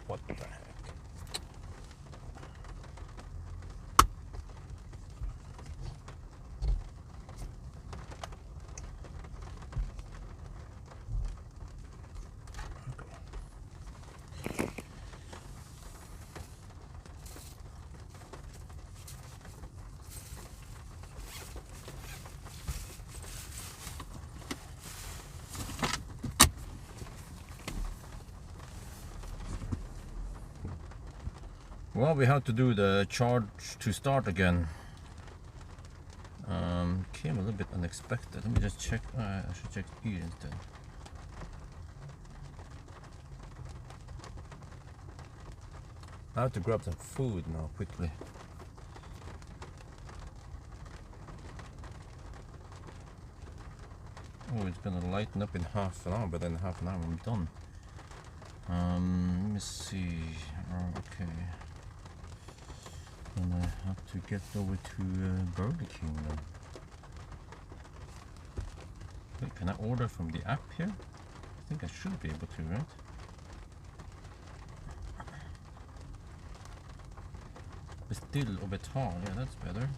What the heck? Well, we have to do the charge to start again. Came a little bit unexpected. Let me just check. I should check here instead. I have to grab some food now quickly. Oh, it's gonna lighten up in half an hour, but then half an hour I'm done. Let me see. Okay. And I have to get over to Burger King then. Wait, can I order from the app here? I think I should be able to, right? Bestill och betal, yeah, that's better.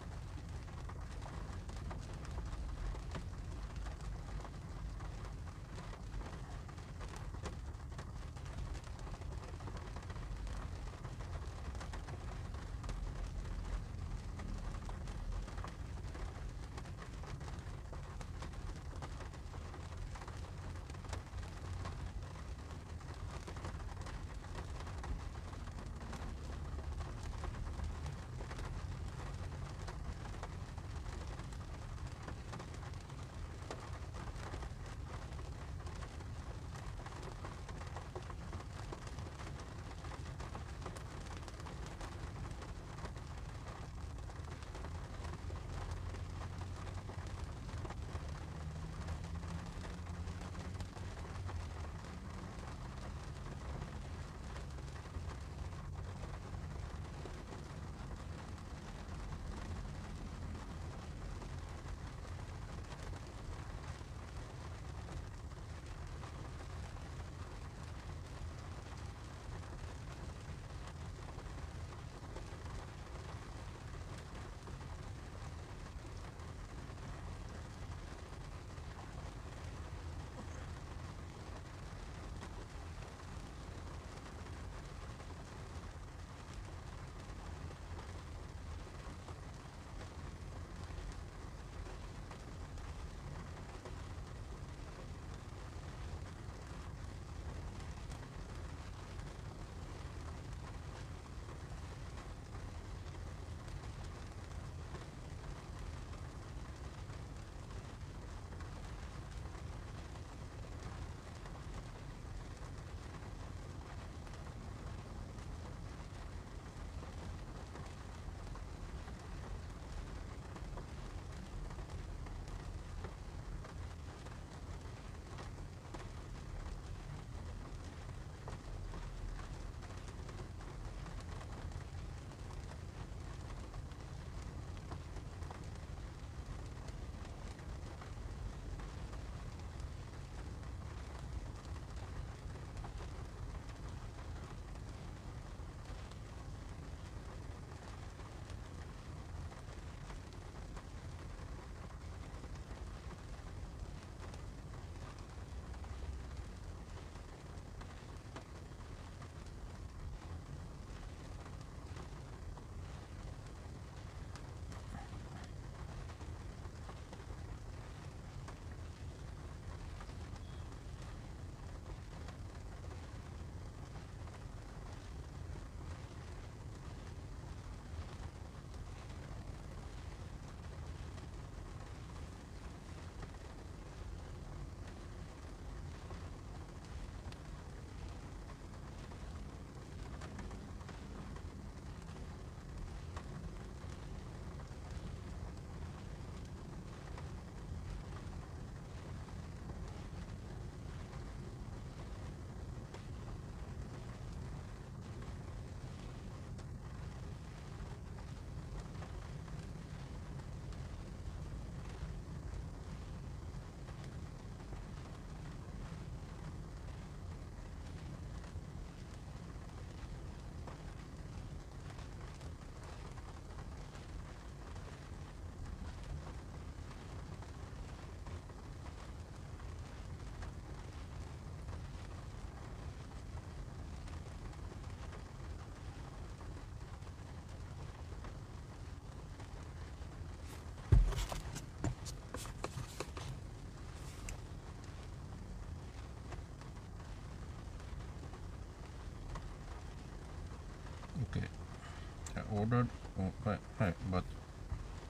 ordered. Oh, right, but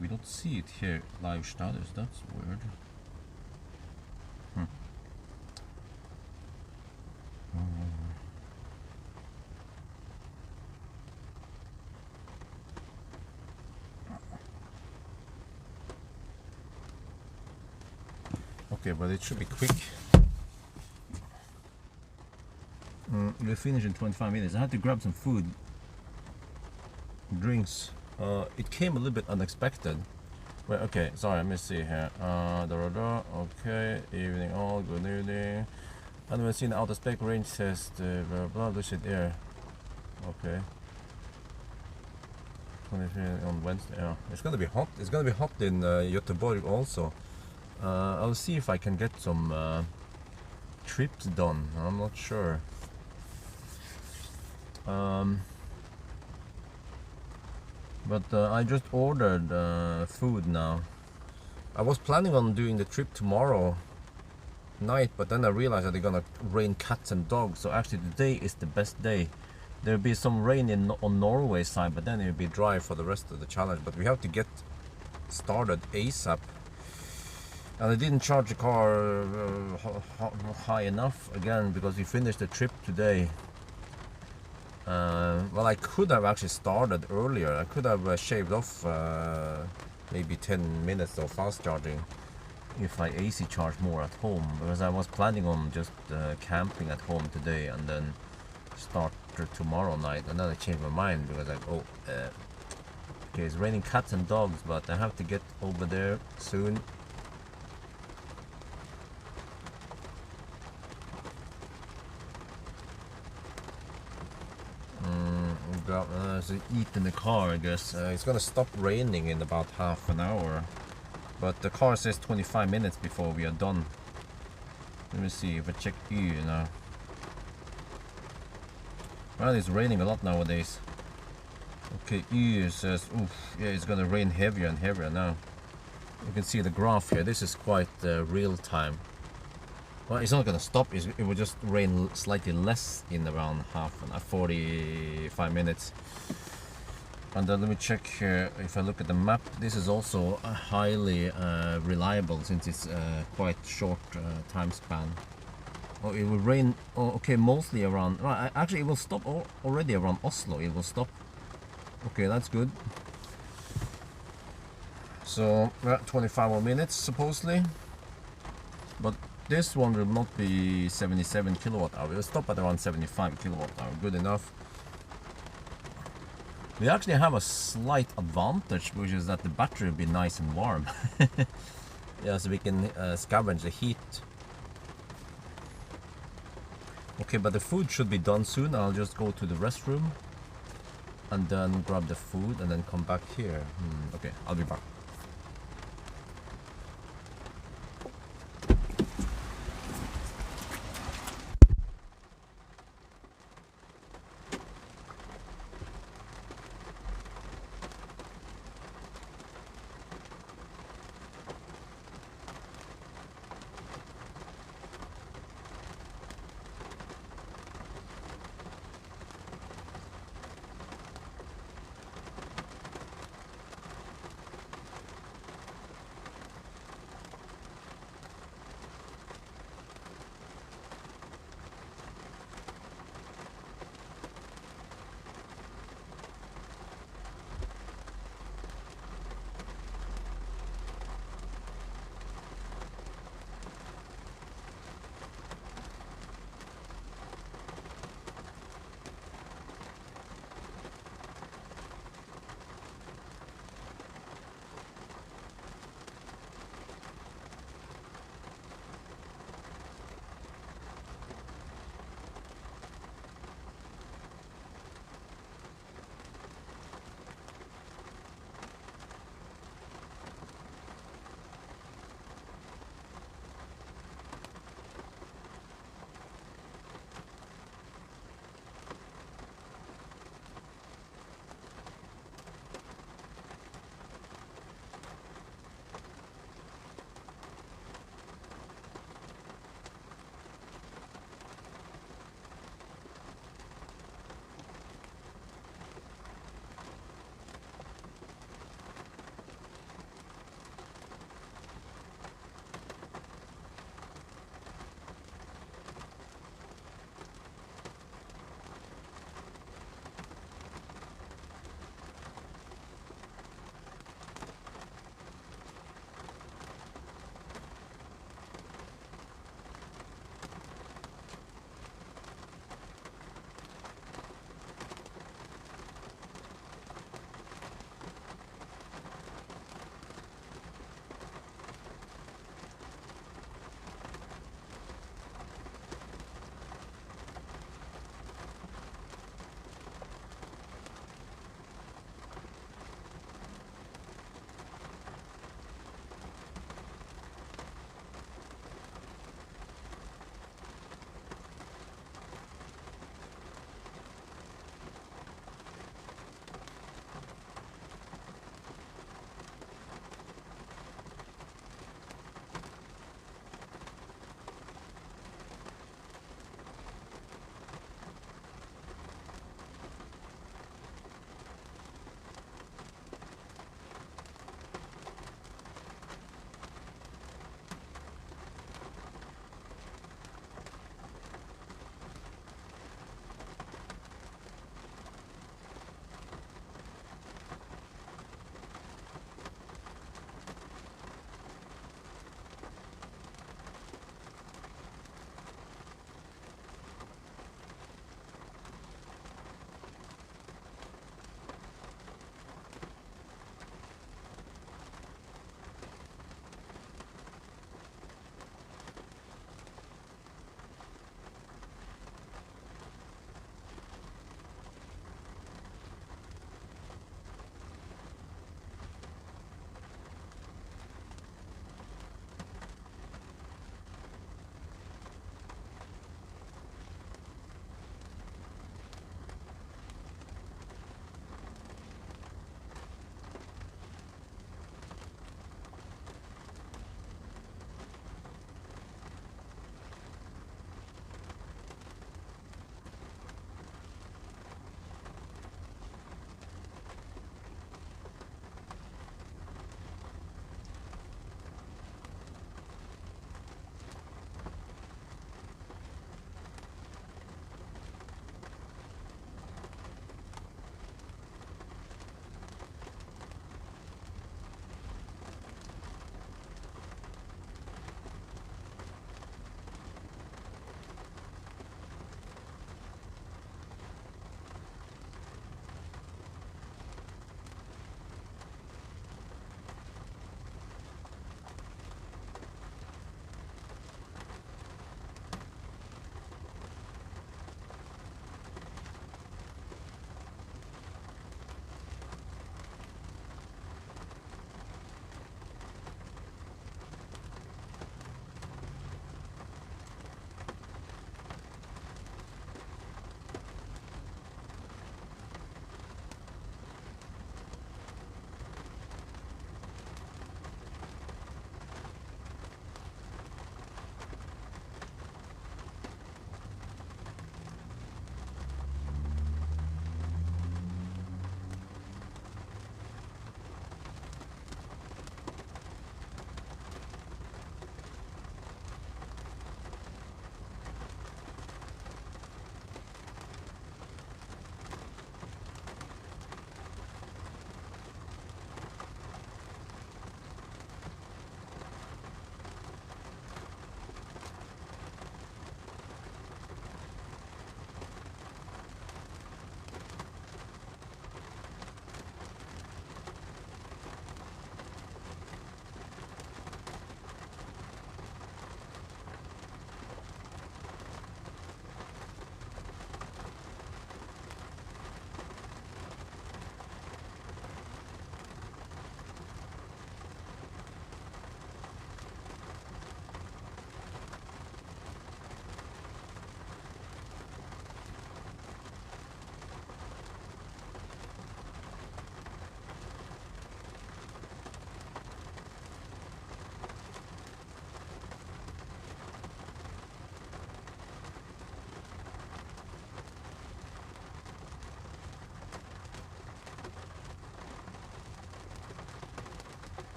we don't see it here. Live status. That's weird. Okay, but it should be quick. We'll finish in 25 minutes. I had to grab some food, drinks. It came a little bit unexpected. Well, okay, sorry, let me see here. Okay, evening all, good evening. And we've seen the outer spec range test, blah blah, this shit there. Okay. 23 on Wednesday, yeah. It's gonna be hot. It's gonna be hot in Göteborg also. I'll see if I can get some trips done. I'm not sure. But I just ordered food now. I was planning on doing the trip tomorrow night, but then I realized that it's gonna rain cats and dogs. So actually today is the best day. There'll be some rain on Norway side, but then it'll be dry for the rest of the challenge. But we have to get started ASAP. And I didn't charge the car high enough again because we finished the trip today. Well, I could have actually started earlier. I could have shaved off maybe 10 minutes of fast charging if I AC charge more at home, because I was planning on just camping at home today and then start tomorrow night. And then I changed my mind because okay, it's raining cats and dogs, but I have to get over there soon. So eat in the car, I guess. It's gonna stop raining in about half an hour, but the car says 25 minutes before we are done. Let me see if I check Y now. Well, it's raining a lot nowadays. Okay, Y says, oof, yeah, it's gonna rain heavier and heavier now. You can see the graph here. This is quite real time. Well, it's not gonna stop. It will just rain slightly less in around 45 minutes. And then let me check here. If I look at the map, this is also highly reliable since it's quite short time span. Oh, it will rain. Oh, okay, mostly around. Right, actually, it will stop already around Oslo. It will stop. Okay, that's good. So 25 more minutes supposedly, but this one will not be 77 kilowatt hour. It will stop at around 75 kilowatt hour. Good enough. We actually have a slight advantage, which is that the battery will be nice and warm. Yeah, so we can scavenge the heat. Okay, but the food should be done soon. I'll just go to the restroom and then grab the food and then come back here. Okay, I'll be back.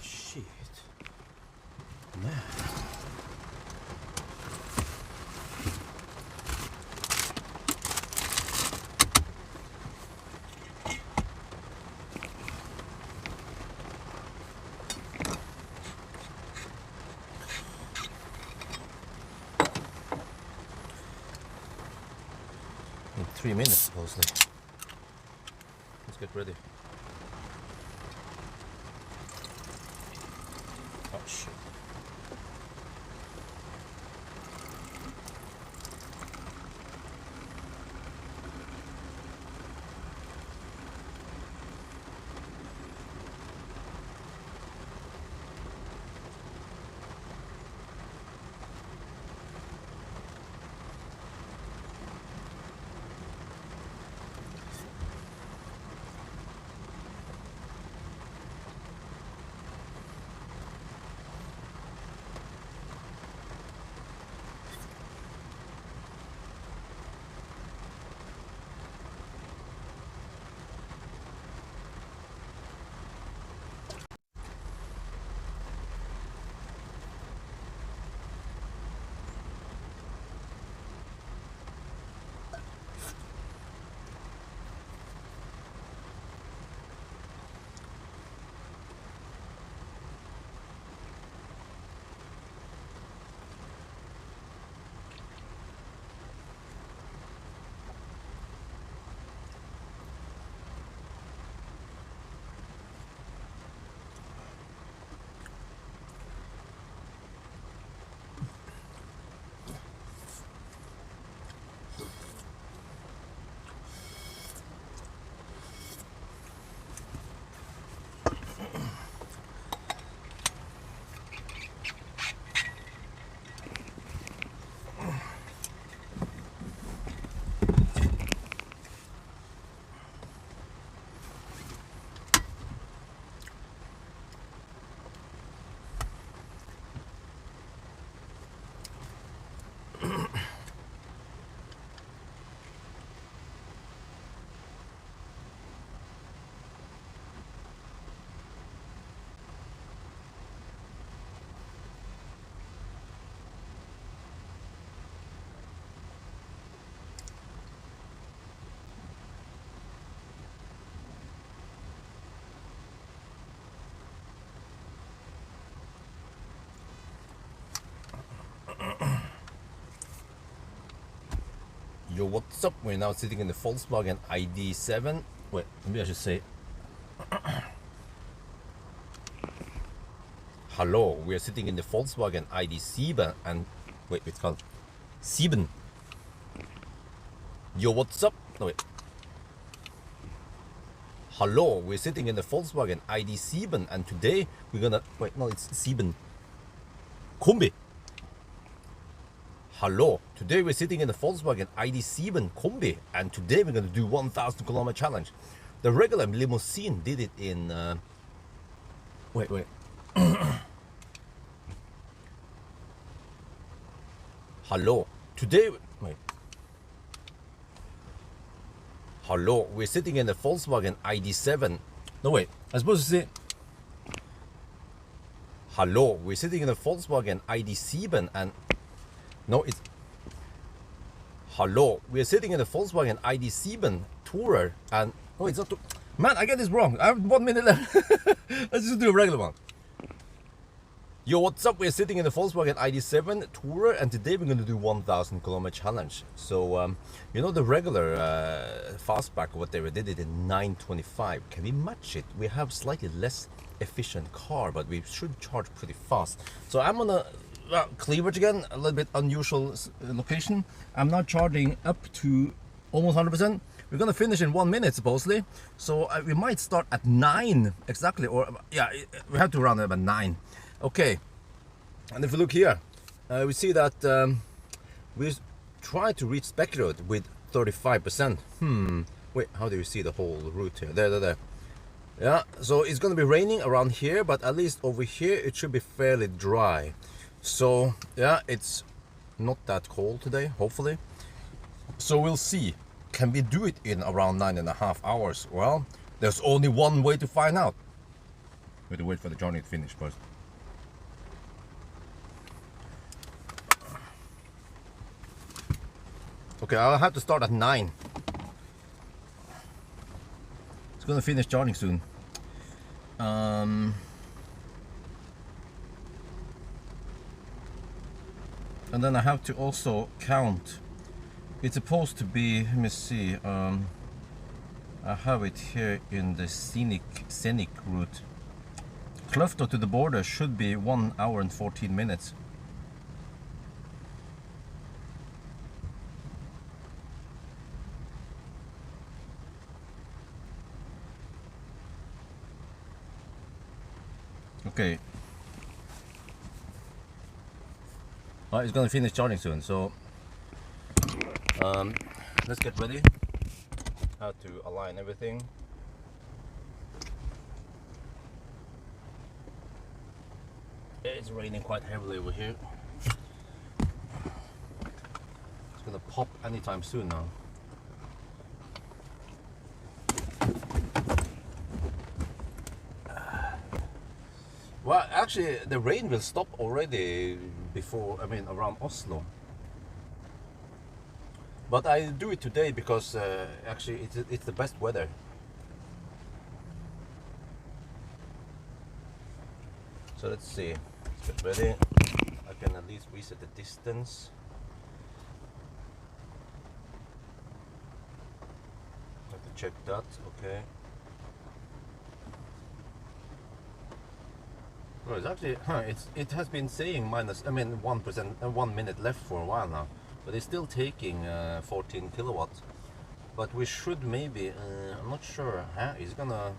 shit. Man. In 3 minutes, supposedly. Let's get ready. Oh shit. Yo, what's up? We're now sitting in the Volkswagen ID7. Wait, maybe I should say hello. We are sitting in the Volkswagen ID7 and wait, it's called 7. Yo, what's up? No, wait. Hello, we're sitting in the Volkswagen ID7 and today we're gonna wait, no, it's 7. Kombi. Hello, today we're sitting in the Volkswagen ID7 Kombi and today we're going to do 1000 kilometer challenge. The regular limousine did it in wait. Hello, today wait. Hello, we're sitting in the Volkswagen ID7. No wait, I'm supposed to say hello, we're sitting in the Volkswagen ID7 and no, it's hello. We're sitting in the Volkswagen ID7 Tourer and oh, it's not. Man, I get this wrong. I have 1 minute left. Let's just do a regular one. Yo, what's up? We're sitting in the Volkswagen ID7 Tourer and today we're going to do 1000 kilometer challenge. So, you know the regular fastback, whatever, did it in 9:25. Can we match it? We have slightly less efficient car, but we should charge pretty fast. So I'm gonna cleavage again, a little bit unusual location. I'm now charging up to almost 100%. We're gonna finish in 1 minute supposedly, so we might start at 9 exactly, or yeah, we have to round it up at 9. Okay, and if we look here, we see that we try to reach Spec Road with 35%. Wait, how do you see the whole route here? There. Yeah, so it's gonna be raining around here, but at least over here it should be fairly dry. So yeah, it's not that cold today, hopefully. So we'll see. Can we do it in around 9.5 hours? Well, there's only one way to find out. We have to wait for the charging to finish first. Okay, I'll have to start at 9. It's gonna finish charging soon. And then I have to also count. It's supposed to be, let me see, I have it here in the scenic route. Kløfta to the border should be 1 hour and 14 minutes. Okay. It's gonna finish charging soon, so let's get ready. How to align everything. It's raining quite heavily over here. It's gonna pop anytime soon now. Well, actually, the rain will stop already before, around Oslo. But I do it today because actually it's the best weather. So let's see. Let's get ready. I can at least reset the distance. Have to check that. Okay. Well, it's actually, it has been saying 1%, 1 minute left for a while now, but it's still taking 14 kilowatts. But we should maybe, I'm not sure, it's gonna.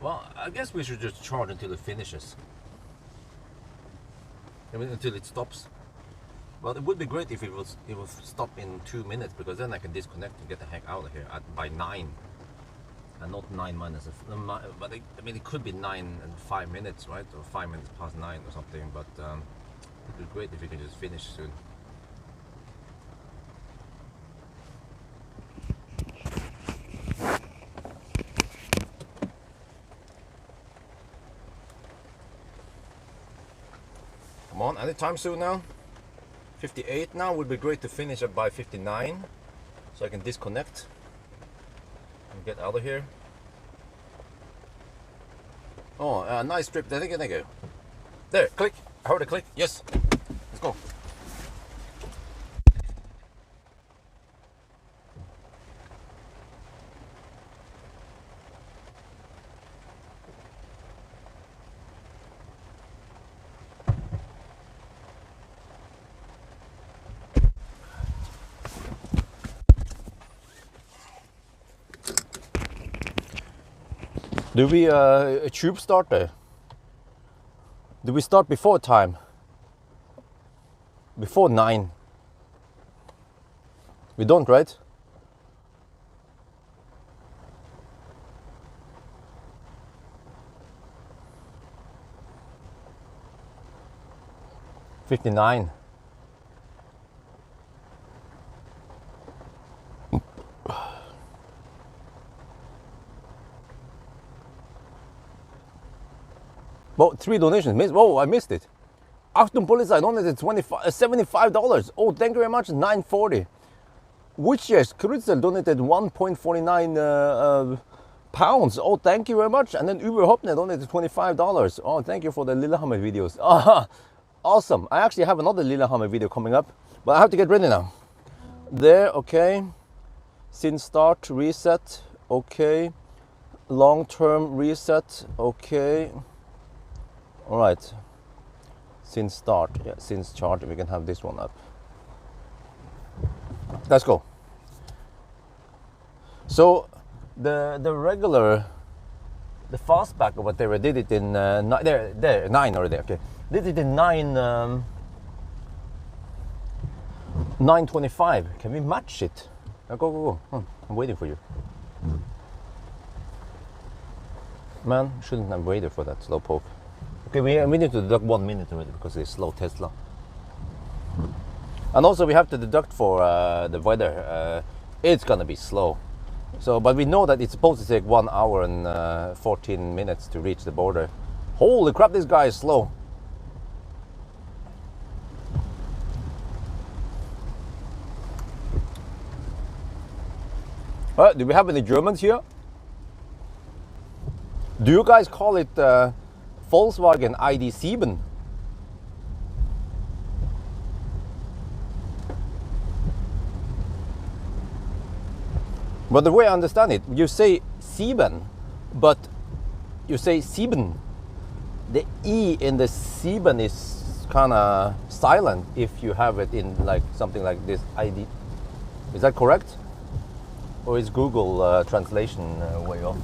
Well, I guess we should just charge until it finishes. Until it stops. But it would be great if it would stop in 2 minutes, because then I can disconnect and get the heck out of here by 9. And not 9 minus, but it could be 9 and 5 minutes, right? Or 5 minutes past 9 or something. But it would be great if we can just finish soon. Come on, anytime soon now. 58 now would be great to finish up by 59, so I can disconnect and get out of here. Oh, nice trip. Thank you. There, click. I heard a click. Yes. Let's go. Do we a tube start there? Do we start before time? Before 9? We don't, right? $59. Well, 3 donations. Oh, I missed it. Achtung Polizei donated $75. Oh, thank you very much. $9.40. Witches Krutzel donated 1.49 pounds. Oh, thank you very much. And then Uber Hopne donated $25. Oh, thank you for the Lillehammer videos. Awesome. I actually have another Lillehammer video coming up, but I have to get ready now. There, okay. Since start, reset. Okay. Long-term reset. Okay. All right, since start, yeah, since charge, we can have this one up. Let's go. So the regular, the fastback or whatever, did it in 9 already. Okay, did it in 9:25. Can we match it? Go. I'm waiting for you. Man, shouldn't have waited for that slow poke. Okay, we need to deduct 1 minute already because it's slow Tesla. And also we have to deduct for the weather. It's gonna be slow. So, but we know that it's supposed to take 1 hour and 14 minutes to reach the border. Holy crap, this guy is slow. Do we have any Germans here? Do you guys call it Volkswagen ID7? But the way I understand it, you say sieben, but you say sieben. The E in the sieben is kind of silent if you have it in like something like this ID. Is that correct? Or is Google translation way off?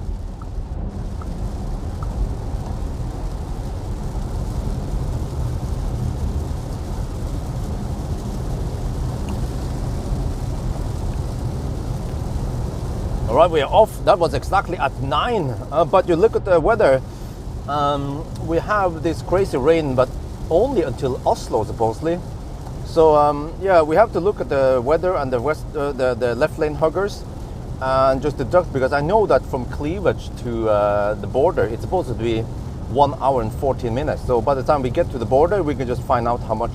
All right, we are off. That was exactly at 9. But you look at the weather. We have this crazy rain, but only until Oslo supposedly. So yeah, we have to look at the weather and the left lane huggers, and just deduct, because I know that from cleavage to the border, it's supposed to be 1 hour and 14 minutes. So by the time we get to the border, we can just find out how much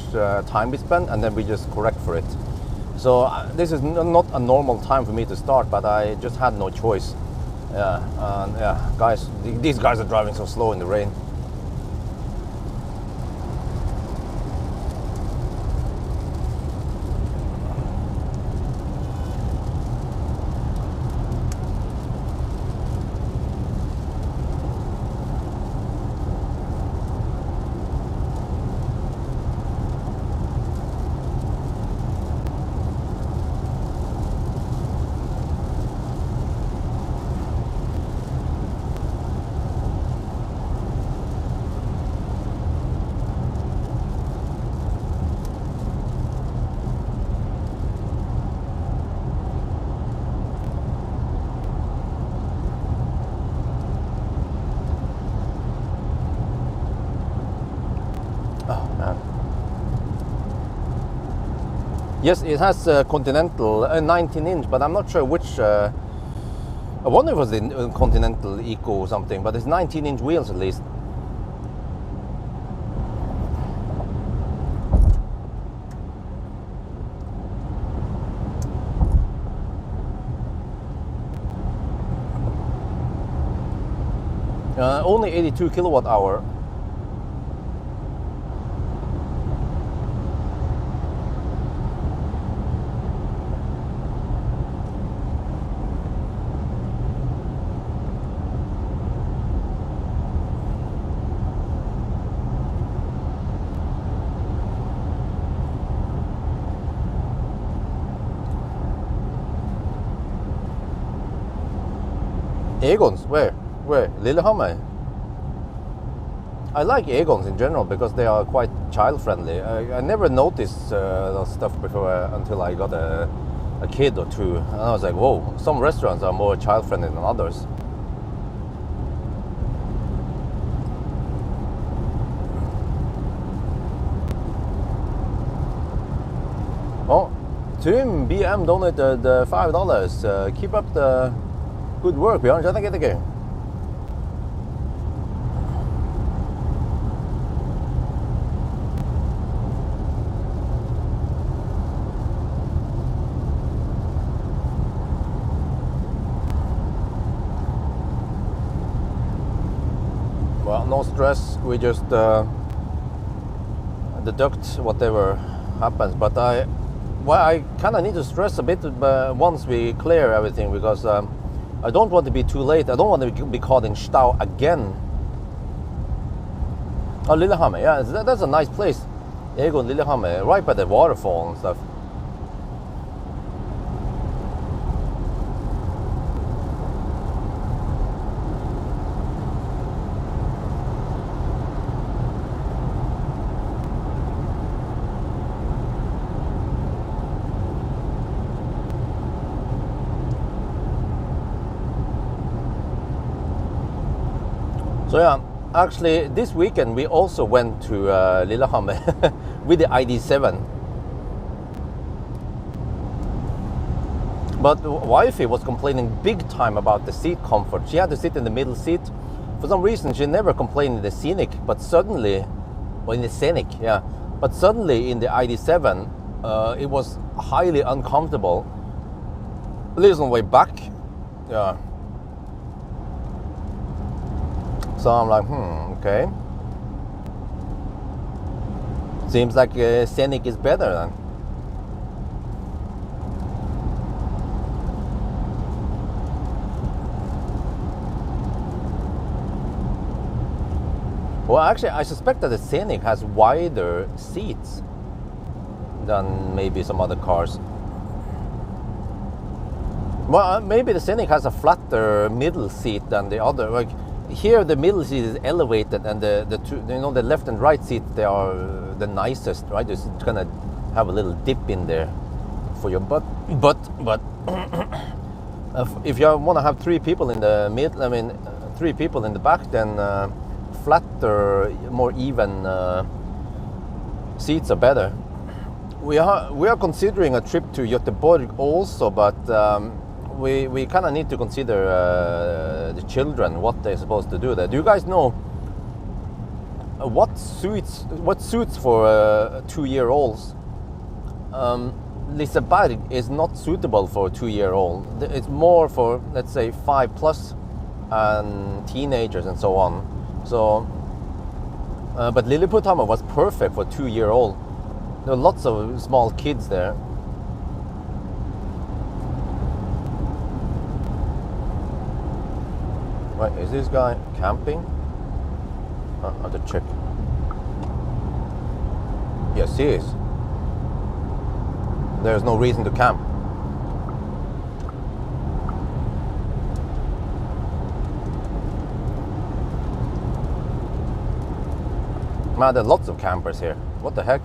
time we spend, and then we just correct for it. So this is not a normal time for me to start, but I just had no choice. Yeah, guys, these guys are driving so slow in the rain. Yes, it has Continental 19-inch, but I'm not sure which. I wonder if it was the Continental Eco or something, but it's 19-inch wheels at least. Only 82 kilowatt hour. Egons? Where? Lillehammer? I like Egons in general because they are quite child friendly. I never noticed those stuff before until I got a kid or two. And I was like, whoa, some restaurants are more child friendly than others. Oh, Tim BM donated $5. Keep up the good work, Bjørn. Kjenner jeg ikke. Well, no stress. We just deduct whatever happens. But I kind of need to stress a bit once we clear everything, because I don't want to be too late. I don't want to be caught in Stau again. Oh, Lillehammer, yeah, that's a nice place. Egon Lillehammer, right by the waterfall and stuff. So yeah, actually this weekend we also went to Lillehammer with the ID7. But wifey was complaining big time about the seat comfort. She had to sit in the middle seat. For some reason, she never complained in the Scenic, but suddenly, well, in the Scenic, yeah. But suddenly in the ID7, it was highly uncomfortable. At least on the way back, yeah. So I'm like, okay. Seems like Scenic is better then. Well, actually, I suspect that the Scenic has wider seats than maybe some other cars. Well, maybe the Scenic has a flatter middle seat than the other. Like here, the middle seat is elevated, and the two, you know, the left and right seat, they are the nicest, right? Just kind of have a little dip in there for your butt. But if you want to have 3 people in the middle, I mean, 3 people in the back, then flatter, more even seats are better. We are considering a trip to Göteborg also, but we kind of need to consider the children, what they're supposed to do there. Do you guys know what suits for 2-year-olds? Liseberg is not suitable for a 2-year-old. It's more for, let's say, 5+ and teenagers and so on. So, but Lilleputthammer was perfect for 2-year-old. There were lots of small kids there. Wait, is this guy camping? I have to check. Yes, he is. There's no reason to camp. Man, there are lots of campers here. What the heck?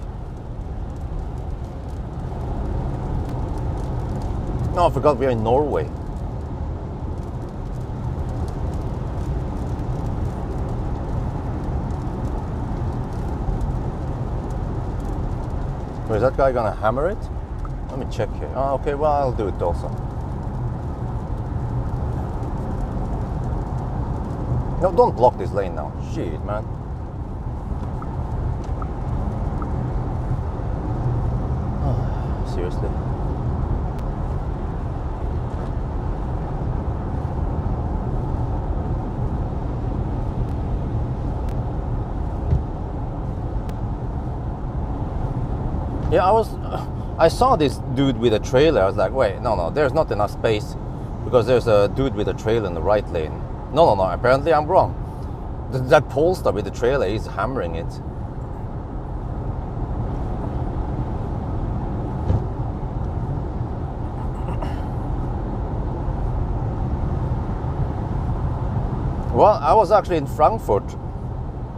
No, I forgot we're in Norway. Is that guy gonna hammer it? Let me check here. Oh, okay, well, I'll do it also. No, don't block this lane now. Shit, man. Seriously. Yeah, I saw this dude with a trailer. I was like, wait, no, there's not enough space because there's a dude with a trailer in the right lane. No, apparently I'm wrong. That Polestar with the trailer is hammering it. Well, I was actually in Frankfurt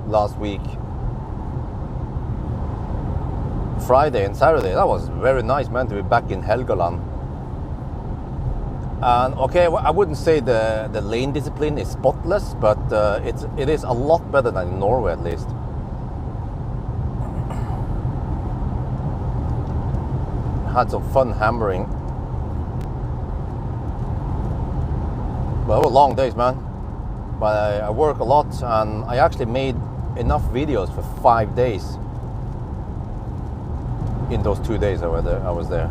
last week. Friday and Saturday. That was very nice, man, to be back in Helgoland. And okay, well, I wouldn't say the lane discipline is spotless, but it is a lot better than in Norway, at least. Had some fun hammering. Well, they were long days, man. But I work a lot, and I actually made enough videos for 5 days. In those 2 days I was there.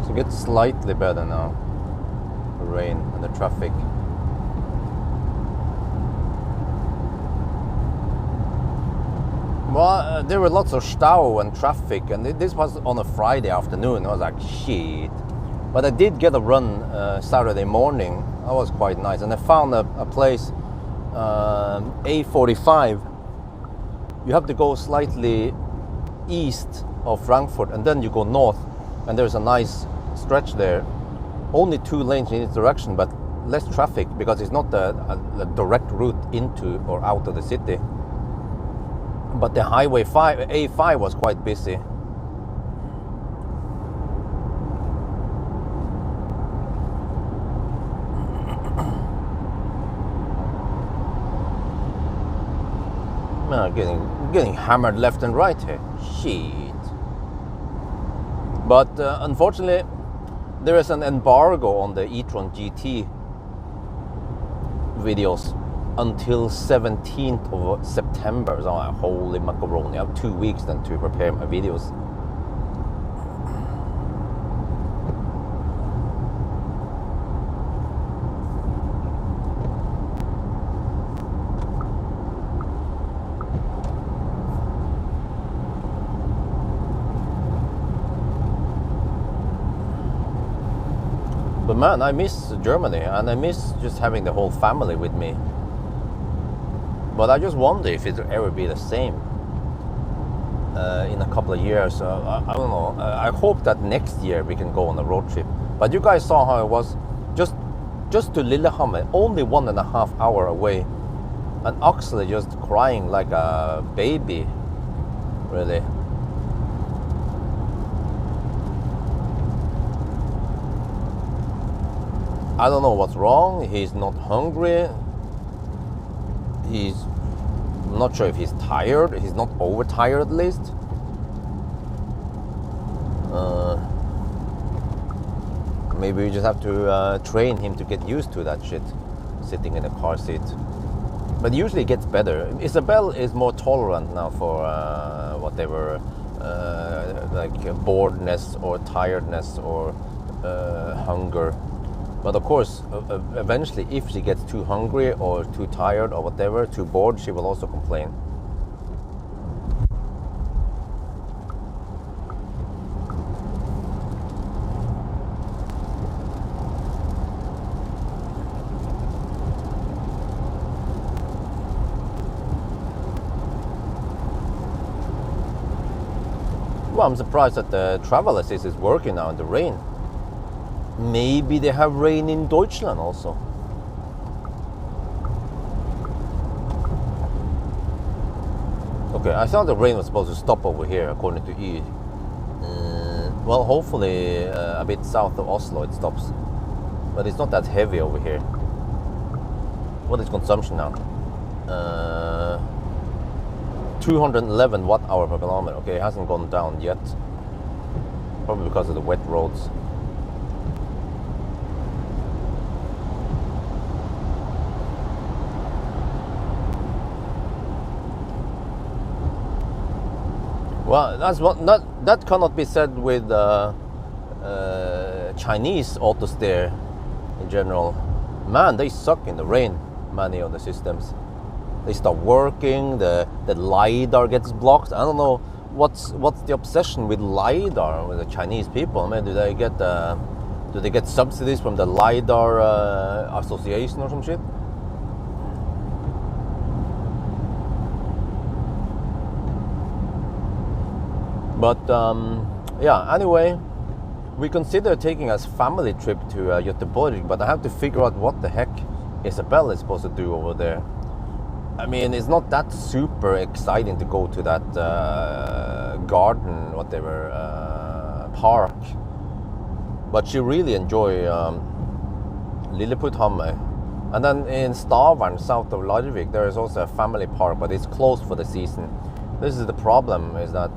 So it gets slightly better now. The rain and the traffic. Well, there were lots of stau and traffic, and this was on a Friday afternoon. I was like, shit. But I did get a run Saturday morning. That was quite nice. And I found a place, A45. You have to go slightly east of Frankfurt, and then you go north. And there's a nice stretch there. Only 2 lanes in each direction, but less traffic because it's not a direct route into or out of the city. But the highway A5 was quite busy. Getting hammered left and right here. Shit. But unfortunately, there is an embargo on the e-tron GT videos until 17th of September. So holy macaroni, I have 2 weeks then to prepare my videos. But man, I miss Germany, and I miss just having the whole family with me. But I just wonder if it'll ever be the same in a couple of years. I don't know. I hope that next year we can go on a road trip. But you guys saw how it was just to Lillehammer, only 1.5 hours away, and Axel just crying like a baby, really. I don't know what's wrong. He's not hungry. I'm not sure if he's tired. He's not overtired at least. Maybe we just have to train him to get used to that shit, sitting in a car seat. But usually it gets better. Isabel is more tolerant now for whatever, like boredness or tiredness or hunger. But of course, eventually, if she gets too hungry or too tired or whatever, too bored, she will also complain. Well, I'm surprised that the travel assist is working now in the rain. Maybe they have rain in Deutschland also. Okay, I thought the rain was supposed to stop over here, according to E. Well, hopefully a bit south of Oslo it stops. But it's not that heavy over here. What is consumption now? 211 watt-hour per kilometer. Okay, it hasn't gone down yet. Probably because of the wet roads. Well, that cannot be said with Chinese auto steer in general. Man, they suck in the rain, many of the systems. They stop working, the LiDAR gets blocked. I don't know what's the obsession with LiDAR with the Chinese people. I mean, do they get subsidies from the LiDAR association or some shit? But yeah, anyway, we consider taking a family trip to Göteborg, but I have to figure out what the heck Isabel is supposed to do over there. I mean, it's not that super exciting to go to that garden, whatever, park. But she really enjoy Lilleputthammer. And then in Stavern, south of Larvik, there is also a family park, but it's closed for the season. This is the problem, is that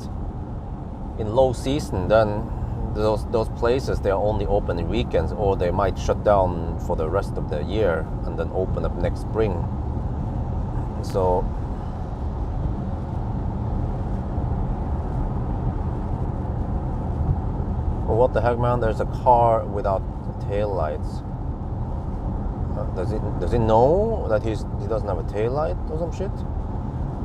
in low season, then those places, they are only open in weekends, or they might shut down for the rest of the year and then open up next spring. So well, what the heck, man? There's a car without tail lights. Does he know that he doesn't have a tail light or some shit?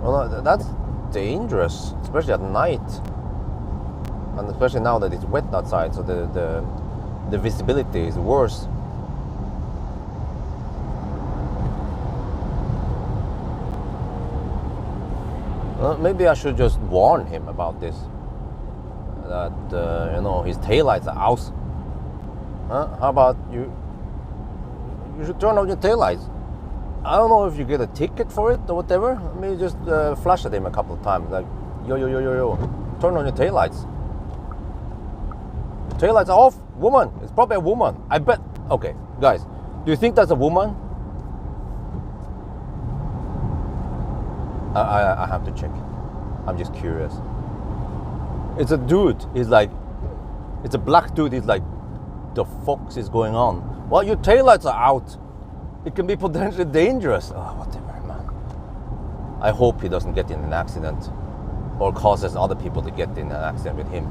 Well, that's dangerous, especially at night. And especially now that it's wet outside, so the visibility is worse. Maybe I should just warn him about this. That you know, his taillights are out. How about you You should turn on your taillights. I don't know if you get a ticket for it or whatever. Maybe just flash at him a couple of times, like, yo, turn on your taillights. Your taillights are off, woman. It's probably a woman. I bet. Okay, guys, do you think that's a woman? I have to check. I'm just curious. It's a dude. He's like, it's a black dude. He's like, the fuck is going on? Well, your taillights are out. It can be potentially dangerous. Oh, whatever, man. I hope he doesn't get in an accident or causes other people to get in an accident with him.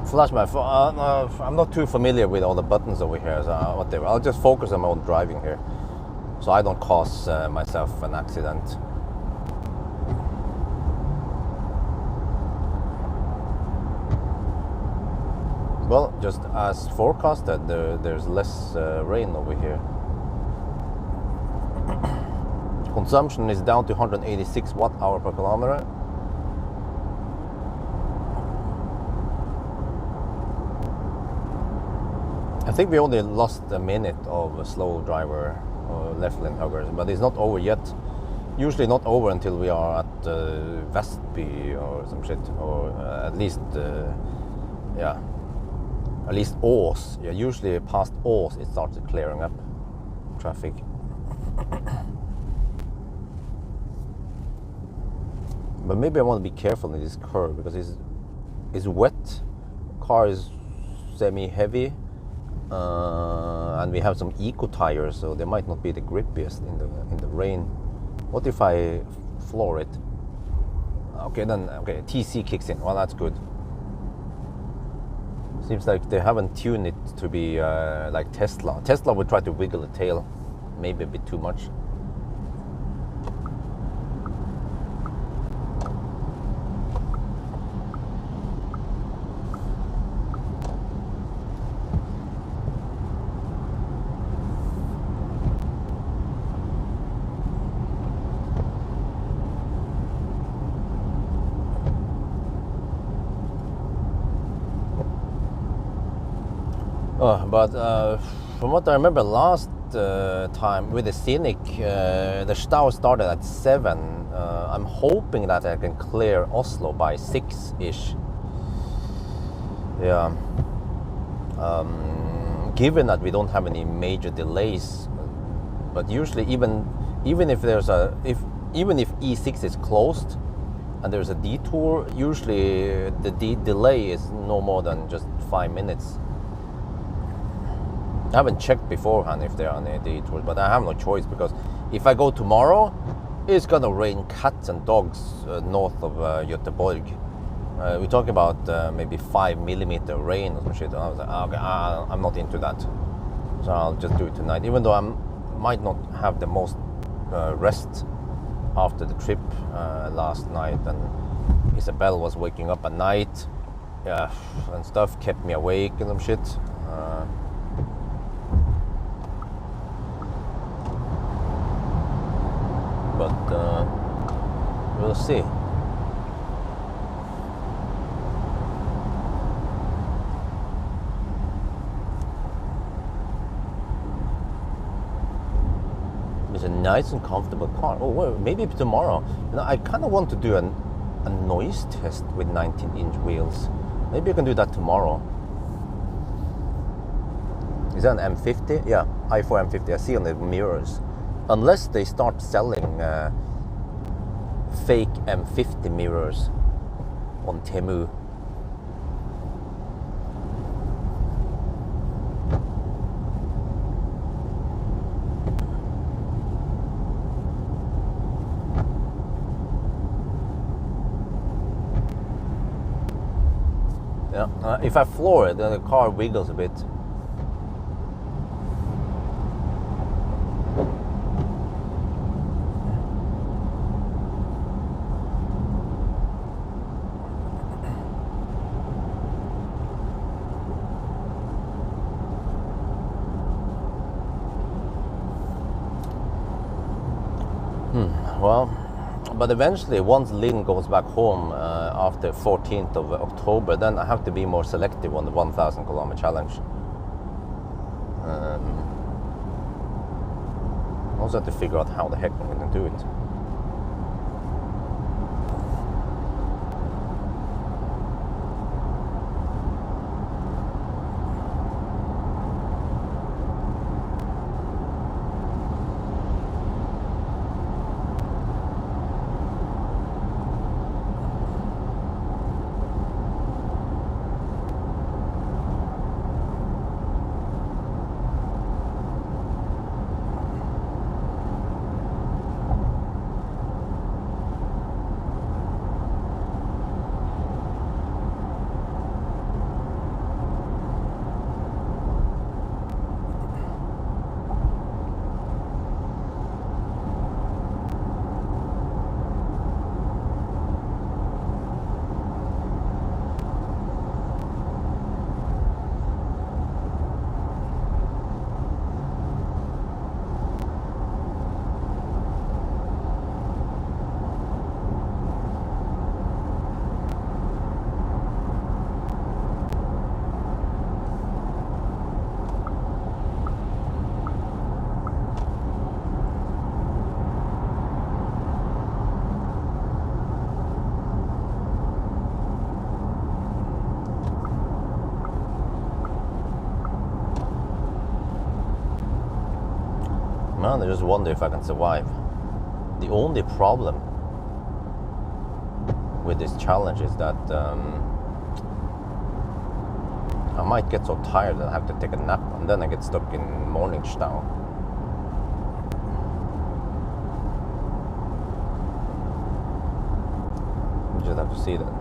Flash my phone. I'm not too familiar with all the buttons over here, so whatever. I'll just focus on my own driving here, so I don't cause myself an accident. Well, just as forecasted, there's less rain over here. Consumption is down to 186 watt-hour per kilometer. I think we only lost a minute of a slow driver or left lane huggers, but it's not over yet. Usually not over until we are at Vestby or some shit, or at least, yeah, at least Ås. Yeah, usually past Ås it starts clearing up traffic. But maybe I want to be careful in this curve because it's wet. Car is semi-heavy. And we have some eco tires, so they might not be the grippiest in the rain. What if I floor it? Okay, then okay, TC kicks in. Well, that's good. Seems like they haven't tuned it to be like Tesla. Tesla would try to wiggle the tail, maybe a bit too much. But from what I remember last time with the Scenic, the Stau started at 7. I'm hoping that I can clear Oslo by 6-ish. Yeah. Given that we don't have any major delays, but usually even if there's even if E6 is closed and there's a detour, usually the delay is no more than just 5 minutes. I haven't checked beforehand if there are any detours, but I have no choice because if I go tomorrow, it's gonna rain cats and dogs north of Göteborg. We're talking about maybe 5 millimeter rain or some shit. And I was like, okay, I'm not into that, so I'll just do it tonight. Even though I might not have the most rest after the trip last night, and Isabel was waking up at night, yeah, and stuff kept me awake and some shit. But we'll see. It's a nice and comfortable car. Oh, well, maybe tomorrow. You know, I kind of want to do a noise test with 19-inch wheels. Maybe I can do that tomorrow. Is that an M50? Yeah, i4 M50. I see on the mirrors. Unless they start selling fake M50 mirrors on Temu. Yeah, if I floor it, then the car wiggles a bit. Well, but eventually, once Lynn goes back home after 14th of October, then I have to be more selective on the 1,000 kilometer challenge. I also have to figure out how the heck I'm going to do it. Man, I just wonder if I can survive. The only problem with this challenge is that I might get so tired that I have to take a nap, and then I get stuck in Morningstown. You just have to see that.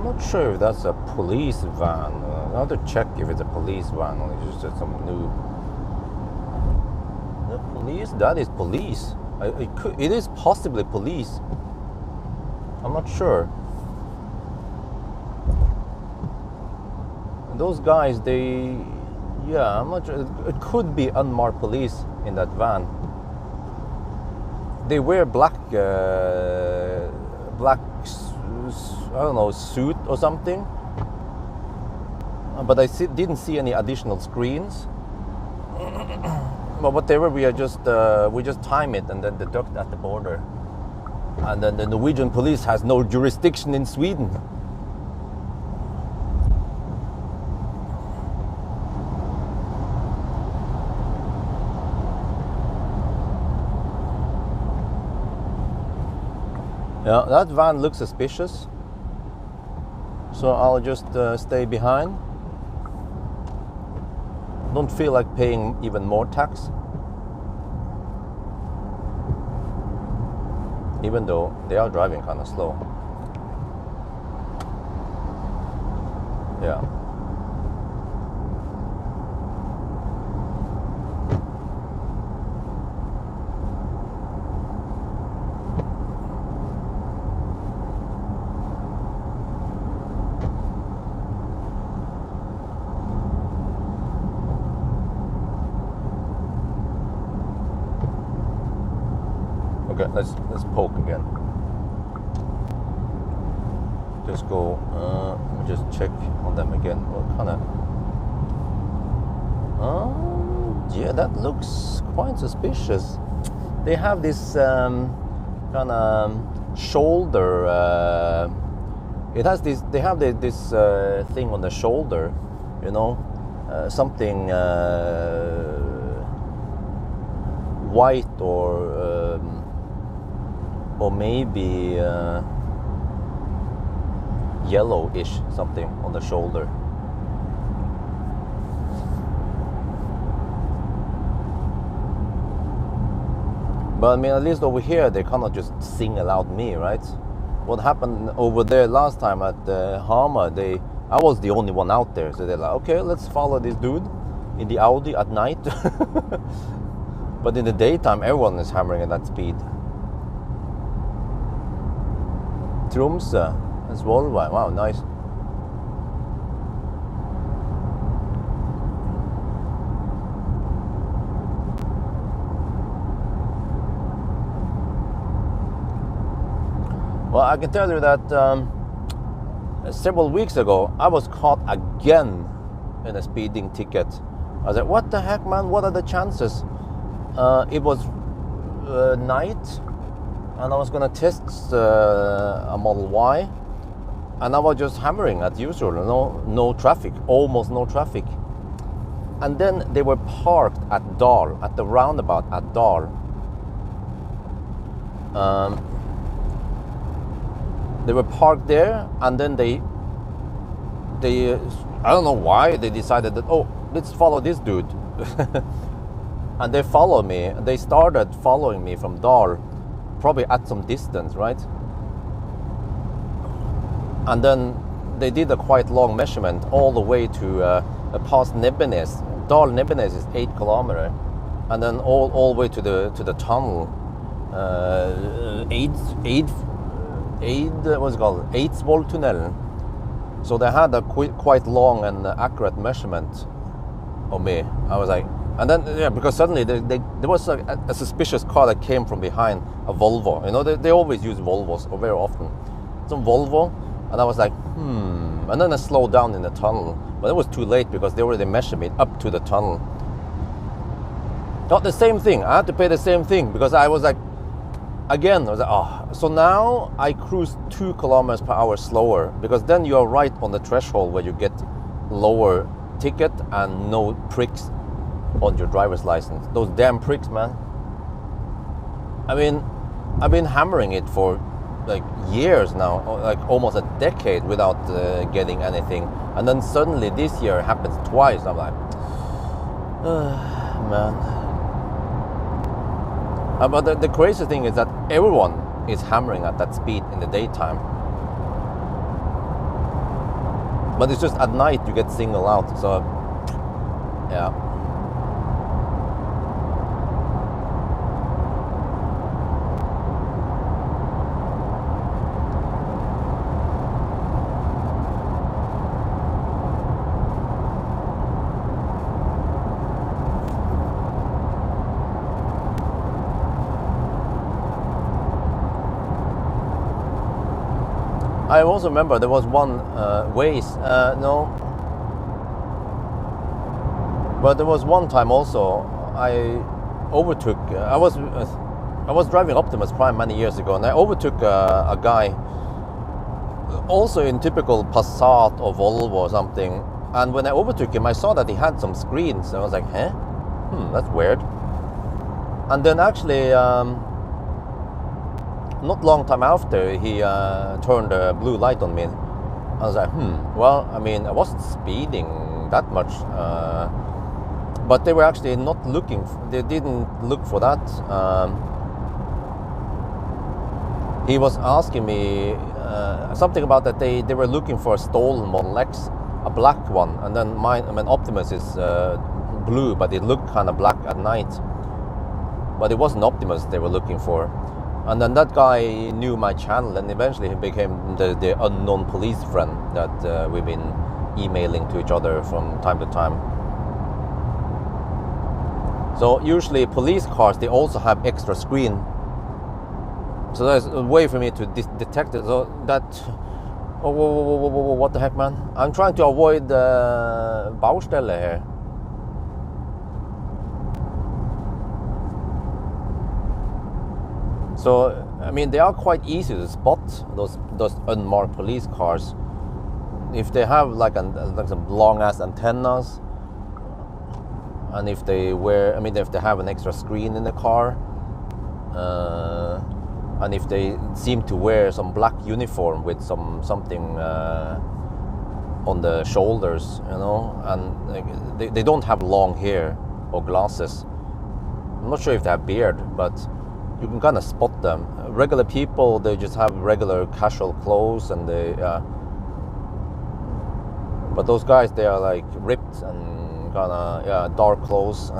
not sure if that's a police van. I have to check if it's a police van or it's just some new. The police? That is police. It is possibly police. I'm not sure. Those guys, yeah, I'm not sure. It could be unmarked police in that van. They wear black, I don't know, suit or something. But I didn't see any additional screens. But whatever, we just time it and then deduct at the border. And then the Norwegian police has no jurisdiction in Sweden. Yeah, that van looks suspicious. So I'll just stay behind. Don't feel like paying even more tax. Even though they are driving kind of slow. Yeah. Okay, let's poke again. Just go. Let me just check on them again. What kind of? Yeah, that looks quite suspicious. They have this kind of shoulder. It has this. They have this thing on the shoulder. You know, something white or maybe yellowish something on the shoulder. But I mean, at least over here they cannot just single out me, right? What happened over there last time at Hamar, I was the only one out there, so they're like, okay, let's follow this dude in the Audi at night. But in the daytime, everyone is hammering at that speed. Tromsø, that's Norway. Wow, nice. Well, I can tell you that several weeks ago, I was caught again in a speeding ticket. I was like, what the heck, man? What are the chances? It was night, and I was gonna test a Model Y, and I was just hammering as usual. No traffic, almost no traffic. And then they were parked at Dal, at the roundabout at Dal. They were parked there, and then they I don't know why they decided that, oh, let's follow this dude. And they followed me. They started following me from Dal, probably at some distance, right? And then they did a quite long measurement all the way to past Nebbenes. Dal Nebbenes is 8 kilometers, and then all the way to the tunnel. What's it called? Eidsvolltunnelen. So they had a quite long and accurate measurement of me. I was like, and then yeah, because suddenly there was a suspicious car that came from behind, a Volvo. You know, they always use Volvos, or very often. Some Volvo, and I was like, And then I slowed down in the tunnel, but it was too late because they already measured me up to the tunnel. Not the same thing. I had to pay the same thing because I was like, again, I was like, oh. So now I cruise 2 kilometers per hour slower, because then you are right on the threshold where you get lower ticket and no pricks on your driver's license. Those damn pricks, man. I mean, I've been hammering it for like years now, like almost a decade without getting anything. And then suddenly this year it happens twice. I'm like, man. But the crazy thing is that everyone is hammering at that speed in the daytime. But it's just at night you get singled out, so yeah. I also remember there was one no, but there was one time also I overtook. I was driving Optimus Prime many years ago, and I overtook a guy, also in typical Passat or Volvo or something. And when I overtook him, I saw that he had some screens, and I was like, "Huh, that's weird." And then actually. Not long time after, he turned a blue light on me. I was like, well, I mean, I wasn't speeding that much, but they were actually not looking. They didn't look for that. He was asking me something about that they were looking for a stolen Model X, a black one, and then mine. I mean, Optimus is blue, but it looked kind of black at night. But it wasn't Optimus they were looking for. And then that guy knew my channel, and eventually he became the unknown police friend that we've been emailing to each other from time to time. So usually police cars, they also have extra screen. So there's a way for me to detect it. So that, what the heck, man? I'm trying to avoid Baustelle here. So, I mean, they are quite easy to spot, those unmarked police cars. If they have like some long ass antennas, and if they if they have an extra screen in the car, and if they seem to wear some black uniform with something on the shoulders, you know, and they don't have long hair or glasses. I'm not sure if they have beard, but you can kind of spot them. Regular people, they just have regular casual clothes, and but those guys, they are like ripped and kind of dark clothes,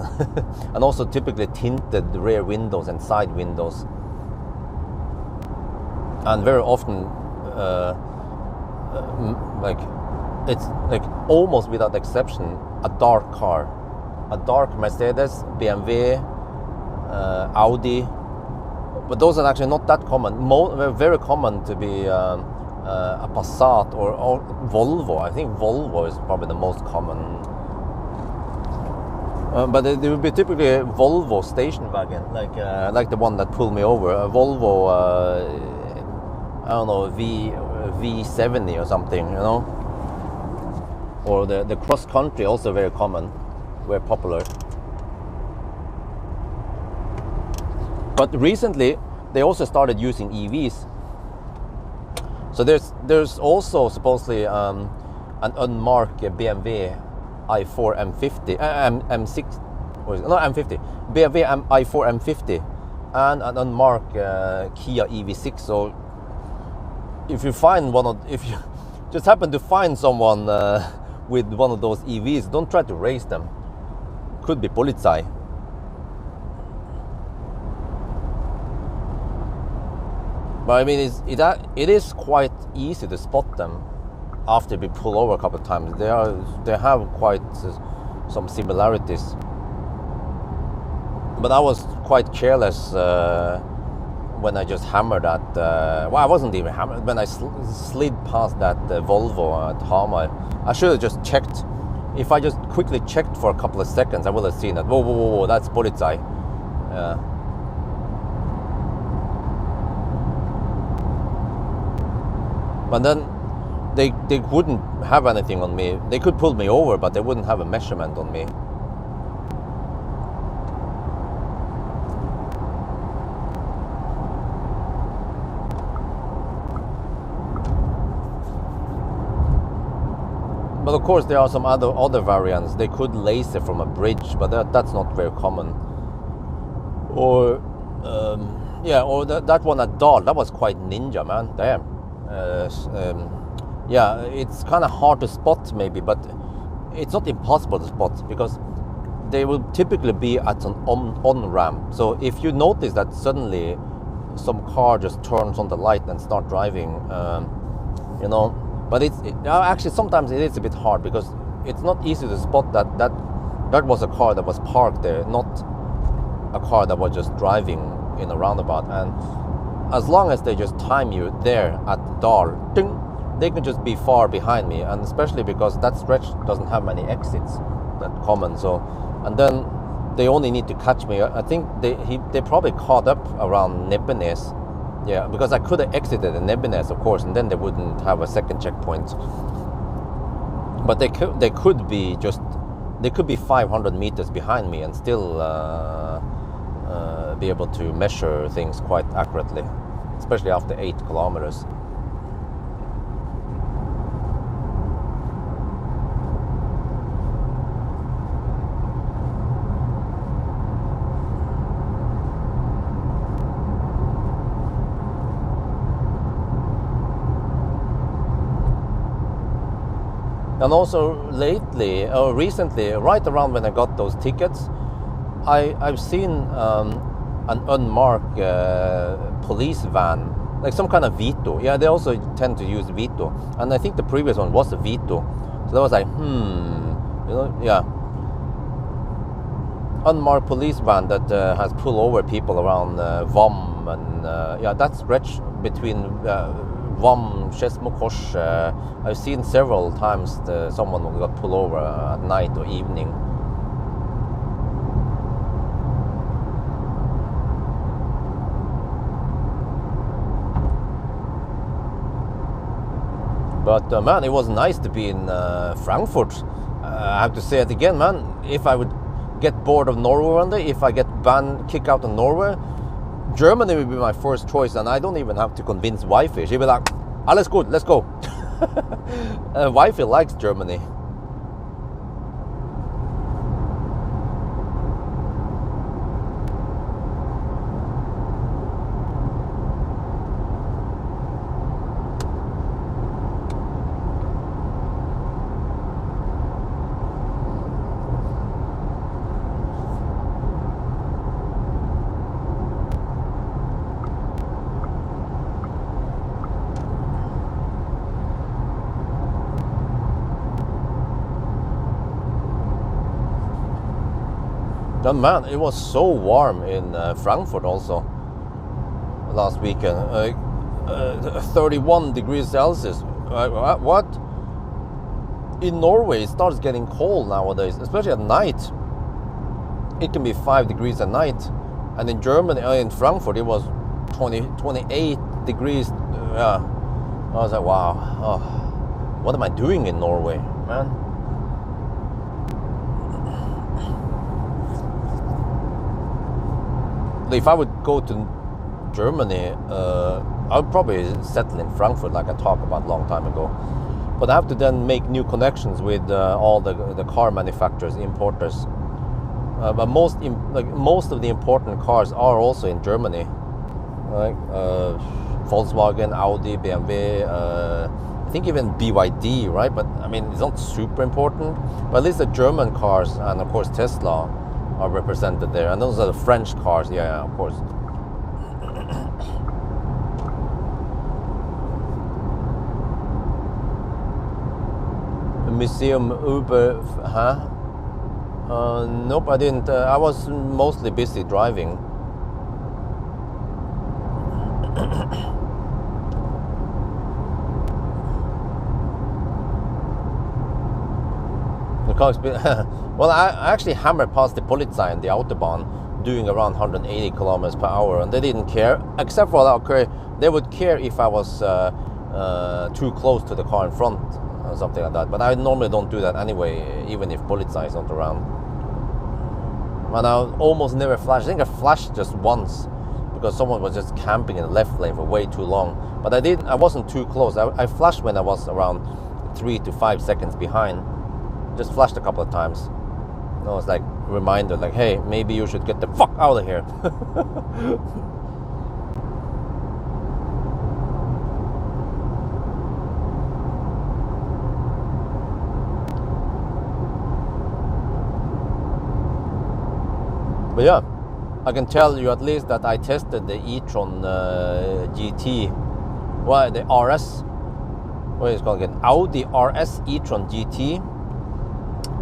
and also typically tinted rear windows and side windows, and very often like it's like almost without exception a dark car, a dark Mercedes, BMW, Audi. But those are actually not that common. Very common to be a Passat or Volvo. I think Volvo is probably the most common. But it would be typically a Volvo station wagon, like the one that pulled me over. A Volvo, I don't know, V70 or something, you know. Or the cross country, also very common, very popular. But recently, they also started using EVs. So there's also supposedly an unmarked BMW i4 M50, M6, no M50, BMW i4 M50, and an unmarked Kia EV6. So if you just happen to find someone with one of those EVs, don't try to race them. Could be Polizei. But I mean, it is quite easy to spot them after we pull over a couple of times. They have quite some similarities. But I was quite careless when I just hammered at. Well, I wasn't even hammered when I slid past that Volvo at Hamar. I should have just checked. If I just quickly checked for a couple of seconds, I would have seen that. Whoa, that's Polizei. But then they wouldn't have anything on me. They could pull me over, but they wouldn't have a measurement on me. But of course there are some other variants. They could laser from a bridge, but that's not very common. Or or that one at Dahl, that was quite ninja, man. Damn. yeah, it's kind of hard to spot maybe, but it's not impossible to spot because they will typically be at an on ramp. So if you notice that suddenly some car just turns on the light and start driving, you know, but actually sometimes it is a bit hard because it's not easy to spot that was a car that was parked there, not a car that was just driving in a roundabout. And as long as they just time you there at the door, ding, they can just be far behind me, and especially because that stretch doesn't have many exits that common. So, and then they only need to catch me. I think they probably caught up around Nebbenes. Yeah, because I could have exited in Nebbenes, of course, and then they wouldn't have a second checkpoint. But they could be 500 meters behind me and still be able to measure things quite accurately, especially after 8 kilometers. And also recently, right around when I got those tickets, I've seen an unmarked police van, like some kind of Vito. Yeah, they also tend to use Vito, and I think the previous one was a Vito. So that was like, you know, yeah, unmarked police van that has pulled over people around Vom, and yeah, that stretch between Vom, Skedsmokors. I've seen several times someone got pulled over at night or evening. But man, it was nice to be in Frankfurt. I have to say it again, man. If I would get bored of Norway one day, if I get kicked out of Norway, Germany would be my first choice, and I don't even have to convince wifey. She'll be like, alles gut, let's go. Wifey likes Germany. Man, it was so warm in Frankfurt also last weekend. 31 degrees Celsius. What? In Norway, it starts getting cold nowadays, especially at night. It can be 5 degrees at night. And in Germany, in Frankfurt, it was 28 degrees. I was like, wow, what am I doing in Norway, man? If I would go to Germany, I would probably settle in Frankfurt, like I talked about a long time ago. But I have to then make new connections with all the car manufacturers, importers. But most of the important cars are also in Germany, like Volkswagen, Audi, BMW. I think even BYD, right? But I mean, it's not super important. But at least the German cars and of course Tesla are represented there, and those are the French cars. Yeah, of course. Museum Uber, huh? Nope, I didn't. I was mostly busy driving. Well, I actually hammered past the Polizei in the autobahn, doing around 180 kilometers per hour, and they didn't care, except for that. Okay, they would care if I was too close to the car in front or something like that. But I normally don't do that anyway, even if Polizei is not around. And I almost never flashed. I think I flashed just once because someone was just camping in the left lane for way too long. But I wasn't too close. I flashed when I was around 3 to 5 seconds behind. Just flashed a couple of times. It was like a reminder, like, hey, maybe you should get the fuck out of here. yeah, I can tell you at least that I tested the e-tron GT, well, the RS, what is it called again? Audi RS e-tron GT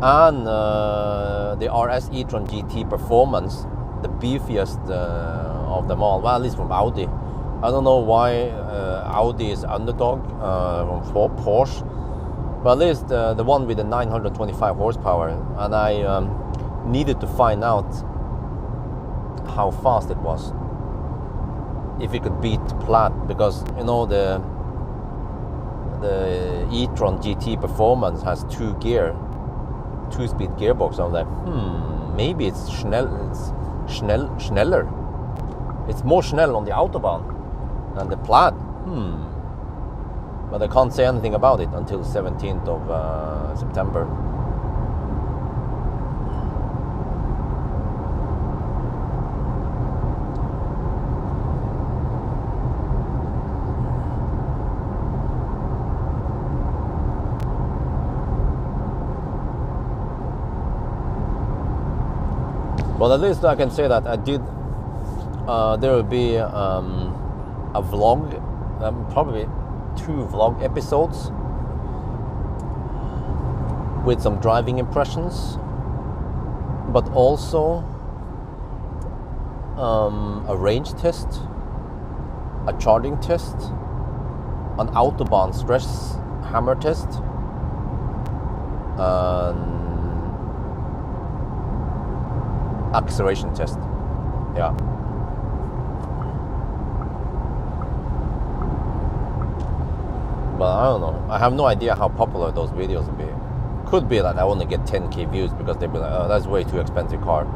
and the RS e-tron GT Performance, the beefiest of them all. Well, at least from Audi. I don't know why Audi is underdog from Porsche, but at least the one with the 925 horsepower, and I needed to find out how fast it was, if it could beat Plaid, because you know the e-tron GT Performance has 2-speed gearbox. I'm like, maybe it's schneller. It's more schnell on the autobahn than the Plaid. But I can't say anything about it until 17th of September. Well, at least I can say that I did. There will be a vlog, probably 2 vlog episodes with some driving impressions, but also a range test, a charging test, an autobahn stress hammer test, and acceleration test. Yeah. But I don't know. I have no idea how popular those videos will be. Could be that I only get 10k views because they'll be like, oh, that's way too expensive car.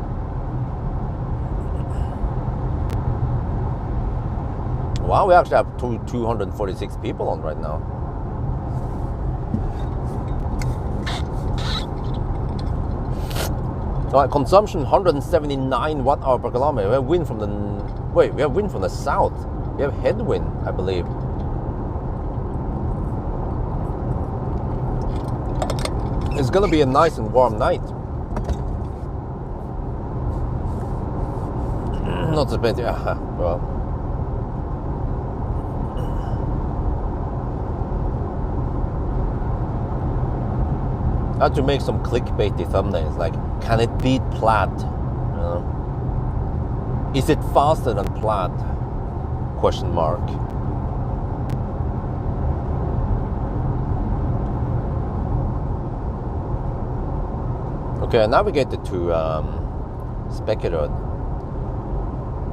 Wow, we actually have 246 people on right now. Right, consumption 179 watt-hour per kilometer. We have wind from the we have wind from the south. We have headwind, I believe. It's gonna be a nice and warm night. Not so bad, yeah. Well, I had to make some clickbaity thumbnails, like, can it beat Plaid? You know? Is it faster than Plaid? Question mark. Okay, I navigated to Spekedod.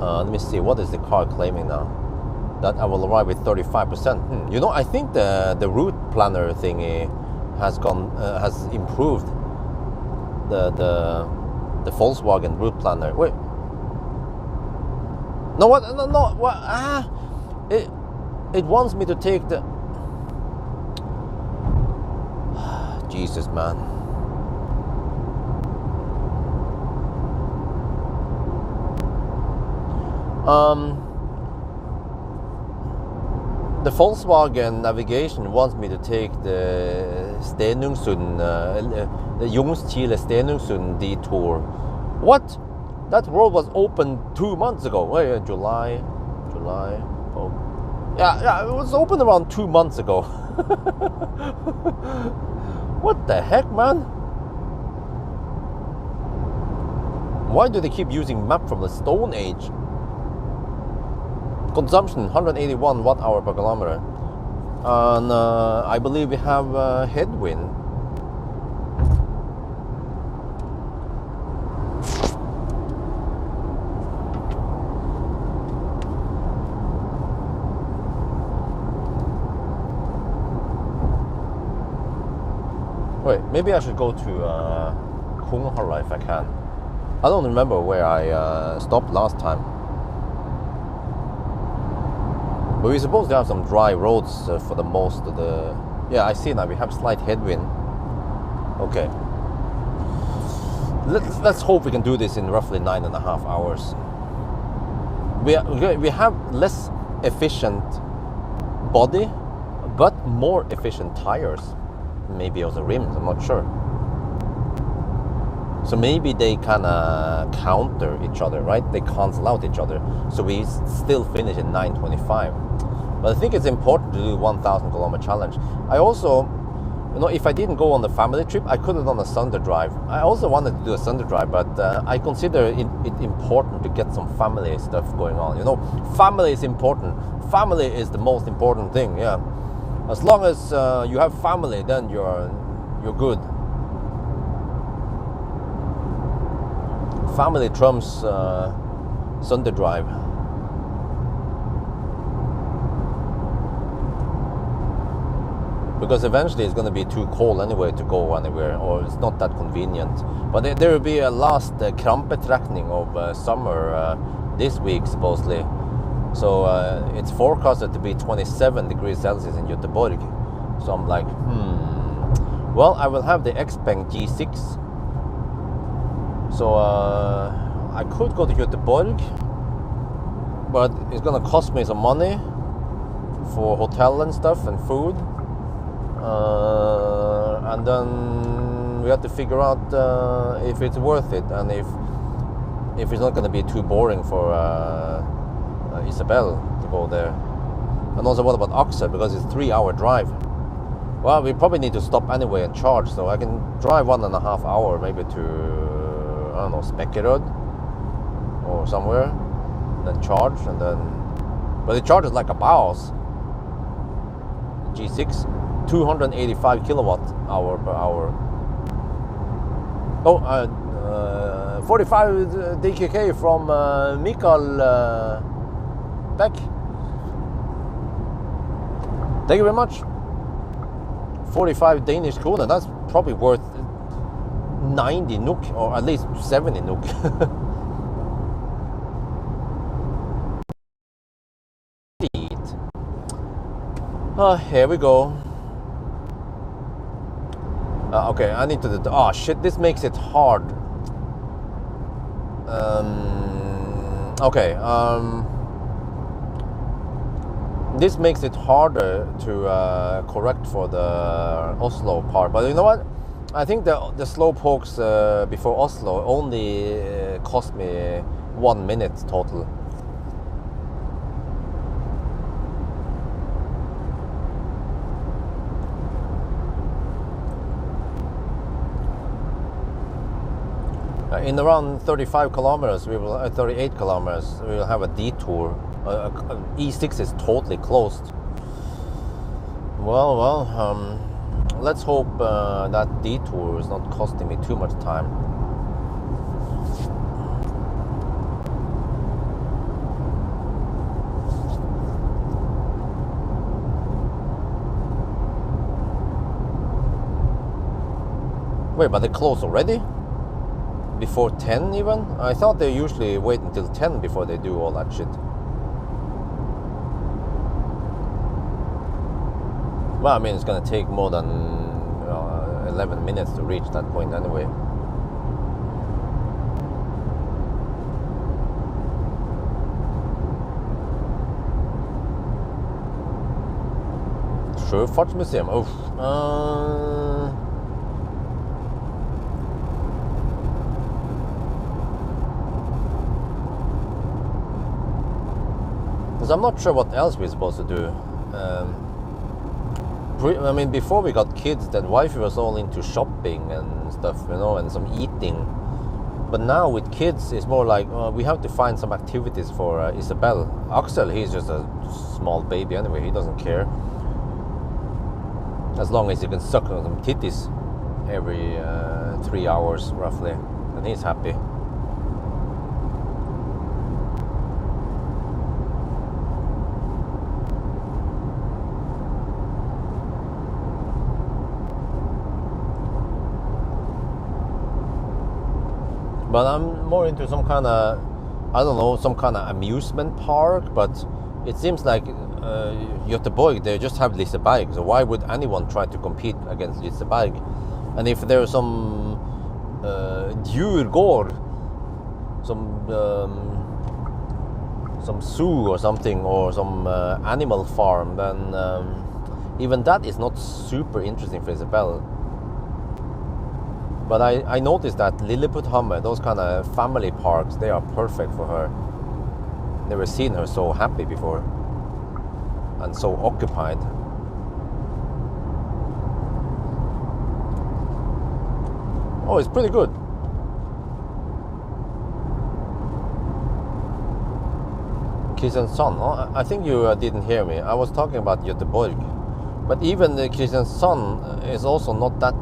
Let me see, what is the car claiming now? That I will arrive with 35%. You know, I think the route planner thingy has improved. The Volkswagen route planner. Wait. No, what? No, what? It wants me to take the. Jesus, man. The Volkswagen navigation wants me to take the Stenungsund, the Ljungskile-Stenungsund detour. What? That road was open 2 months ago. Wait, July. Oh, yeah, it was open around 2 months ago. What the heck, man? Why do they keep using map from the Stone Age? Consumption 181 watt-hour per kilometer, and I believe we have headwind. Wait, maybe I should go to Kunghalla if I can. I don't remember where I stopped last time. But we're supposed to have some dry roads for the most of the... Yeah, I see now, we have slight headwind. Okay. Let's hope we can do this in roughly 9.5 hours. We have less efficient body, but more efficient tires. Maybe also rims, I'm not sure. So maybe they kind of counter each other, right? They cancel out each other. So we still finish in 9:25. But I think it's important to do 1,000 kilometer challenge. I also, if I didn't go on the family trip, I could have done a Sunday drive. I also wanted to do a Sunday drive, but I consider it important to get some family stuff going on. Family is important. Family is the most important thing. Yeah, as long as you have family, then you're good. Family trumps Sunday drive. Because eventually it's going to be too cold anyway to go anywhere, or it's not that convenient. But there will be a last krampetrekning of summer this week, supposedly. So it's forecasted to be 27 degrees Celsius in Göteborg. So I'm like, Well, I will have the Xpeng G6. So I could go to Göteborg, but it's going to cost me some money for hotel and stuff and food. And then we have to figure out if it's worth it, and if it's not going to be too boring for Isabel to go there. And also, what about Axel, because it's a 3-hour drive. Well, we probably need to stop anyway and charge, so I can drive 1.5 hours maybe to, I don't know, Spekkerud or somewhere, and then charge, and then, but it charges like a Pawel G6. 285 kilowatt hour per hour. 45 DKK from Mikael Beck. Thank you very much. 45 Danish kroner. That's probably worth 90 NOK, or at least 70 NOK. Here we go. Okay, I need to. Oh shit! This makes it hard. Okay. This makes it harder to correct for the Oslo part. But you know what? I think the slow pokes before Oslo only cost me 1 minute total. In around 35 kilometers, 38 kilometers, we will have a detour. E6 is totally closed. Well, let's hope that detour is not costing me too much time. Wait, but they closed already? Before 10 even? I thought they usually wait until 10 before they do all that shit. Well, I mean, it's gonna take more than 11 minutes to reach that point anyway. Sjöfartsmuseum, because I'm not sure what else we're supposed to do. I mean, before we got kids, that wife was all into shopping and stuff, and some eating. But now with kids, it's more like we have to find some activities for Isabel. Axel, he's just a small baby anyway. He doesn't care. As long as he can suck on some titties every 3 hours roughly, then he's happy. But I'm more into some kind of, I don't know, some kind of amusement park. But it seems like Göteborg, they just have Liseberg. So why would anyone try to compete against Liseberg? And if there's some djurgård, some zoo or something, or some animal farm, then even that is not super interesting for Isabel. But I noticed that Lilleputthammer, those kind of family parks, they are perfect for her. Never seen her so happy before and so occupied. Oh, it's pretty good. Kristiansand. Oh, I think you didn't hear me. I was talking about Göteborg. But even the Kristiansand is also not that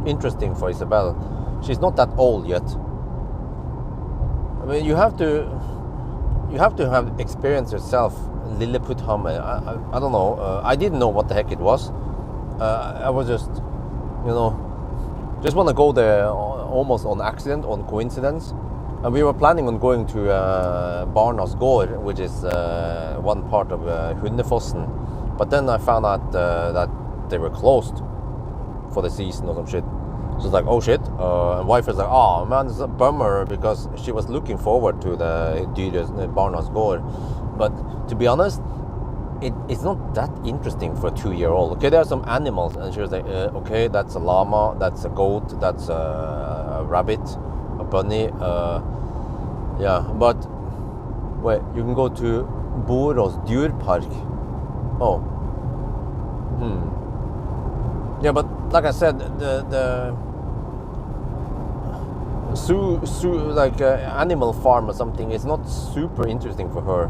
interesting for Isabel. She's not that old yet. I mean, you have to have experience yourself. Lilleputthammer. I don't know. I didn't know what the heck it was. I was just, just want to go there almost on accident, on coincidence. And we were planning on going to Barnas Gård, which is one part of Hundefossen. But then I found out that they were closed for the season or some shit. So it's like, oh shit. And wife was like, oh man, it's a bummer, because she was looking forward to the Barnas Gård. But to be honest, it's not that interesting for a 2-year-old. Okay, there are some animals, and she was like, okay, that's a llama, that's a goat, that's a rabbit, a bunny. Yeah, but wait, you can go to Borås Djurpark. Oh. Yeah, but like I said, the zoo like animal farm or something is not super interesting for her.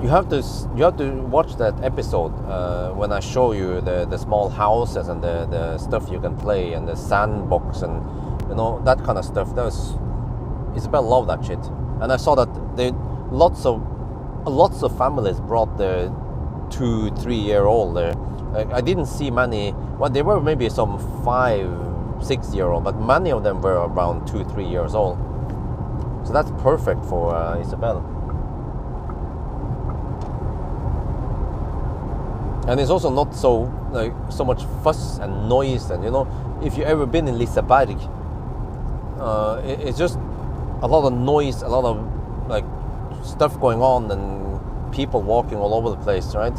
You have to watch that episode when I show you the small houses and the stuff you can play and the sandbox and that kind of stuff. Isabel loved that shit, and I saw that lots of families brought their 2-3-year-old there. I didn't see many. Well, there were maybe some 5-6-year-old, but many of them were around 2-3 years old. So that's perfect for Isabel. And it's also not so much fuss and noise, and if you've ever been in Liseberg, it's just a lot of noise, a lot of stuff going on, and people walking all over the place, right?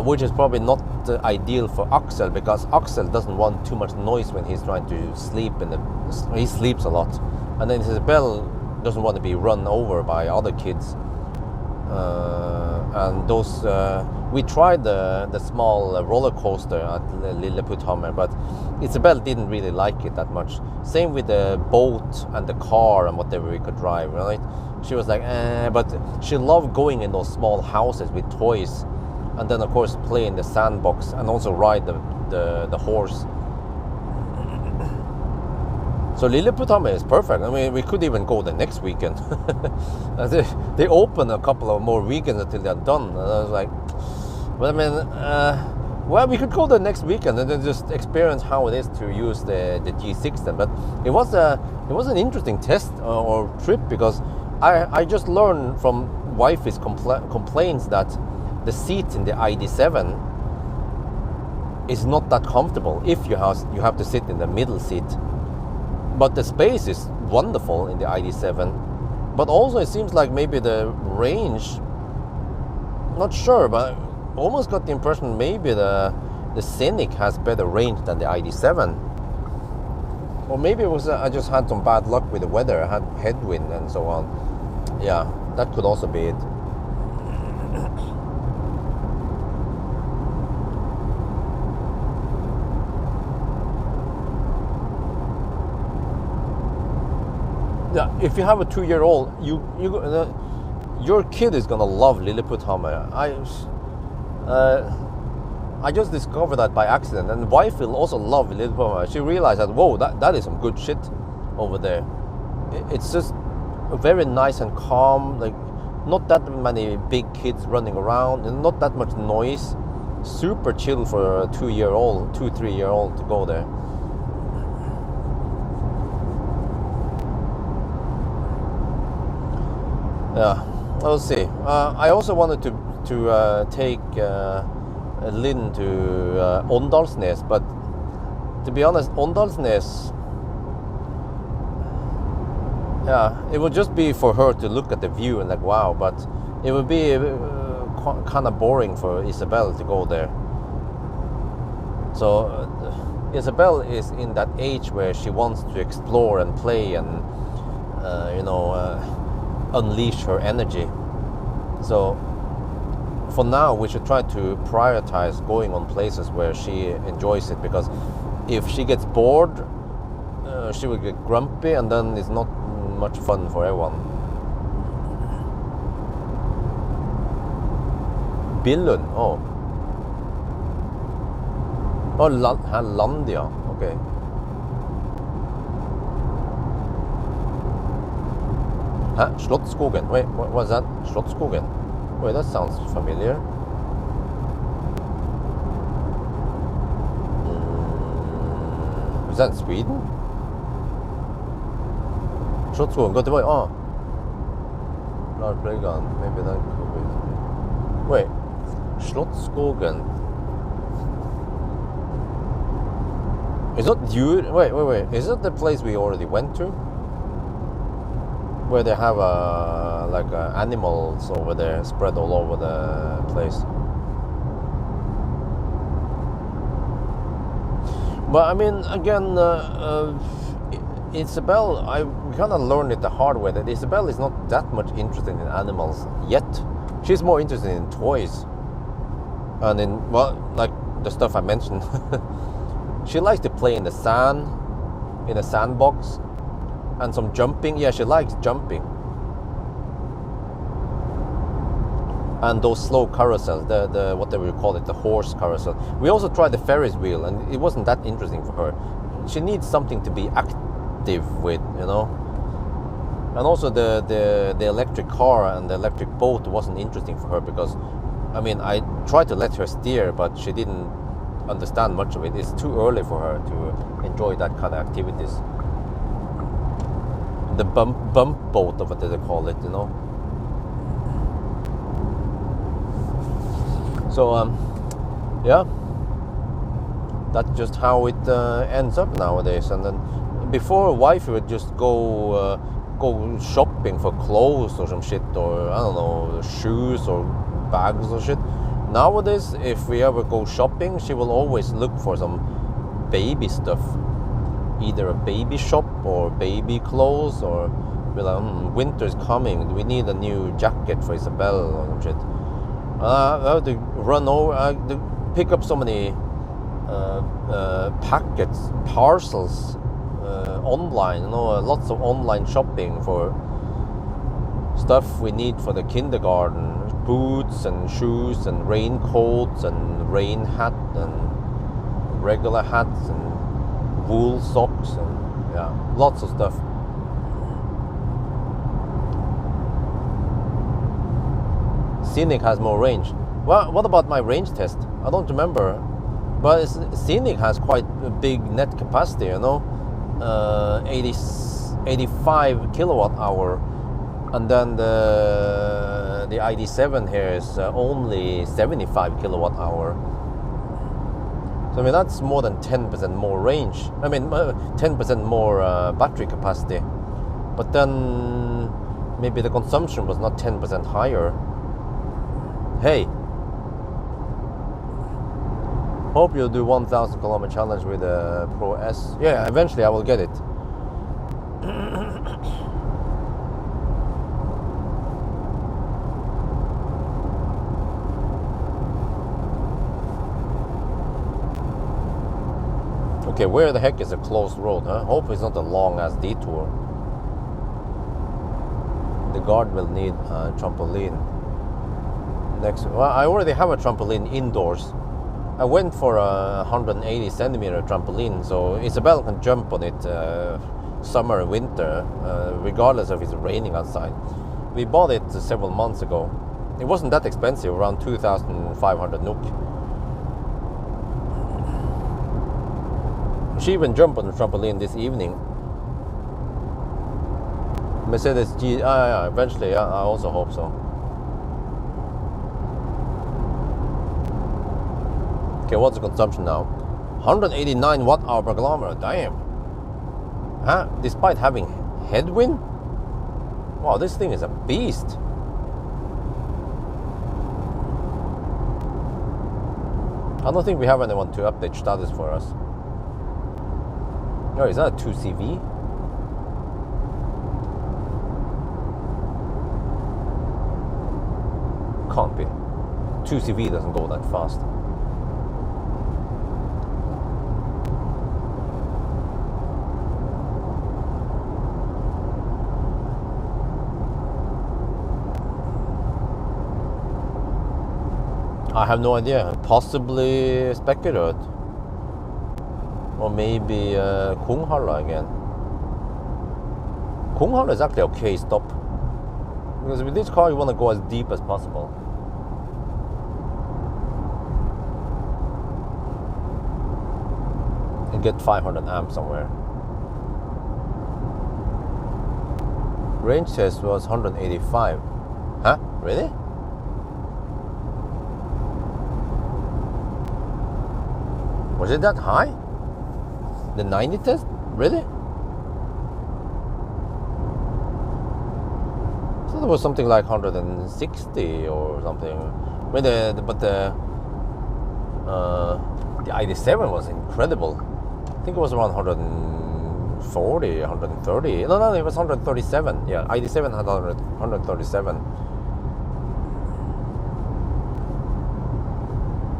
Which is probably not ideal for Axel, because Axel doesn't want too much noise when he's trying to sleep. He sleeps a lot, and then Isabel doesn't want to be run over by other kids. And those we tried the small roller coaster at Lilleputthammer, but Isabel didn't really like it that much. Same with the boat and the car and whatever we could drive, right? She was like, but she loved going in those small houses with toys, and then of course play in the sandbox and also ride the horse. So Lilleputthammer is perfect. I mean, we could even go the next weekend. They open a couple of more weekends until they're done. And I was like, but I mean, well, we could go the next weekend and then just experience how it is to use the G6 then. But it was an interesting test or trip, because I just learned from wifey's complaints that the seat in the ID7 is not that comfortable if you have to sit in the middle seat. But the space is wonderful in the ID7. But also it seems like maybe the range, not sure, but I almost got the impression maybe the Scenic has better range than the ID7. Or maybe it was I just had some bad luck with the weather. I had headwind and so on. Yeah, that could also be it. Yeah, if you have a 2-year-old, your kid is gonna love Lilleputthammer. I just discovered that by accident, and wife will also love Lilleputthammer. She realized that, whoa, that is some good shit over there. It's just very nice and calm, not that many big kids running around, and not that much noise. Super chill for a 2-3-year-old to go there. Yeah, we'll see. I also wanted to take Lynn to Åndalsnes, but to be honest, Åndalsnes, yeah, it would just be for her to look at the view and wow, but it would be kind of boring for Isabel to go there. So Isabel is in that age where she wants to explore and play and unleash her energy. So for now, we should try to prioritize going on places where she enjoys it, because if she gets bored, she will get grumpy, and then it's not much fun for everyone. Billund, oh, Landia, okay. Huh? Slottsskogen, wait, what was that? Slottsskogen? Wait, that sounds familiar. Is that Sweden? Slottsskogen, Göteborg, oh. Large playground, maybe that could be. Wait, Slottsskogen. Is that wait. Is it the place we already went to? Where they have animals over there spread all over the place. But I mean, again, Isabel, I kind of learned it the hard way that Isabel is not that much interested in animals yet. She's more interested in toys. And in, well, like the stuff I mentioned. She likes to play in the sand, in a sandbox, and some jumping. Yeah, she likes jumping. And those slow carousels, the whatever you call it, the horse carousel. We also tried the Ferris wheel, and it wasn't that interesting for her. She needs something to be active with, you know. And also the electric car and the electric boat wasn't interesting for her, because, I mean, I tried to let her steer, but she didn't understand much of it. It's too early for her to enjoy that kind of activities. The bump boat, or what they call it, you know. So yeah, that's just how it ends up nowadays. And then before, wife would just go shopping for clothes or some shit, or I don't know, shoes or bags or shit. Nowadays, if we ever go shopping, she will always look for some baby stuff, either a baby shop or baby clothes, or be like, winter's coming, we need a new jacket for Isabel or some shit. I have to run over, I have to pick up so many packets, parcels online, you know, lots of online shopping for stuff we need for the kindergarten, boots and shoes and raincoats and rain hat and regular hats and wool socks and yeah, lots of stuff. Scenic has more range. Well, what about my range test? I don't remember, but Scenic has quite a big net capacity, you know, 85 kilowatt hour, and then the ID7 here is only 75 kilowatt hour. So I mean, that's more than 10% more range. I mean, 10% more battery capacity. But then maybe the consumption was not 10% higher. Hey, hope you'll do 1,000 kilometer challenge with the Pro S. Yeah, eventually I will get it. Okay, where the heck is a closed road, huh? Hope it's not a long-ass detour. The guard will need a trampoline. Next, well, I already have a trampoline indoors. I went for a 180 centimeter trampoline, so Isabel can jump on it summer and winter, regardless if it's raining outside. We bought it several months ago. It wasn't that expensive, around 2,500 NOK. She even jumped on the trampoline this evening. Mercedes G, yeah, eventually, yeah, I also hope so. Okay, what's the consumption now? 189 watt hour per kilometer, damn. Huh? Despite having headwind? Wow, this thing is a beast. I don't think we have anyone to update status for us. Oh, is that a 2CV? Can't be. 2CV doesn't go that fast. I have no idea. Possibly Spekkerød. Or maybe Kunghalla again. Kunghalla is actually okay stop. Because with this car you want to go as deep as possible. And get 500 amps somewhere. Range test was 185. Huh? Really? Was it that high? The 90 test? Really? I thought it was something like 160 or something. But the ID7 was incredible. I think it was around 140, 130. No, it was 137. Yeah, ID7 had 137.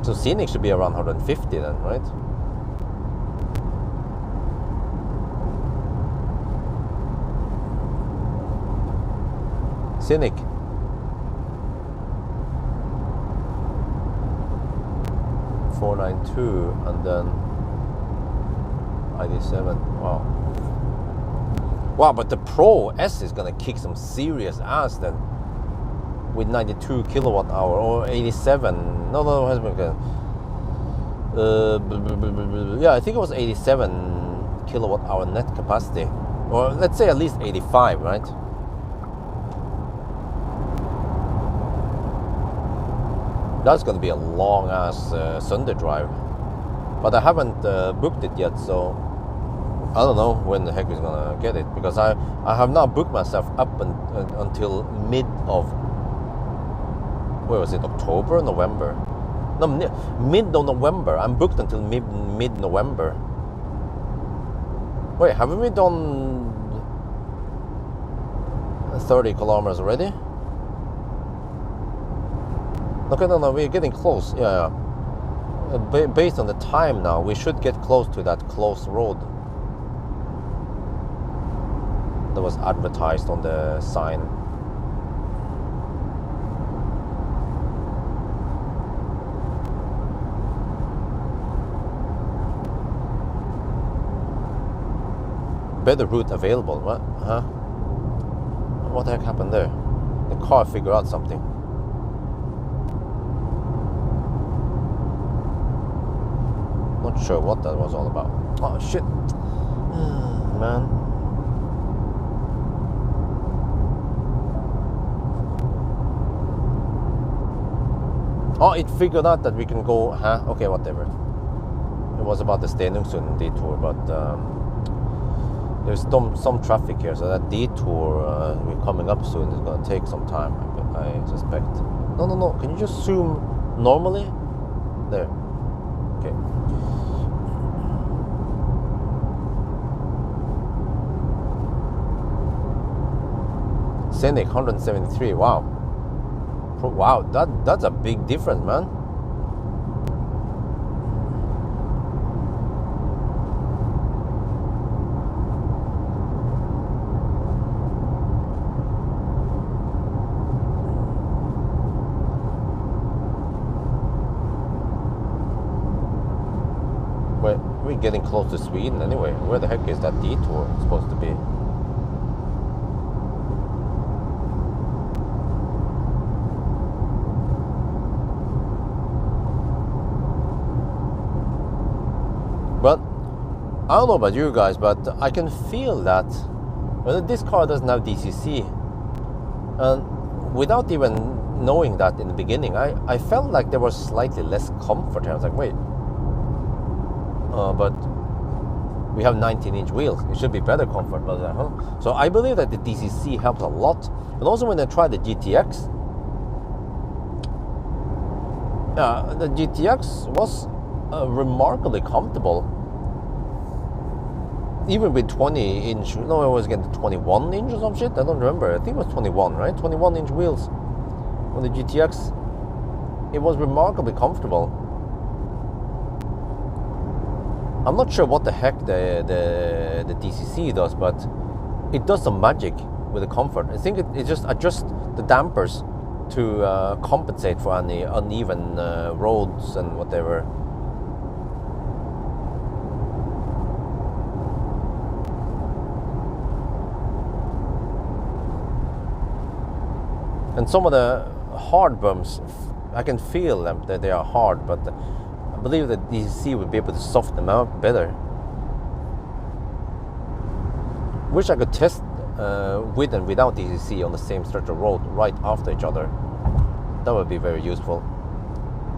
So Scenic should be around 150 then, right? Scenic. $492 and then ID7. Wow. Wow, but the Pro S is gonna kick some serious ass then. With 92 kilowatt hour or 87. No, it hasn't been. Yeah, I think it was 87 kilowatt hour net capacity, or let's say at least 85, right? That's going to be a long ass Sunday drive, but I haven't booked it yet, so I don't know when the heck is gonna get it, because I have now booked myself up until mid of. Where was it? October, November? No, mid of November. I'm booked until mid November. Wait, haven't we done 30 kilometers already? Okay, no, we're getting close. Yeah. Based on the time now, we should get close to that close road that was advertised on the sign. Better route available. What? Huh? What the heck happened there? The car figured out something. Not sure what that was all about. Oh shit, man. Oh, it figured out that we can go. Huh? Okay, whatever. It was about the Stenungsund detour, but. There's some traffic here, so that detour we're coming up soon is going to take some time, I suspect. No. Can you just zoom normally? There. Okay. Scenic 173. Wow. Wow, that's a big difference, man. We're getting close to Sweden anyway. Where the heck is that detour supposed to be? But I don't know about you guys, but I can feel that this car doesn't have DCC, and without even knowing that in the beginning, I felt like there was slightly less comfort here. I was like, wait. But we have 19-inch wheels. It should be better comfort, but So I believe that the DCC helps a lot. And also when I tried the GTX, the GTX was remarkably comfortable. Even with 20-inch, no, I was getting 21-inch or some shit. I don't remember. I think it was 21, right? 21-inch wheels on the GTX. It was remarkably comfortable. I'm not sure what the heck the DCC does, but it does some magic with the comfort. I think it just adjusts the dampers to compensate for any uneven roads and whatever. And some of the hard bumps, I can feel them, that they are hard, but I believe that DCC would be able to soften them out better. Wish I could test with and without DCC on the same stretch of road right after each other. That would be very useful.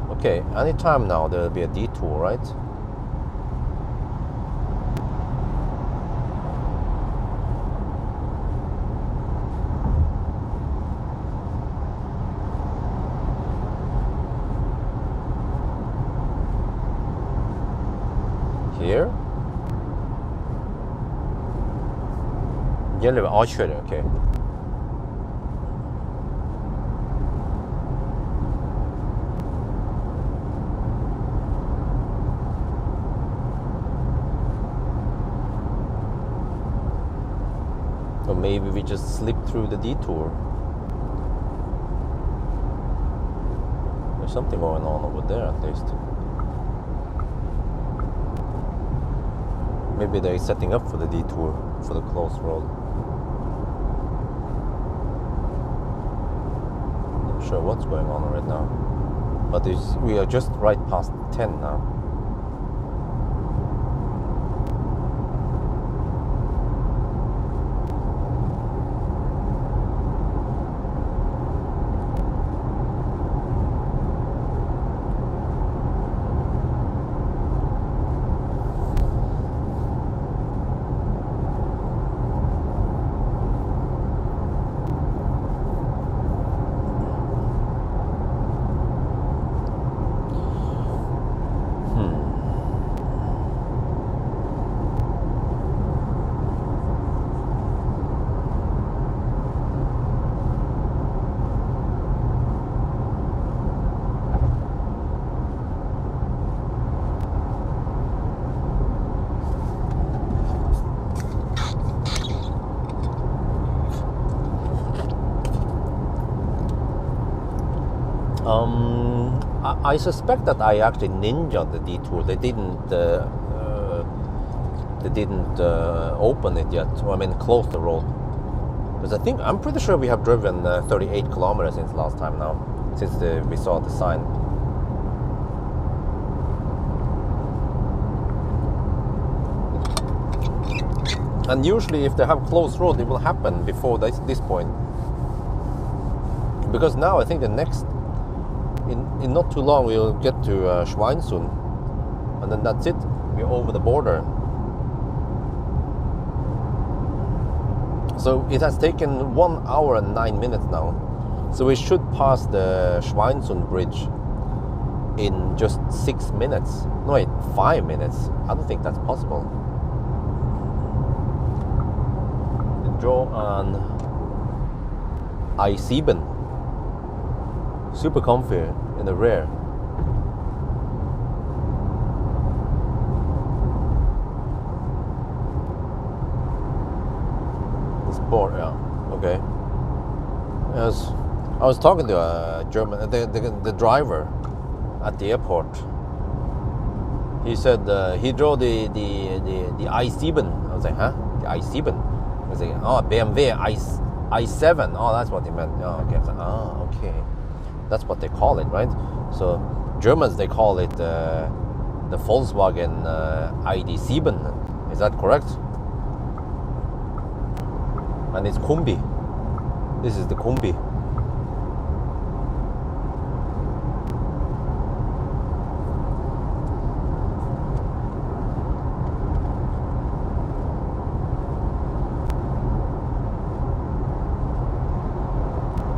Okay, anytime now there will be a detour, right? Here? Gjelder ved avkjøring, okay. Or maybe we just slip through the detour. There's something going on over there at least. Maybe they're setting up for the detour, for the closed road. Not sure what's going on right now. But we are just right past 10 now. I suspect that I actually ninja'd the detour. They didn't open it yet. Well, I mean, close the road. Because I'm pretty sure we have driven 38 kilometers since last time now, since we saw the sign. And usually, if they have closed road, it will happen before this point. Because now I think the next. In not too long we'll get to Schweinsund, and then that's it, we're over the border. So it has taken 1 hour and 9 minutes now, so we should pass the Schweinsund bridge in just 6 minutes. No wait, 5 minutes. I don't think that's possible. Draw on ID7. Super comfy in the rear. The Sport, yeah, okay. I was talking to a German, the driver at the airport. He said he drove the ID7. I was like, huh? The ID7? I was like, oh, BMW ID7. Oh, that's what he meant. Oh, okay. I was like, oh, okay. That's what they call it, right? So Germans, they call it the Volkswagen ID7. Is that correct? And it's Kombi. This is the Kombi.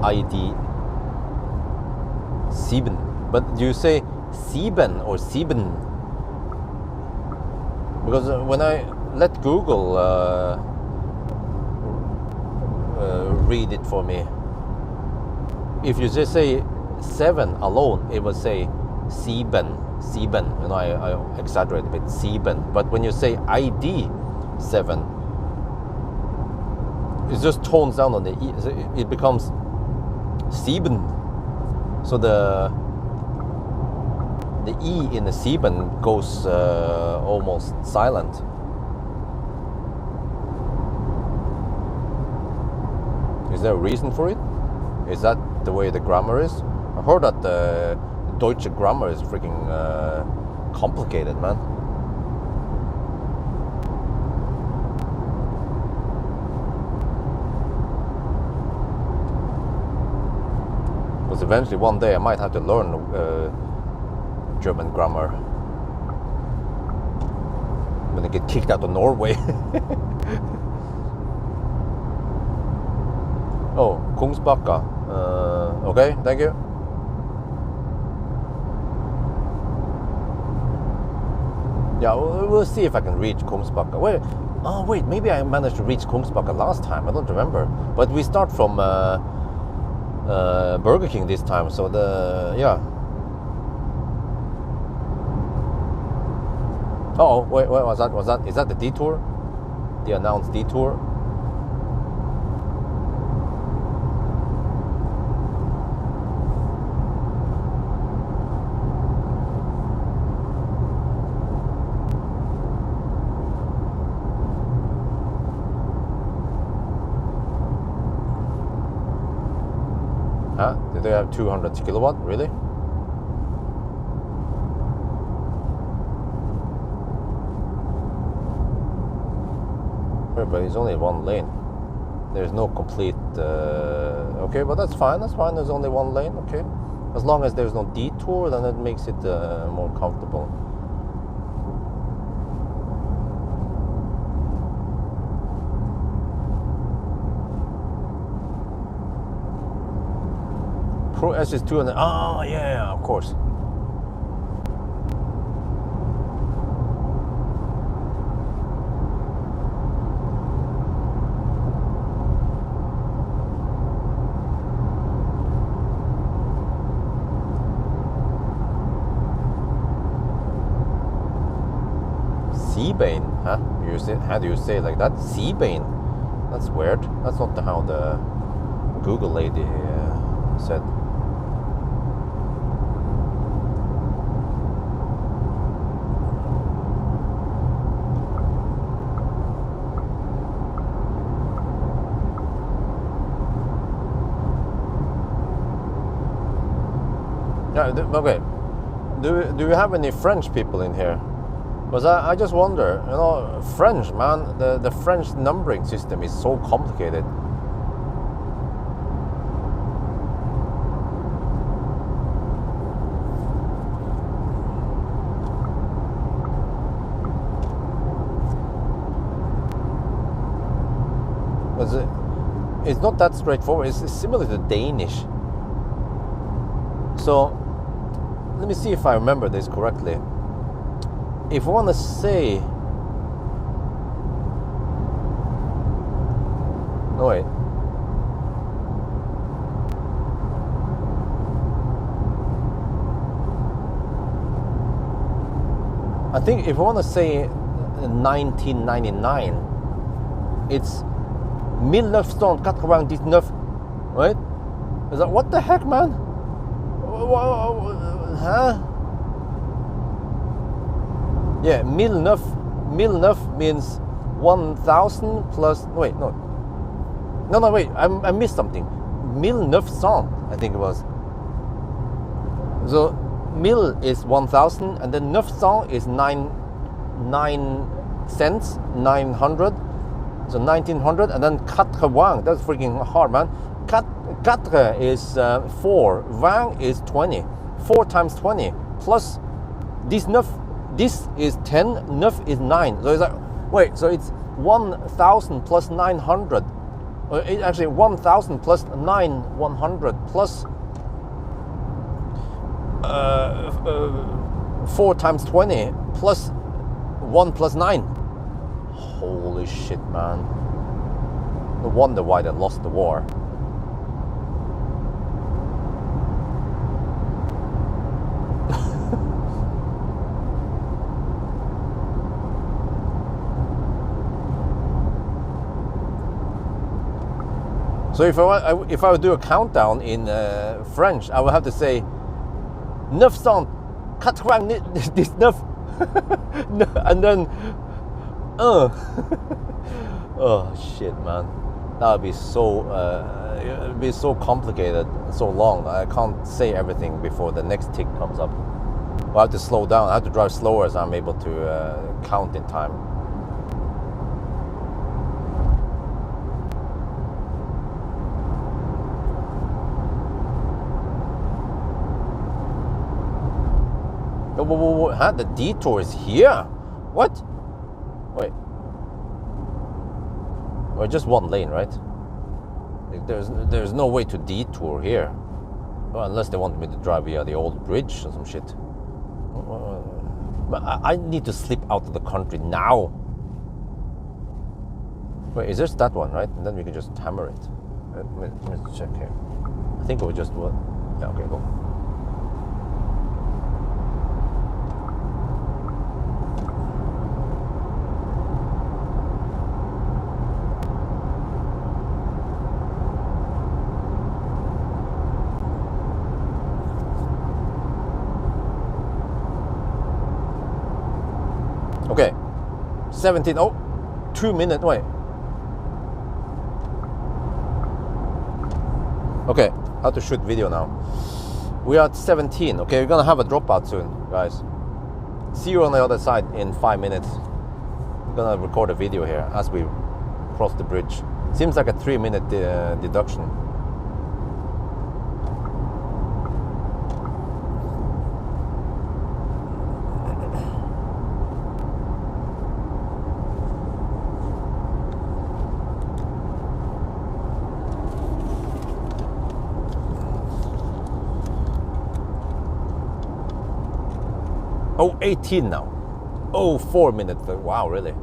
ID7. But do you say Sieben or Sieben? Because when I let Google read it for me, if you just say 7 alone, it would say sieben. You know, I exaggerate a bit, sieben. But when you say ID7, it just tones down on the E. It becomes sieben. So the E in the sieben goes almost silent. Is there a reason for it? Is that the way the grammar is? I heard that the Deutsche grammar is freaking complicated, man. Because eventually one day I might have to learn German grammar when I get kicked out of Norway. Oh, Kungsbacka. Okay, thank you. Yeah, we'll see if I can reach Kungsbacka. Wait, maybe I managed to reach Kungsbacka last time. I don't remember. But we start from Burger King this time, so yeah. Oh, wait, was that? Is that the detour? The announced detour? Huh? Did they have 200 kilowatt? Really? But it's only one lane. There's no complete... okay, but that's fine. There's only one lane, okay. As long as there's no detour, then it makes it more comfortable. Pro S is 200. Oh, yeah, of course. Seabane, huh? How do you say it like that? Seabane. That's weird. That's not how the Google lady said. Yeah, okay. Do you have any French people in here? Because I just wonder, you know, French, man, the French numbering system is so complicated. It's not that straightforward. It's similar to Danish. So, let me see if I remember this correctly. If I want to say... No, wait. I think if I want to say 1999, it's 1999, right? Is that, what the heck, man? Huh? Yeah, 1999 means 1000 plus. Wait, no, wait. I missed something. 1900, I think it was. So, 1000 is 1000, and then 900 is 9 cents, 900. So 1900, and then 80. That's freaking hard, man. 4 is 4. 20 is 20. 4 times 20 plus this 9. This is 10. 9 is 9. So it's like, wait. So it's 1000 plus 900. Actually, 1000 plus 100 plus 4 times 20 plus 1 + 9. Holy shit, man. No wonder why they lost the war. So if I would do a countdown in French, I would have to say 999 and then oh shit, man, that would be so it'd be so complicated, so long. I can't say everything before the next tick comes up. I have to slow down. I have to drive slower as I'm able to count in time. Huh? The detour is here? What? Wait. Well, just one lane, right? There's no way to detour here. Well, unless they want me to drive via the old bridge or some shit. But I need to slip out of the country now. Wait, is this that one, right? And then we can just hammer it. Let me check here. I think it was just what? Yeah, okay, go. Okay, 17, 2 minutes, wait. Okay, how to shoot video now. We are at 17, okay, we're gonna have a dropout soon, guys. See you on the other side in 5 minutes. I'm gonna record a video here as we cross the bridge. Seems like a 3-minute deduction. Oh, 18 now. Oh, 4 minutes. Wow, really?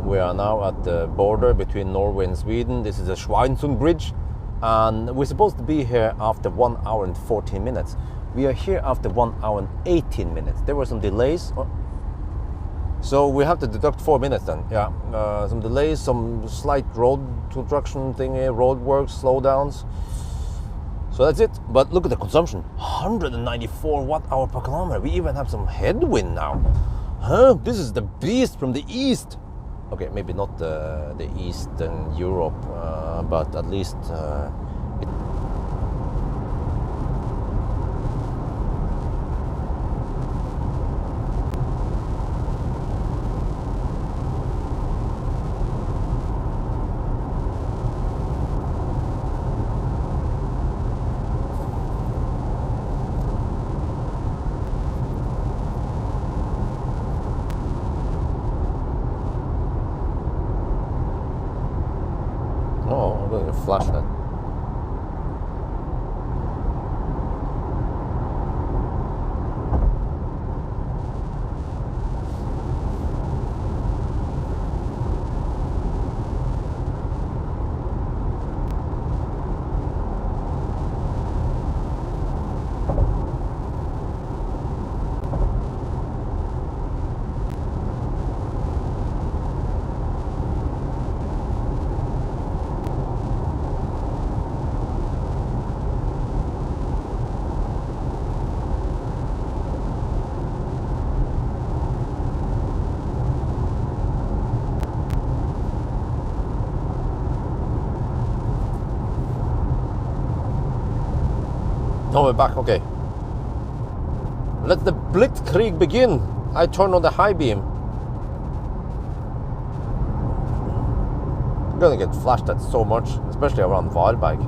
We are now at the border between Norway and Sweden. This is the Schweinsund Bridge, and we're supposed to be here after 1 hour and 14 minutes. We are here after 1 hour and 18 minutes. There were some delays. So we have to deduct 4 minutes then. Yeah, some delays, some slight road construction thingy, road works, slowdowns. So that's it. But look at the consumption, 194 watt-hour per kilometer. We even have some headwind now. Huh? This is the beast from the east. Okay, maybe not the Eastern Europe, but at least flash that. No, we're back, okay. Let the blitzkrieg begin. I turn on the high beam. I'm gonna get flashed at so much, especially around Varberg.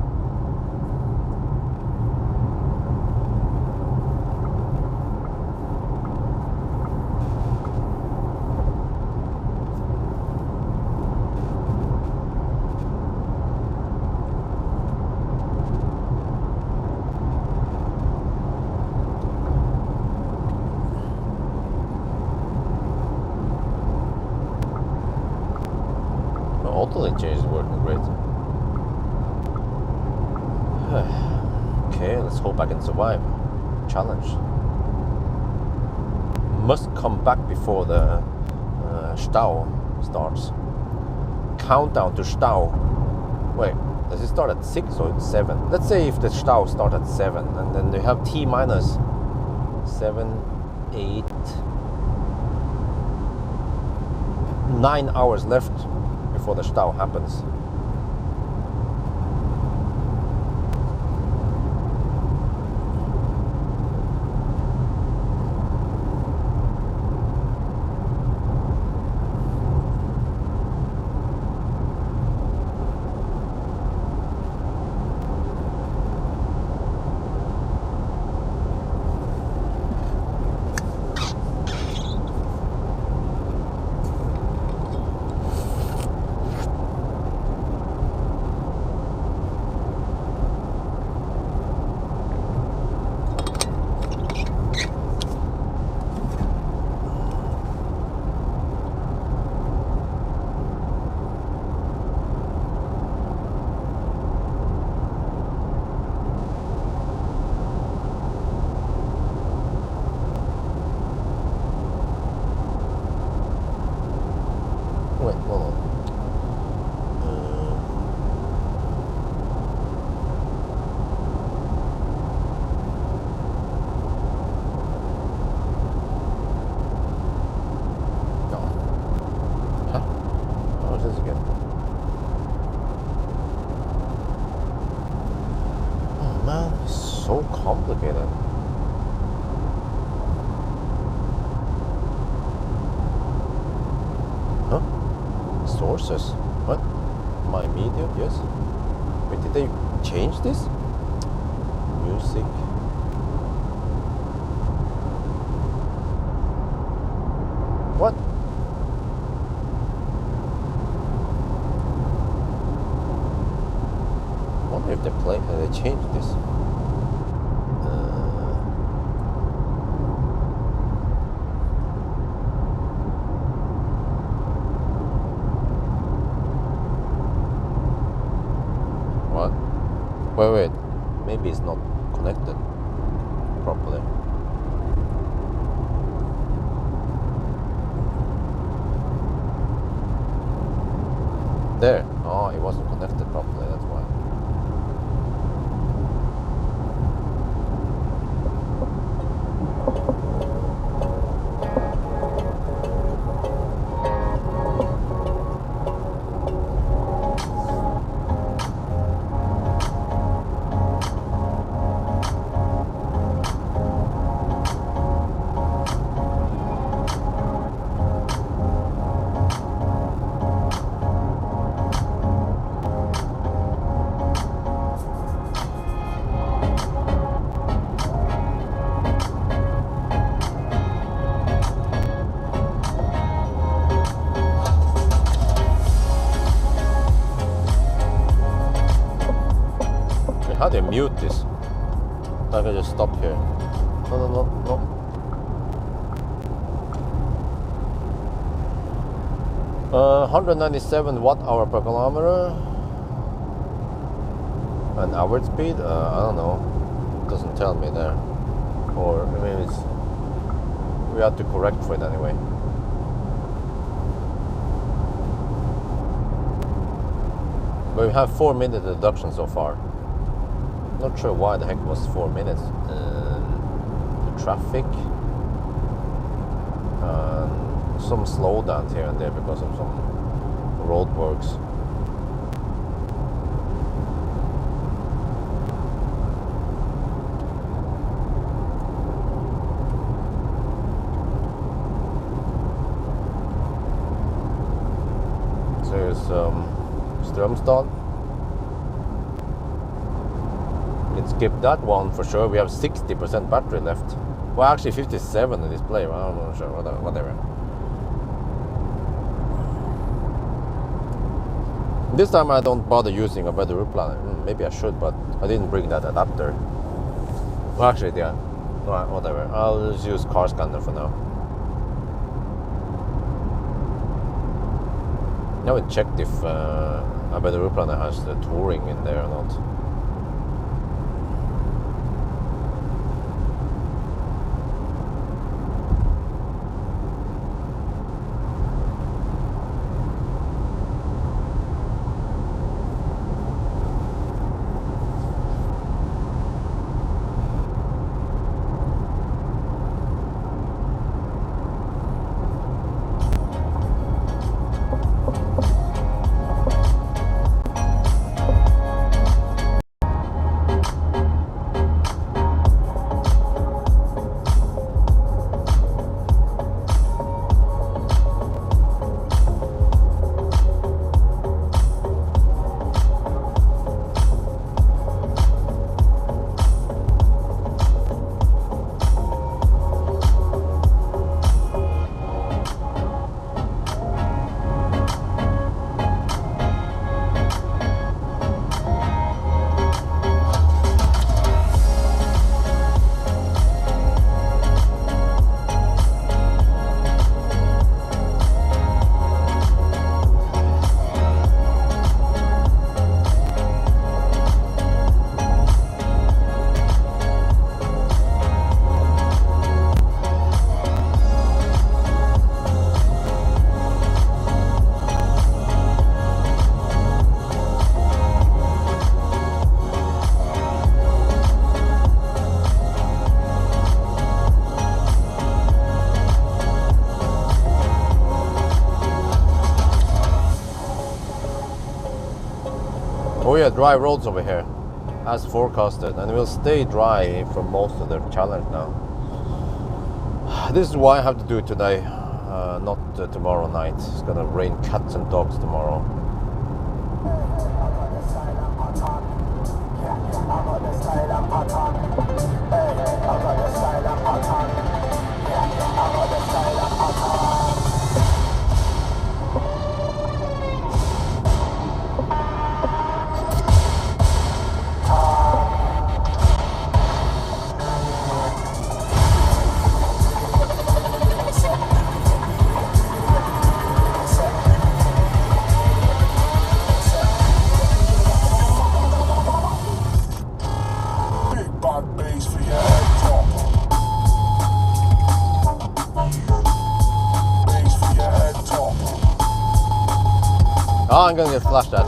throttle change is working great. Okay, let's hope I can survive. Challenge. Must come back before the Stau starts. Countdown to Stau. Wait, does it start at 6 or 7? Let's say if the Stau starts at 7, and then they have T minus 7, 8, 9 hours left before the Stau happens. So complicated. Huh? Sources? What? My media? Yes. Wait, did they change this? Music. What? I wonder if they changed this. Wait, maybe it's not connected properly. There. Oh, it wasn't connected properly, that's why. How do you mute this? I can just stop here. No. 197 watt-hour per kilometer. An average speed? I don't know. It doesn't tell me there. Or maybe it's... we have to correct for it anyway. But we have 4-minute deduction so far. Not sure why the heck was 4 minutes. The traffic, some slowdowns here and there because of some roadworks. So here's Strömstad. Skip that one for sure. We have 60% battery left. Well, actually 57 in display. I'm not sure. Whatever. This time I don't bother using a better route planner. Maybe I should, but I didn't bring that adapter. Well, actually, yeah. Whatever. I'll just use car scanner for now. haven't checked if Abedaruplan has the touring in there or not. Oh yeah, dry roads over here, as forecasted, and it will stay dry for most of the challenge now. This is why I have to do it today, not tomorrow night. It's gonna rain cats and dogs tomorrow. Oh, I'm gonna get flashed at.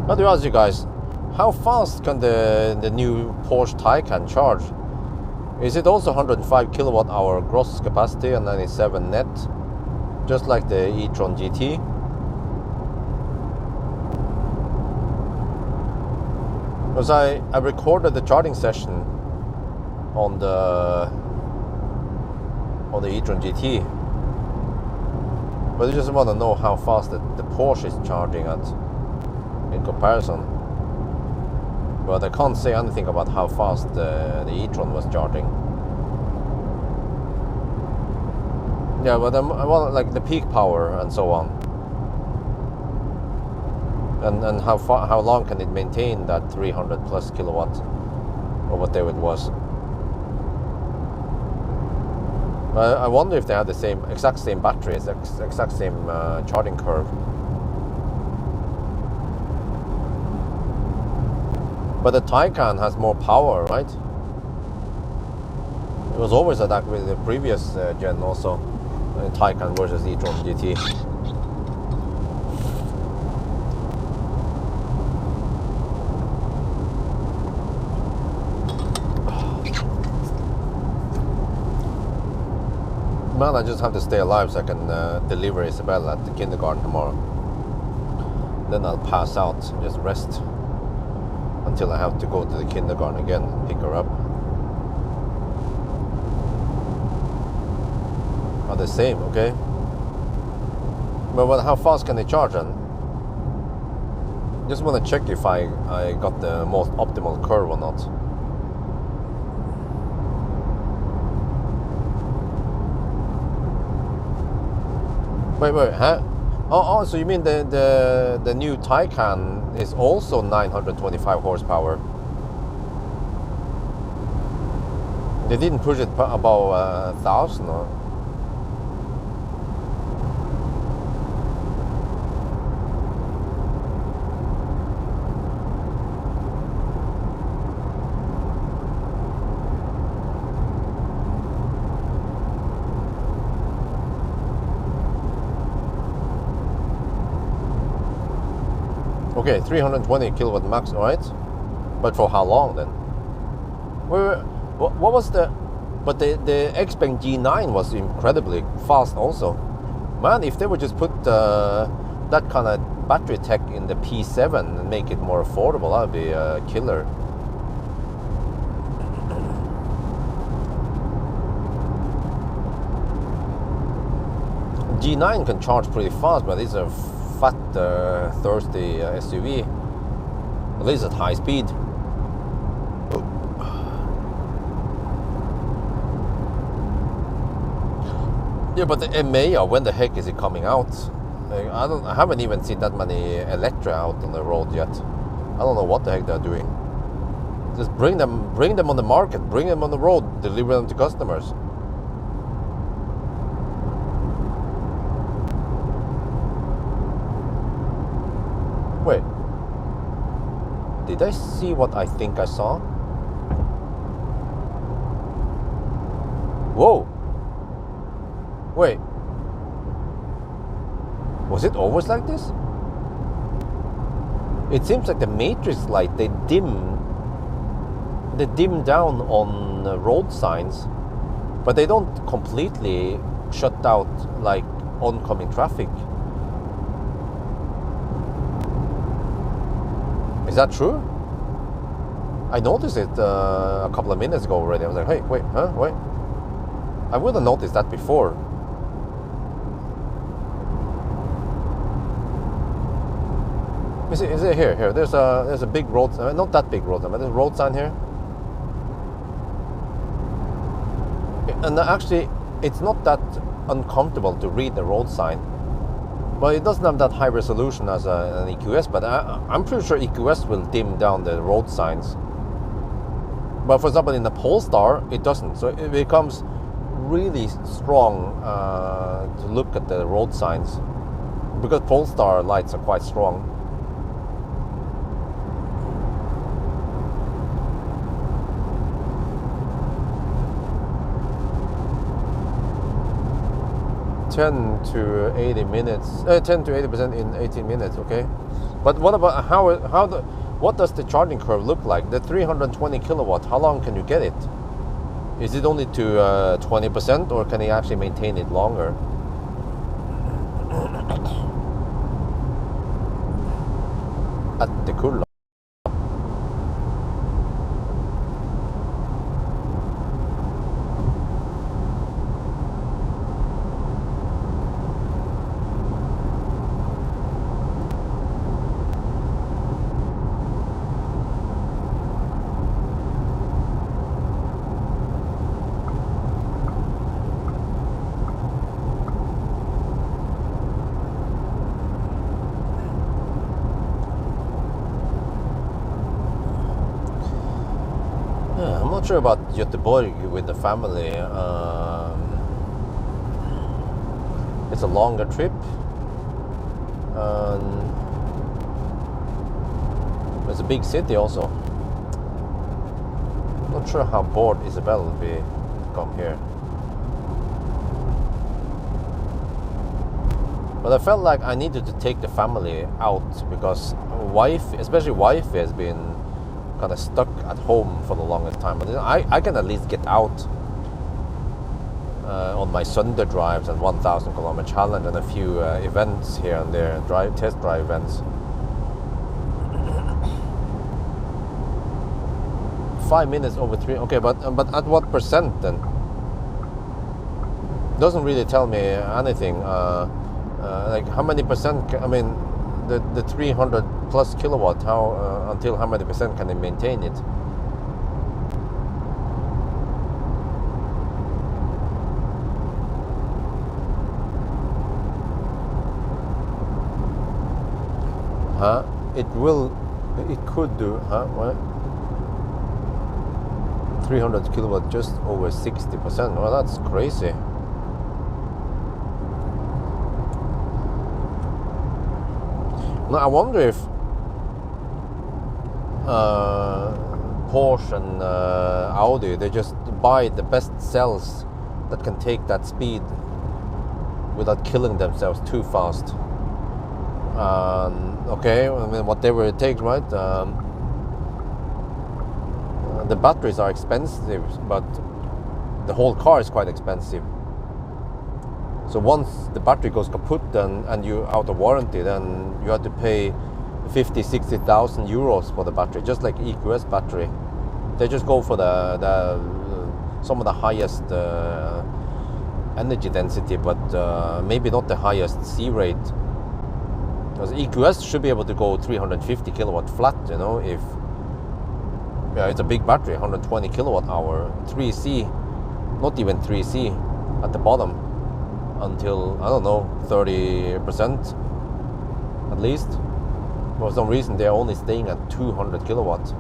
I do ask you guys, how fast can the new Porsche Taycan charge? Is it also 105 kilowatt hour gross capacity and 97 net, just like the e-tron GT? Because I recorded the charging session on the e-tron GT, but I just want to know how fast the Porsche is charging at in comparison. But I can't say anything about how fast the e-tron was charging. Yeah, but I want like the peak power and so on, and how long can it maintain that 300 plus kilowatt or whatever it was. I wonder if they had the exact same batteries, exact same charging curve. But the Taycan has more power, right? It was always like that with the previous gen also, Taycan versus e-tron GT. Man, I just have to stay alive so I can deliver Isabel at the kindergarten tomorrow. Then I'll pass out and just rest. until I have to go to the kindergarten again and pick her up. Are the same, okay? But how fast can they charge then? Just want to check if I got the most optimal curve or not. Wait, huh? Oh, so you mean the new Taycan is also 925 horsepower? They didn't push it above 1,000 or? Okay, 320 kilowatt max, alright? But for how long then? Wait, what was the... But the Xpeng G9 was incredibly fast also. Man, if they would just put that kind of battery tech in the P7 and make it more affordable, that would be a killer. G9 can charge pretty fast, but it's a fat, thirsty SUV, at least at high speed. Yeah, but the EMEA, when the heck is it coming out? I haven't even seen that many Electra out on the road yet. I don't know what the heck they're doing. Just bring them on the market, bring them on the road, deliver them to customers. Wait, did I see what I think I saw? Whoa! Wait, was it always like this? It seems like the matrix light, they dim down on road signs, but they don't completely shut out like oncoming traffic. Is that true? I noticed it a couple of minutes ago already. I was like, hey, wait, huh? Wait. I would have noticed that before. Is it here? Here. There's a big road, not that big road sign, but there's a road sign here. And actually, it's not that uncomfortable to read the road sign. But it doesn't have that high resolution as an EQS, but I'm pretty sure EQS will dim down the road signs. But for example, in the Polestar, it doesn't. So it becomes really strong to look at the road signs, because Polestar lights are quite strong. $10 to 80% in 18 minutes. Okay, but what about what does the charging curve look like? The 320 kilowatt, how long can you get it? Is it only to 20%, or can you actually maintain it longer? At the Kulla. I'm not sure about Göteborg with the family. It's a longer trip. It's a big city also. Not sure how bored Isabel will be to come here. But I felt like I needed to take the family out, because especially wife has been kind of stuck at home for the longest time. But I can at least get out on my Sunday drives and 1,000 kilometer challenge and a few events here and there, test drive events. 5 minutes over 3. Okay, but at what percent then? Doesn't really tell me anything. Like how many percent? I mean, the 300 plus kilowatt. How until how many percent can they maintain it? Huh? It could do. Huh? What? 300 kilowatt, just over 60%. Well, that's crazy. Now I wonder if Porsche and Audi, they just buy the best cells that can take that speed without killing themselves too fast. Okay, I mean, whatever it takes, right? The batteries are expensive, but the whole car is quite expensive. So once the battery goes kaput and you're out of warranty, then you have to pay 50,000-60,000 euros for the battery, just like EQS battery. They just go for the some of the highest energy density, but maybe not the highest C rate. Because EQS should be able to go 350 kilowatt flat, you know, if it's a big battery, 120 kilowatt hour, 3C, not even 3C at the bottom, until, I don't know, 30% at least. For some reason they're only staying at 200 kilowatts.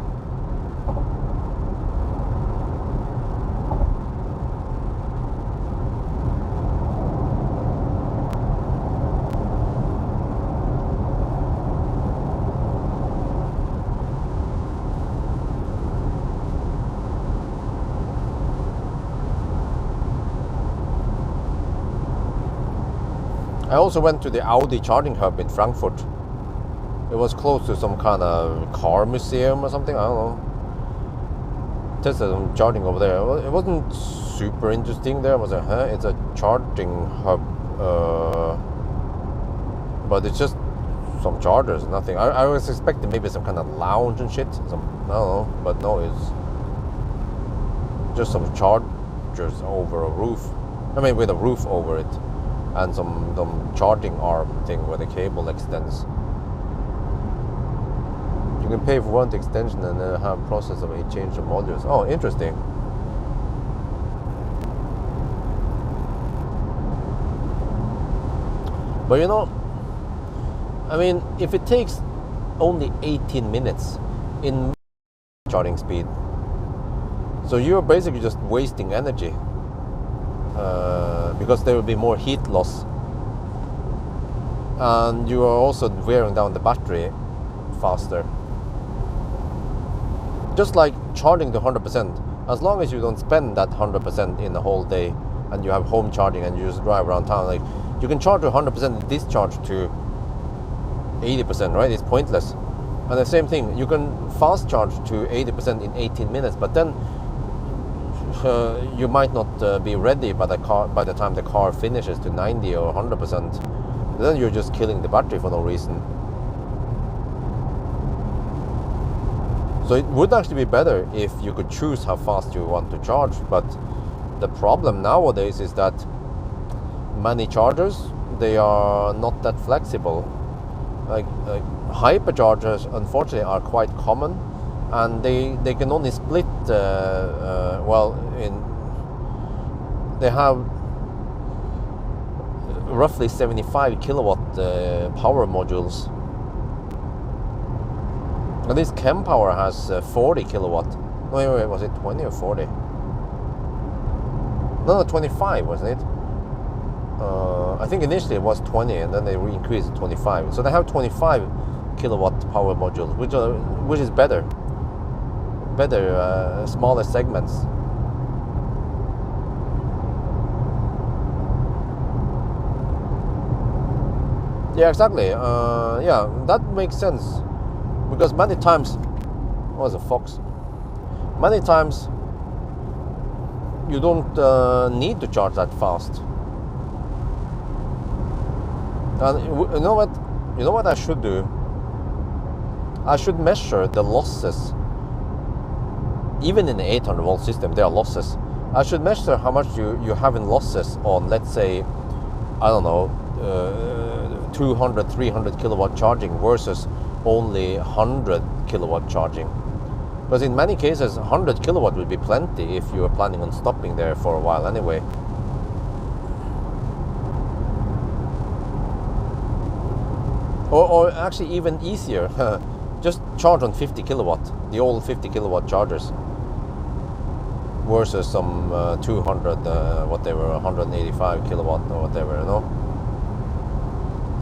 I also went to the Audi charging hub in Frankfurt. It was close to some kind of car museum or something, I don't know. Tested some charging over there. It wasn't super interesting there. I was like, it's a charging hub. But it's just some chargers, nothing. I was expecting maybe some kind of lounge and shit. I don't know, but no, it's just some chargers over a roof. I mean, with a roof over it. And some charging arm thing where the cable extends. You can pay for one extension and then have a process of exchange of modules. Oh, interesting. But you know, I mean, if it takes only 18 minutes in charging speed, so you're basically just wasting energy. Because there will be more heat loss, and you are also wearing down the battery faster. Just like charging to 100%, as long as you don't spend that 100% in the whole day, and you have home charging and you just drive around town, like you can charge to 100% and discharge to 80%, right? It's pointless. And the same thing, you can fast charge to 80% in 18 minutes, but then you might not be ready by the time the car finishes to 90 or 100%. Then you're just killing the battery for no reason. So it would actually be better if you could choose how fast you want to charge. But the problem nowadays is that many chargers, they are not that flexible. Like hyperchargers, unfortunately, are quite common. And they can only split, they have roughly 75 kilowatt power modules. And this Kempower has 40 kilowatt. Wait, was it 20 or 40? No, 25, wasn't it? I think initially it was 20 and then they increased to 25. So they have 25 kilowatt power modules, which is better, smaller segments. Yeah, exactly. Yeah, that makes sense, because many times, was a fox. Many times you don't need to charge that fast. And you know what I should do? I should measure the losses even in the 800 volt system, there are losses. I should measure how much you have in losses on, let's say, I don't know, 200, 300 kilowatt charging versus only 100 kilowatt charging. Because in many cases, 100 kilowatt would be plenty if you are planning on stopping there for a while anyway. Or actually even easier, just charge on 50 kilowatt, the old 50 kilowatt chargers, versus some 200, whatever, 185 kilowatt or whatever, you know.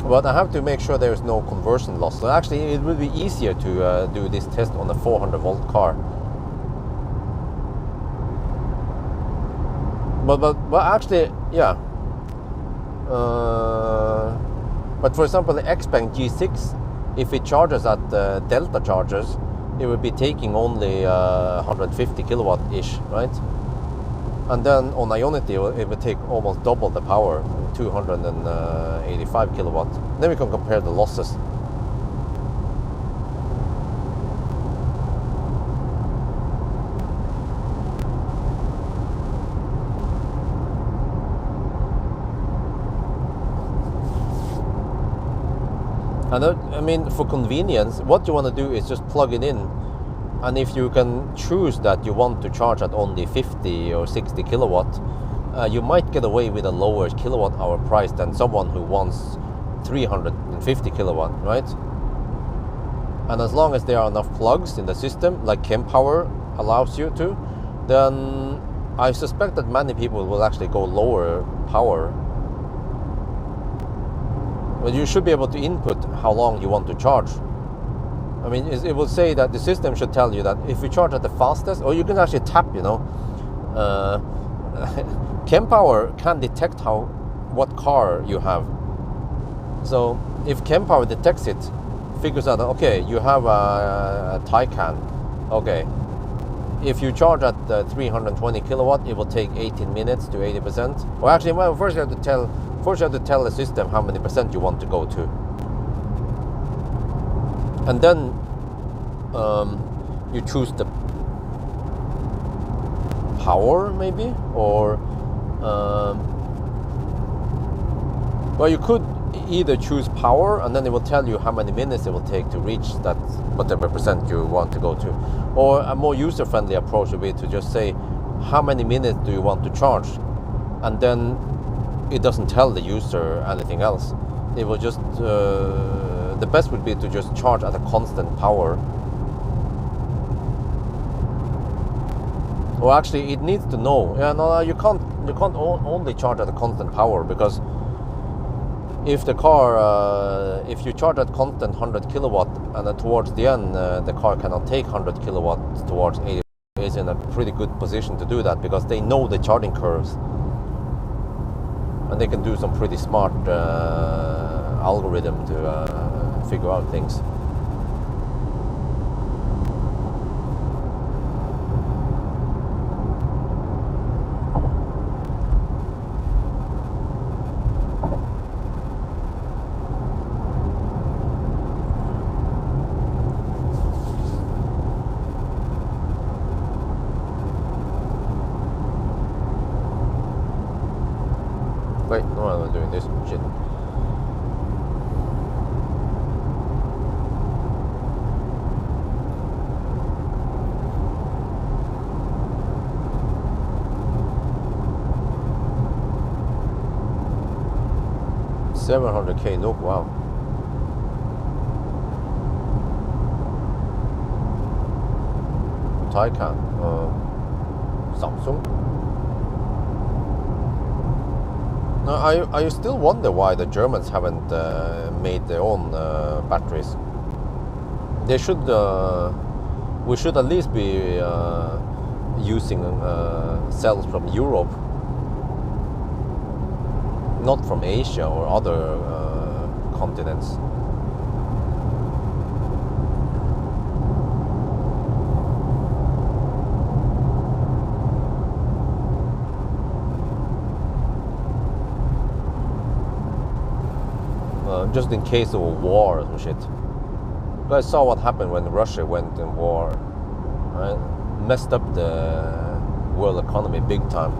But I have to make sure there is no conversion loss. So actually it would be easier to do this test on a 400 volt car. But actually, yeah. But for example, the Xpeng G6, if it charges at Delta chargers, it would be taking only 150 kilowatt-ish, right? And then on Ionity, it would take almost double the power, 285 kilowatt. Then we can compare the losses. And I mean, for convenience, what you want to do is just plug it in. And if you can choose that you want to charge at only 50 or 60 kilowatt, you might get away with a lower kilowatt hour price than someone who wants 350 kilowatt, right? And as long as there are enough plugs in the system, like Kempower allows you to, then I suspect that many people will actually go lower power. But you should be able to input how long you want to charge. I mean, it will say that the system should tell you that if you charge at the fastest, or you can actually tap, you know. Kempower can detect what car you have. So if Kempower detects it, figures out that, okay, you have a Taycan. Okay, if you charge at 320 kilowatt, it will take 18 minutes to 80%. Or actually, well, first you have to tell the system how many percent you want to go to. And then you choose the power, maybe, or well, you could either choose power, and then it will tell you how many minutes it will take to reach that whatever percent you want to go to. Or a more user-friendly approach would be to just say, how many minutes do you want to charge? And then it doesn't tell the user anything else. It will just the best would be to just charge at a constant power. Or actually, it needs to know. Yeah, no, you can't only charge at a constant power, because if the car, if you charge at constant 100 kilowatt, and then towards the end the car cannot take 100 kilowatt towards 80, is in a pretty good position to do that, because they know the charging curves, and they can do some pretty smart algorithm to figure out things. Wait, no, I'm not doing this shit. $700K, no, wow. Taycan, Samsung. Now, I still wonder why the Germans haven't made their own batteries. They should. We should at least be using cells from Europe, not from Asia or other continents. Just in case of a war or some shit. You guys saw what happened when Russia went in war, right? messed up the world economy big time.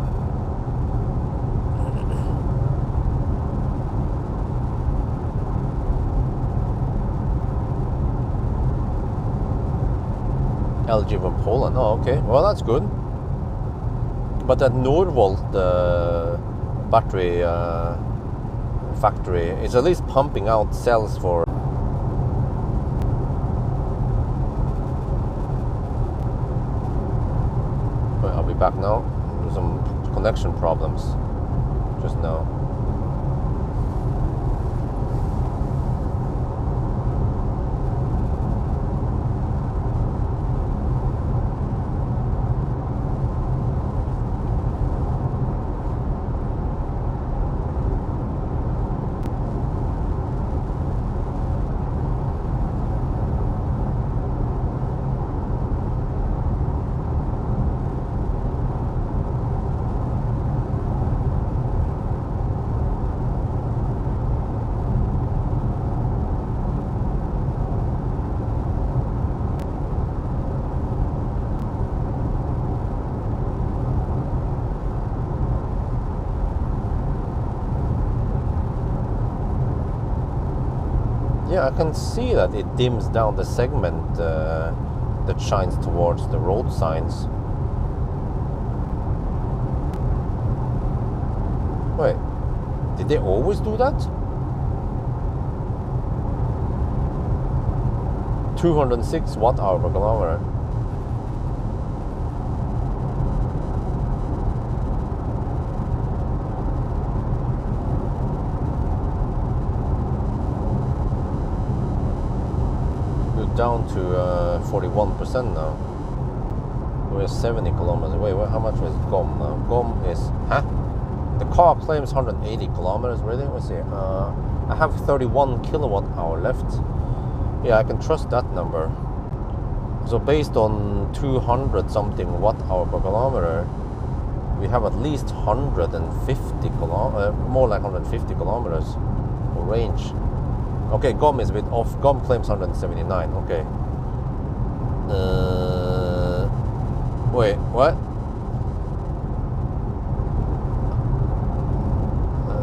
LG from Poland. Oh, okay. Well, that's good. But that Norway, the battery factory, is at least pumping out cells for. Wait, I'll be back now. There's some connection problems just now. Yeah, I can see that it dims down the segment that shines towards the road signs. Wait, did they always do that? 206 watt-hour per kilometer. Down to 41% now. We're 70 kilometers. Wait, how much is GOM now? GOM is, the car claims 180 kilometers, really? Let's see. I have 31 kilowatt hour left. Yeah, I can trust that number. So based on 200 something watt hour per kilometer, we have at least 150 kilometers, more like 150 kilometers of range. Okay, GOM is a bit off. GOM claims 179. Okay. Wait, what?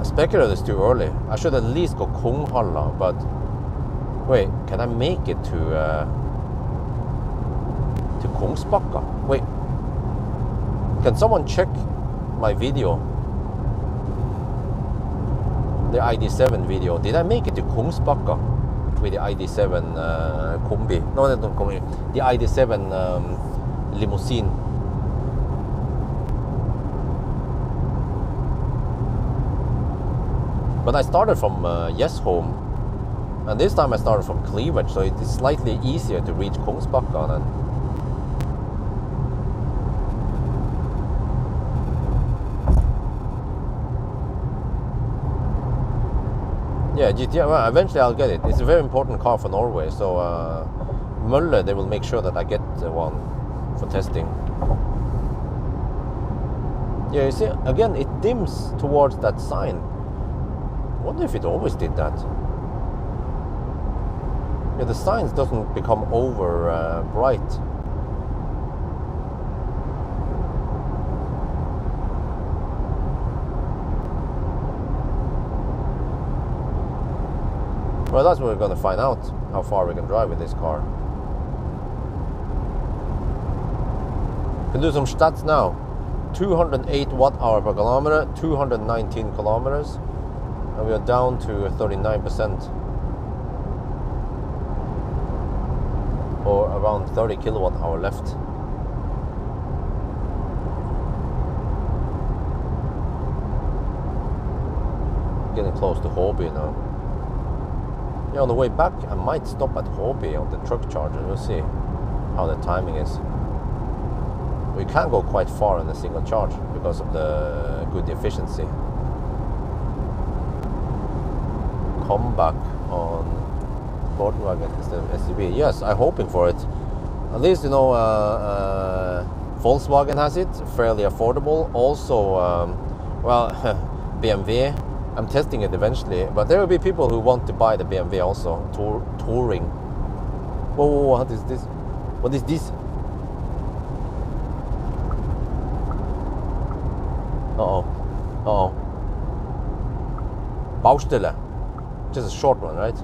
Speculative is too early. I should at least go Konghalla, but wait, can I make it to Kongsbakka? Wait, can someone check my video? The ID7 video. Did I make it to Kongsbakka with the ID7 Kombi? No, not Kombi. The ID7 limousine. But I started from Yesholm, and this time I started from Cleavage, so it is slightly easier to reach Kongsbakka then. Yeah, GTI, well, eventually I'll get it. It's a very important car for Norway, so Mølle, they will make sure that I get one for testing. Yeah, you see, again, it dims towards that sign. I wonder if it always did that. Yeah, the signs doesn't become over bright. Well, that's what we're going to find out, how far we can drive with this car. Can do some stats now. 208 watt-hour per kilometer, 219 kilometers, and we are down to 39%. Or around 30 kilowatt-hour left. Getting close to Håby now. Yeah, on the way back, I might stop at Håby on the truck charger. We'll see how the timing is. We can go quite far on a single charge because of the good efficiency. Comeback on Volkswagen instead of SUV. Yes, I'm hoping for it. At least, you know, Volkswagen has it, fairly affordable. Also, well, BMW. I'm testing it eventually, but there will be people who want to buy the BMW also, touring. Whoa, what is this? What is this? Baustelle. Just a short one, right?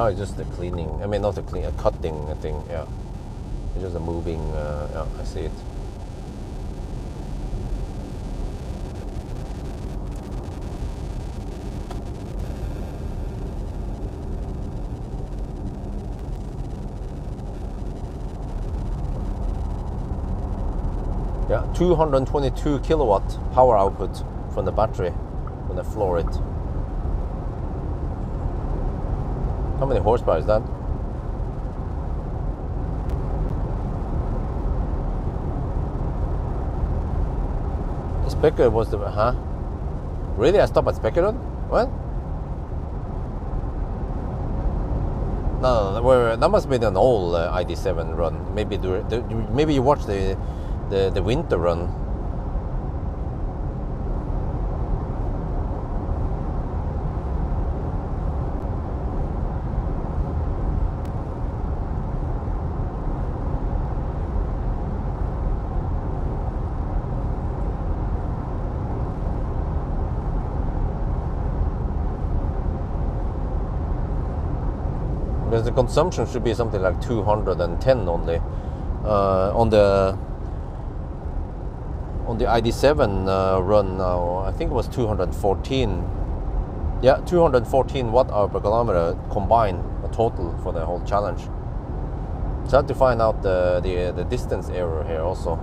Oh, it's just the cleaning. I mean, not the clean, a cutting thing. Yeah, it's just a moving. Yeah, I see it. Yeah, 222 kilowatt power output from the battery when I floor it. How many horsepower is that? The Specker was the... Huh? Really? I stopped at Specker? What? No, that must be an old ID7 run. Maybe maybe you watched the winter run. Because the consumption should be something like 210 only. On the ID7 run now, I think it was 214. Yeah, 214 watt-hour per kilometer combined, a total for the whole challenge. So I have to find out the distance error here also.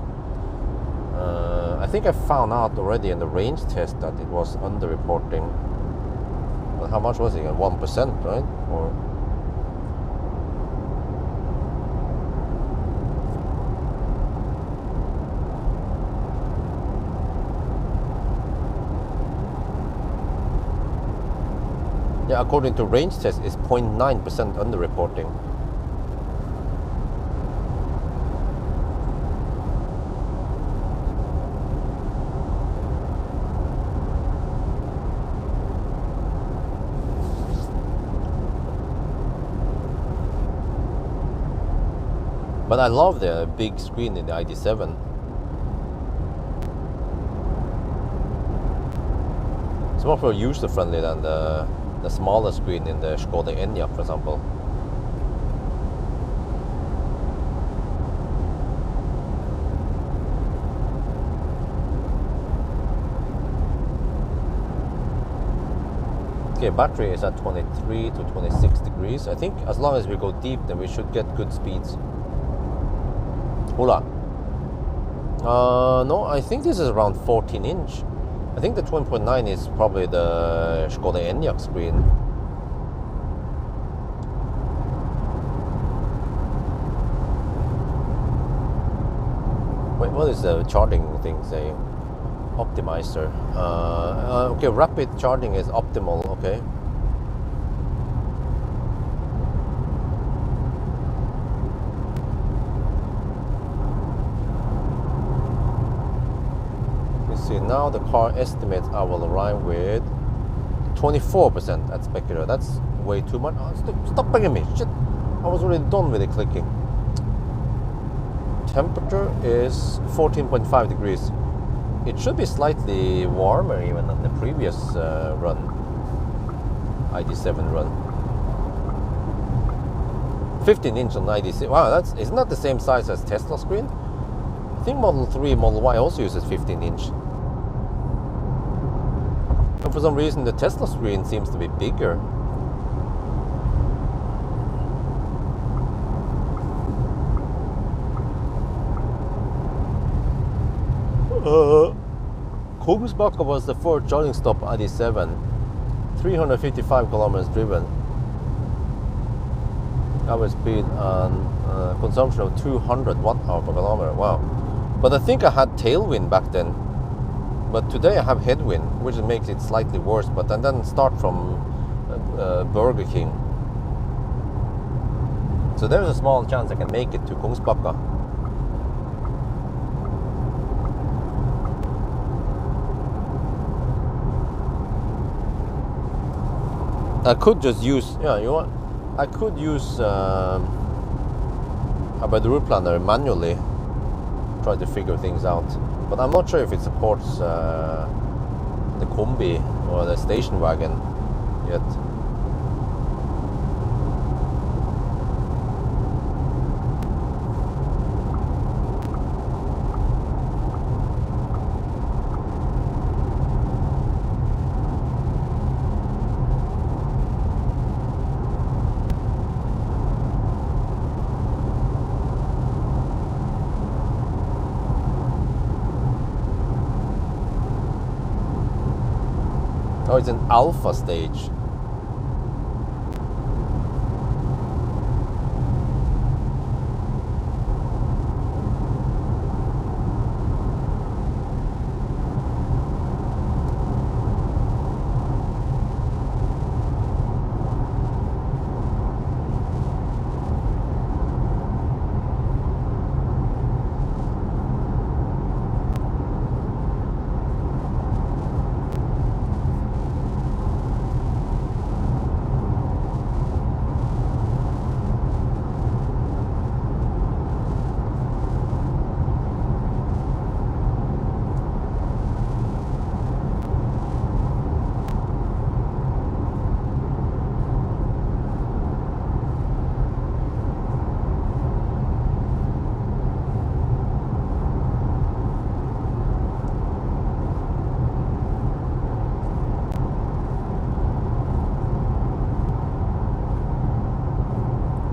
I think I found out already in the range test that it was underreporting. But how much was it? 1%, right? Or yeah, according to range test, it's 0.9% underreporting. But I love the big screen in the ID7. It's much more user-friendly than the smaller screen in the Skoda Enyaq, for example. Okay, battery is at 23 to 26 degrees. I think as long as we go deep, then we should get good speeds. Hola. No, I think this is around 14 inch. I think the 20.9 is probably the Skoda Enyaq screen. Wait, what is the charging thing saying? Optimizer. Okay, rapid charging is optimal, okay. See, now the car estimates I will arrive with 24% at Specular. That's way too much. Oh, stop bugging me. Shit. I was already done with the clicking. Temperature is 14.5 degrees. It should be slightly warmer even than the previous run. ID7 run. 15 inch on ID6. Wow, isn't that the same size as Tesla screen? I think Model 3, Model Y also uses 15 inch. And for some reason the Tesla screen seems to be bigger. Kungsbacka was the fourth charging stop ID7. 355 kilometers driven. Average speed and consumption of 200 watt-hour per kilometer. Wow. But I think I had tailwind back then. But today I have headwind, which makes it slightly worse. But and then start from Burger King. So there's a small chance I can make it to Kungsbacka. I could just use, yeah, you know what? I could use a the route planner manually, try to figure things out. But I'm not sure if it supports the combi or the station wagon yet. Oh, it's an alpha stage.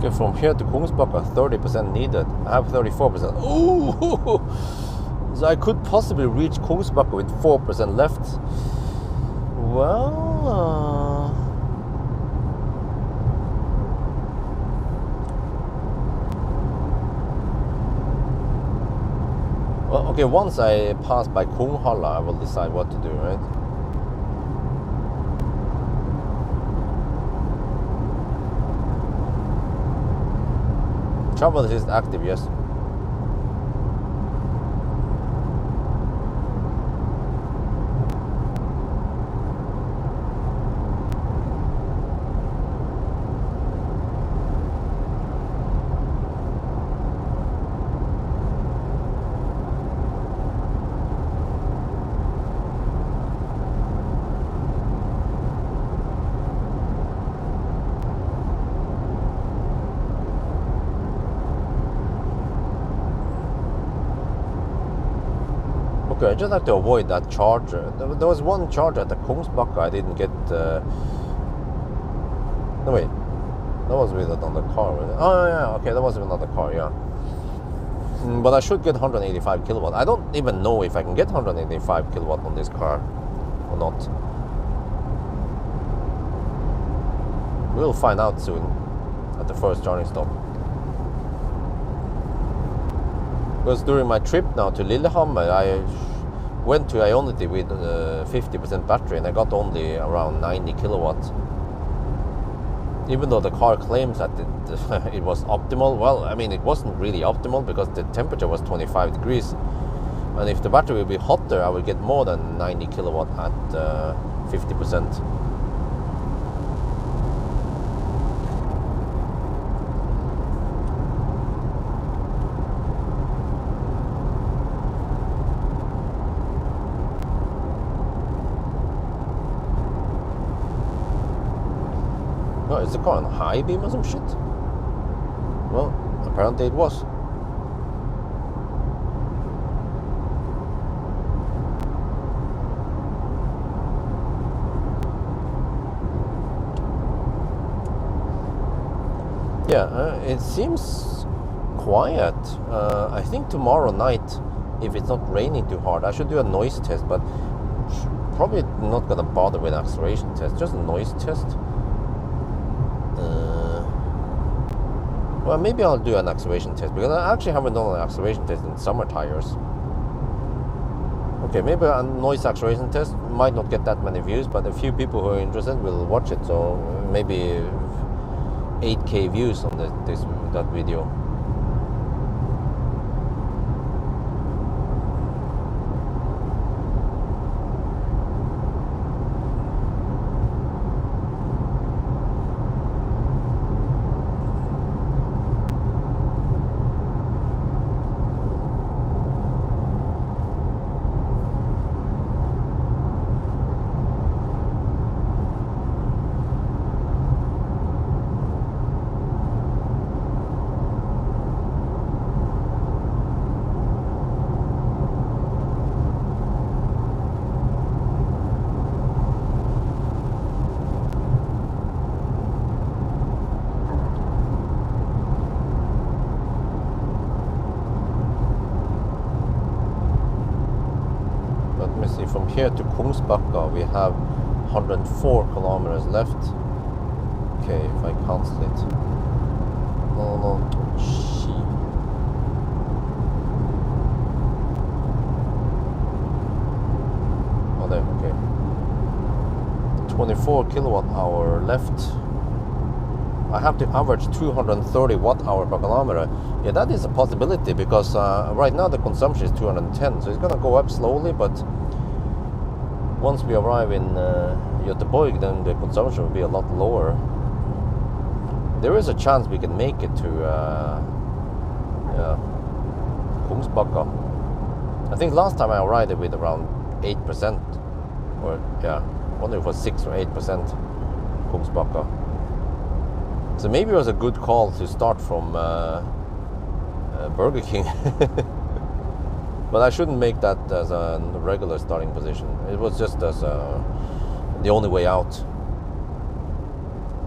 Okay, from here to Kungsbacka, 30% needed. I have 34%. Ooh! So I could possibly reach Kungsbacka with 4% left. Well, well, okay, once I pass by Kunghalla, I will decide what to do, right? Travel assist active, yes. I just have to avoid that charger. There was one charger at the Kungsbacka I didn't get. No wait, that was with another car. Oh yeah, okay, that was with another car. Yeah, but I should get 185 kilowatt. I don't even know if I can get 185 kilowatt on this car or not. We'll find out soon at the first charging stop. Because during my trip now to Lillehammer, I went to Ionity with 50% battery and I got only around 90 kilowatts. Even though the car claims that it was optimal, well, I mean, it wasn't really optimal because the temperature was 25 degrees. And if the battery would be hotter, I would get more than 90 kilowatt at 50%. Oh, is the car on high beam or some shit? Well, apparently it was. Yeah, it seems quiet. I think tomorrow night, if it's not raining too hard, I should do a noise test, but probably not gonna bother with acceleration test, just a noise test. Well, maybe I'll do an acceleration test because I actually haven't done an acceleration test in summer tires. Okay, maybe a noise acceleration test might not get that many views, but a few people who are interested will watch it. So maybe 8K views on that video. here to Kungsbacka we have 104 kilometers left. Okay, if I cancel it. No, shit. Oh, there, okay. 24 kilowatt hour left. I have to average 230 watt hour per kilometer. Yeah, that is a possibility because right now the consumption is 210, so it's gonna go up slowly, but once we arrive in Göteborg, then the consumption will be a lot lower. There is a chance we can make it to Kungsbacka. I think last time I arrived with around 8%, or yeah, I wonder if it was 6 or 8% Kungsbacka. So maybe it was a good call to start from Burger King. But I shouldn't make that as a regular starting position. It was just as the only way out.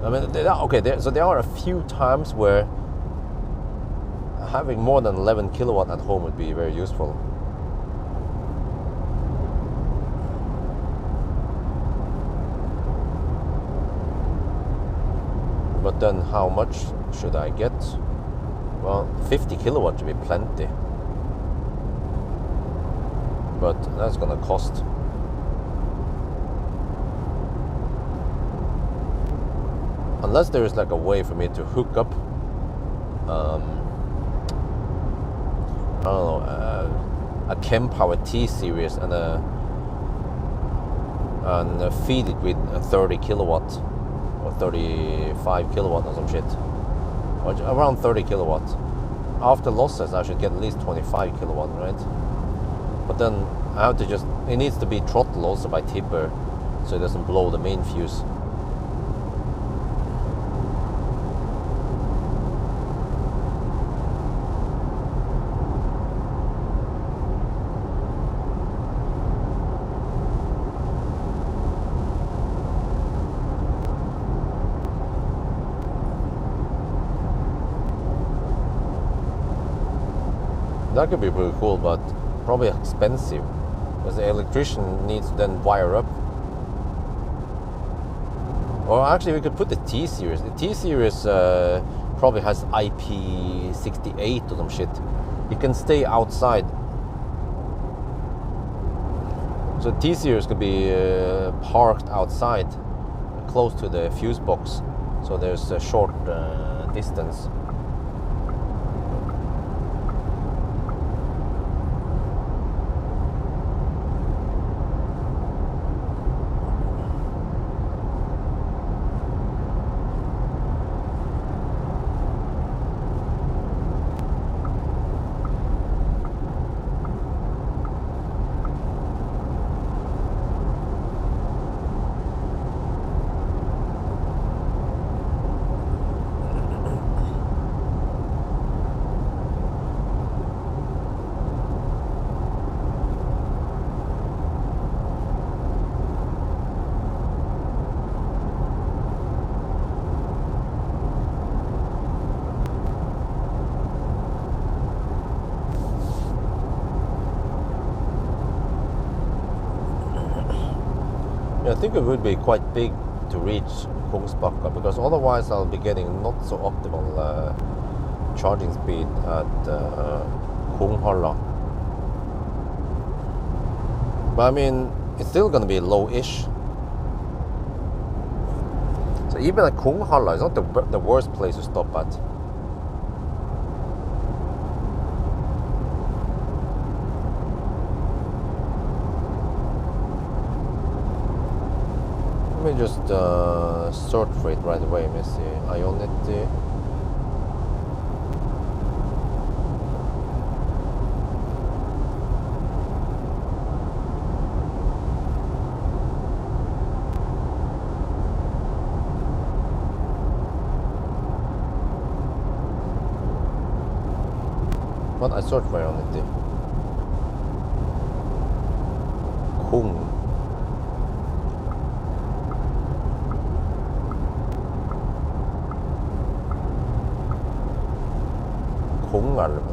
I mean, so there are a few times where having more than 11 kilowatt at home would be very useful. But then how much should I get? Well, 50 kilowatt should be plenty. But that's gonna cost. Unless there is like a way for me to hook up I don't know, a Pawel T series and feed it with a 30 kilowatt or 35 kilowatt or some shit, or around 30 kilowatt. After losses I should get at least 25 kilowatt, right? But then I have to it needs to be throttled also by tipper so it doesn't blow the main fuse. That could be pretty cool, but probably expensive because the electrician needs to then wire up. Or actually we could put the T series. The T series probably has IP68 or some shit. You can stay outside. So T series could be parked outside close to the fuse box, so there's a short distance. I think it would be quite big to reach Kungsbacka, because otherwise I'll be getting not so optimal charging speed at Kunghalla. But I mean, it's still going to be low-ish. So even at Kunghalla is not the worst place to stop at. Let me just sort for it right away. Let me see. Ionity. What? I sort for Ionity. Kung.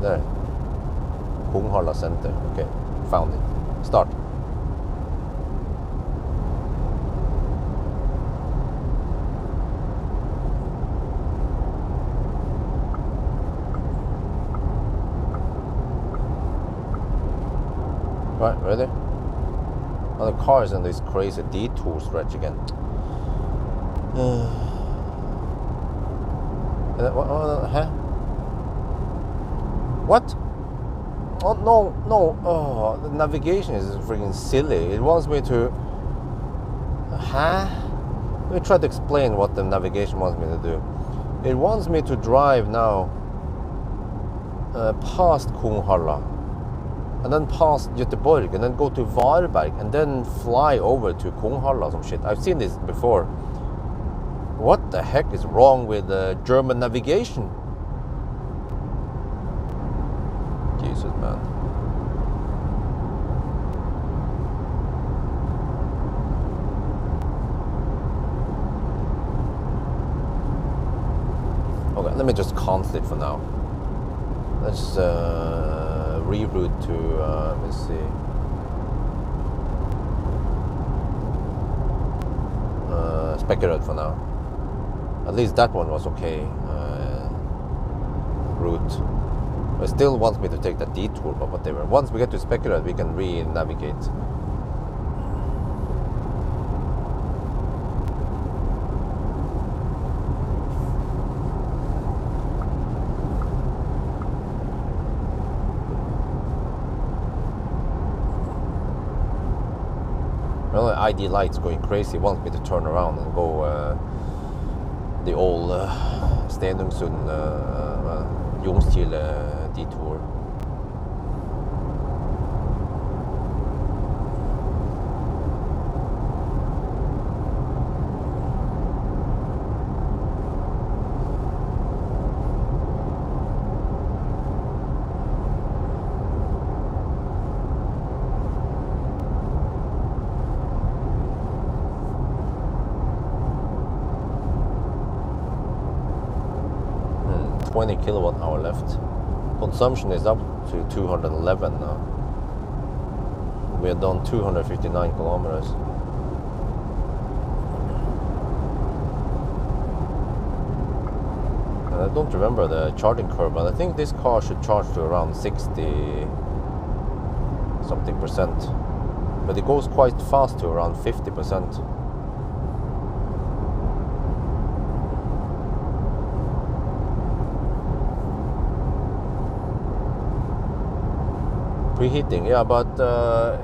There. Kunghalla Center. Okay, found it. Start. Right, ready? Oh, the car is in this crazy detour stretch again. Huh? What? Oh, no. Oh, the navigation is freaking silly. It wants me to... Huh? Let me try to explain what the navigation wants me to do. It wants me to drive now past Konghalla, and then past Göteborg, and then go to Varberg, and then fly over to Konghalla or some shit. I've seen this before. What the heck is wrong with German navigation? Jesus, man. Okay, let me just cancel it for now. Let's reroute to, let's see. Spekeröd for now. At least that one was okay route. It still wants me to take that detour, but whatever. Once we get to Spekeröd, we can re-navigate. Well, ID light's going crazy. It wants me to turn around and go the old Stenungsund, Ljungskile detour. Hmm, 20 kilowatt hour left. Consumption is up to 211 now. We have done 259 kilometers. And I don't remember the charging curve, but I think this car should charge to around 60 something percent. But it goes quite fast to around 50%. Preheating, yeah, but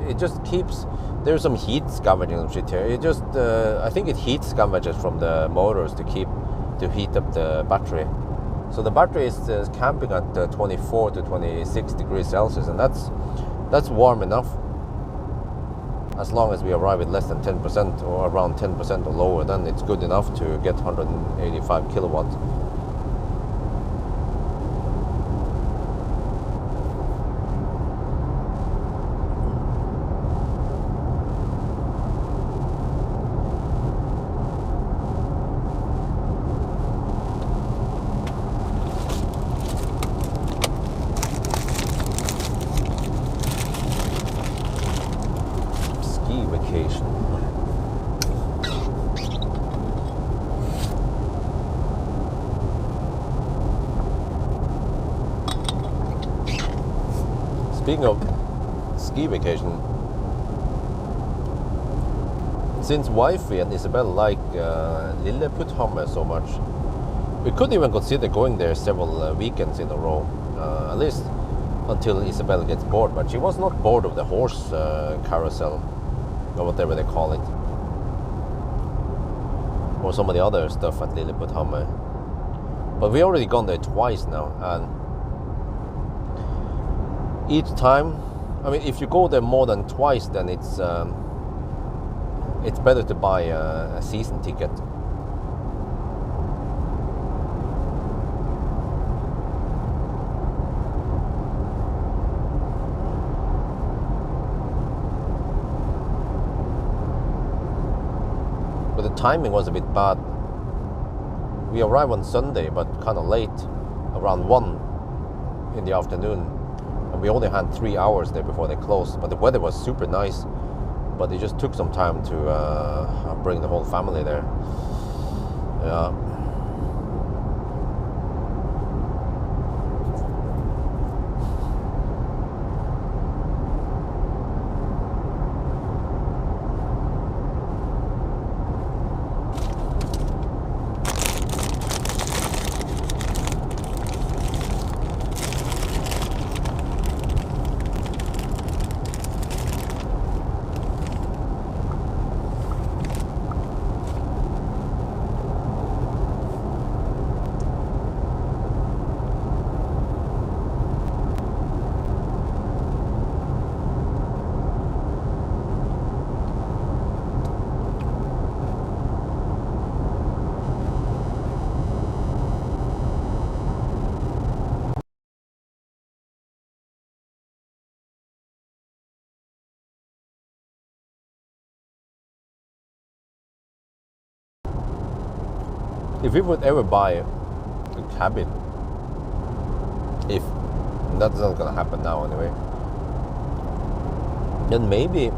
it just keeps... There's some heat scavenging and shit here. It just... I think it heat scavenges from the motors to heat up the battery. So the battery is camping at 24 to 26 degrees Celsius, and that's warm enough. As long as we arrive at less than 10% or around 10% or lower, then it's good enough to get 185 kilowatts. Speaking of ski vacation, since wifey and Isabel like Lilleputthammer so much, we could even consider going there several weekends in a row, at least until Isabel gets bored. But she was not bored of the horse carousel, or whatever they call it, or some of the other stuff at Lilleputthammer. But we already gone there twice now, and each time, I mean, if you go there more than twice, then it's better to buy a season ticket. But the timing was a bit bad. We arrived on Sunday, but kind of late, around 1 in the afternoon. And we only had 3 hours there before they closed. But the weather was super nice. But it just took some time to bring the whole family there. Yeah. if we would ever buy a cabin, if that's not gonna happen now anyway, then maybe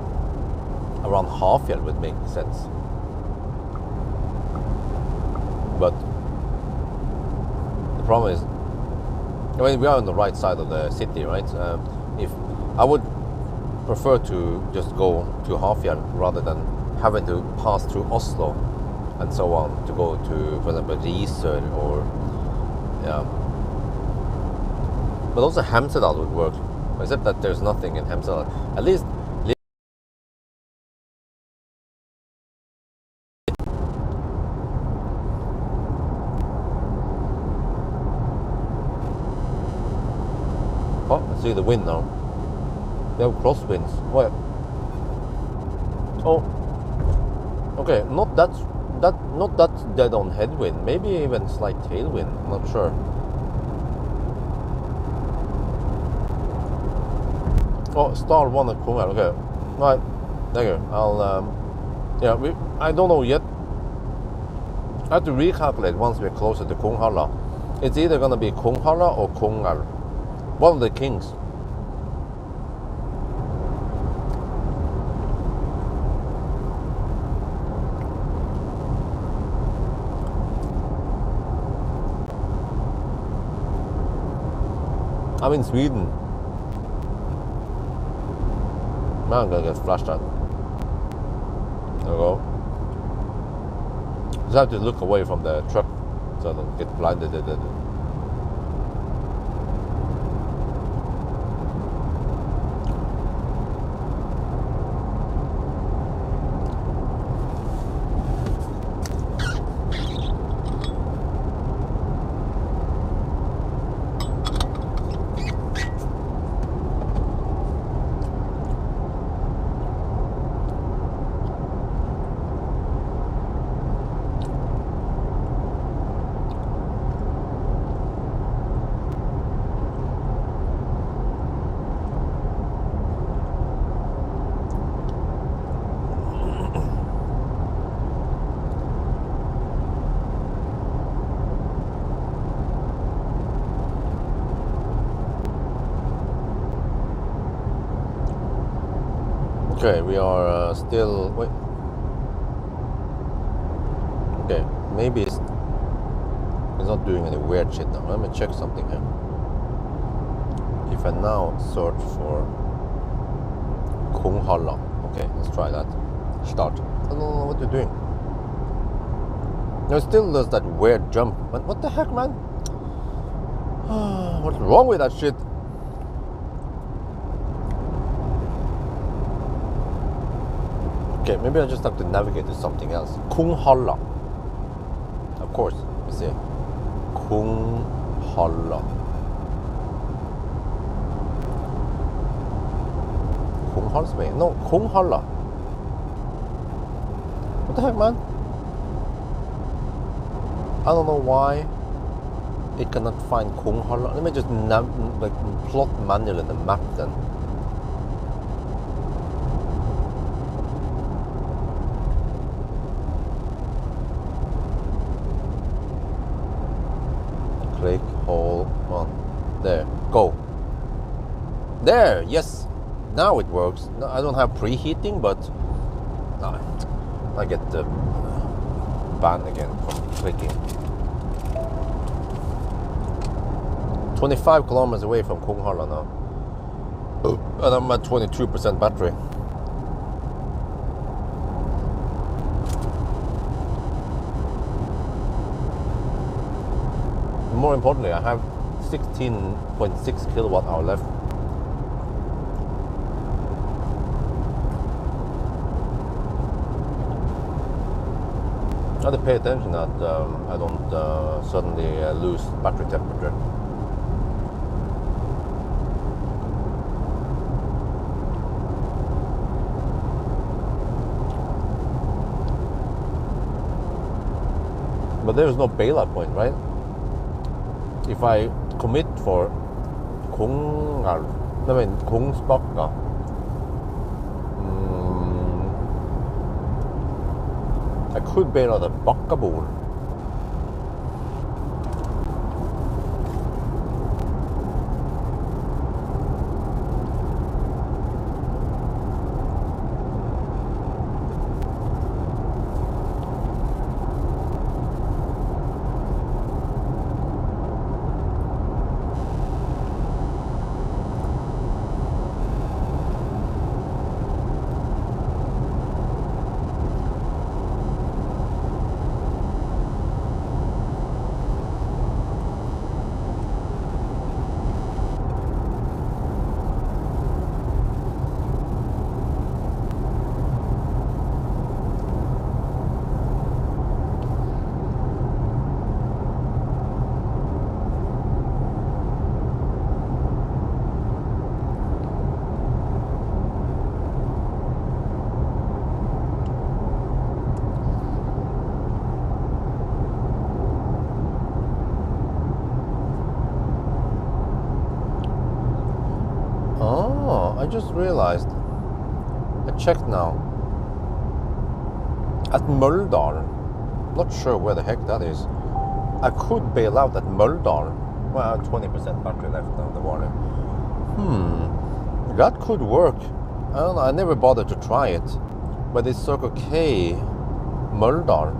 around Hafjell would make sense. But the problem is, I mean, we are on the right side of the city, right? If I would prefer to just go to Hafjell rather than having to pass through Oslo and so on to go to, for example, Risør or yeah. But also Hemsedal would work, except that there's nothing in Hemsedal. At least. Oh, I see the wind now. They have crosswinds. What? Oh, okay. Not that dead on headwind. Maybe even slight tailwind. I'm not sure. Oh, star 1 at Konghall. Okay, right. Thank you. I'll yeah. I don't know yet. I have to recalculate once we're closer to Konghall. It's either gonna be Konghall or Konghall. One of the kings. I'm in Sweden. Man, I'm gonna get flashed at. There we go. Just have to look away from the truck so I don't get blinded. Okay, we are still. Wait. Okay, maybe it's not doing any weird shit now. Let me check something here. If I now search for Konghall. Okay, let's try that. Start. I don't know what you're doing. No, it still does that weird jump. What the heck, man? What's wrong with that shit? Okay, maybe I just have to navigate to something else. Konghall. Of course, you see. Konghall. Konghallsveien? No, Konghall. What the heck, man? I don't know why it cannot find Konghall. Let me just plot manually the map then. Click, hold on. There, go. There, yes. Now it works. No, I don't have preheating, but I get the ban again from clicking. 25 kilometers away from Konghall now. And I'm at 22% battery. More importantly, I have 16.6 kilowatt hour left. I have to pay attention that I don't suddenly lose battery temperature. But there is no bailout point, right? If I commit for Konghall, I mean Kongsbakka, I could bail out at Bakkabol. just realized, I checked now, at Møldal, not sure where the heck that is. I could bail out at Møldal. Well, I have 20% battery left on the water. That could work. I don't know, I never bothered to try it. But it's Circle K Møldal.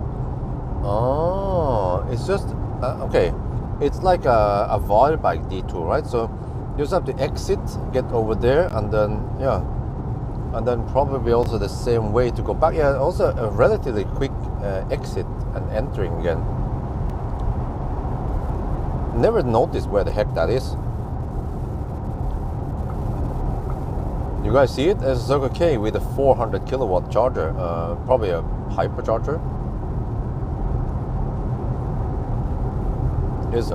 Oh, it's just, okay. It's like a Valberg detour, right? So you just have to exit, get over there, and then, yeah. And then probably also the same way to go back. Yeah, also a relatively quick exit and entering again. Never noticed where the heck that is. You guys see it? It's a Circle K with a 400 kilowatt charger, probably a hypercharger.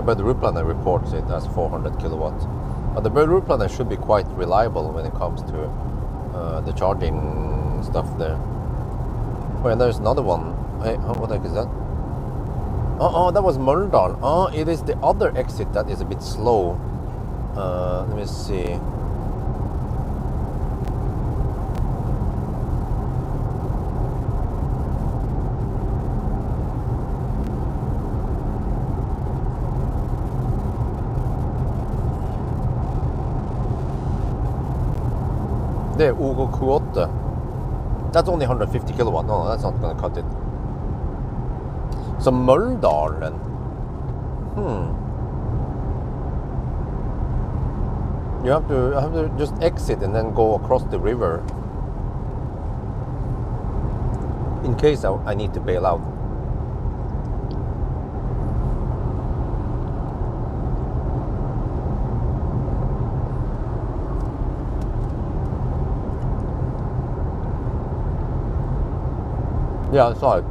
But the route planner reports it as 400 kilowatts. But the route planner should be quite reliable when it comes to the charging stuff there. Oh, and there's another one. Hey, what the heck is that? Oh, that was Møldal. Oh, it is the other exit that is a bit slow. Let me see. Det OG28. That's only 150 kilowatt. No, that's not going to cut it. So Møldalen. You have to just exit and then go across the river. In case I need to bail out. Yeah, I saw it.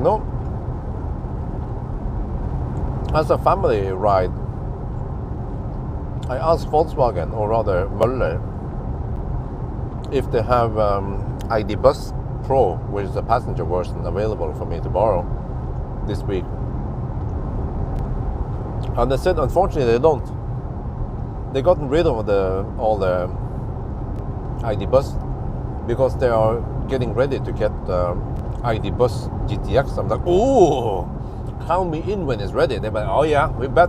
No. As a family ride, I asked Volkswagen, or rather Møller, if they have ID7 Pro, which is a passenger version, available for me to borrow this week. And they said, unfortunately, they don't. They gotten rid of all the ID7 because they are getting ready to get ID7 GTX. I'm like, oh, count me in when it's ready. They're like, oh yeah, we bet.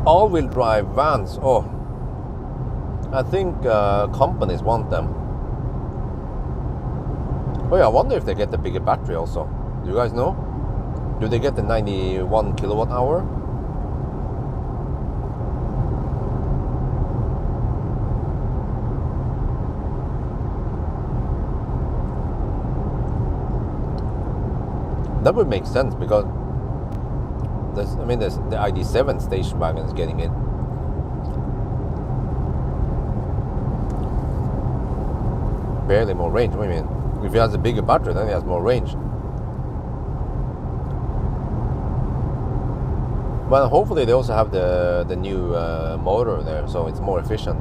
All-wheel drive vans. Oh, I think companies want them. Oh yeah, I wonder if they get the bigger battery also. Do you guys know? Do they get the 91 kilowatt hour? That would make sense because there's the ID7 station wagon is getting it. barely more range. I mean, if he has a bigger battery, then he has more range. Well, hopefully they also have the new motor there, so it's more efficient.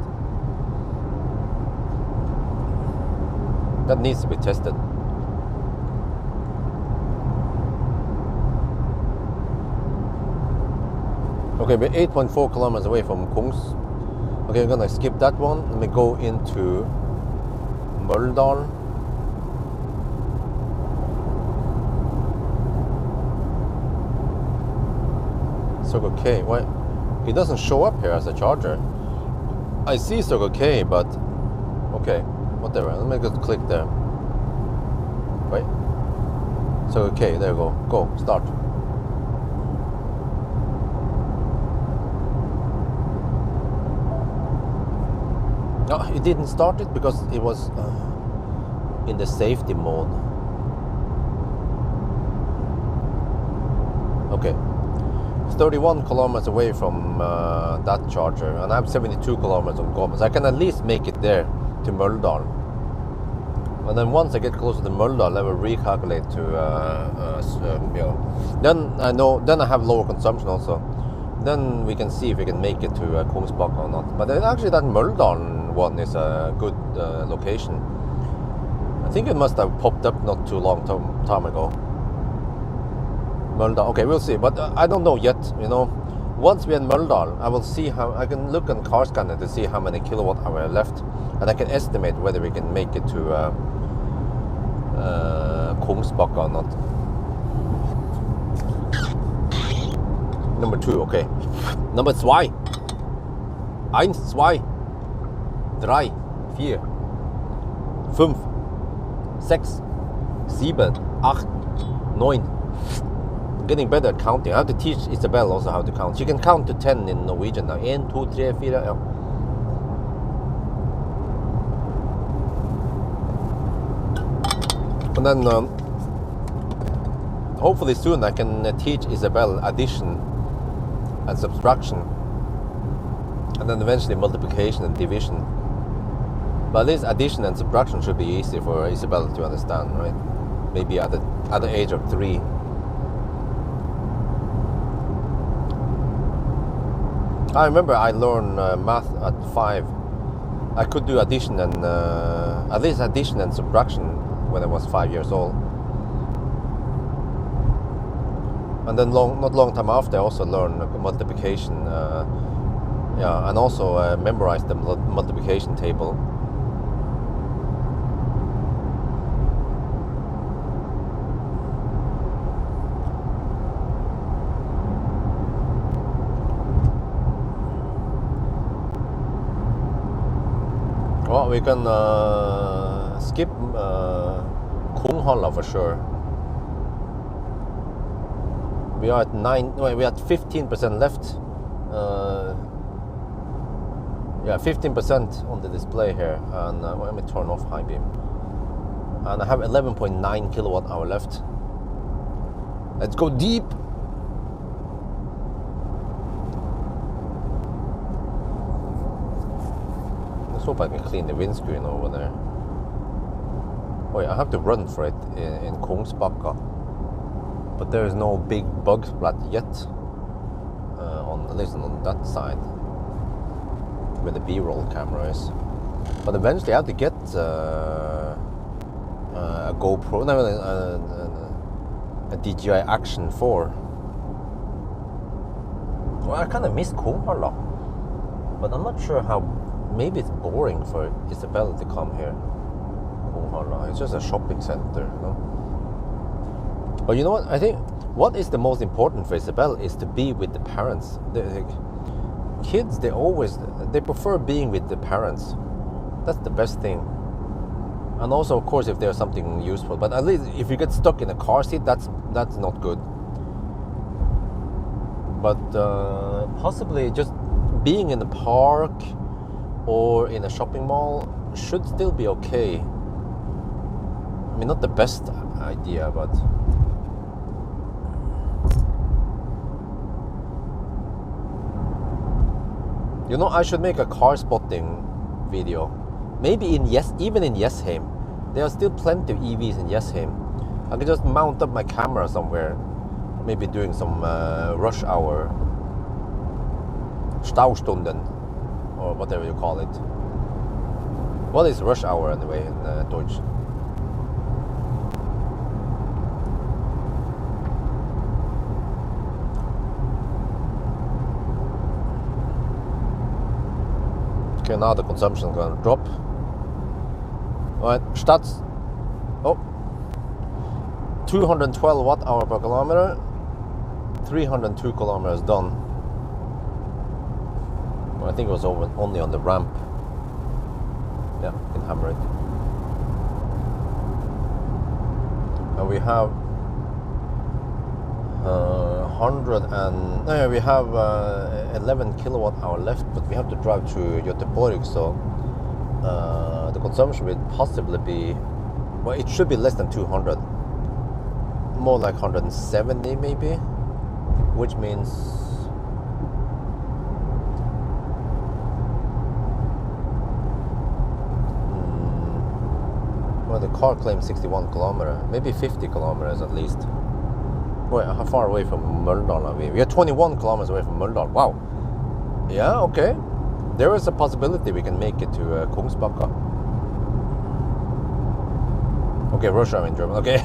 That needs to be tested. Okay, we're 8.4 kilometers away from Kongs. Okay, we're gonna skip that one and we go into Møldal. Circle K. Wait, it doesn't show up here as a charger. I see Circle K, but okay, whatever. Let me just click there. Wait, Circle K. There you go. Go start. No, it didn't start it because it was in the safety mode. Okay. 31 kilometers away from that charger, and I have 72 kilometers on Gommes. I can at least make it there to Møldal, and then once I get closer to Møldal, I will recalculate to you know. Then I have lower consumption also. Then we can see if we can make it to Kongsbakka or not. But actually, that Møldal one is a good location. I think it must have popped up not too long time ago. Møldal. Okay, we'll see, but I don't know yet. You know, once we're in Møldal, I will see how I can look on car scanner to see how many kilowatt hour left, and I can estimate whether we can make it to Kongsbakka or not. Number 2, okay. Number 2. 1, 2, 3, 4, 5, 6, 7, 8, 9. I'm getting better at counting. I have to teach Isabel also how to count. She can count to 10 in Norwegian now. 1, 2, 3, 4, yeah. And then hopefully soon I can teach Isabel addition and subtraction, and then eventually multiplication and division. But at least addition and subtraction should be easy for Isabel to understand, right? Maybe at the age of 3. I remember I learned math at 5. I could do addition and at least addition and subtraction when I was 5 years old. And then not long time after, I also learned multiplication, yeah, and also memorized the multiplication table. Well, we can skip Konghalla for sure. We are at 15% left. Yeah, 15% on the display here, and let me turn off high beam. And I have 11.9 kilowatt hour left. Let's go deep. Let's hope I can clean the windscreen over there. Oh yeah, I have to run for it in Kongsbakka. But there is no big bug splat yet, at least on that side, where the B-roll camera is. But eventually I have to get a GoPro, no, a DJI Action 4. Well, I kind of miss Konghalla, but I'm not sure how. Maybe it's boring for Isabel to come here. Konghalla, it's just a shopping center, you know? But you know what? I think what is the most important for Isabel is to be with the parents. The kids, they prefer being with the parents. That's the best thing. And also, of course, if there's something useful. But at least if you get stuck in a car seat, that's not good. But possibly just being in the park or in a shopping mall should still be okay. I mean, not the best idea, but you know, I should make a car spotting video. Maybe even in Jessheim. There are still plenty of EVs in Jessheim. I can just mount up my camera somewhere, maybe doing some rush hour, Staustunden, or whatever you call it. What is rush hour anyway in Deutsch? Okay, now the consumption is going to drop. Alright, stats. Oh, 212 watt hour per kilometer, 302 kilometers done. Well, I think it was only on the ramp. Yeah, you can hammer it. And we have 11 kilowatt hour left, but we have to drive to Göteborg, so the consumption will possibly be, well, it should be less than 200, more like 170 maybe, which means well, the car claims 61 kilometers, maybe 50 kilometers at least. Wait, how far away from Mölndal are we? We are 21 kilometers away from Mölndal. Wow. Yeah, okay. There is a possibility we can make it to Kungsbacka. Okay, Russia in German. Okay.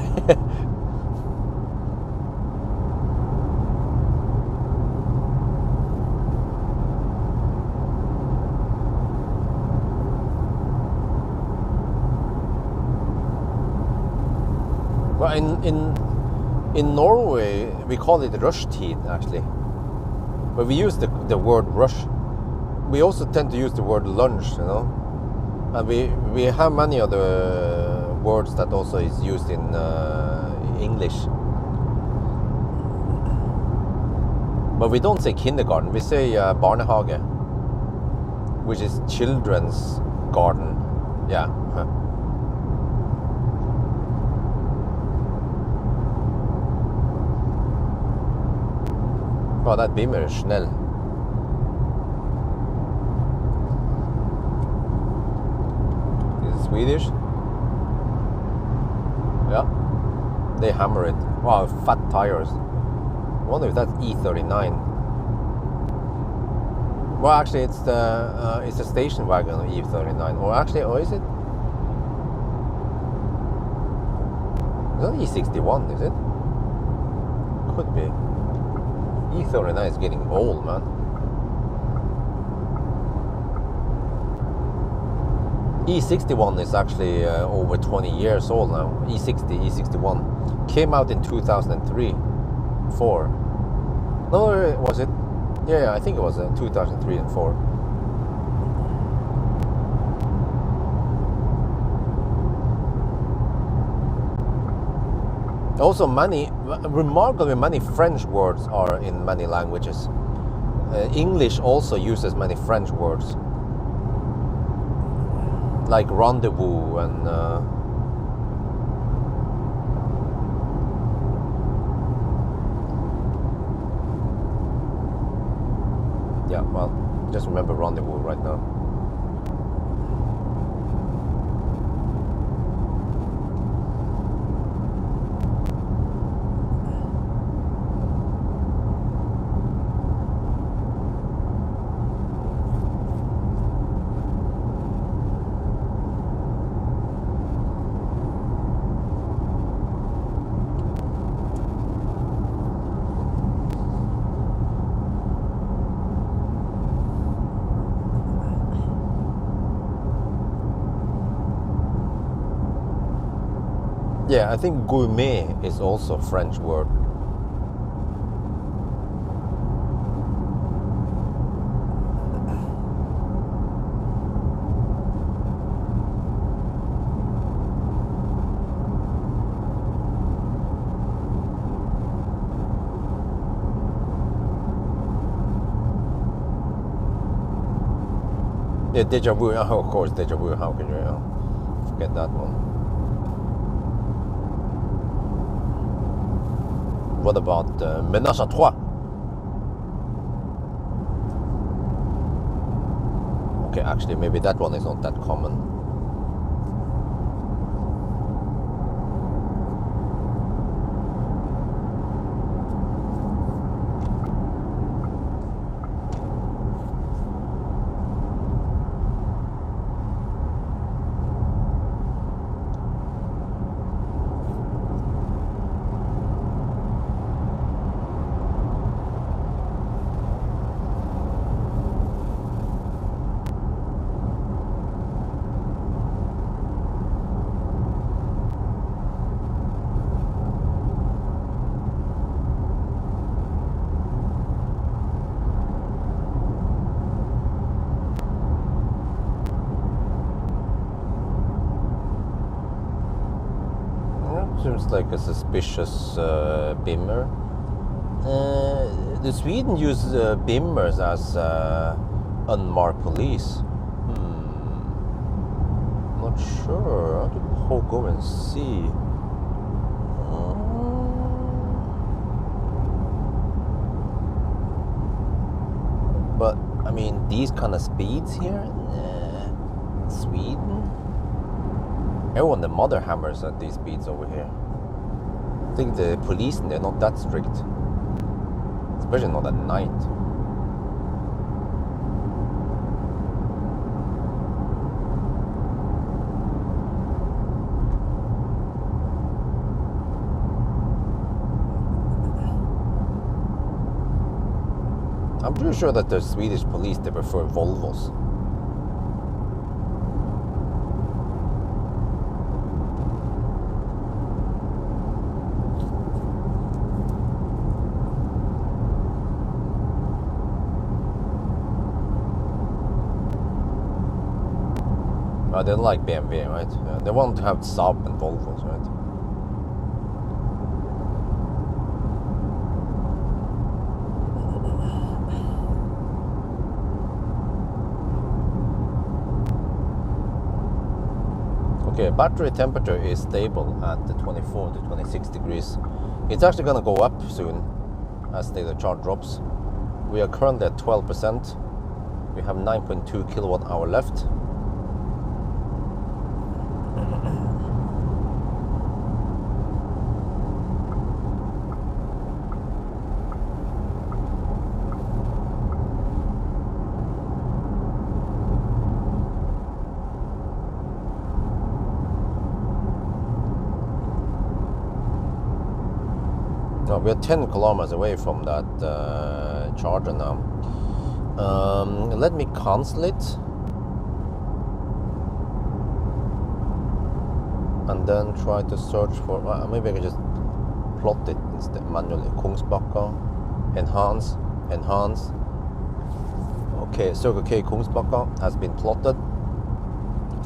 Well, in Norway, we call it rushtid, actually. But we use the word rush. We also tend to use the word lunch, you know. And we have many other words that also is used in English. But we don't say kindergarten, we say barnehage, which is children's garden. Yeah. Oh, that Beamer is snell. Is it Swedish? Yeah. They hammer it. Wow, fat tires. I wonder if that's E39. Well, actually, it's a station wagon of E39. Or actually, or is it? Is that E61? Is it? Could be. E39 is getting old, man. E61 is actually over 20 years old now. E60, E61 came out in 2003, 4. No, was it? Yeah, I think it was 2003 and 4. Also, remarkably many French words are in many languages. English also uses many French words, like rendezvous and yeah, well, just remember rendezvous right now. Yeah, I think gourmet is also a French word. Yeah, déjà vu, oh, of course, déjà vu, how can you forget that one? What about ménage à trois? Okay, actually, maybe that one is not that common. seems like a suspicious bimmer. The Sweden use bimmers as unmarked police. Not sure. I have to poke over and see. But I mean, these kind of speeds here in Sweden. Everyone, the mother hammers at these speeds over here. I think the police, they're not that strict, especially not at night. I'm pretty sure that the Swedish police, they prefer Volvos. They don't like BMW, right? They want to have Saab and Volvos, right? Okay, battery temperature is stable at the 24 to 26 degrees. It's actually going to go up soon as the charge drops. We are currently at 12%. We have 9.2 kilowatt hour left. We are 10 kilometers away from that charger now. Let me cancel it. And then try to search for... maybe I can just plot it instead manually. Kungsbacka. Enhance. Enhance. Okay, Circle K Kungsbacka has been plotted.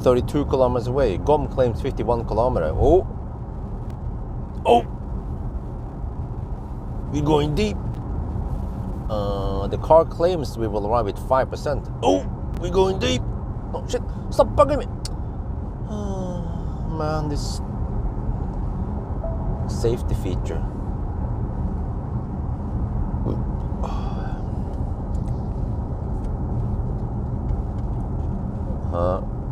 32 kilometers away. GOM claims 51 kilometers. Oh! Oh! We're going deep. The car claims we will arrive at 5%. Oh, we're going deep. Oh shit! Stop bugging me. Man, this safety feature.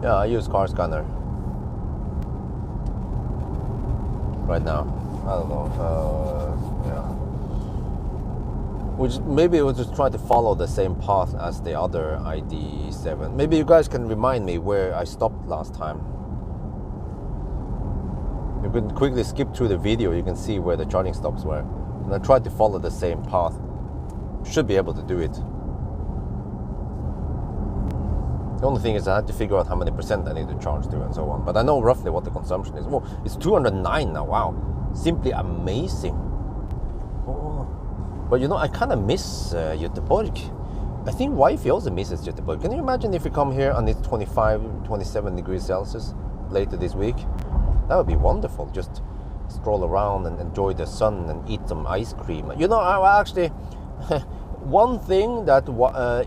Yeah, I use car scanner right now. I don't know. Yeah. Which maybe we'll just try to follow the same path as the other ID7. Maybe you guys can remind me where I stopped last time. You can quickly skip through the video, you can see where the charging stops were. And I tried to follow the same path. Should be able to do it. The only thing is I had to figure out how many percent I need to charge to and so on. But I know roughly what the consumption is. Oh, it's 209 now, wow. Simply amazing. Oh. But you know, I kind of miss Göteborg. I think wifey also misses Göteborg. Can you imagine if we come here and it's 25, 27 degrees Celsius later this week? That would be wonderful. Just stroll around and enjoy the sun and eat some ice cream. You know, I actually, one thing that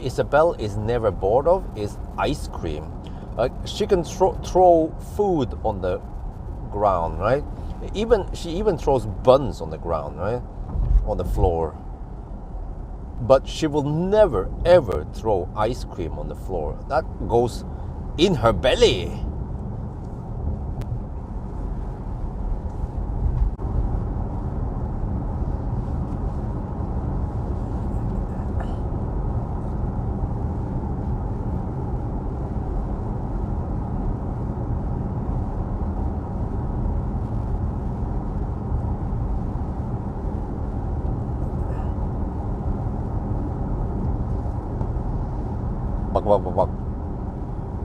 Isabel is never bored of is ice cream. She can throw food on the ground, right? She even throws buns on the ground, right? On the floor. But she will never ever throw ice cream on the floor. That goes in her belly.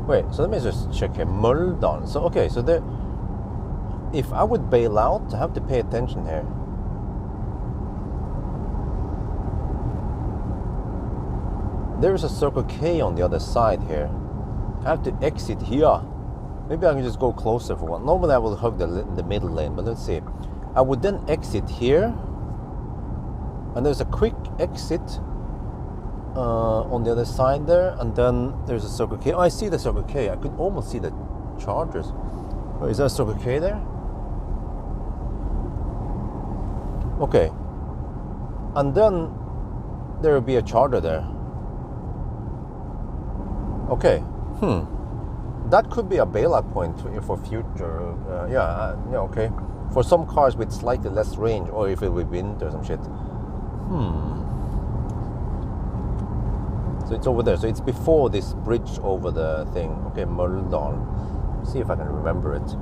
Wait, so let me just check here. Mölndal. So okay, so there. If I would bail out, I have to pay attention here. There is a Circle K on the other side here. I have to exit here. Maybe I can just go closer for one. Normally I will hug the middle lane, but let's see. I would then exit here, and there's a quick exit on the other side there, and then there's a Circle K. Oh, I see the Circle K. I could almost see the chargers. Oh, is there a Circle K there? Okay. And then there will be a charger there. Okay. That could be a bailout point for future. Yeah, okay. For some cars with slightly less range, or if it will be wind or some shit. So it's over there. So it's before this bridge over the thing. Okay, Møldal. See if I can remember it.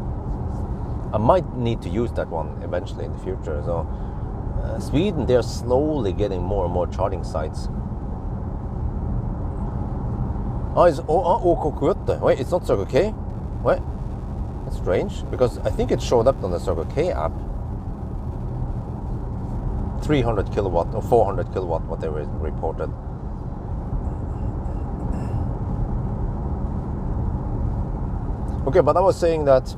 I might need to use that one eventually in the future. So Sweden, they're slowly getting more and more charging sites. Oh, it's OK. Wait, it's not Circle K? Wait, that's strange, because I think it showed up on the Circle K app. 300 kilowatt or 400 kilowatt, whatever is reported. Okay, but I was saying that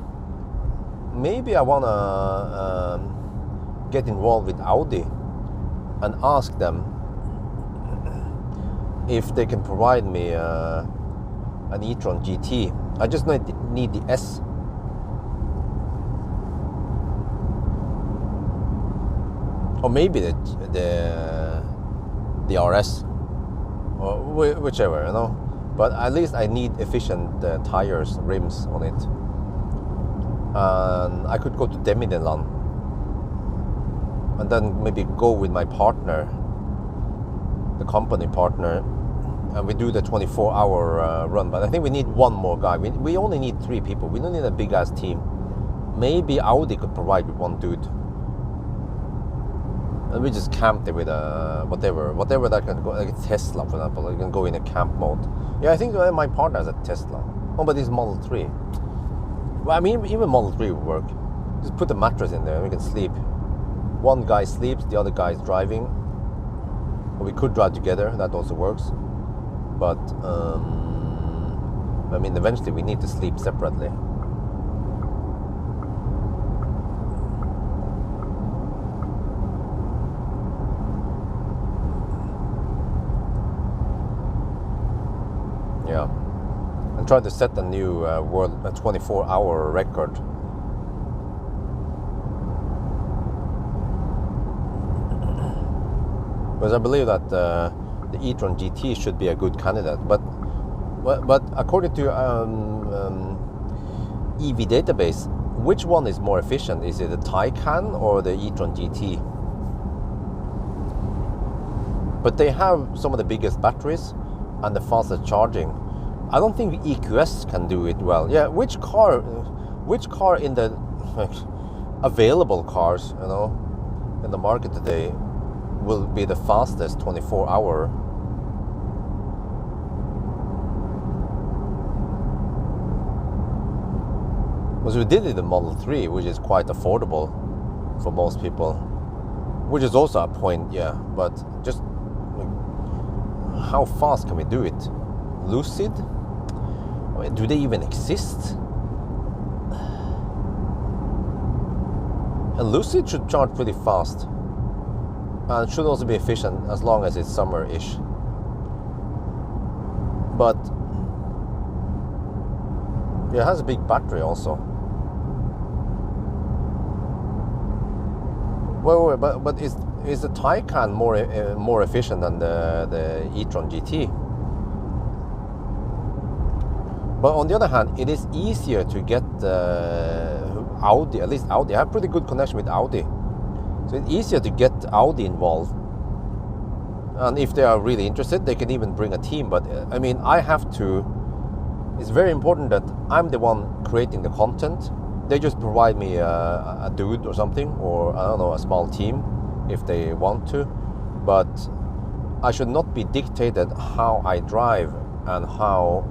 maybe I want to get involved with Audi and ask them if they can provide me an e-tron GT. I just need the S. Or maybe the RS, or whichever, you know. But at least I need efficient tires, rims on it. And I could go to Demideland and then maybe go with my partner, the company partner, and we do the 24-hour run. But I think we need one more guy. We only need 3 people. We don't need a big ass team. Maybe Audi could provide with one dude, and we just camp there with whatever that can go, like Tesla, for example. You can go in a camp mode. Yeah, I think my partner has a Tesla. Oh, but it's Model 3. Well, I mean, even Model 3 would work. Just put the mattress in there and we can sleep. One guy sleeps, the other guy is driving. Or we could drive together, that also works. But, I mean, eventually we need to sleep separately. Yeah. And try to set a new world 24-hour record. Because I believe that the e-tron GT should be a good candidate, but according to EV database, which one is more efficient? Is it the Taycan or the e-tron GT? But they have some of the biggest batteries and the fastest charging. I don't think EQS can do it well. Yeah, which car in the available cars, you know, in the market today will be the fastest 24-hour? Because we did it in the Model 3, which is quite affordable for most people, which is also a point, yeah, but just how fast can we do it? Lucid? Do they even exist? And Lucid should charge pretty fast. And should also be efficient as long as it's summer-ish. But yeah, it has a big battery also. Wait, but is the Taycan more efficient than the e-tron GT? But on the other hand, it is easier to get Audi, at least Audi. I have pretty good connection with Audi. So it's easier to get Audi involved. And if they are really interested, they can even bring a team. But I mean, it's very important that I'm the one creating the content. They just provide me a dude or something, or I don't know, a small team if they want to. But I should not be dictated how I drive and how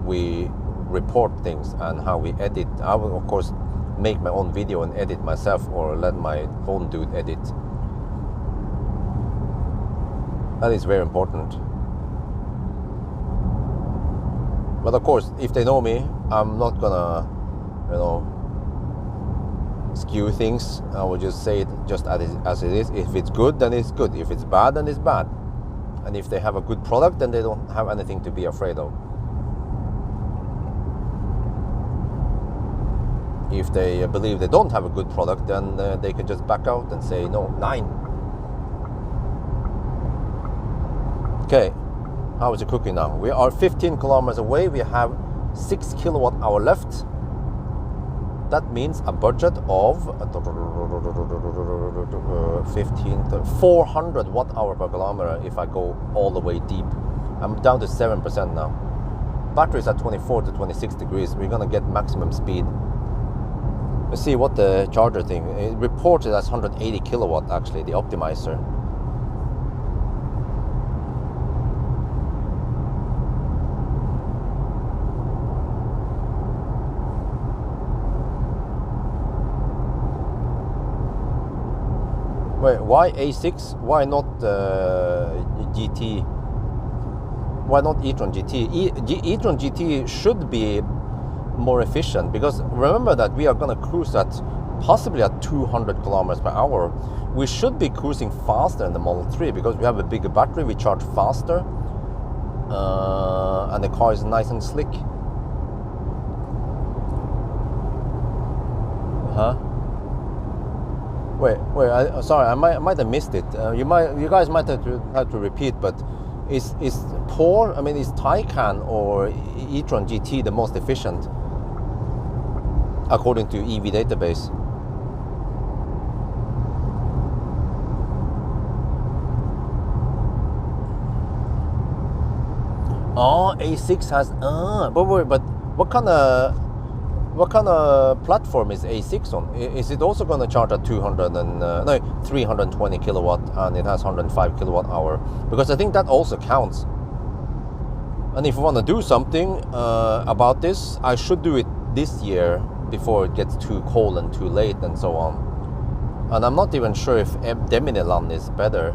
we report things and how we edit. I will, of course, make my own video and edit myself, or let my own dude edit. That is very important. But of course, if they know me, I'm not gonna, skew things. I will just say it just as it is. If it's good, then it's good. If it's bad, then it's bad. And if they have a good product, then they don't have anything to be afraid of. If they believe they don't have a good product, then they can just back out and say no, 9. Okay, how is it cooking now? We are 15 kilometers away. We have 6 kilowatt hour left. That means a budget of 400 watt hour per kilometer if I go all the way deep. I'm down to 7% now. Battery's at 24 to 26 degrees. We're gonna get maximum speed. Let's see what the charger thing, it reported as 180 kilowatt actually, the optimizer. Wait, why A6? Why not GT? Why not e-tron GT? e-tron GT should be more efficient, because remember that we are going to cruise at possibly at 200 kilometers per hour. We should be cruising faster in the Model 3 because we have a bigger battery, we charge faster, and the car is nice and slick. Wait, sorry, I might have missed it. You guys might have to repeat, but is Pawel, I mean, is Taycan or e-tron GT the most efficient according to EV database? Oh, A6 has but what kind of platform is A6 on? Is it also going to charge at 320 kilowatt and it has 105 kilowatt hour? Because I think that also counts. And if we want to do something about this, I should do it this year before it gets too cold and too late and so on. And I'm not even sure if Demineland is better.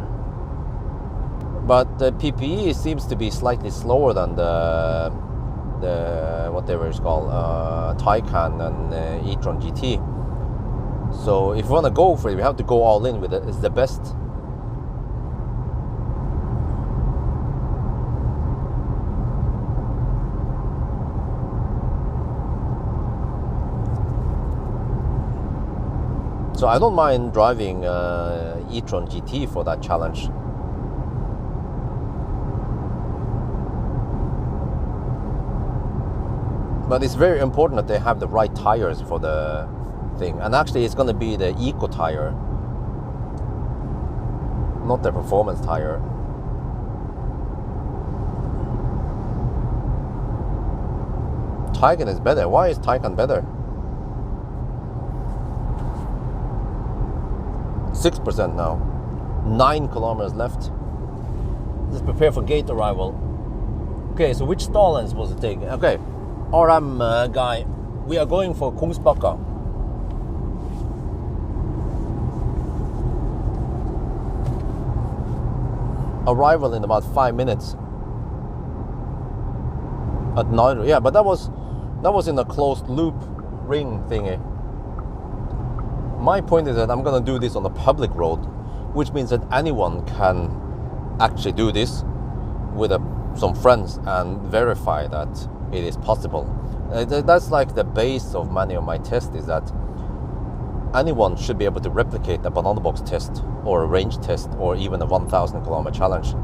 But the PPE seems to be slightly slower than the whatever it's called, Taycan and e-tron GT. So if we want to go for it, we have to go all in with it. It's the best. So I don't mind driving e-tron GT for that challenge. But it's very important that they have the right tires for the thing. And actually it's going to be the eco tire, not the performance tire. Taycan is better. Why is Taycan better? 6% now. 9 kilometers left. Let's prepare for gate arrival. Okay, so which stall am I supposed to take? Okay, RM guy, we are going for Kungsbacka. Arrival in about 5 minutes. At night, yeah, but that was in a closed loop ring thingy. My point is that I'm gonna do this on a public road, which means that anyone can actually do this with some friends and verify that it is possible. That's like the base of many of my tests, is that anyone should be able to replicate a banana box test or a range test or even a 1,000 kilometer challenge.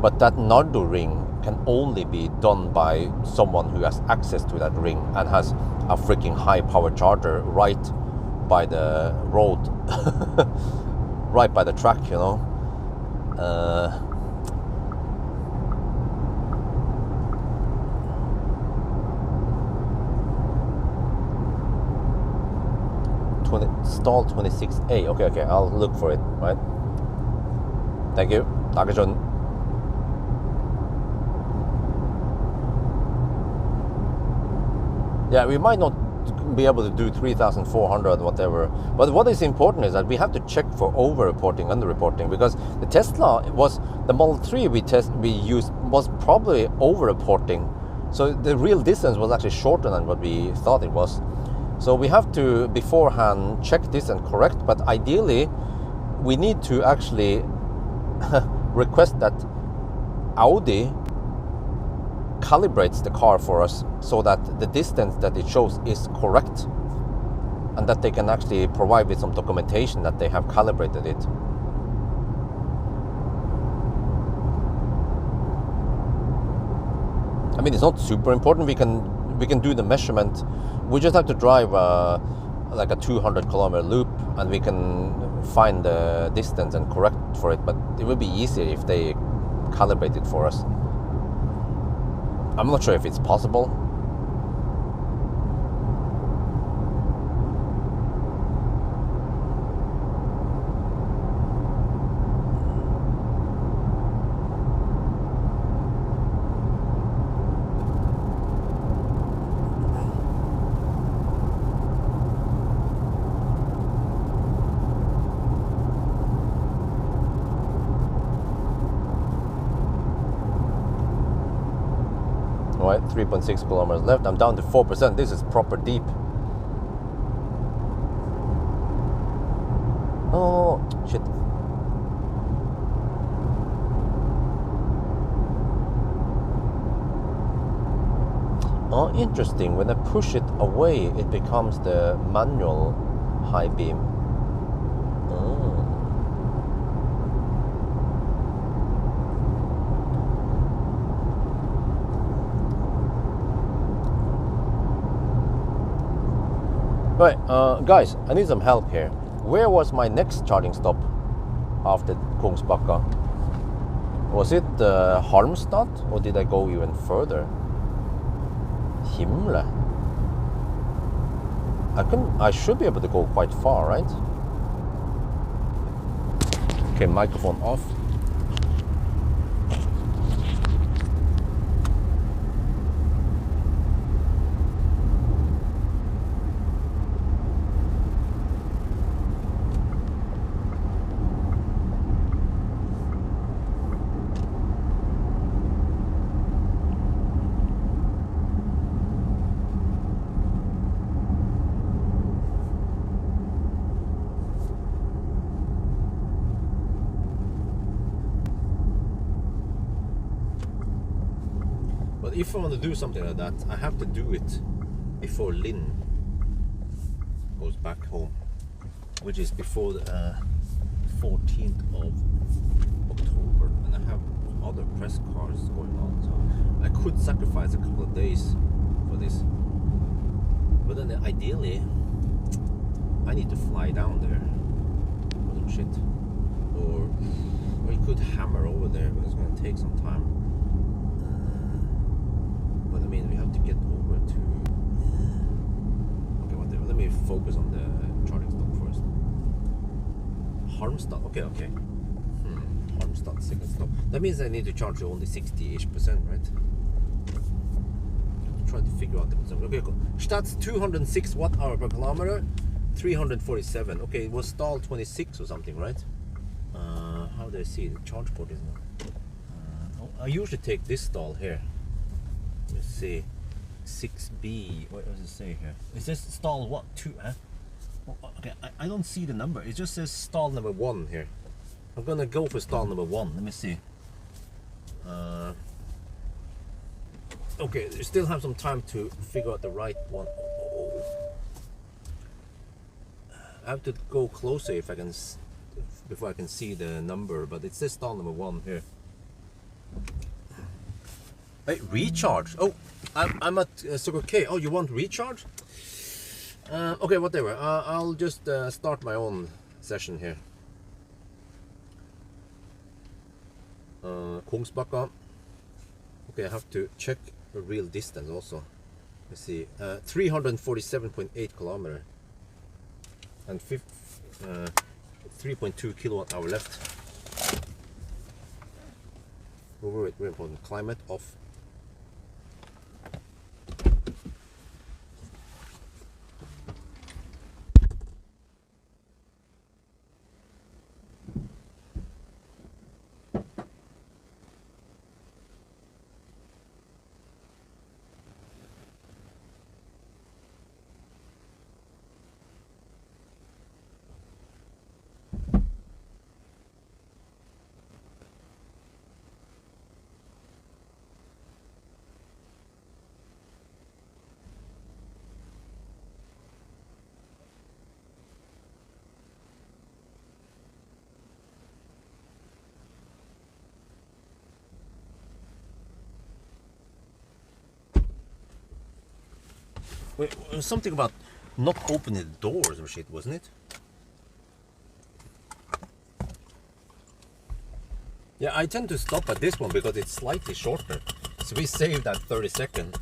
But that Nardo ring can only be done by someone who has access to that ring and has a freaking high power charger right by the road, right by the track, you know. Stall 26A. Okay, I'll look for it, right? Thank you. Dankeschön. Yeah, we might not be able to do 3,400 whatever, but what is important is that we have to check for over-reporting, under-reporting, because the Tesla was, the Model 3 we used was probably over-reporting, so the real distance was actually shorter than what we thought it was. So we have to beforehand check this and correct, but ideally we need to actually request that Audi calibrates the car for us so that the distance that it shows is correct, and that they can actually provide with some documentation that they have calibrated it. I mean, it's not super important. We can do the measurement. We just have to drive like a 200 kilometer loop, and we can find the distance and correct for it. But it would be easier if they calibrate it for us. I'm not sure if it's possible. Right, 3.6 kilometers left. I'm down to 4%. This is proper deep. Oh, shit. Oh, interesting. When I push it away, it becomes the manual high beam. Oh. Right, guys, I need some help here. Where was my next charging stop after Kungsbacka? Was it Halmstad, or did I go even further? Himle. I should be able to go quite far, right? Okay, microphone off. But if I want to do something like that, I have to do it before Lynn goes back home, which is before the 14th of October, and I have other press cars going on, so I could sacrifice a couple of days for this. But then ideally, I need to fly down there or some shit, or you could hammer over there, but it's going to take some time. But I mean, we have to get over to... Okay, whatever. Let me focus on the charging stop first. Halmstad. Okay. Halmstad, second stop. That means I need to charge only 60-ish%, right? I'm trying to figure out the consumption. Okay, cool. That's 206 watt-hour per kilometer, 347. Okay, it was stall 26 or something, right? How do I see the charge port is now? I usually take this stall here. Let's see, 6B. What does it say here? It says stall what? 2? Huh? Okay, I don't see the number. It just says stall number 1 here. I'm gonna go for stall number 1. Let me see. Okay, you still have some time to figure out the right one. I have to go closer if I can, before I can see the number. But it says stall number 1 here. Hey, recharge. Oh, I'm at Circle K. Oh, you want recharge? Okay, whatever. I'll just start my own session here. Kungsbacka. Okay, I have to check the real distance also. Let's see. 347.8 kilometer and 3.2 kilowatt hour left. Overweight, very important. Climate off. Wait, something about not opening the doors or shit, wasn't it? Yeah, I tend to stop at this one because it's slightly shorter. So we saved that 30 seconds.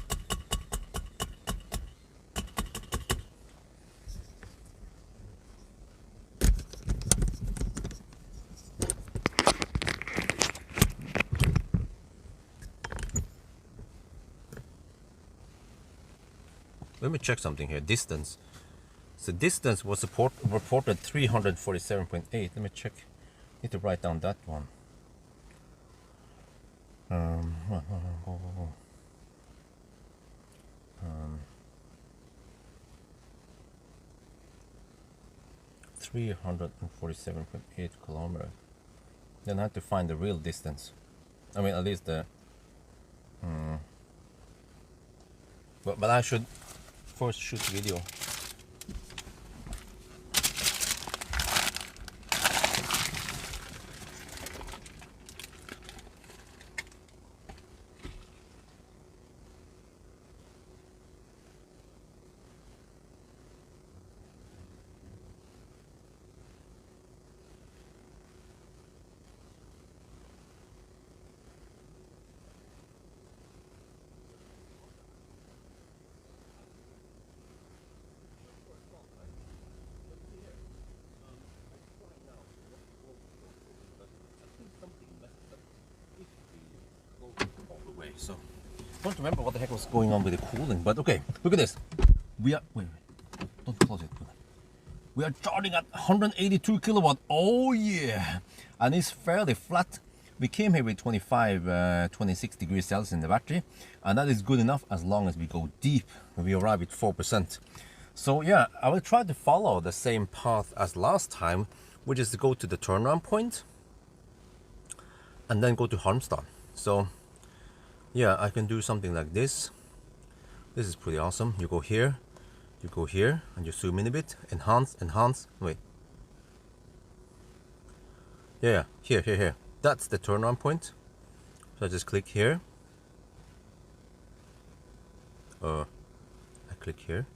Let me check something here. Distance. So distance was reported 347.8. Let me check. Need to write down that one. 347.8 kilometers. Then I have to find the real distance. I mean, at least the. But I should first shoot video. So I don't remember what the heck was going on with the cooling, but okay, look at this. We are wait, don't close it. We are charging at 182 kilowatt. Oh yeah, and it's fairly flat. We came here with 26 degrees Celsius in the battery, and that is good enough as long as we go deep. We arrive at 4%. So yeah, I will try to follow the same path as last time, which is to go to the turnaround point and then go to Halmstad. So yeah, I can do something like this. This is pretty awesome. You go here, and you zoom in a bit. Enhance, enhance. Wait. Yeah, here. That's the turnaround point. So I just click here. I click here.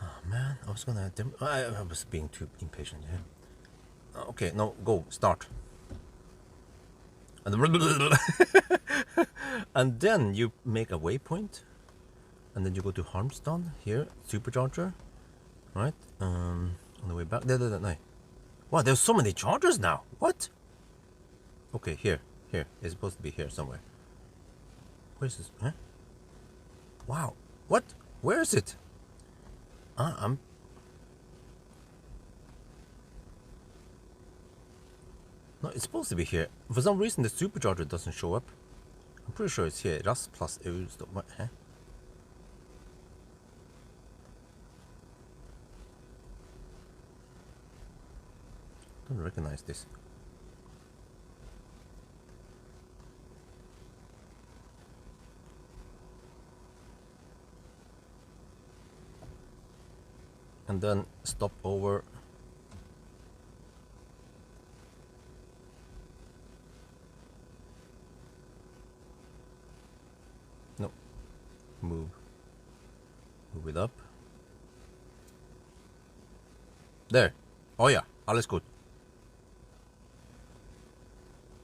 Oh man, I was gonna. I was being too impatient here. Okay, no, go start. And then you make a waypoint, and then you go to Halmstad here, supercharger, right? On the way back. No. Wow, there's so many chargers now. What? Okay, here. It's supposed to be here somewhere. Where is this? Huh? Wow. What? Where is it? I'm. No, it's supposed to be here. For some reason, the supercharger doesn't show up. I'm pretty sure it's here. Ras plus Ulstad. What? Huh? Don't recognize this. And then stop over. No. Move it up. There. Oh yeah, alles gut.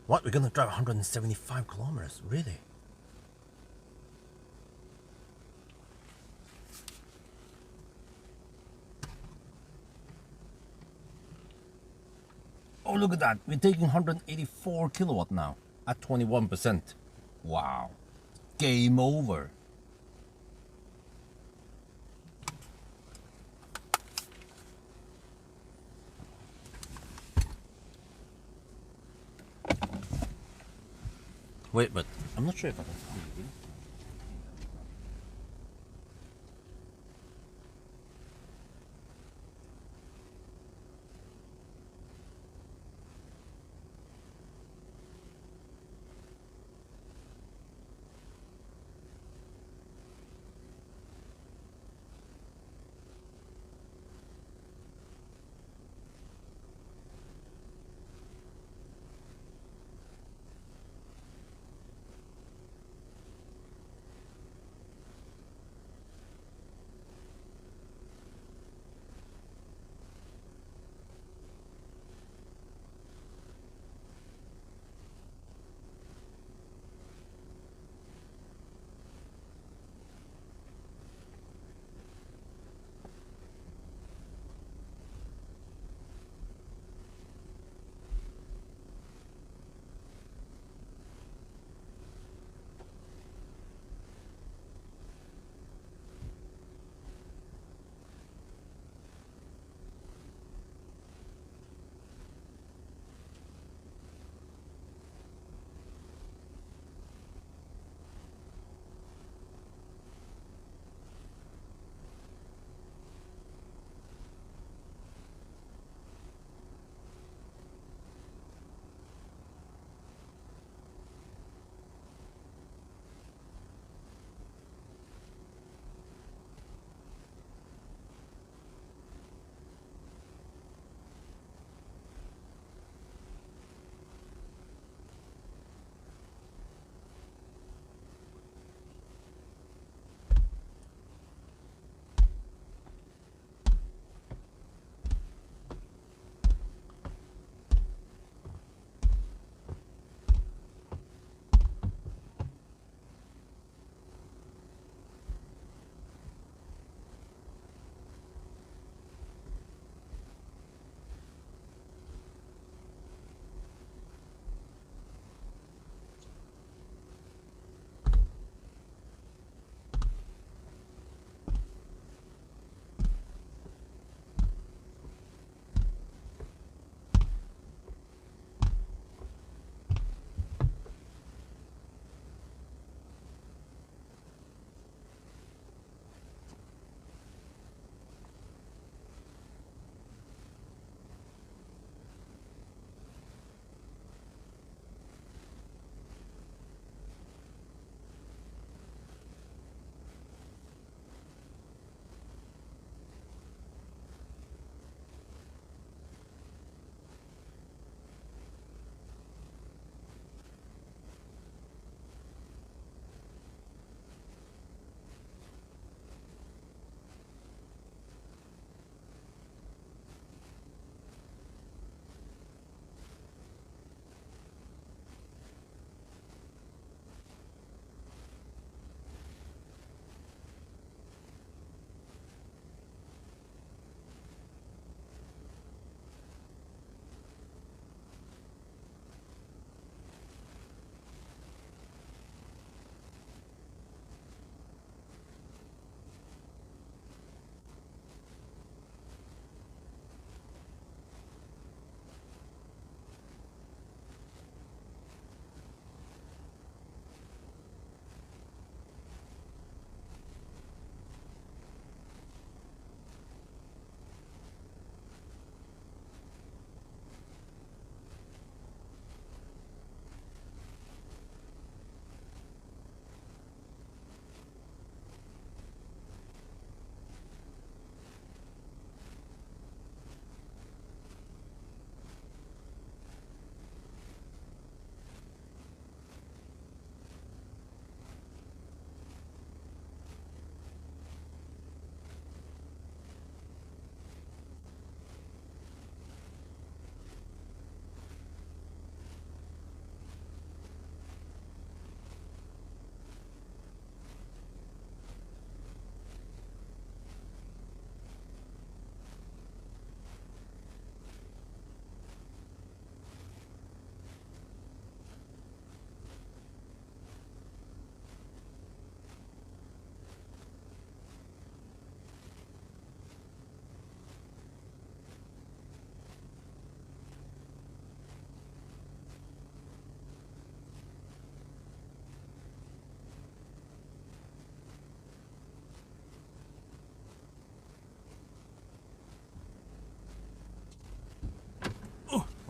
What? We're gonna drive 175 kilometers? Really? Oh, look at that. We're taking 184 kilowatt now at 21%. Wow. Game over. Wait, but I'm not sure if I can see it.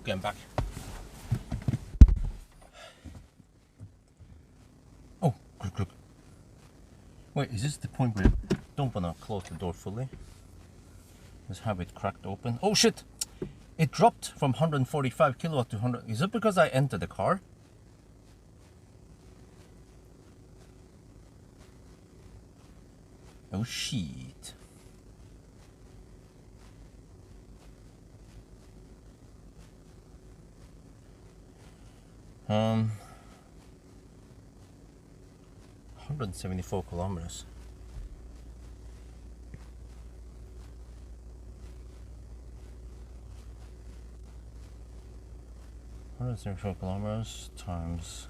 Okay, I'm back. Oh, look. Wait, is this the point where you don't want to close the door fully? Just have it cracked open. Oh shit! It dropped from 145 kilowatt to 100. Is it because I entered the car? Oh shit. Um, 174 kilometers. Kilometers times.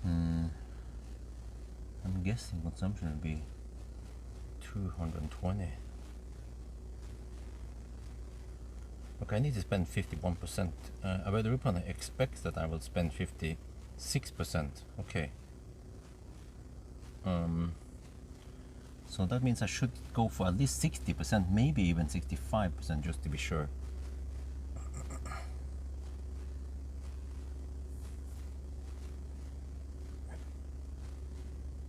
I'm guessing consumption would be 220. Okay, I need to spend 51%. Available expects that I will spend 56%. Okay. So that means I should go for at least 60%, maybe even 65%, just to be sure.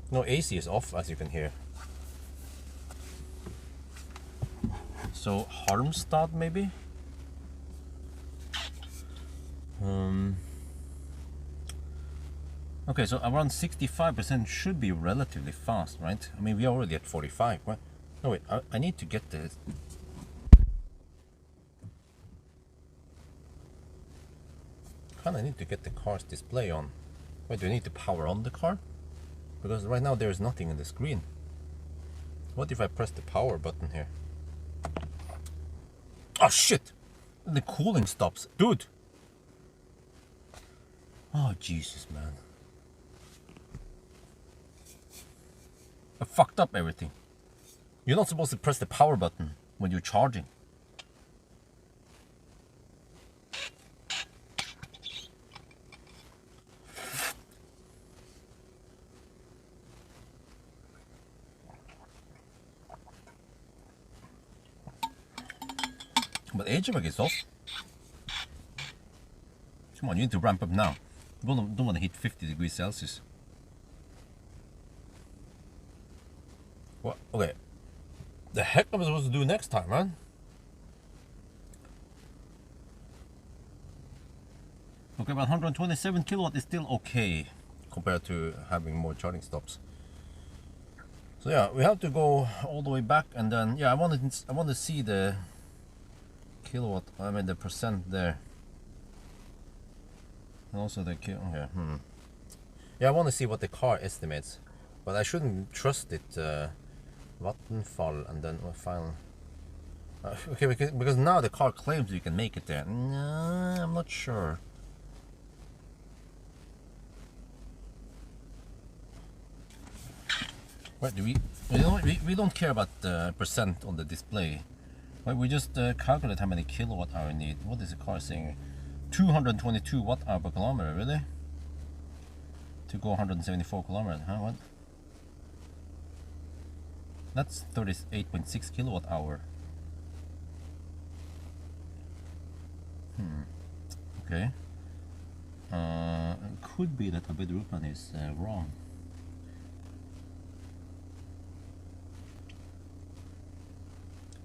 No, AC is off, as you can hear. So Halmstad maybe? Okay, so around 65% should be relatively fast, right? I mean, we are already at 45, right? No, wait, I need to get the... Kinda need to get the car's display on. Wait, do I need to power on the car? Because right now there is nothing in the screen. What if I press the power button here? Oh shit! The cooling stops. Dude! Oh Jesus, man. I fucked up everything. You're not supposed to press the power button when you're charging. But HVAC is off. Come on, you need to ramp up now. You don't want to hit 50 degrees Celsius. What? Okay. The heck am I supposed to do next time, man? Okay, about 127 kilowatt is still okay compared to having more charging stops. So yeah, we have to go all the way back, and then yeah, I want to see the kilowatt. I mean the percent there, and also the okay. Yeah, I want to see what the car estimates, but I shouldn't trust it. Vattenfall and then final. Okay, because now the car claims you can make it there. No, I'm not sure. What do we don't care about the percent on the display. We just calculate how many kilowatt hour we need. What is the car saying? 222 watt hour per kilometer, really? To go 174 kilometers, huh? What? That's 38.6 kilowatt hour. Okay. It could be that Abed Rupman is wrong.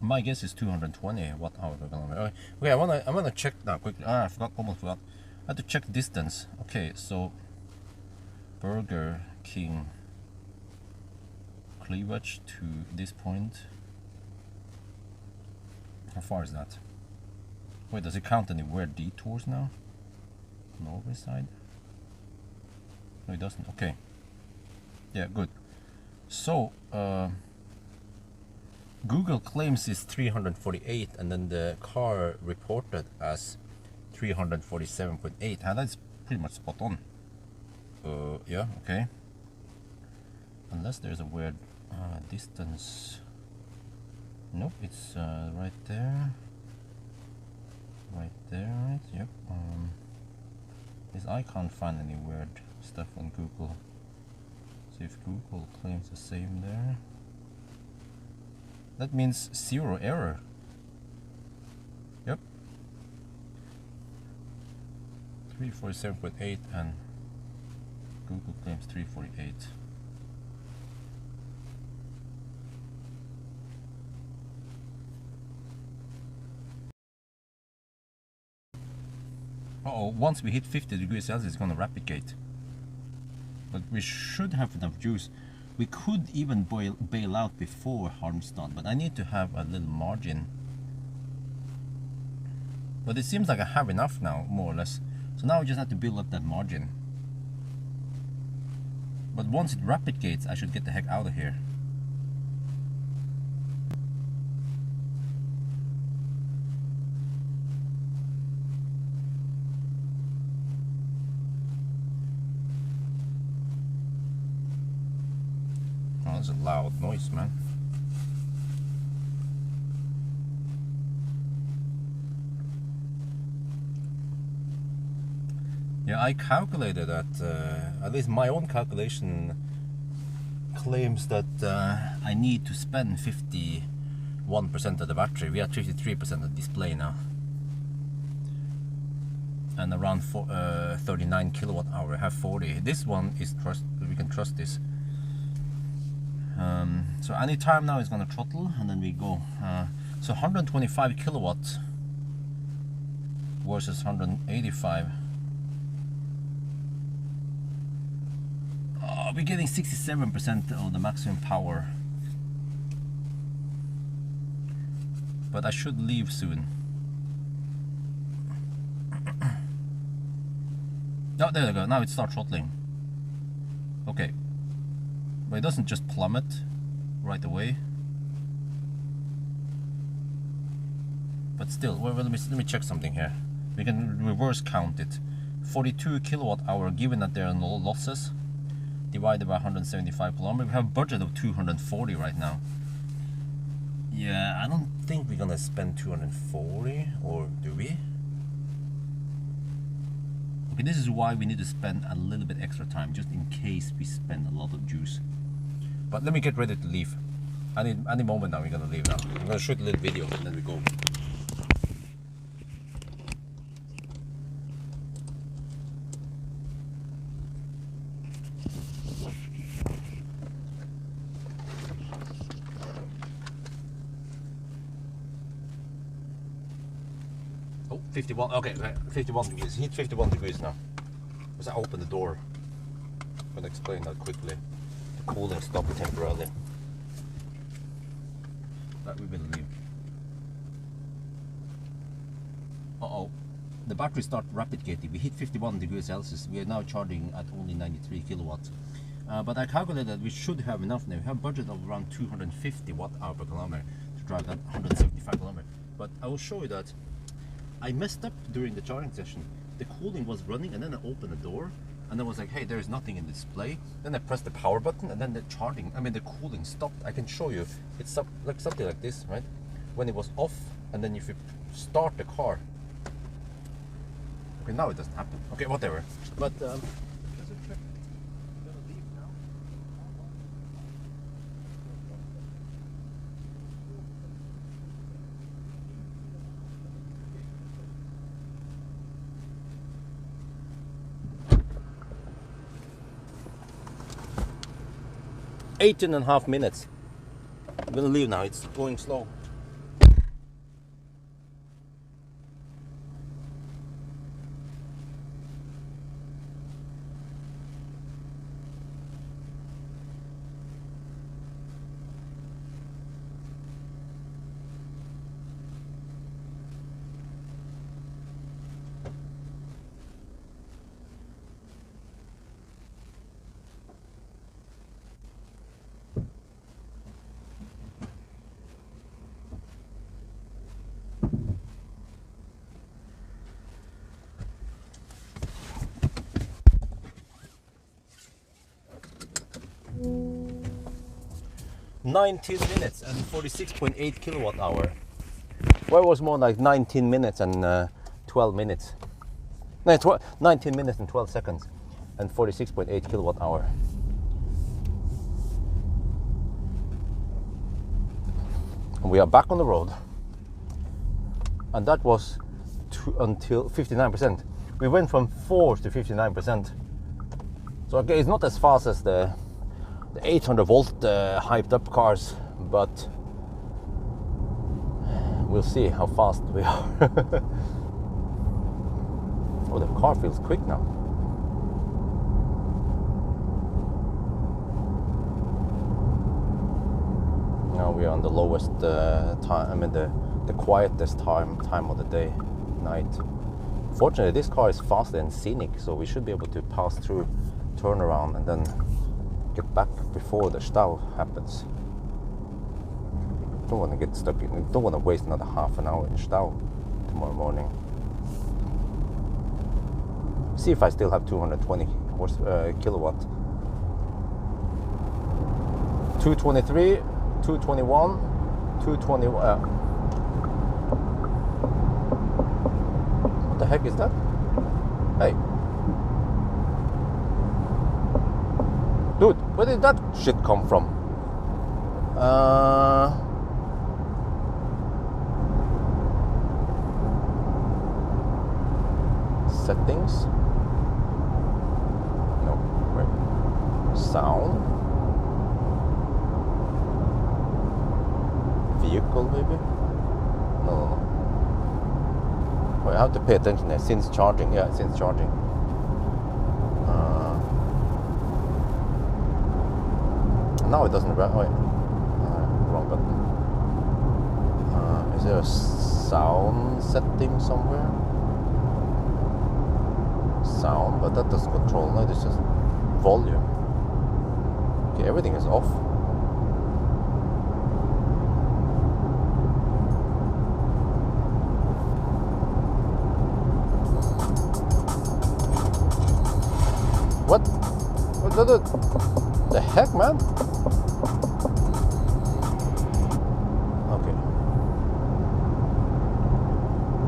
My guess is 220 watt hour per kilometer. Okay, I wanna check now quickly. Almost forgot. I have to check distance. Okay, so Burger King cleavage to this point. How far is that? Wait, does it count any weird detours now? Norway side? No, it doesn't. Okay. Yeah, good. So, Google claims it's 348, and then the car reported as 347.8. That's pretty much spot on. Yeah, okay. Unless there's a weird distance. Nope, it's right there. Right there, right? Yep. I can't find any weird stuff on Google. See if Google claims the same there. That means 0 error. Yep. 347.8 and Google claims 348. Uh-oh, once we hit 50 degrees Celsius, it's gonna replicate. But we should have enough juice. We could even bail out before harm's done, but I need to have a little margin. But it seems like I have enough now, more or less. So now I just have to build up that margin. But once it replicates, I should get the heck out of here. Oh, that's a loud noise, man. Yeah, I calculated that, at least my own calculation claims that I need to spend 51% of the battery. We are 53% of the display now. And around 39 kilowatt hour, I have 40. This one is we can trust this. So any time now is gonna throttle and then we go. So 125 kilowatts versus 185. We're getting 67% of the maximum power. But I should leave soon. Oh, there we go. Now it starts throttling. Okay. But it doesn't just plummet right away. But still, well, let me check something here. We can reverse count it. 42 kilowatt hour, given that there are no losses, divided by 175 kilometers. We have a budget of 240 right now. Yeah, I don't think we're gonna spend 240, or do we? Okay, this is why we need to spend a little bit extra time, just in case we spend a lot of juice. But let me get ready to leave. Any moment now we're gonna leave now. I'm gonna shoot a little video and then we go. Oh, 51, okay, 51 degrees, hit 51 degrees now. As I open the door, I'm gonna explain that quickly. The cooling stopped temporarily. That we will leave. Uh-oh, the battery started replicating. We hit 51 degrees Celsius. We are now charging at only 93 kilowatts. But I calculated that we should have enough now. We have a budget of around 250 watt-hour per kilometer to drive that 175 kilometers. But I will show you that I messed up during the charging session. The cooling was running and then I opened the door and I was like, hey, there's nothing in the display. Then I pressed the power button and then the cooling stopped. I can show you. It's like something like this, right? When it was off, and then if you start the car. Okay, now it doesn't happen. Okay, whatever. But eighteen and a half minutes. I'm gonna leave now, it's going slow. "19 minutes and 46.8 kilowatt hour. Well, it was more like 19 minutes and 12 minutes. No, 19 minutes and 12 seconds and 46.8 kilowatt hour. And we are back on the road. And that was until 59%. we went from 4 to 59%. So okay, it's not as fast as the 800 volt hyped up cars, but we'll see how fast we are. Oh, the car feels quick now. Now we are on the lowest time, I mean the quietest time of the day, night. Fortunately, this car is faster and scenic, so we should be able to pass through, turn around, and then get back before the stau happens. Don't want to get stuck in, don't want to waste another half an hour in stau tomorrow morning. See if I still have 220 kilowatt. 223, 221, 220. What the heck is that? Hey. Dude, where did that shit come from? Settings? No, wait. Sound? Vehicle maybe? No. Wait, I have to pay attention there. Since charging, yeah, since charging. Now it doesn't. Oh, wait. Wrong button. Is there a sound setting somewhere? Sound, but that doesn't control. No, it's just volume. Okay, everything is off. What? What the heck, man? Okay.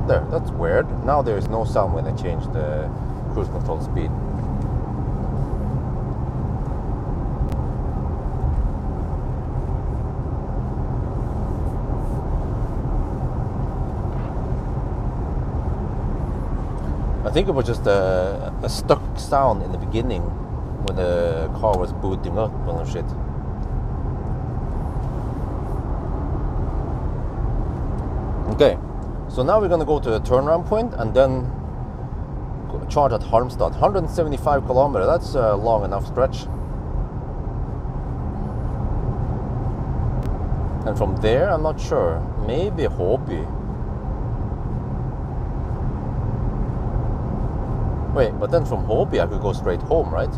There, that's weird. Now there is no sound when I change the cruise control speed. I think it was just a stuck sound in the beginning when the car was booting up and shit. Okay, so now we're gonna go to the turnaround point and then charge at Halmstad. 175 kilometers, that's a long enough stretch. And from there, I'm not sure, maybe Håby. Wait, but then from Håby I could go straight home, right?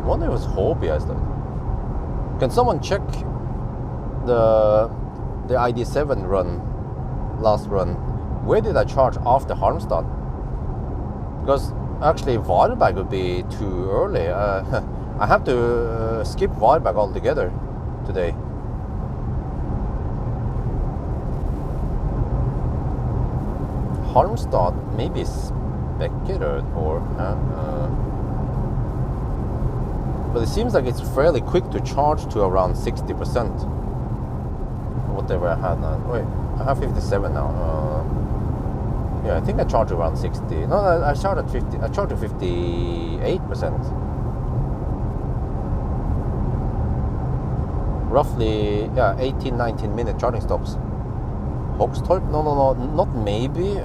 I wonder if it was Håby I started. Can someone check the ID7 run, last run? Where did I charge after Halmstad? Because actually Varberg would be too early. I have to skip Varberg altogether today. Halmstad, maybe Spekerød or but it seems like it's fairly quick to charge to around 60%. Whatever I had now. Wait, I have 57 now. Yeah, I think I charge around 60. No, I charge at 50. I charge at 58%. Roughly, yeah, 18-19 minute charging stops. Hogstorp? No, not maybe.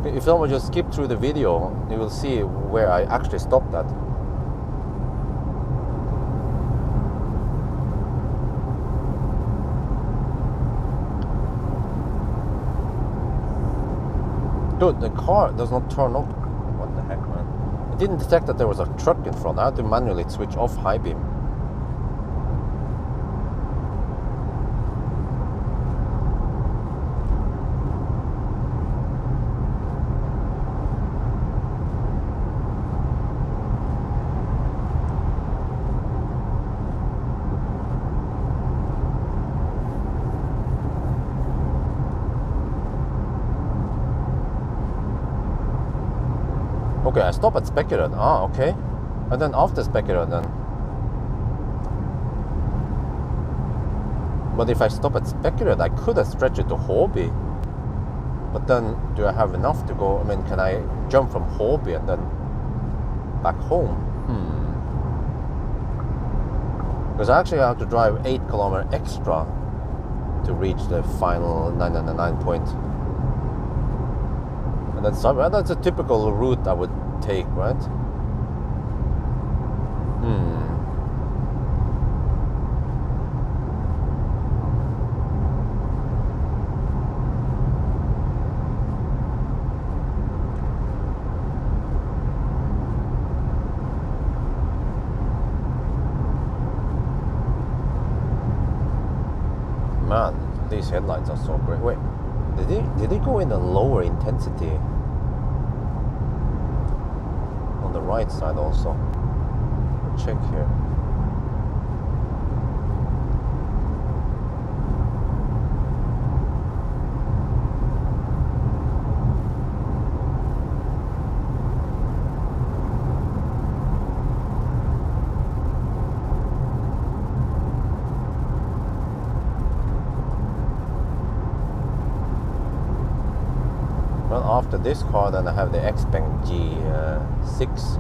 If someone just skip through the video, you will see where I actually stopped at. Dude, the car does not turn up. What the heck, man? It didn't detect that there was a truck in front. I had to manually switch off high beam. Okay, I stop at Spekerød. Ah, okay. And then after Spekerød then. But if I stop at Spekerød, I could have stretched it to Håby. But then, do I have enough to go? I mean, can I jump from Hobby and then back home? Because I actually have to drive 8 kilometers extra to reach the final 999 point. And that's a typical route I would take, right? Man, these headlights are so great. Wait, did they go in a lower intensity on the right side also? Check here. Well, after this car, then I have the Xpeng G6.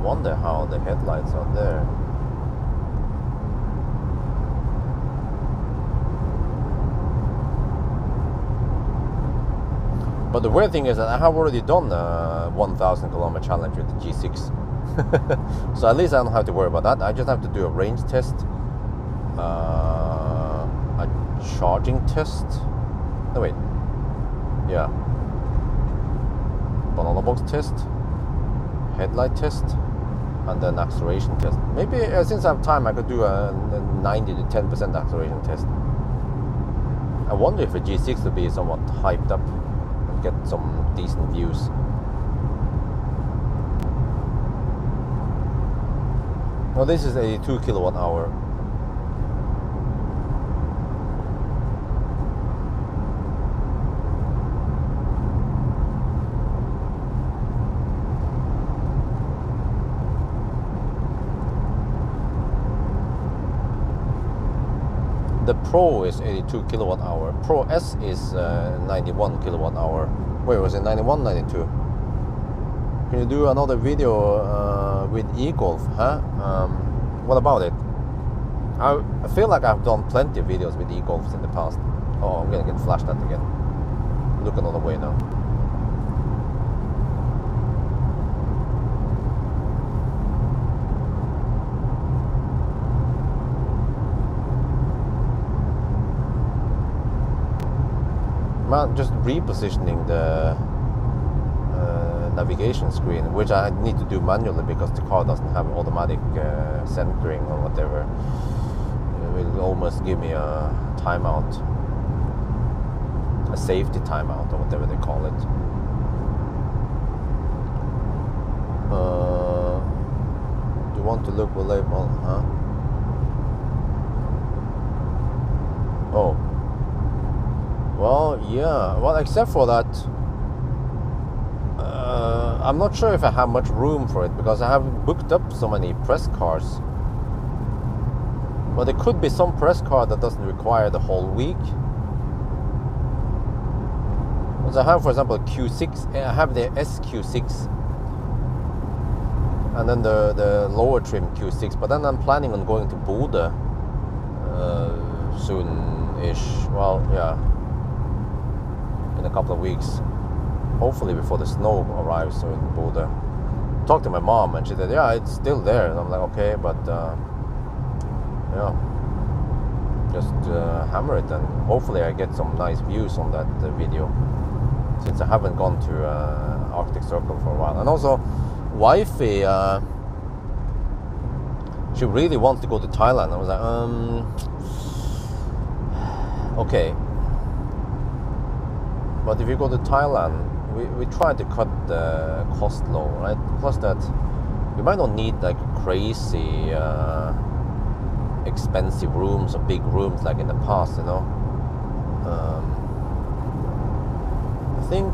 Wonder how the headlights are there. But the weird thing is that I have already done a 1,000 kilometer challenge with the G6. So at least I don't have to worry about that. I just have to do a range test, a charging test. No, wait. Yeah. Banana box test, headlight test, and then acceleration test. Maybe since I have time, I could do a 90 to 10% acceleration test. I wonder if a G6 would be somewhat hyped up and get some decent views. Well, this is 82 kilowatt hour. The Pro is 82 kilowatt hour. Pro S is 91 kilowatt hour. Wait, was it 91, 92? Can you do another video with e-Golf, huh? What about it? I feel like I've done plenty of videos with e-Golfs in the past. Oh, I'm gonna get flashed at again. Look another way now. Just repositioning the navigation screen, which I need to do manually because the car doesn't have automatic centering or whatever. It will almost give me a timeout, a safety timeout or whatever they call it. Do you want to look for label, huh? Oh. Well, yeah. Well, except for that, I'm not sure if I have much room for it because I have booked up so many press cars. But there could be some press car that doesn't require the whole week. Because I have, for example, Q6. I have the SQ6, and then the lower trim Q6. But then I'm planning on going to Bodø soon-ish. Well, yeah. In a couple of weeks, hopefully before the snow arrives. So in Bodø, talked to my mom and she said, yeah, it's still there. And I'm like, okay, but yeah, just hammer it, and hopefully I get some nice views on that video, since I haven't gone to Arctic Circle for a while. And also wifey, she really wants to go to Thailand. I was like, okay. But if you go to Thailand, we try to cut the cost low, right? Plus that, you might not need like crazy expensive rooms or big rooms like in the past, you know. I think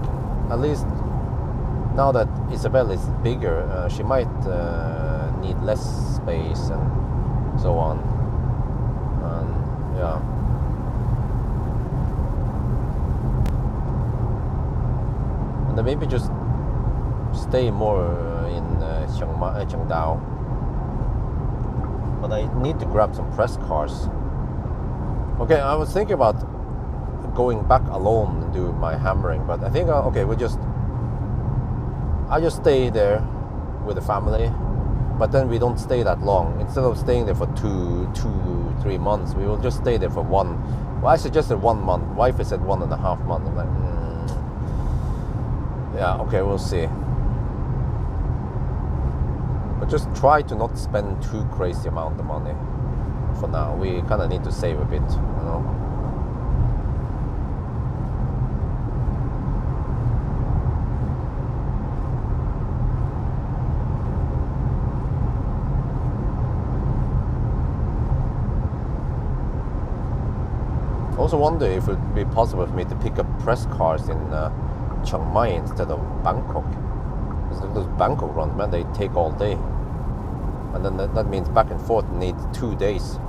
at least now that Isabel is bigger, she might need less space and so on. And yeah. then maybe just stay more in Chengdao. But I need to grab some press cars. Okay, I was thinking about going back alone and do my hammering, but I think okay, I just stay there with the family, but then we don't stay that long. Instead of staying there for 3 months, we will just stay there for one. Well, I suggested 1 month. Wife said 1.5 months. I'm like, yeah, okay, we'll see. But just try to not spend too crazy amount of money for now. We kind of need to save a bit, you know. I also wonder if it would be possible for me to pick up press cars in Chiang Mai instead of Bangkok. Because those Bangkok runs, man, they take all day. And then that means back and forth needs 2 days.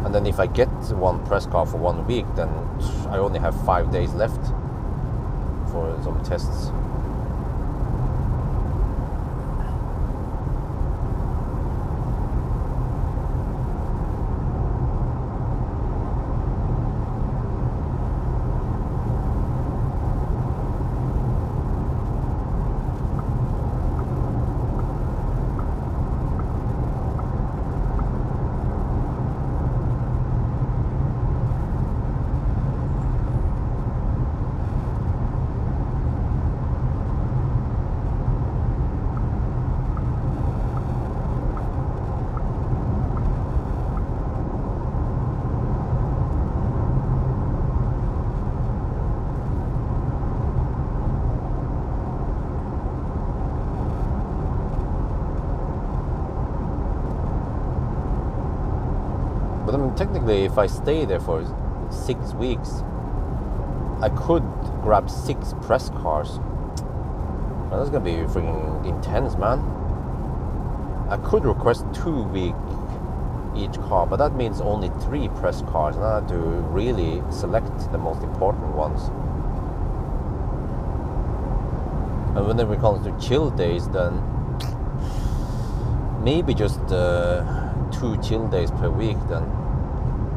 And then if I get one press car for 1 week, then I only have 5 days left for some tests. But I mean, technically, if I stay there for 6 weeks, I could grab 6 press cars. Well, that's gonna be freaking intense, man. I could request 2 week each car, but that means only 3 press cars, and I have to really select the most important ones. And when it comes to chill days, then maybe just 2 chill days per week, then,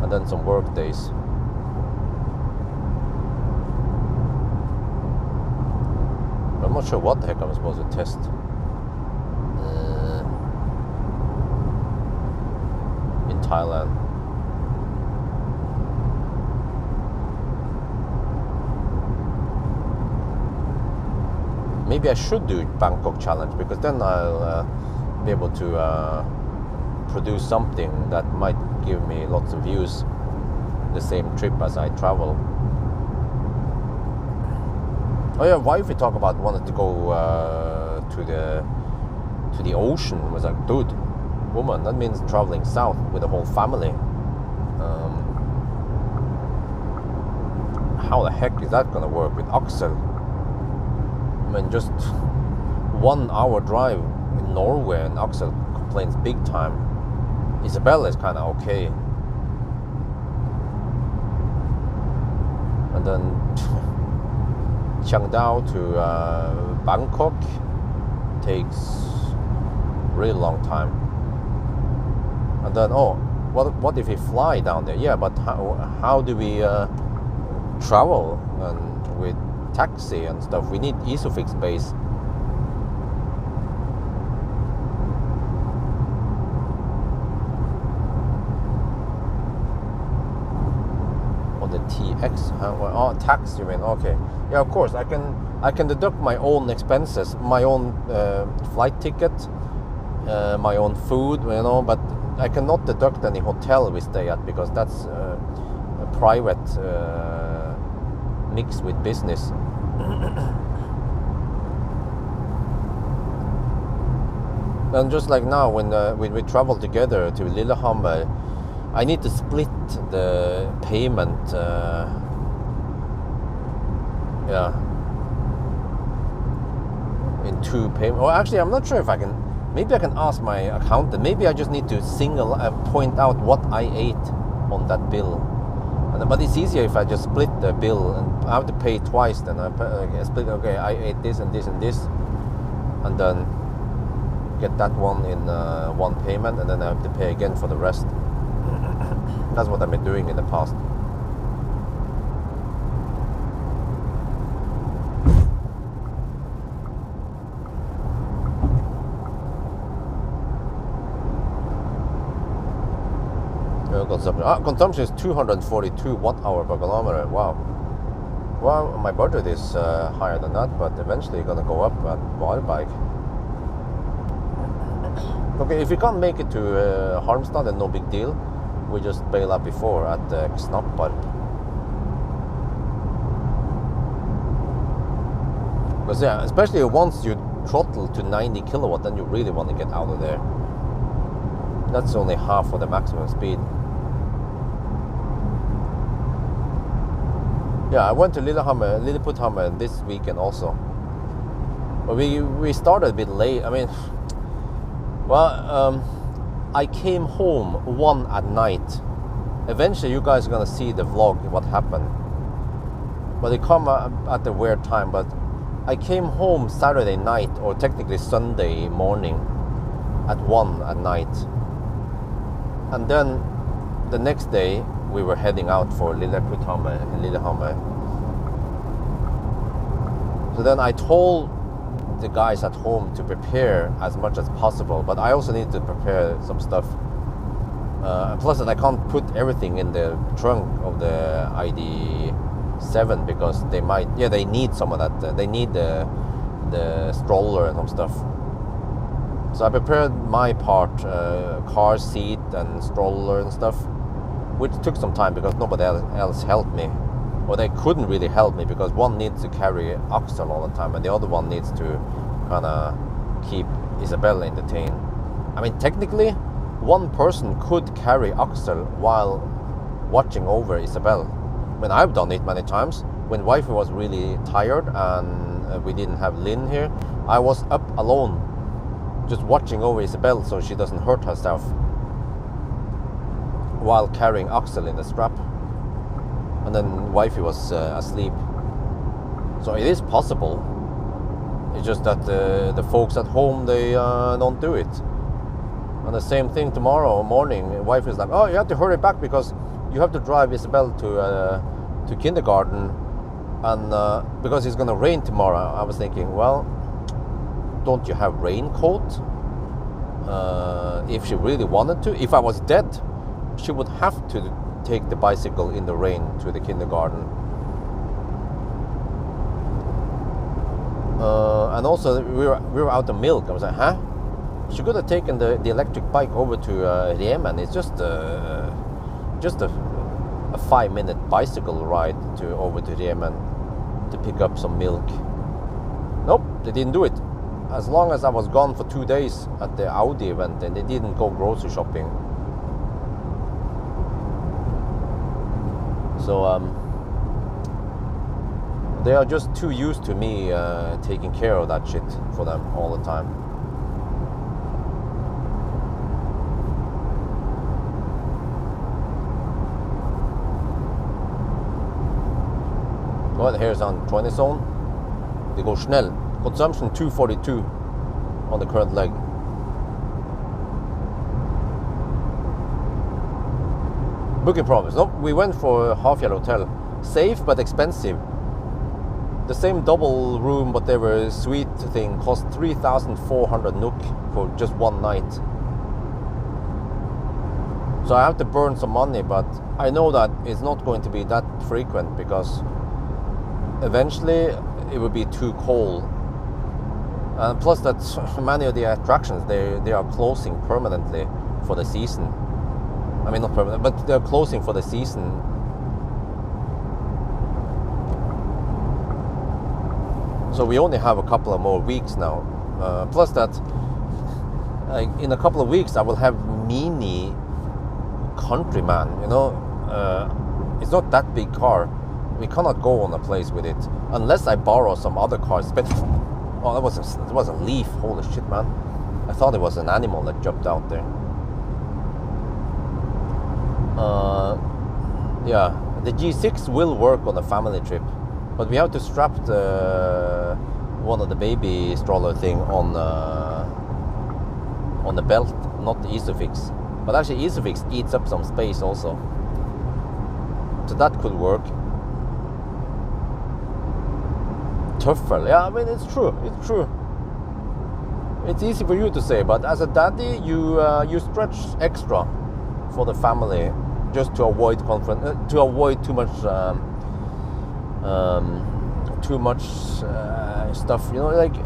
and then some work days. I'm not sure what the heck I'm supposed to test. In Thailand. Maybe I should do Bangkok challenge, because then I'll be able to produce something that might give me lots of views the same trip as I travel. Oh yeah, wifey talked about wanted to go to the ocean. I was like, dude, woman, that means traveling south with the whole family. How the heck is that gonna work with Axel? I mean, just 1 hour drive in Norway, and Axel complains big time. Isabella is kind of okay, and then Chengdao to Bangkok takes really long time. And then what if we fly down there? Yeah, but how do we travel and with taxi and stuff? We need Isofix base. On the TX, tax, you mean? Okay, yeah, of course. I can deduct my own expenses, my own flight ticket, my own food, you know, but I cannot deduct any hotel we stay at, because that's a private mix with business. And just like now, when we travel together to Lillehammer, I need to split the payment. In 2 payments. Or actually, I'm not sure if I can. Maybe I can ask my accountant. Maybe I just need to point out what I ate on that bill, and But it's easier if I just split the bill, and I have to pay twice. Then I split. Okay, I ate this and this and this, and then get that one in one payment, and then I have to pay again for the rest. That's what I've been doing in the past. Consumption is 242 watt-hour per kilometer. Wow. Well, my budget is higher than that, but eventually it's gonna go up at water bike. Okay, if we can't make it to Halmstad, then no big deal. We just bail out before at Knappar. Because yeah, especially once you throttle to 90 kilowatt, then you really want to get out of there. That's only half of the maximum speed. Yeah, I went to Lilleputthammer this weekend also. But we started a bit late. I mean, well, I came home 1 at night. Eventually, you guys are gonna see the vlog what happened. But it come at a weird time. But I came home Saturday night, or technically Sunday morning, at 1 at night. And then the next day we were heading out for Lillehammer. So then I told the guys at home to prepare as much as possible, but I also need to prepare some stuff. Plus that I can't put everything in the trunk of the ID7 because they need some of that. They need the stroller and some stuff. So I prepared my part, car seat and stroller and stuff, which took some time because nobody else helped me. Or they couldn't really help me because one needs to carry Axel all the time and the other one needs to kind of keep Isabel entertained. I mean, technically, one person could carry Axel while watching over Isabel. I mean, I've done it many times. When wifey was really tired and we didn't have Lynn here, I was up alone, just watching over Isabel so she doesn't hurt herself while carrying Axel in the strap. And then wifey was asleep. So it is possible. It's just that the folks at home, they don't do it. And the same thing tomorrow morning, wife is like, oh, you have to hurry back because you have to drive Isabel to kindergarten, and because it's gonna rain tomorrow. I was thinking, well, don't you have raincoat? If she really wanted to, if I was dead, she would have to take the bicycle in the rain to the kindergarten. And also we were out of milk. I was like, huh? She could have taken the electric bike over to Riemen. It's just a 5-minute bicycle ride over to Riemen to pick up some milk. Nope, they didn't do it. As long as I was gone for 2 days at the Audi event, and they didn't go grocery shopping. So they are just too used to me taking care of that shit for them all the time. Well, here's on 20 zone. They go snell. Consumption 242 on the current leg. Booking promise. No, we went for Hafjell Hotel. Safe but expensive. The same double room, whatever suite thing, cost 3,400 NOK for just one night. So I have to burn some money, but I know that it's not going to be that frequent because eventually it will be too cold. And plus that many of the attractions, they are closing permanently for the season. I mean, not permanent, but they're closing for the season. So we only have a couple of more weeks now. Plus that, in a couple of weeks, I will have mini Countryman. You know, it's not that big car. We cannot go on a place with it unless I borrow some other cars. But oh, that was a leaf. Holy shit, man! I thought it was an animal that jumped out there. Yeah, The G6 will work on a family trip, but we have to strap one of the baby stroller thing on the belt, not the Isofix. But actually Isofix eats up some space also, so that could work. Tougher, yeah, I mean, it's true. It's easy for you to say, but as a daddy, you stretch extra for the family, just to avoid too much stuff. You know, like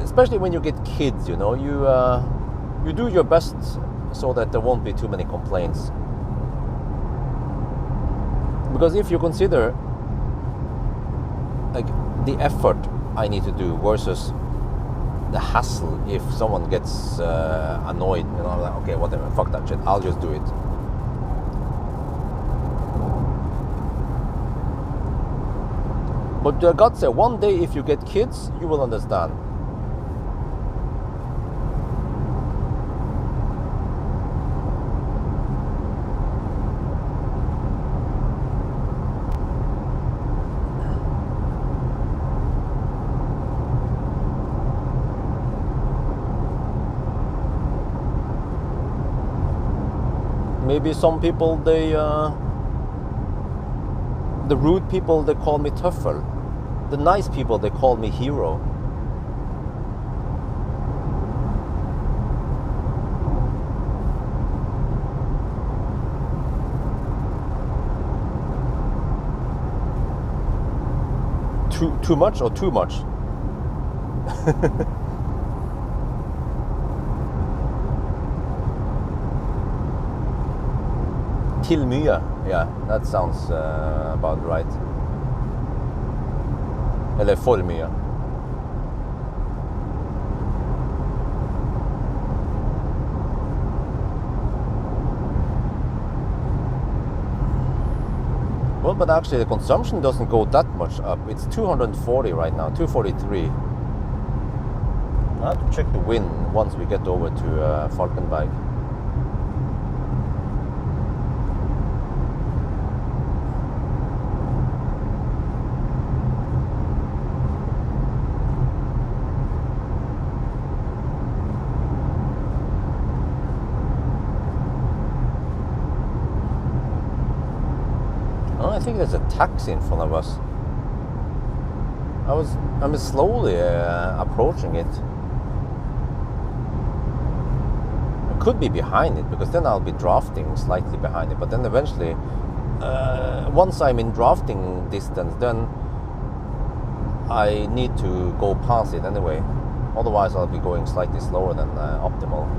especially when you get kids. You know, you do your best so that there won't be too many complaints. Because if you consider like the effort I need to do versus the hassle if someone gets annoyed, you know, like, okay, whatever, fuck that shit, I'll just do it. But God said, one day if you get kids, you will understand. Maybe some people, the rude people, they call me tougher. The nice people, they call me hero. Too much or too much? Til mye, yeah, that sounds about right. Eller for mye. Well, but actually the consumption doesn't go that much up. It's 240 right now, 243. I have to check the wind once we get over to Falkenberg. I think there's a taxi in front of us. I'm slowly approaching it. I could be behind it because then I'll be drafting slightly behind it. But then eventually, once I'm in drafting distance, then I need to go past it anyway. Otherwise, I'll be going slightly slower than optimal.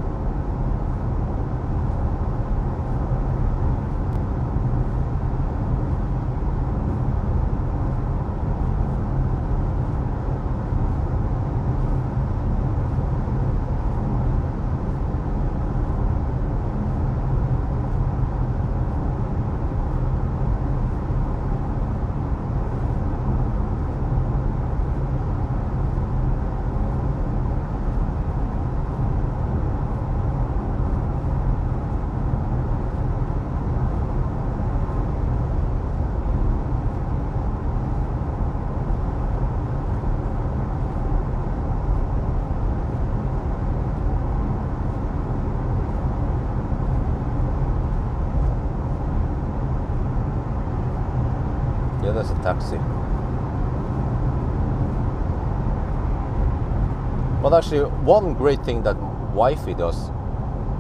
Yeah, there's a taxi. But actually, one great thing that wifey does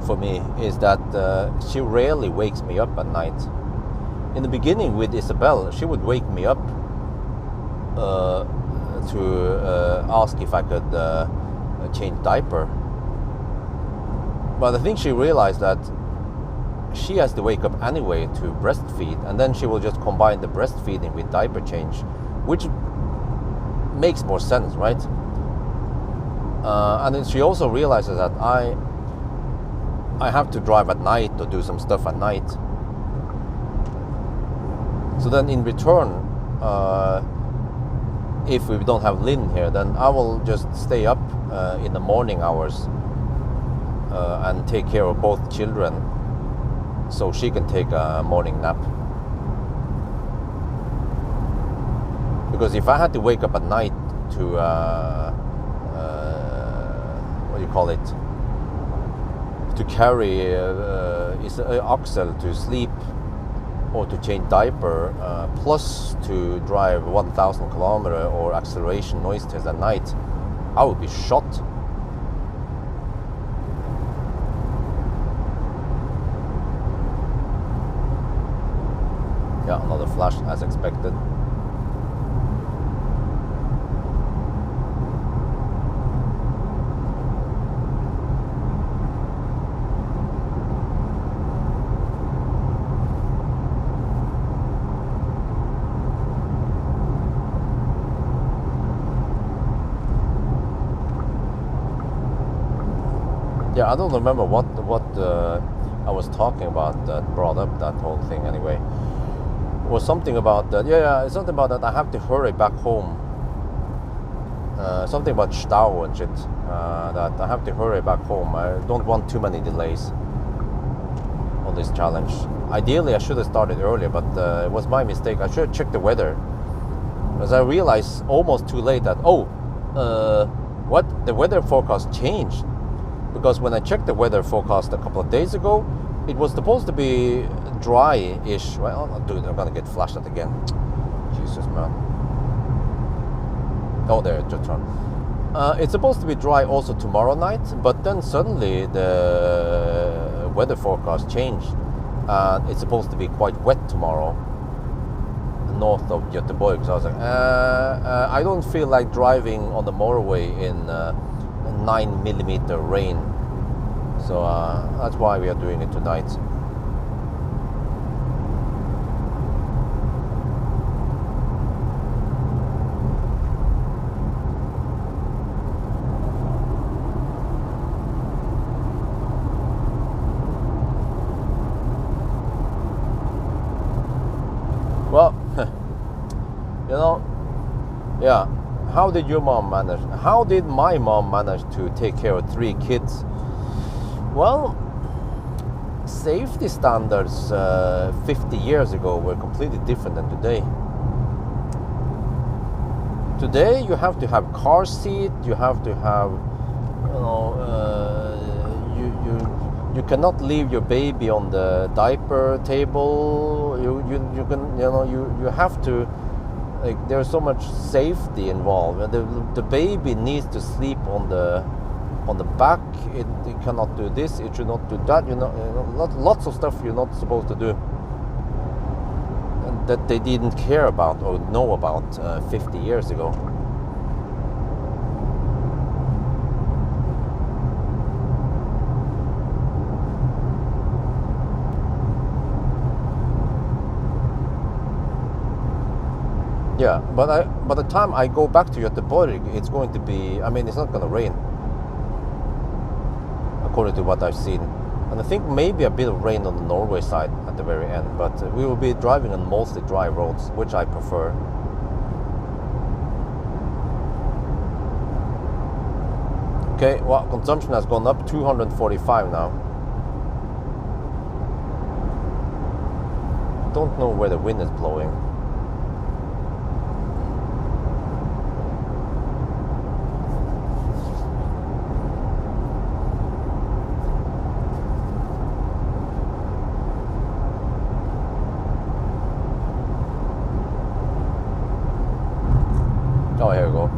for me is that she rarely wakes me up at night. In the beginning with Isabel, she would wake me up to ask if I could change diaper. But I think she realized that she has to wake up anyway to breastfeed, and then she will just combine the breastfeeding with diaper change, which makes more sense, right? And then she also realizes that I have to drive at night or do some stuff at night. So then in return, if we don't have Lynn here, then I will just stay up in the morning hours and take care of both children, so she can take a morning nap. Because if I had to wake up at night to what do you call it, to carry oxel to sleep or to change diaper, plus to drive 1,000 kilometer or acceleration noise test at night, I would be shot. Yeah, another flash as expected. Yeah, I don't remember what I was talking about that brought up that whole thing anyway. It was something about that. Yeah, it's something about that I have to hurry back home. Something about Stau and shit. That I have to hurry back home. I don't want too many delays on this challenge. Ideally, I should have started earlier, but it was my mistake. I should have checked the weather. Because I realized almost too late that, what? The weather forecast changed. Because when I checked the weather forecast a couple of days ago, it was supposed to be dry-ish. Well, dude, I'm gonna get flashed at again. Jesus, man. Oh, there, just turn. It's supposed to be dry also tomorrow night, but then suddenly the weather forecast changed. It's supposed to be quite wet tomorrow, north of Göteborg. So I was like, I don't feel like driving on the motorway in 9mm rain. So that's why we are doing it tonight. Well, you know, yeah. How did your mom manage? How did my mom manage to take care of 3 kids? Well, safety standards 50 years ago were completely different than today. Today you have to have car seat. You have to have, you know, you cannot leave your baby on the diaper table. You can, you know, you have to. Like, there's so much safety involved, and the baby needs to sleep on the back. It cannot do this. It should not do that. You know, lots of stuff you're not supposed to do, and that they didn't care about or know about 50 years ago. Yeah, but by the time I go back to Göteborg, it's going to be, I mean, it's not going to rain, according to what I've seen. And I think maybe a bit of rain on the Norway side at the very end, but we will be driving on mostly dry roads, which I prefer. Okay, well, consumption has gone up 245 now. Don't know where the wind is blowing. Oh, here we go.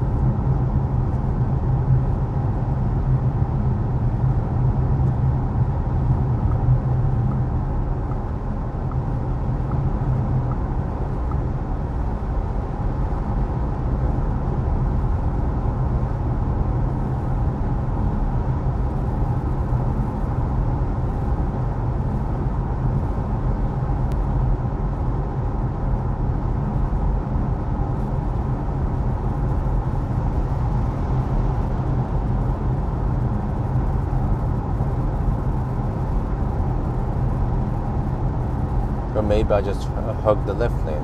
Or maybe I just hug the left lane.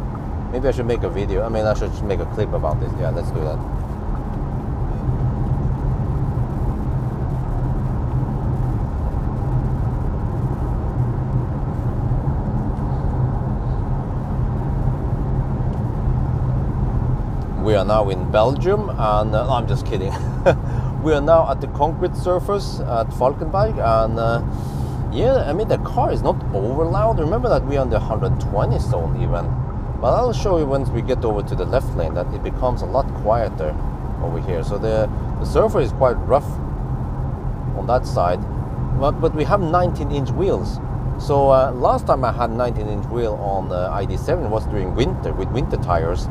Maybe I should make a video. I mean, I should make a clip about this. Yeah, let's do that. We are now in Belgium, and no, I'm just kidding. We are now at the concrete surface at Falkenberg, and yeah, I mean the car is not over loud. Remember that we are in the 120 zone even, but I'll show you once we get over to the left lane that it becomes a lot quieter over here. So the surface is quite rough on that side, but we have 19-inch wheels. So last time I had 19-inch wheel on ID7 was during winter with winter tires,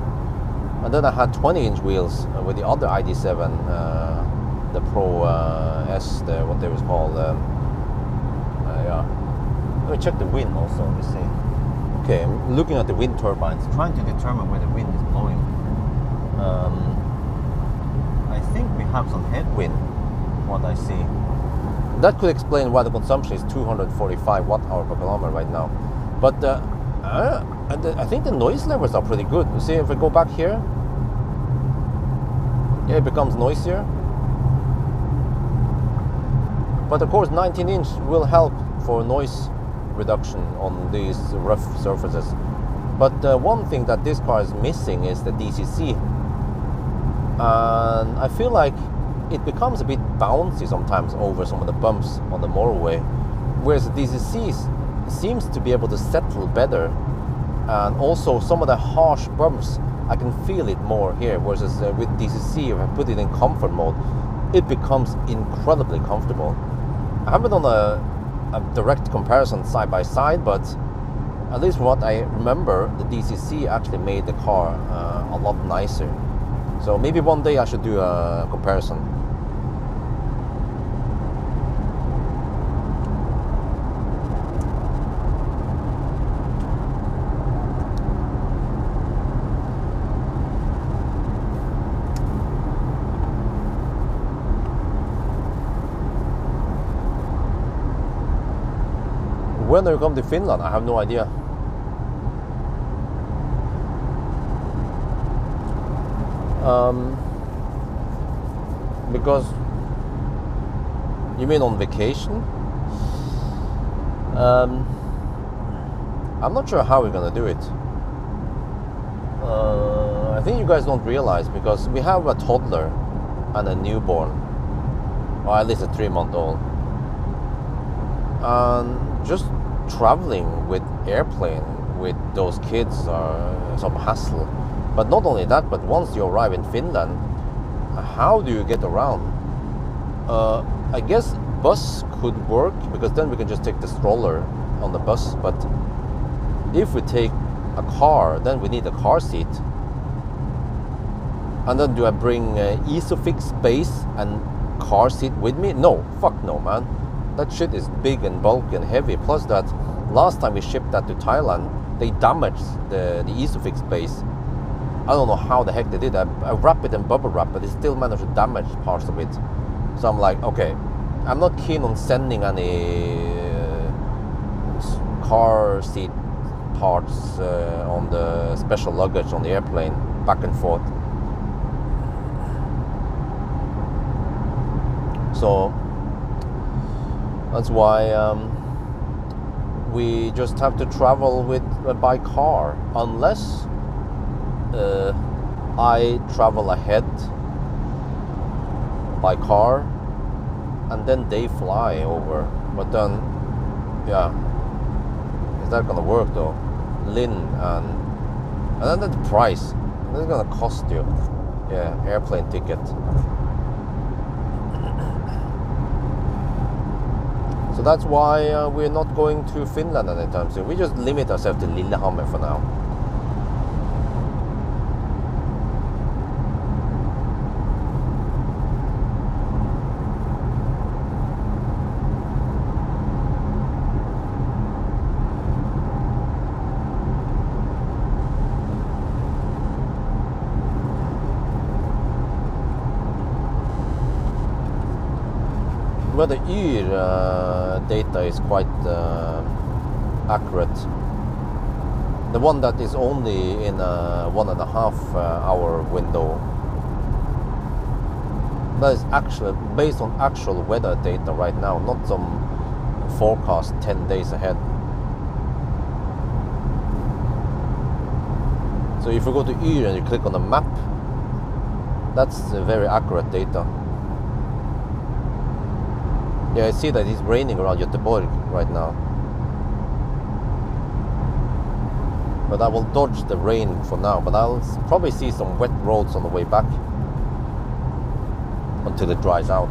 and then I had 20-inch wheels with the other ID7, the Pro S, what they was called. Yeah. Let me check the wind also. Let me see. Okay, I'm looking at the wind turbines, trying to determine where the wind is blowing. I think we have some headwind, what I see. That could explain why the consumption is 245 watt-hour per kilometer right now. But I think the noise levels are pretty good. You see, if we go back here, yeah, it becomes noisier. But of course, 19-inch will help for noise reduction on these rough surfaces. But one thing that this car is missing is the DCC. And I feel like it becomes a bit bouncy sometimes over some of the bumps on the motorway, whereas the DCC seems to be able to settle better, and also some of the harsh bumps I can feel it more here, whereas with DCC, if I put it in comfort mode, it becomes incredibly comfortable. I haven't done a direct comparison side by side, but at least from what I remember, the DCC actually made the car a lot nicer. So maybe one day I should do a comparison. When do you come to Finland? I have no idea. Because you mean on vacation? I'm not sure how we're gonna do it. I think you guys don't realize, because we have a toddler and a newborn, or at least a 3-month-old, and just traveling with airplane with those kids are some hassle. But not only that, but once you arrive in Finland, how do you get around? I guess bus could work, because then we can just take the stroller on the bus. But if we take a car, then we need a car seat. And then do I bring Isofix base and car seat with me? No, fuck no, man. That shit is big and bulky and heavy. Plus that, last time we shipped that to Thailand, they damaged the Isofix base. I don't know how the heck they did. I wrap it in bubble wrap, but they still managed to damage parts of it. So I'm like, okay, I'm not keen on sending any car seat parts on the special luggage on the airplane back and forth. So that's why we just have to travel by car, unless I travel ahead by car and then they fly over. But then, yeah, is that gonna work though? Lynn and then the price. This is gonna cost you, yeah, airplane ticket. So that's why we're not going to Finland anytime soon. We just limit ourselves to Lillehammer for now. Well, the YR data is quite accurate. The one that is only in a 1.5 hour window, that is actually based on actual weather data right now, not some forecast 10 days ahead. So if you go to YR and you click on the map, That's very accurate data. Yeah, I see that it's raining around Göteborg right now. But I will dodge the rain for now. But I'll probably see some wet roads on the way back until it dries out.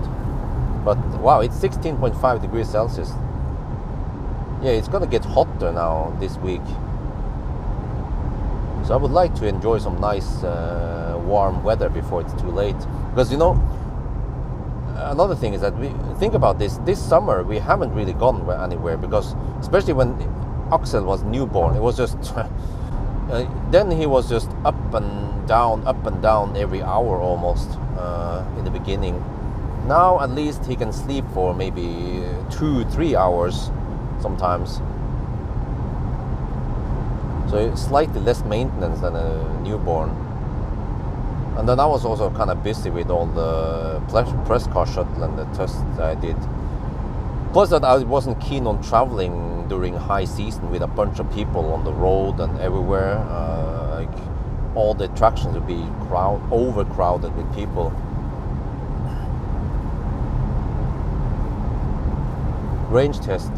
But wow, it's 16.5 degrees Celsius. Yeah, it's gonna get hotter now this week. So I would like to enjoy some nice warm weather before it's too late. Because, you know, another thing is that we think about this summer we haven't really gone anywhere, because especially when Axel was newborn, it was just then he was just up and down every hour almost in the beginning. Now at least he can sleep for maybe 2-3 hours sometimes. So it's slightly less maintenance than a newborn. And then I was also kind of busy with all the press car shuttle and the tests I did. Plus that I wasn't keen on traveling during high season with a bunch of people on the road and everywhere. Like all the attractions would be overcrowded with people. Range test.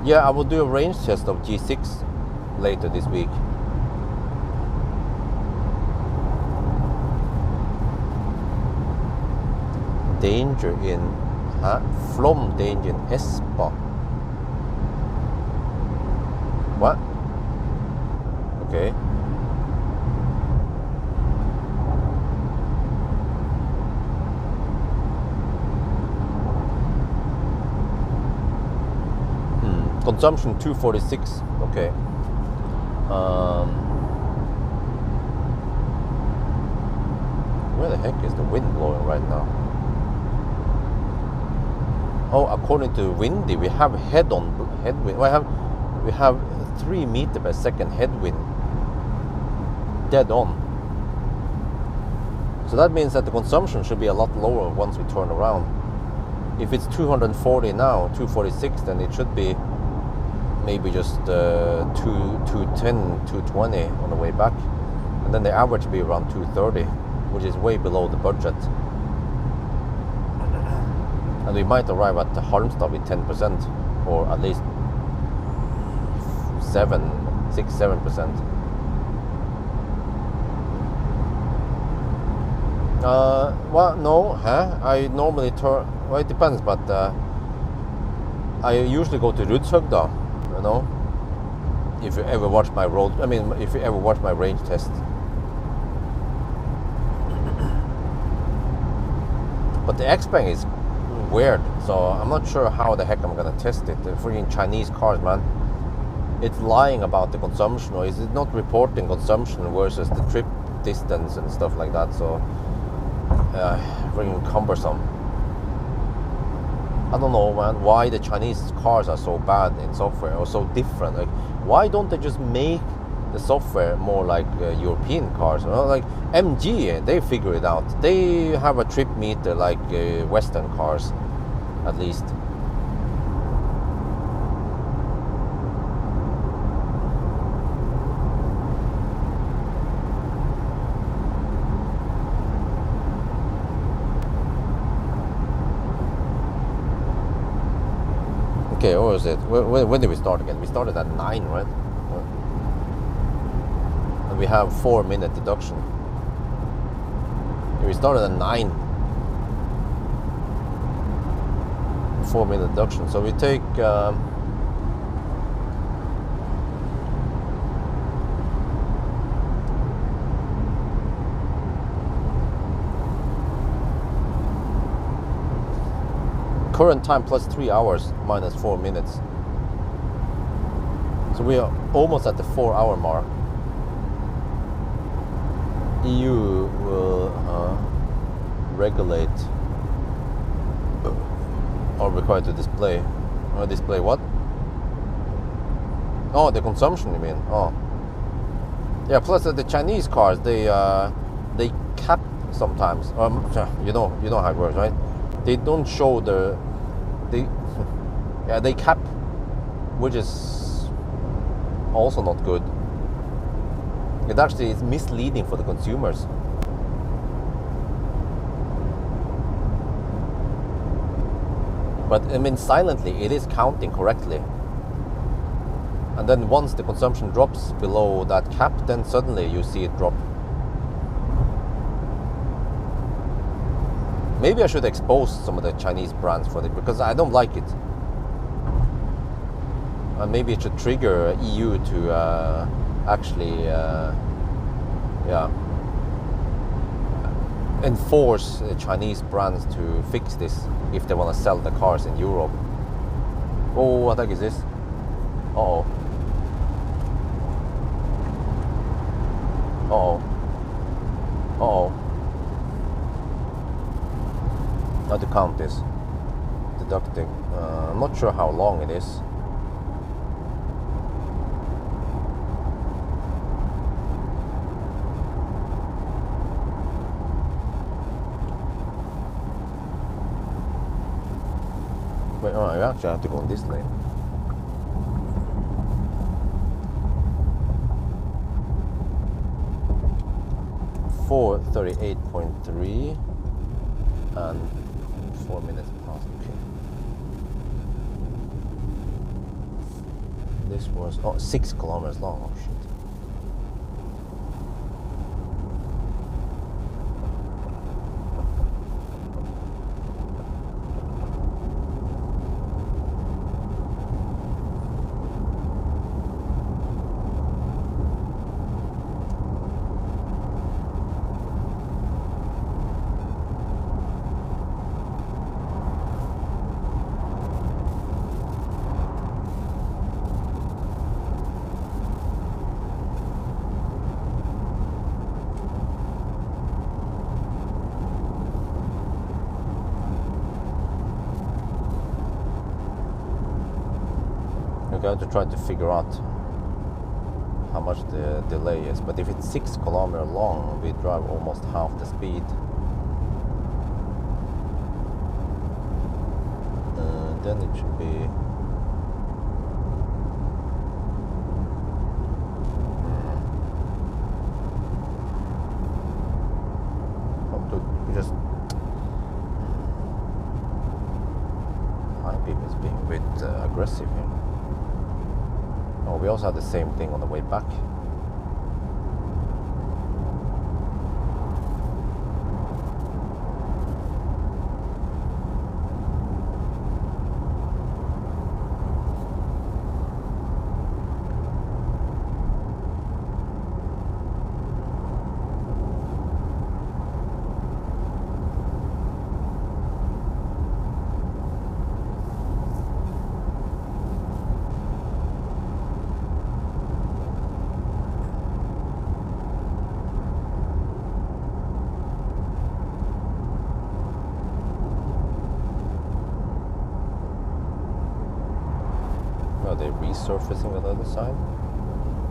Yeah, I will do a range test of G6 later this week. Danger in From danger in Espa. What? Okay. Consumption 246. Okay. Where the heck is the wind blowing right now? Oh, according to Windy, we have headwind. We have 3 meters per second headwind. Dead on. So that means that the consumption should be a lot lower once we turn around. If it's 240 now, 246, then it should be maybe just 210, 220 on the way back. And then the average will be around 230, which is way below the budget. And we might arrive at the Halmstad with 10%, or at least 6-7%. Well, no, I normally turn. Well, it depends, but I usually go to Rudshögda. You know, if you ever watch my road, if you ever watch my range test. But the X-Bang is weird, so I'm not sure how the heck I'm gonna test it. The freaking Chinese cars, man, it's lying about the consumption, or is it not reporting consumption versus the trip distance and stuff like that? So freaking cumbersome. I don't know, man, why the Chinese cars are so bad in software or so different. Like, why don't they just make the software more like European cars? You know, like MG, they figure it out. They have a trip meter like Western cars, at least. Okay, what was it? When did we start again? We started at 9, right? And we have 4-minute deduction. We started at 9. 4-minute deduction. So we take current time plus 3 hours minus 4 minutes. So we are almost at the 4-hour mark. EU will regulate or required to display. Display what? Oh, the consumption, you mean? Oh, yeah. Plus the Chinese cars, they cap sometimes. You know how it works, right? They don't show they cap, which is also not good. It actually is misleading for the consumers. But I mean, silently, it is counting correctly. And then once the consumption drops below that cap, then suddenly you see it drop. Maybe I should expose some of the Chinese brands for it, because I don't like it. And maybe it should trigger EU to actually enforce Chinese brands to fix this if they want to sell the cars in Europe. Oh, what the heck is this? Uh-oh. Uh-oh. Uh-oh. Now to count this. Deducting. I'm not sure how long it is. Wait, oh, I actually have to go in this lane. .38.3 and 4 minutes past. Okay. This was 6 kilometers long. Oh shit. I'm going to try to figure out how much the delay is, but if it's 6 kilometers long, we drive almost half the speed. Then it should be just high beam is being a bit aggressive here. Oh, we also had the same thing on the way back. Are they resurfacing on the other side?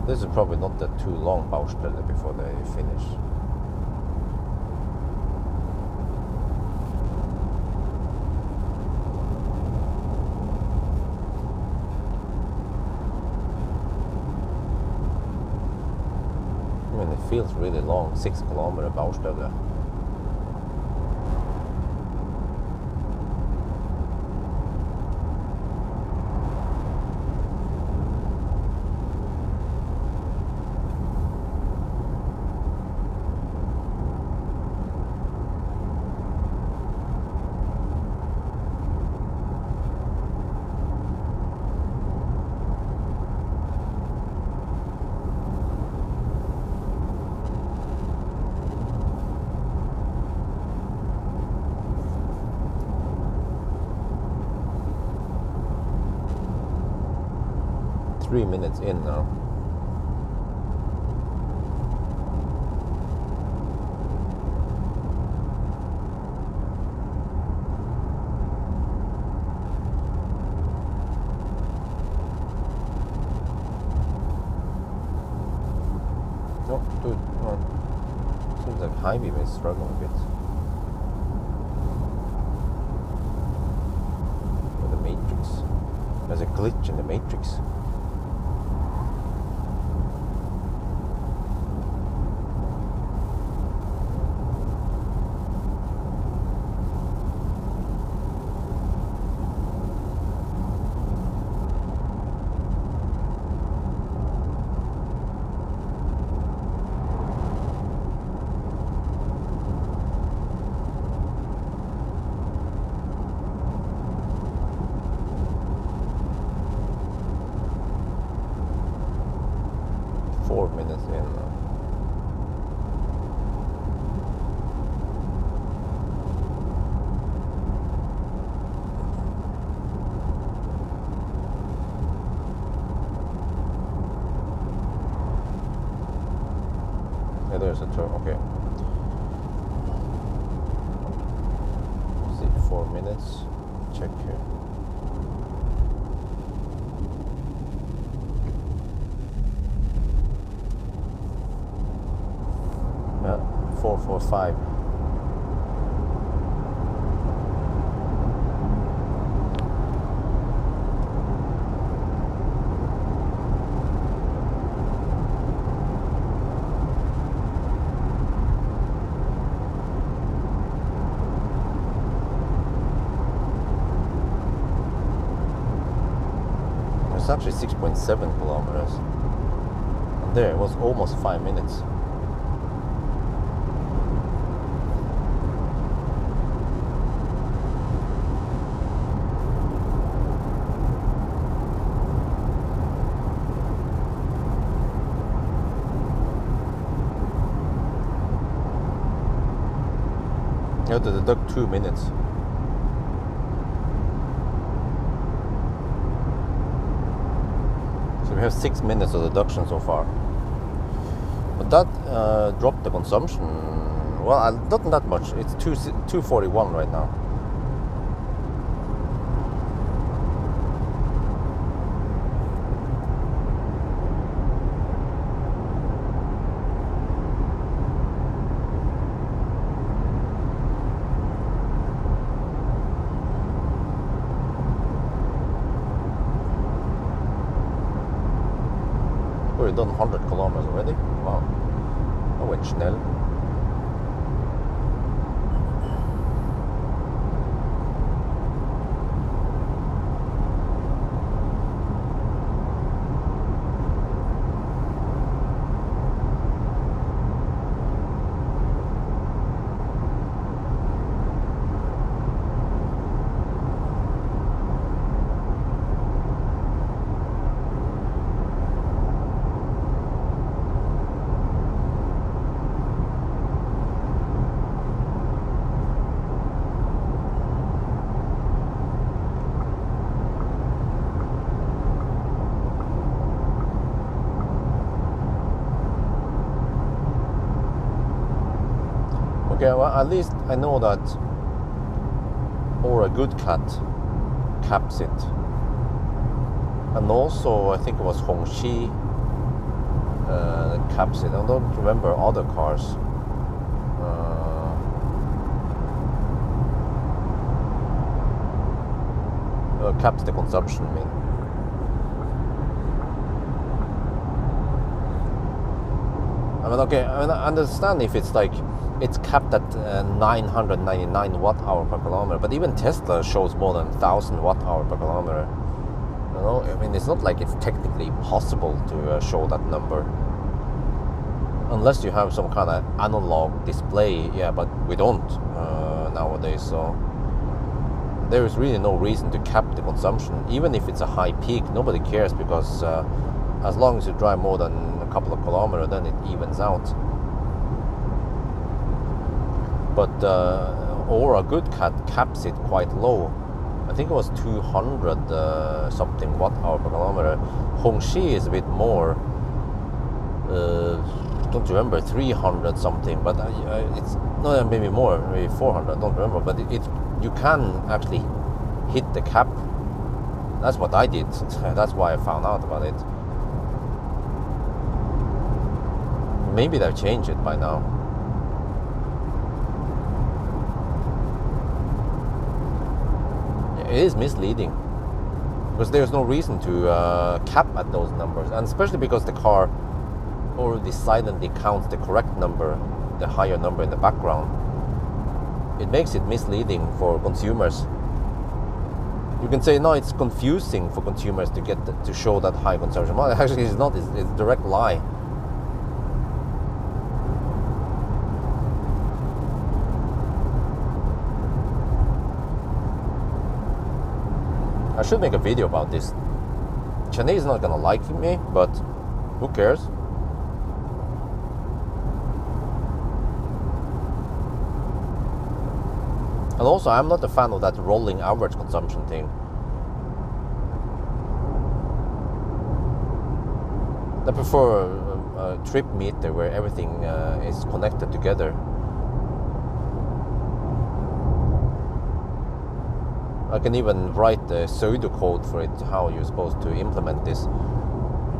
This is probably not that too long Baustelle before they finish. I mean, it feels really long, 6 kilometer Baustelle. Three minutes in now. Oh, dude, come on. Seems like high beam is struggling a bit with the matrix. There's a glitch in the matrix. Yeah, there's a turn. Okay. Let's see, 4 minutes. Check here. Yeah, 445. It's actually 6.7 kilometers. And there, it was almost 5 minutes. You have to deduct 2 minutes. So we have 6 minutes of deduction so far. But that dropped the consumption. Well, not that much. It's 241 right now. We've done 100 kilometers already. Wow. Dat went schnell. Okay, well, at least I know that or a good cat caps it. And also, I think it was Hongxi that caps it. I don't remember other cars. Caps the consumption, I mean. Okay, I understand if it's like it's capped at 999 watt-hour per kilometer, but even Tesla shows more than 1,000 watt-hour per kilometer. You know, I mean, it's not like it's technically possible to show that number. Unless you have some kind of analog display, yeah, but we don't nowadays, so there is really no reason to cap the consumption. Even if it's a high peak, nobody cares, because as long as you drive more than a couple of kilometers, then it evens out. But or a good cat caps it quite low. I think it was 200 something watt-hour per kilometer. Hongxi is a bit more. Don't remember, 300 something, but it's no, maybe more, maybe 400. I don't remember, but it you can actually hit the cap. That's what I did. That's why I found out about it. Maybe they've changed it by now. It is misleading because there's no reason to cap at those numbers, and especially because the car already silently counts the correct number, the higher number in the background. It makes it misleading for consumers. You can say, no, it's confusing for consumers to get to show that high consumption. Well, actually, it's not. It's a direct lie. I should make a video about this. Chinese is not gonna like me, but who cares? And also, I'm not a fan of that rolling average consumption thing. I prefer trip meter where everything is connected together. I can even write the pseudocode for it, how you're supposed to implement this.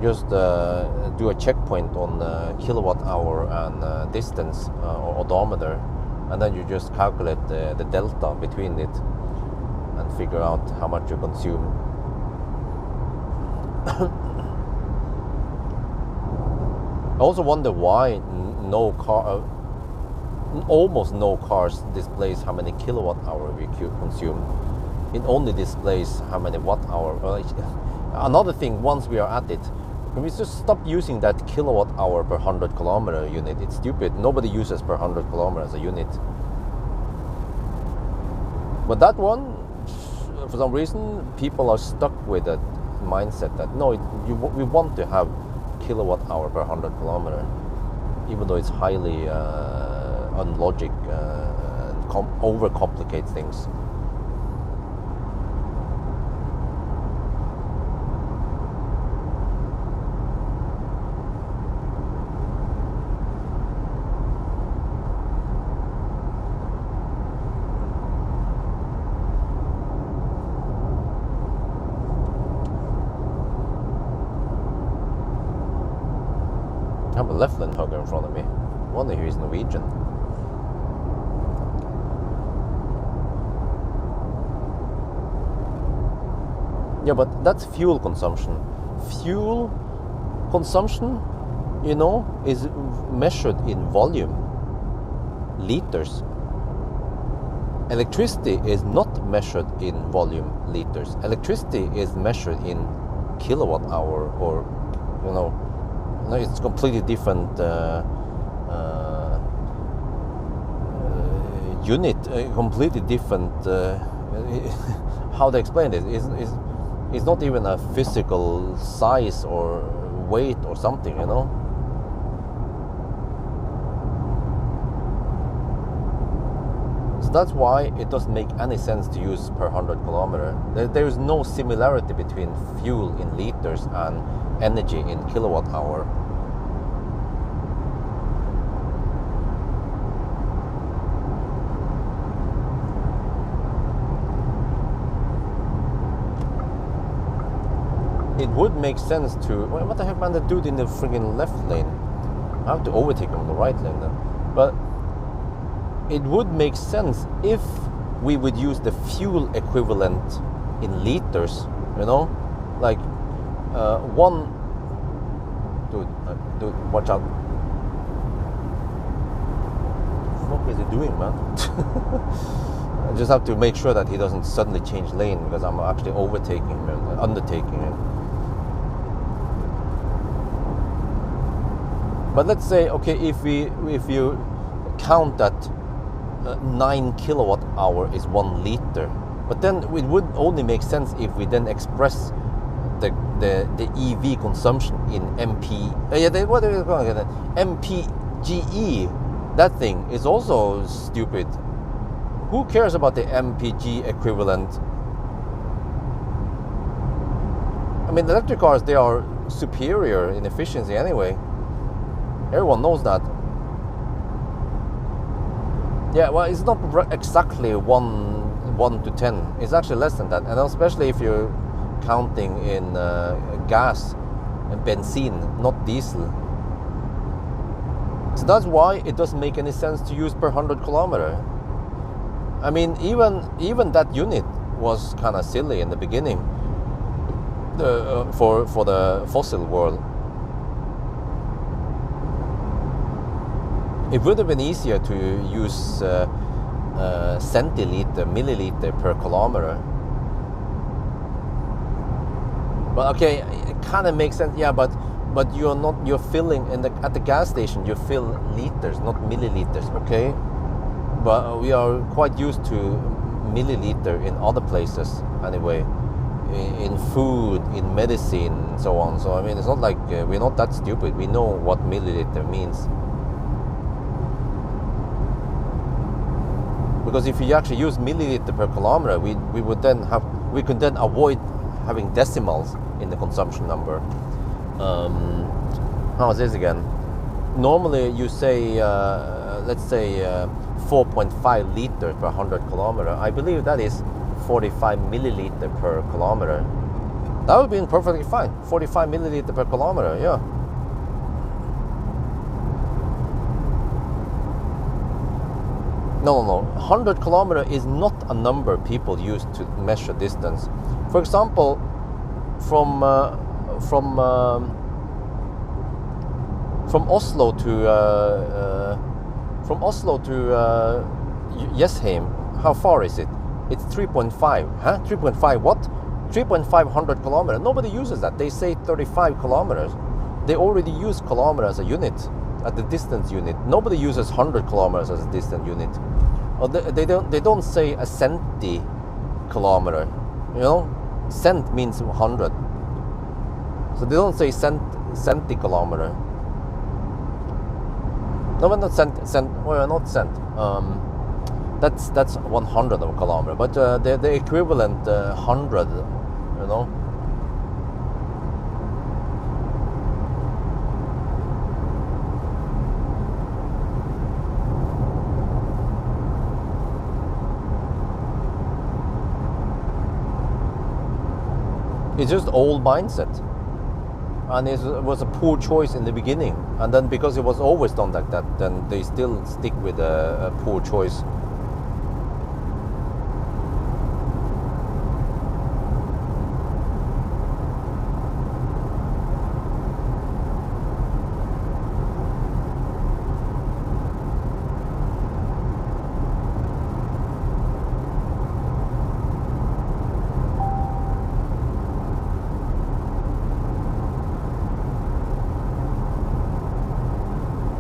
Just do a checkpoint on kilowatt hour and distance or odometer, and then you just calculate the delta between it and figure out how much you consume. I also wonder why almost no cars displays how many kilowatt hour we consume. It only displays how many watt hour. Another thing, once we are at it, can we just stop using that kilowatt hour per 100 kilometer unit? It's stupid. Nobody uses per 100 kilometer as a unit. But that one, for some reason, people are stuck with that mindset that no, we want to have kilowatt hour per 100 kilometer, even though it's highly unlogic and overcomplicates things. I have a left lane hugger in front of me. I wonder if he's Norwegian. Yeah, but that's fuel consumption. Fuel consumption, you know, is measured in volume, liters. Electricity is not measured in volume, liters. Electricity is measured in kilowatt hour, or, you know, no, it's completely different unit, completely different. How to explain it? It's not even a physical size or weight or something, you know. So that's why it doesn't make any sense to use per 100 kilometer. There is no similarity between fuel in liters and energy in kilowatt hour. It would make sense to... What the heck, man, the dude in the friggin' left lane? I have to overtake him on the right lane then. But it would make sense if we would use the fuel equivalent in liters, you know? Like, one... Dude, watch out. What is he doing, man? I just have to make sure that he doesn't suddenly change lane, because I'm actually overtaking him and undertaking him. But let's say, okay, if you count that 9 kilowatt hour is 1 liter, but then it would only make sense if we then express the EV consumption in what are we calling it? MPGE. That thing is also stupid. Who cares about the MPG equivalent? I mean, electric cars, they are superior in efficiency anyway. Everyone knows that. Yeah, well, it's not exactly 1 to 10. It's actually less than that. And especially if you're counting in gas and benzene, not diesel. So that's why it doesn't make any sense to use per 100 kilometer. I mean, even that unit was kind of silly in the beginning for the fossil world. It would have been easier to use milliliter per kilometer. But okay, it kind of makes sense. Yeah, but you're filling at the gas station. You fill liters, not milliliters. Okay, but we are quite used to milliliter in other places anyway, in food, in medicine, and so on. So I mean, it's not like we're not that stupid. We know what milliliter means. Because if you actually use milliliter per kilometer, we could then avoid having decimals in the consumption number. How's this again? Normally you say, let's say 4.5 liters per 100 kilometer. I believe that is 45 milliliter per kilometer. That would be perfectly fine. 45 milliliter per kilometer, yeah. No. 100 kilometer is not a number people use to measure distance. For example, from Oslo to Jessheim, how far is it? It's 3.5. Huh? 3.5 what? 3.5 kilometers. Nobody uses that. They say 35 kilometers. They already use kilometer as a unit, at the distance unit. Nobody uses 100 kilometers as a distance unit. Or they don't say a centi kilometer. You know, cent means 100. So they don't say centi kilometer. No, but not cent. Well, not cent. That's 100 of a kilometer. But the equivalent 100. You know. It's just old mindset, and it was a poor choice in the beginning, and then because it was always done like that, then they still stick with a poor choice.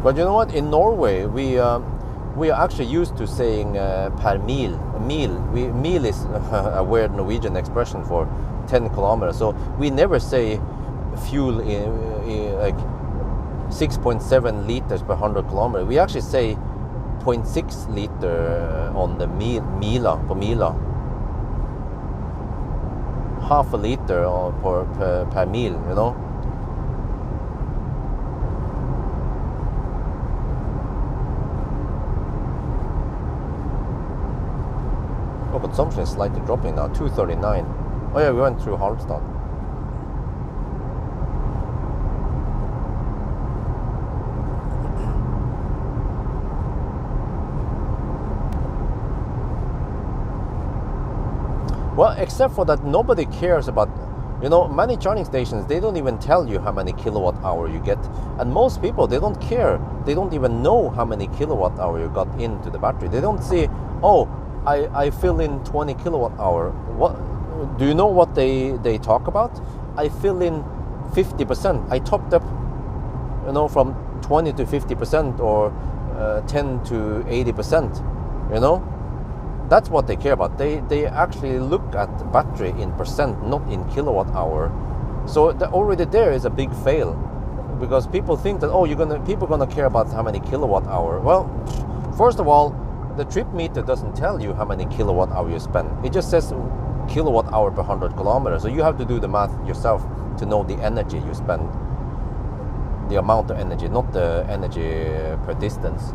But you know what? In Norway, we are actually used to saying per mil. Mil is a weird Norwegian expression for 10 kilometers. So we never say fuel in like 6.7 liters per 100 kilometers. We actually say 0.6 liter on the mila per mila. Half a liter per mil, you know. Consumption is slightly dropping now, 239. Oh yeah, we went through Halmstad. Well, except for that, nobody cares about, you know, many charging stations, they don't even tell you how many kilowatt hour you get. And most people, they don't care. They don't even know how many kilowatt hour you got into the battery. They don't say, oh, I fill in 20 kilowatt hour. What do you know what they talk about? I fill in 50%. I topped up, you know, from 20 to 50% or 10 to 80%. You know, that's what they care about. They actually look at battery in percent, not in kilowatt hour. So already there is a big fail, because people think that, oh, people are gonna care about how many kilowatt hour. Well, first of all, the trip meter doesn't tell you how many kilowatt hour you spend. It just says kilowatt hour per 100 kilometers. So you have to do the math yourself to know the energy you spend, the amount of energy, not the energy per distance.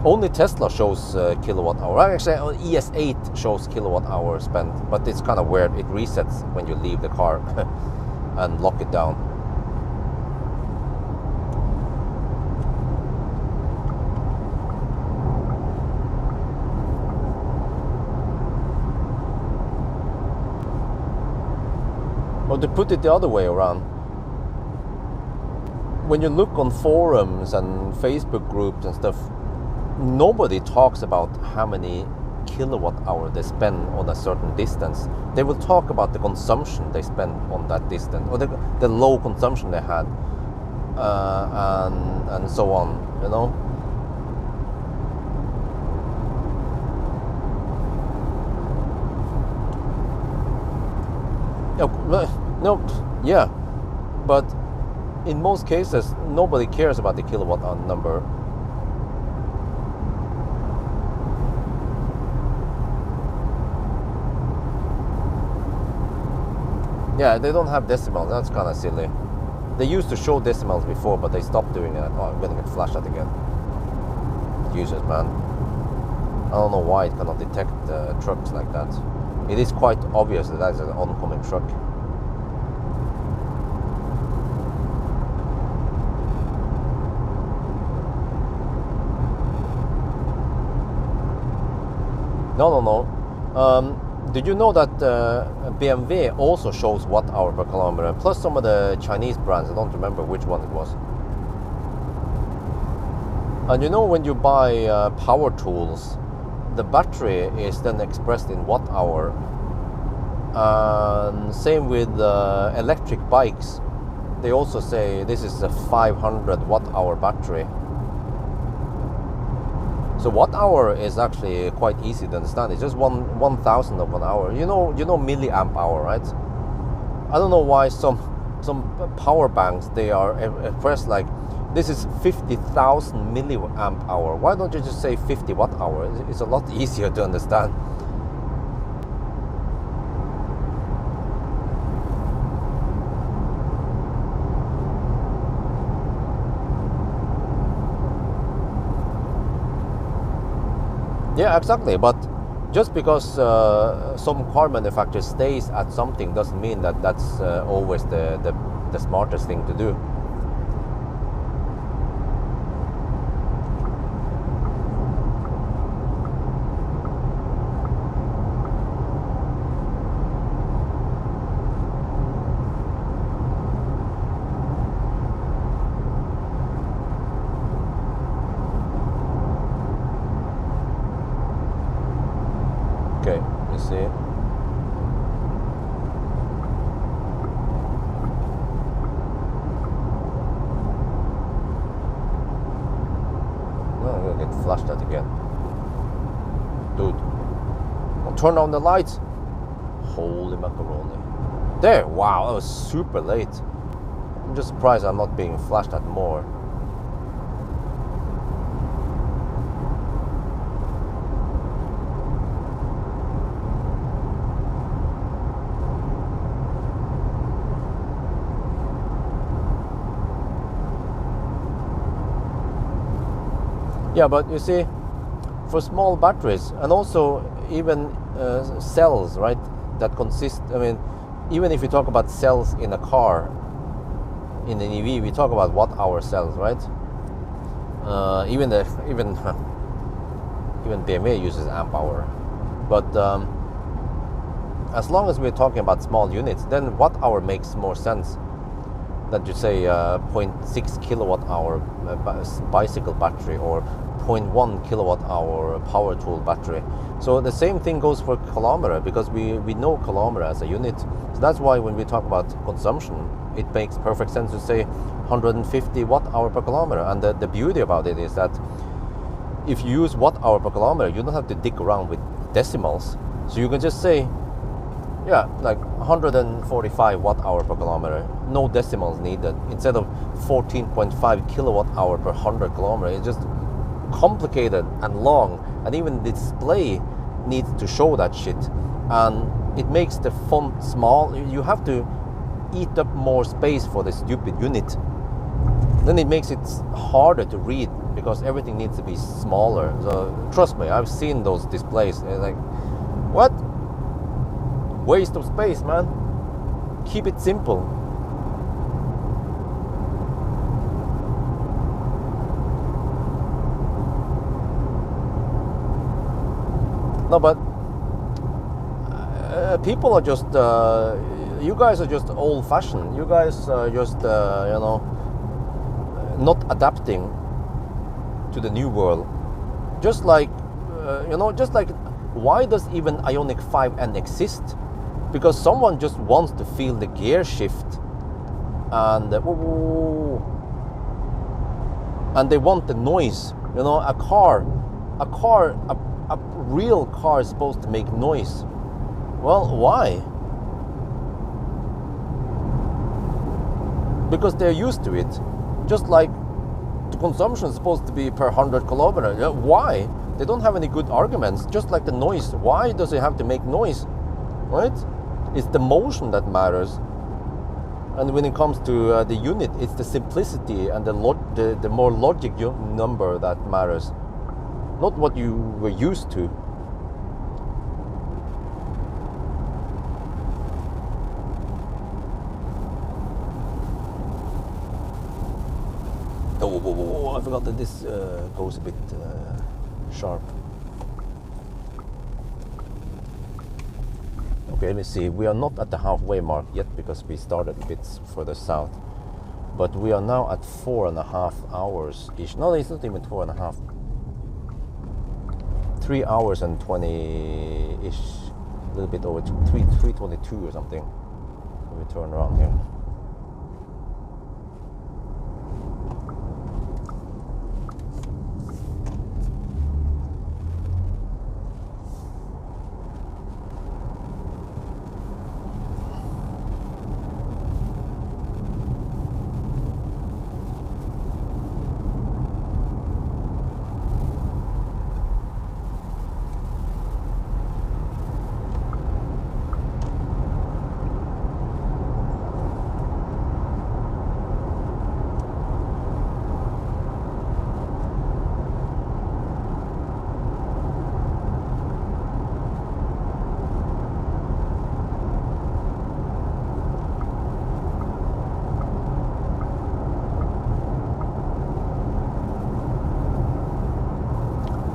Only Tesla shows kilowatt hour. Actually, ES8 shows kilowatt hour spent, but it's kind of weird. It resets when you leave the car and lock it down. Or to put it the other way around, when you look on forums and Facebook groups and stuff, nobody talks about how many kilowatt hour they spend on a certain distance. They will talk about the consumption they spend on that distance, or the low consumption they had, and so on, you know. No, yeah, but in most cases, nobody cares about the kilowatt hour number. Yeah, they don't have decimals. That's kind of silly. They used to show decimals before, but they stopped doing it. Oh, I'm gonna get flashed at again. Jesus, man. I don't know why it cannot detect trucks like that. It is quite obvious that is an oncoming truck. No. Did you know that BMW also shows watt-hour per kilometer? Plus some of the Chinese brands, I don't remember which one it was. And you know, when you buy power tools, the battery is then expressed in watt-hour. Same with electric bikes. They also say this is a 500 watt-hour battery. So watt-hour is actually quite easy to understand. It's just 1,000 of an hour. You know milliamp hour, right? I don't know why some power banks, they are expressed like this is 50,000 milliamp hour. Why don't you just say 50 watt-hour? It's a lot easier to understand. Yeah, exactly. But just because some car manufacturer stays at something doesn't mean that that's always the smartest thing to do. Okay, you see. No, I'm gonna get flashed at again. Dude. I'll turn on the lights. Holy macaroni. There, wow, that was super late. I'm just surprised I'm not being flashed at more. Yeah, but you see, for small batteries, and also even cells, right, that consist, I mean, even if you talk about cells in a car, in an EV, we talk about watt-hour cells, right? Even BMW uses amp hour. But as long as we're talking about small units, then watt-hour makes more sense than to say 0.6 kilowatt-hour bicycle battery or 0.1 kilowatt-hour power tool battery. So the same thing goes for kilometer, because we know kilometer as a unit. So that's why when we talk about consumption, it makes perfect sense to say 150 watt-hour per kilometer. And the beauty about it is that if you use watt-hour per kilometer, you don't have to dig around with decimals. So you can just say, yeah, like 145 watt-hour per kilometer, no decimals needed, instead of 14.5 kilowatt-hour per 100 kilometer. It's just complicated and long, and even the display needs to show that shit, and it makes the font small. You have to eat up more space for the stupid unit. Then it makes it harder to read because everything needs to be smaller. So trust me, I've seen those displays. It's like, what? Waste of space, man. Keep it simple. No, but people are just, you guys are just old-fashioned. You guys are just, you know, not adapting to the new world. Just like, you know, just like, why does even Ioniq 5N exist? Because someone just wants to feel the gear shift, and they want the noise. You know, a real car is supposed to make noise. Well, why? Because they're used to it. Just like the consumption is supposed to be per 100 kilometers. Why? They don't have any good arguments. Just like the noise. Why does it have to make noise? Right? It's the motion that matters. And when it comes to the unit, it's the simplicity and the more logic number that matters, not what you were used to. Oh, I forgot that this goes a bit sharp. Okay, let me see. We are not at the halfway mark yet because we started a bit further south. But we are now at 4.5 hours-ish. No, it's not even 4.5. 3 hours and 20-ish. A little bit over 3:22 or something. Let me turn around here.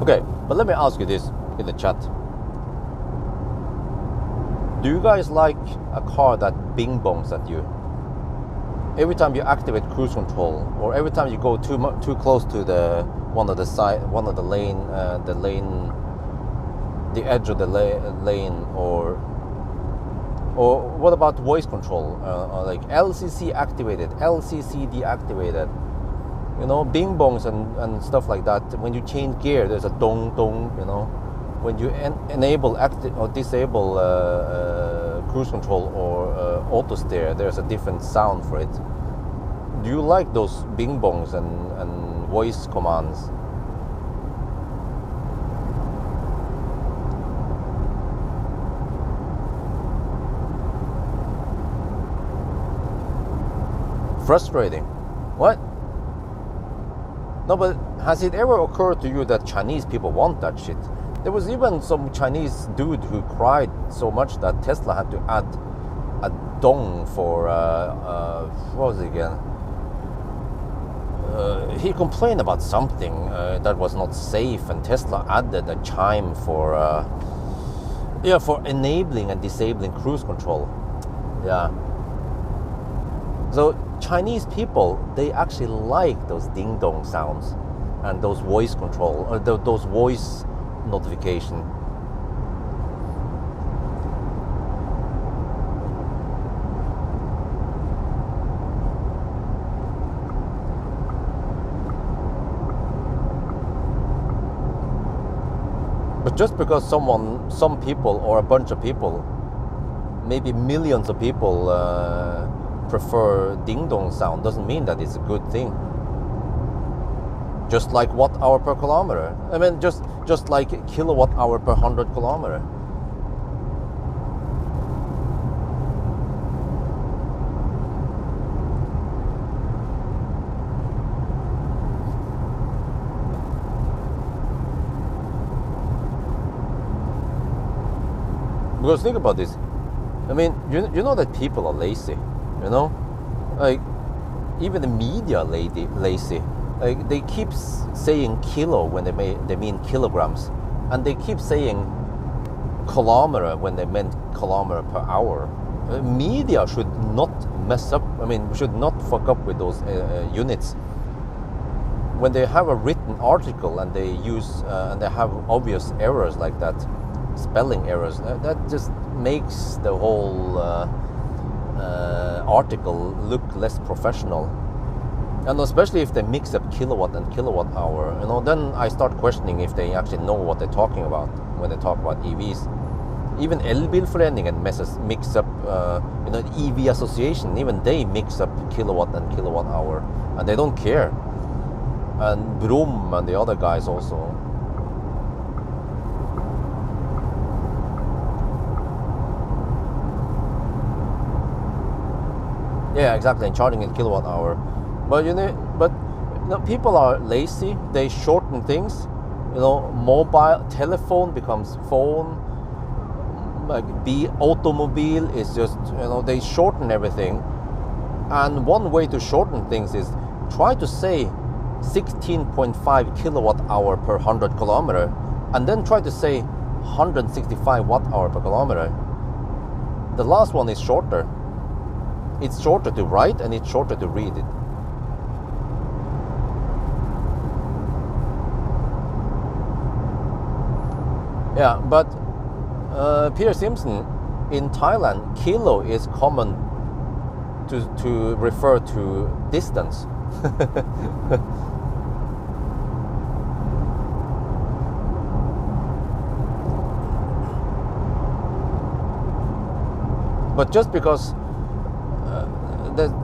Okay, but let me ask you this in the chat. Do you guys like a car that bing bongs at you? Every time you activate cruise control, or every time you go too close to the the edge of the lane, or what about voice control? Like LCC activated, LCC deactivated. You know, bing bongs and stuff like that. When you change gear, there's a dong dong. You know, when you enable or disable cruise control or auto steer, there's a different sound for it. Do you like those bing bongs and voice commands? Frustrating. What? No, but has it ever occurred to you that Chinese people want that shit? There was even some Chinese dude who cried so much that Tesla had to add a dong for, what was it again? He complained about something that was not safe, and Tesla added a chime for enabling and disabling cruise control. Yeah. So Chinese people, they actually like those ding dong sounds and those voice control, or those voice notification. But just because some people or a bunch of people, maybe millions of people prefer ding dong sound, doesn't mean that it's a good thing. Just like watt hour per kilometer. I mean, just like kilowatt hour per 100 kilometer. Because think about this. I mean, you know that people are lazy. You know, like even the media lazy. Like they keep saying kilo when they mean kilograms, and they keep saying kilometer when they meant kilometer per hour. Media should not mess up. I mean, should not fuck up with those units. When they have a written article and they use and they have obvious errors like that, spelling errors, that just makes the whole article look less professional. And especially if they mix up kilowatt and kilowatt hour, you know, then I start questioning if they actually know what they're talking about when they talk about EVs. Even Elbilforeningen mix up, you know, EV association, even they mix up kilowatt and kilowatt hour, and they don't care. And Brum and the other guys also. Yeah, exactly, and charging in kilowatt hour. But people are lazy. They shorten things. Mobile telephone becomes phone. Like automobile is just, they shorten everything. And one way to shorten things is try to say 16.5 kilowatt hour per 100 kilometer, and then try to say 165 watt hour per kilometer. The last one is shorter. It's shorter to write and it's shorter to read it. Yeah, but Peter Simpson, in Thailand, kilo is common to refer to distance. But just because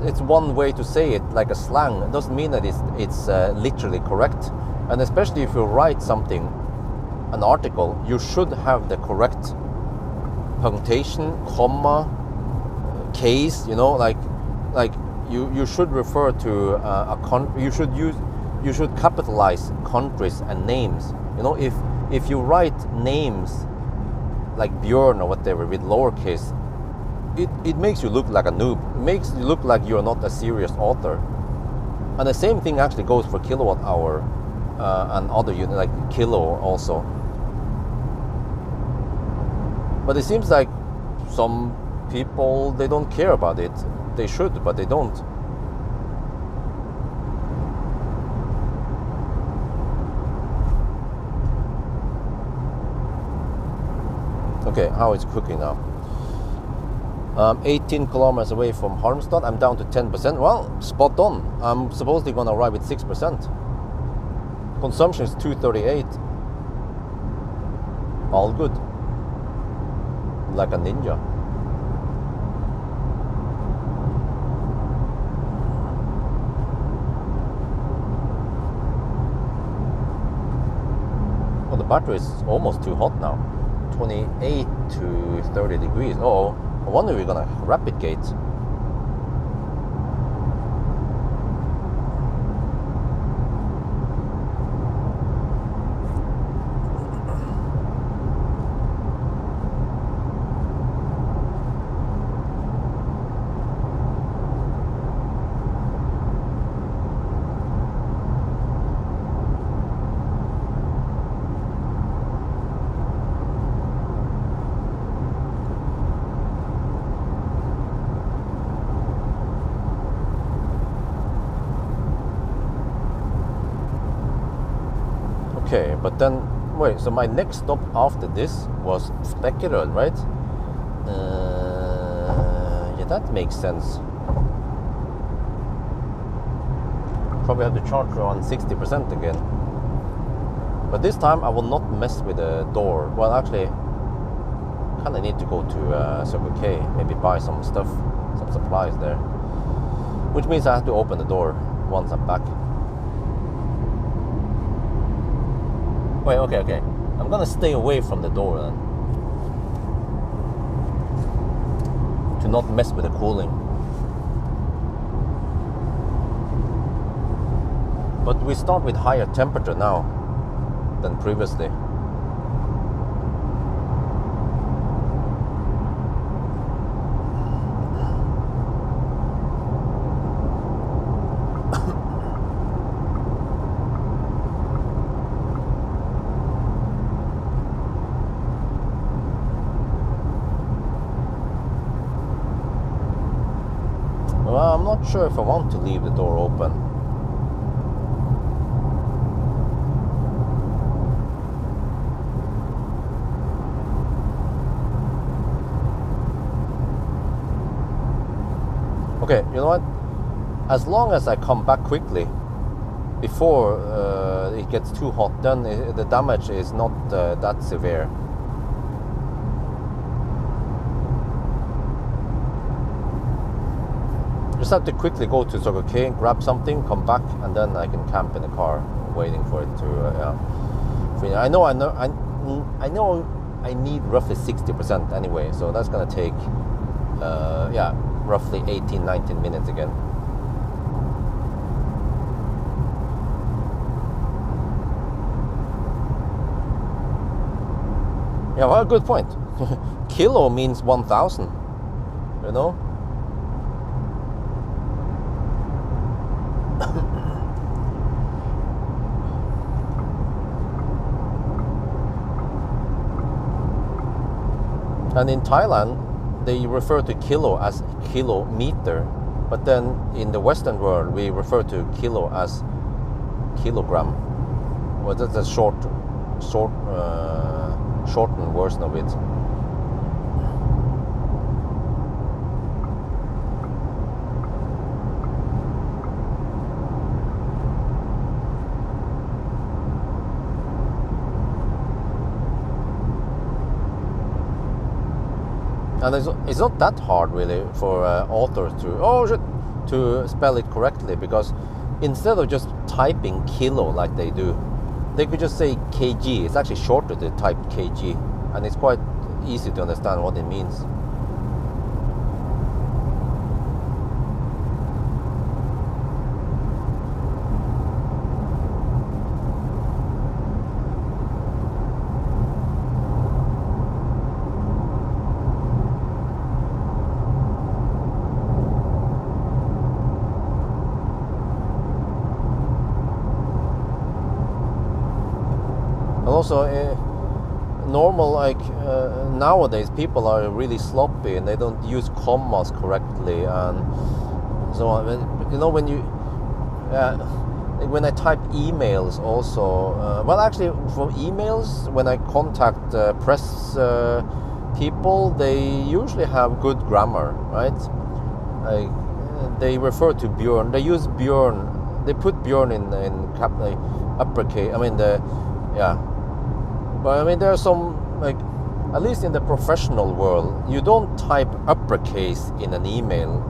it's one way to say it, like a slang, it doesn't mean that it's literally correct. And especially if you write something, an article, you should have the correct punctuation, comma, case. Like you should refer to a country. You should capitalize countries and names. If you write names like Björn or whatever with lowercase, it makes you look like a noob. It makes you look like you're not a serious author. And the same thing actually goes for kilowatt hour and other units like kilo also. But it seems like some people, they don't care about it. They should, but they don't. Okay, how is cooking now? 18 kilometers away from Halmstad. I'm down to 10%. Well, spot on. I'm supposedly going to arrive with 6%. Consumption is 238. All good. Like a ninja. Well, the battery is almost too hot now. 28 to 30 degrees. Oh, I wonder if we're gonna rapid gate. Okay, but then, wait, so my next stop after this was Spekerød, right? Yeah, that makes sense. Probably have to charge around 60% again. But this time I will not mess with the door. Well, actually, kind of need to go to Circle K, maybe buy some stuff, some supplies there. Which means I have to open the door once I'm back. Wait, okay. I'm gonna stay away from the door then. To not mess with the cooling. But we start with higher temperature now than previously. Well, I'm not sure if I want to leave the door open. Okay, you know what? As long as I come back quickly before it gets too hot, then the damage is not that severe. Just have to quickly go to Circle K, grab something, come back, and then I can camp in the car, waiting for it to. I know I need roughly 60% anyway, so that's gonna take roughly 18-19 minutes again. Yeah, well, good point. Kilo means 1,000, you know? And in Thailand, they refer to kilo as kilometer, but then in the Western world, we refer to kilo as kilogram. Well, that's a shortened version of it. And it's not that hard really for authors to spell it correctly, because instead of just typing kilo like they do, they could just say kg. It's actually shorter to type kg, and it's quite easy to understand what it means. Also, normal, like nowadays, people are really sloppy and they don't use commas correctly and so on. You know, when I type emails, also, well, actually, for emails, when I contact press people, they usually have good grammar, right? They refer to Björn. They use Björn. They put Björn in uppercase. I mean yeah. But I mean, there are some, like, at least in the professional world, you don't type uppercase in an email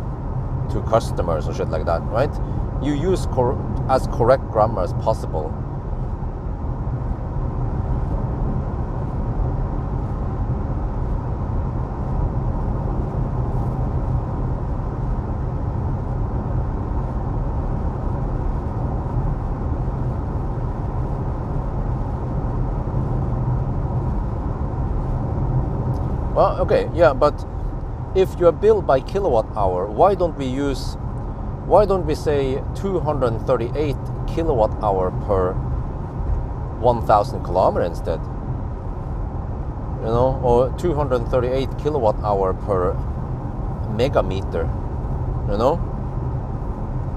to customers or shit like that, right? You use as correct grammar as possible. Well, okay, yeah, but if you're billed by kilowatt hour, why don't we say 238 kilowatt hour per 1,000 kilometer instead? You know, or 238 kilowatt hour per megameter, you know?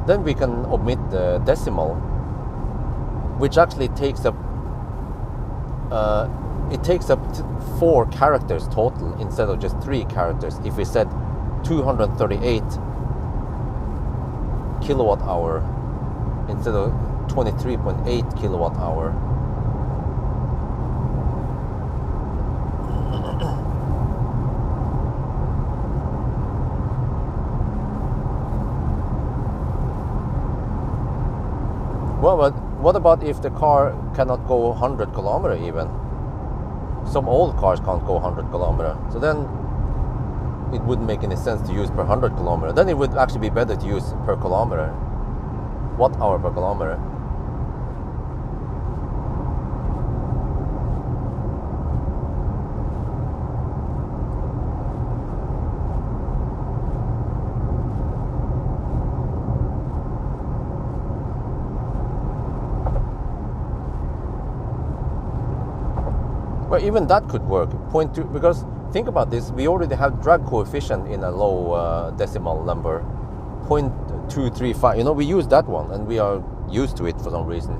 Then we can omit the decimal, which actually takes up it takes up 4 characters total instead of just 3 characters. If we said 238 kilowatt hour instead of 23.8 kilowatt hour. Well, but what about if the car cannot go 100 kilometer even? Some old cars can't go 100 kilometer. So then it wouldn't make any sense to use per 100 kilometer. Then it would actually be better to use per kilometer. Watt hour per kilometer. Well, even that could work. 0.2, because think about this, we already have drag coefficient in a low decimal number, 0.235. You know, we use that one, and we are used to it for some reason.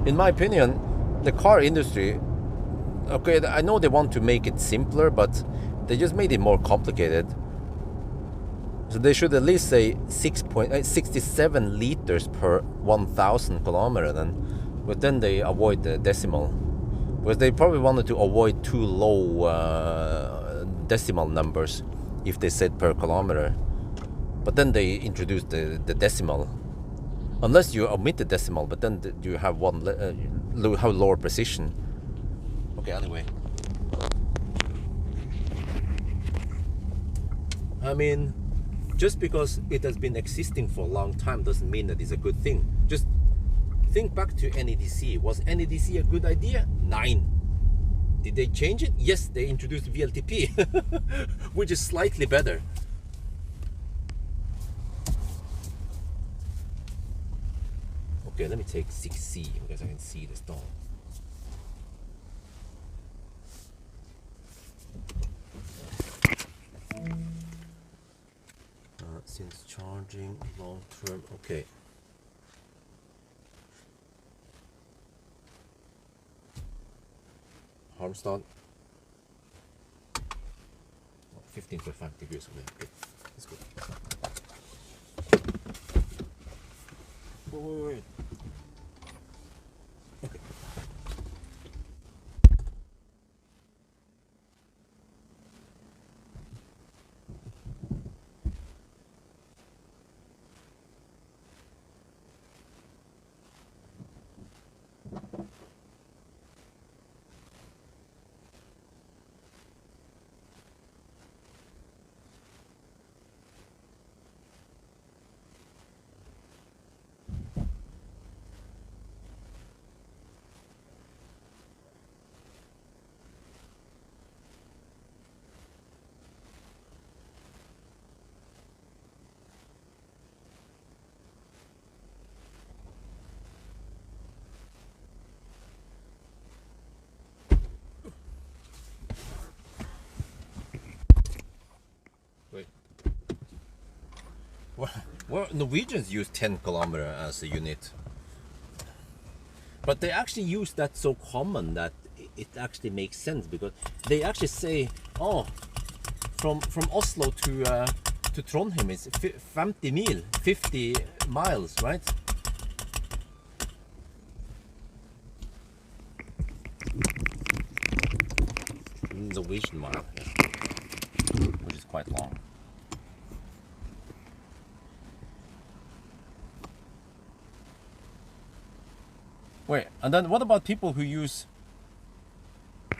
In my opinion, the car industry, okay, I know they want to make it simpler, but they just made it more complicated. So they should at least say 67 liters per 1,000 kilometer then. But then they avoid the decimal. Because they probably wanted to avoid too low decimal numbers if they said per kilometer. But then they introduced the decimal. Unless you omit the decimal, but then you have have lower precision. Okay, anyway. I mean, just because it has been existing for a long time doesn't mean that it's a good thing. Just think back to NEDC. Was NEDC a good idea? 9. Did they change it? Yes, they introduced VLTP, which is slightly better. Okay, let me take 6C because I can see the stall. Since charging long term, okay. Harmstad. 15.5 degrees. Okay, that's good. Wait. Okay. Well, Norwegians use 10 kilometer as a unit, but they actually use that so common that it actually makes sense, because they actually say, oh, from Oslo to Trondheim is 50 mil, 50 miles, right? Norwegian mile, yeah. Which is quite long. Wait, and then what about people who use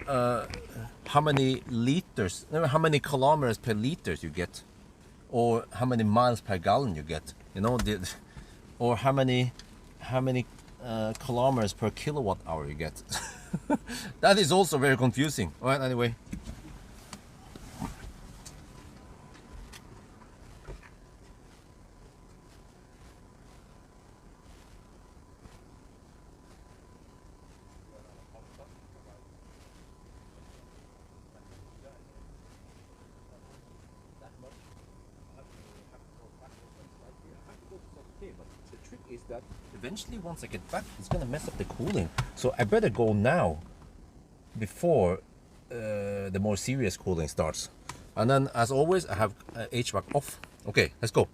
how many liters, how many kilometers per liters you get, or how many miles per gallon you get, you know, or how many kilometers per kilowatt hour you get. That is also very confusing. Well, anyway. Is that eventually once I get back it's gonna mess up the cooling, so I better go now before the more serious cooling starts. And then as always I have HVAC off. Okay, let's go.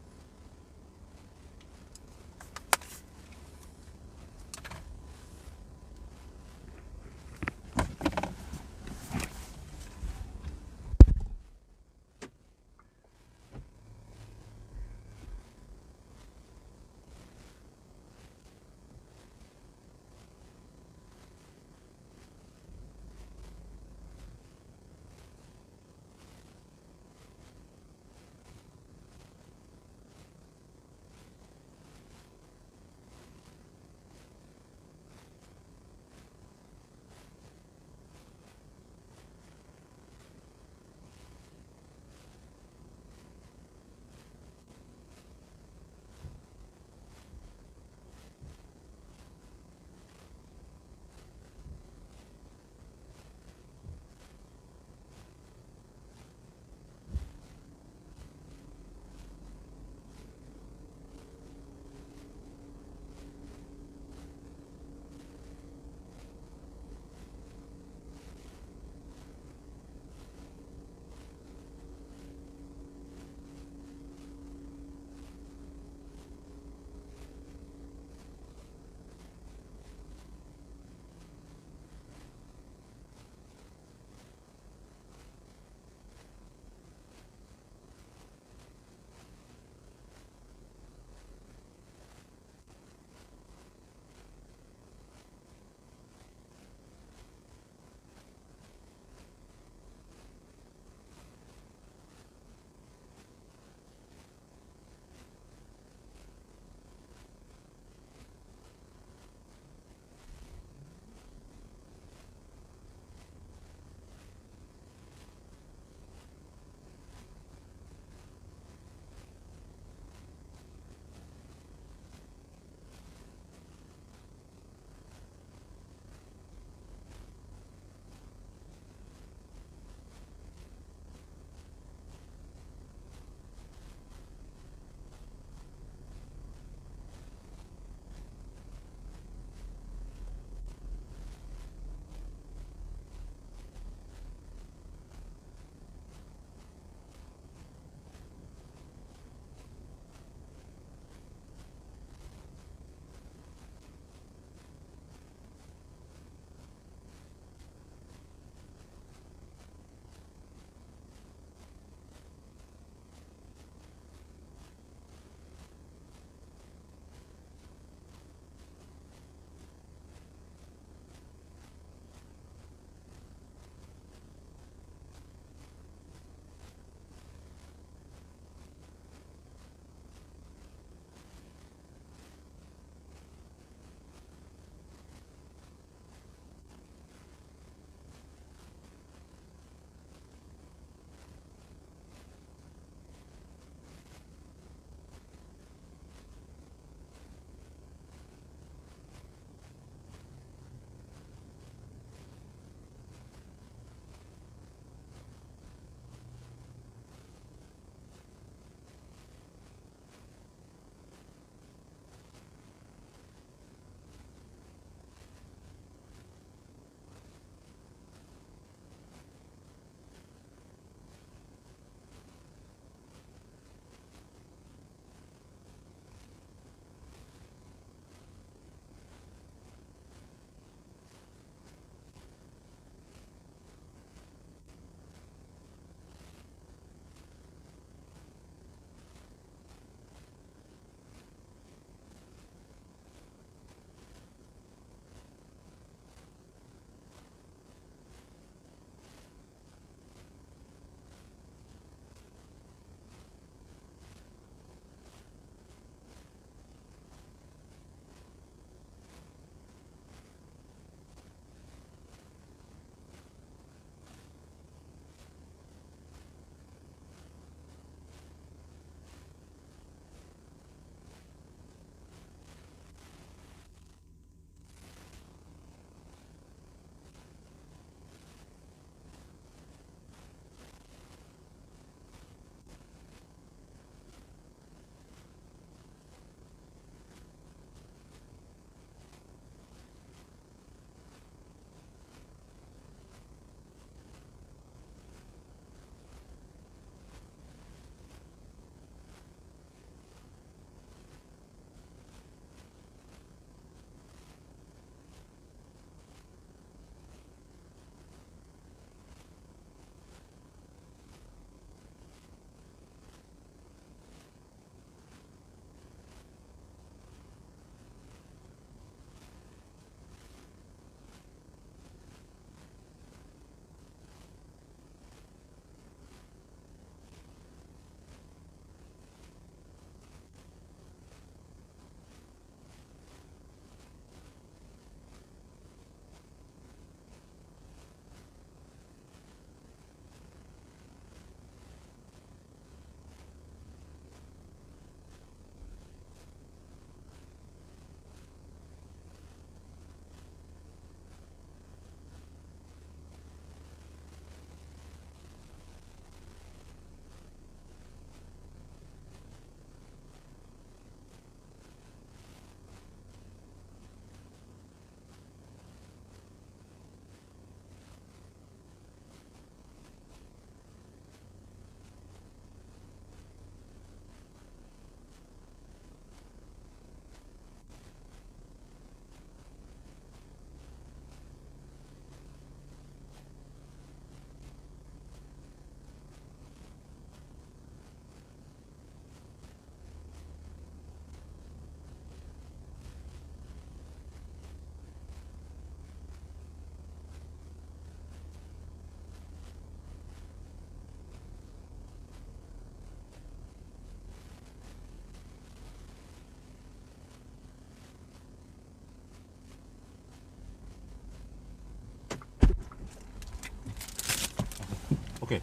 Okay.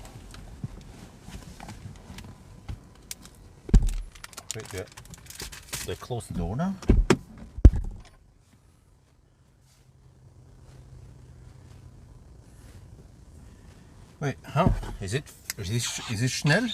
Wait, yeah. They close the door now. Wait, how is it? Is it schnell?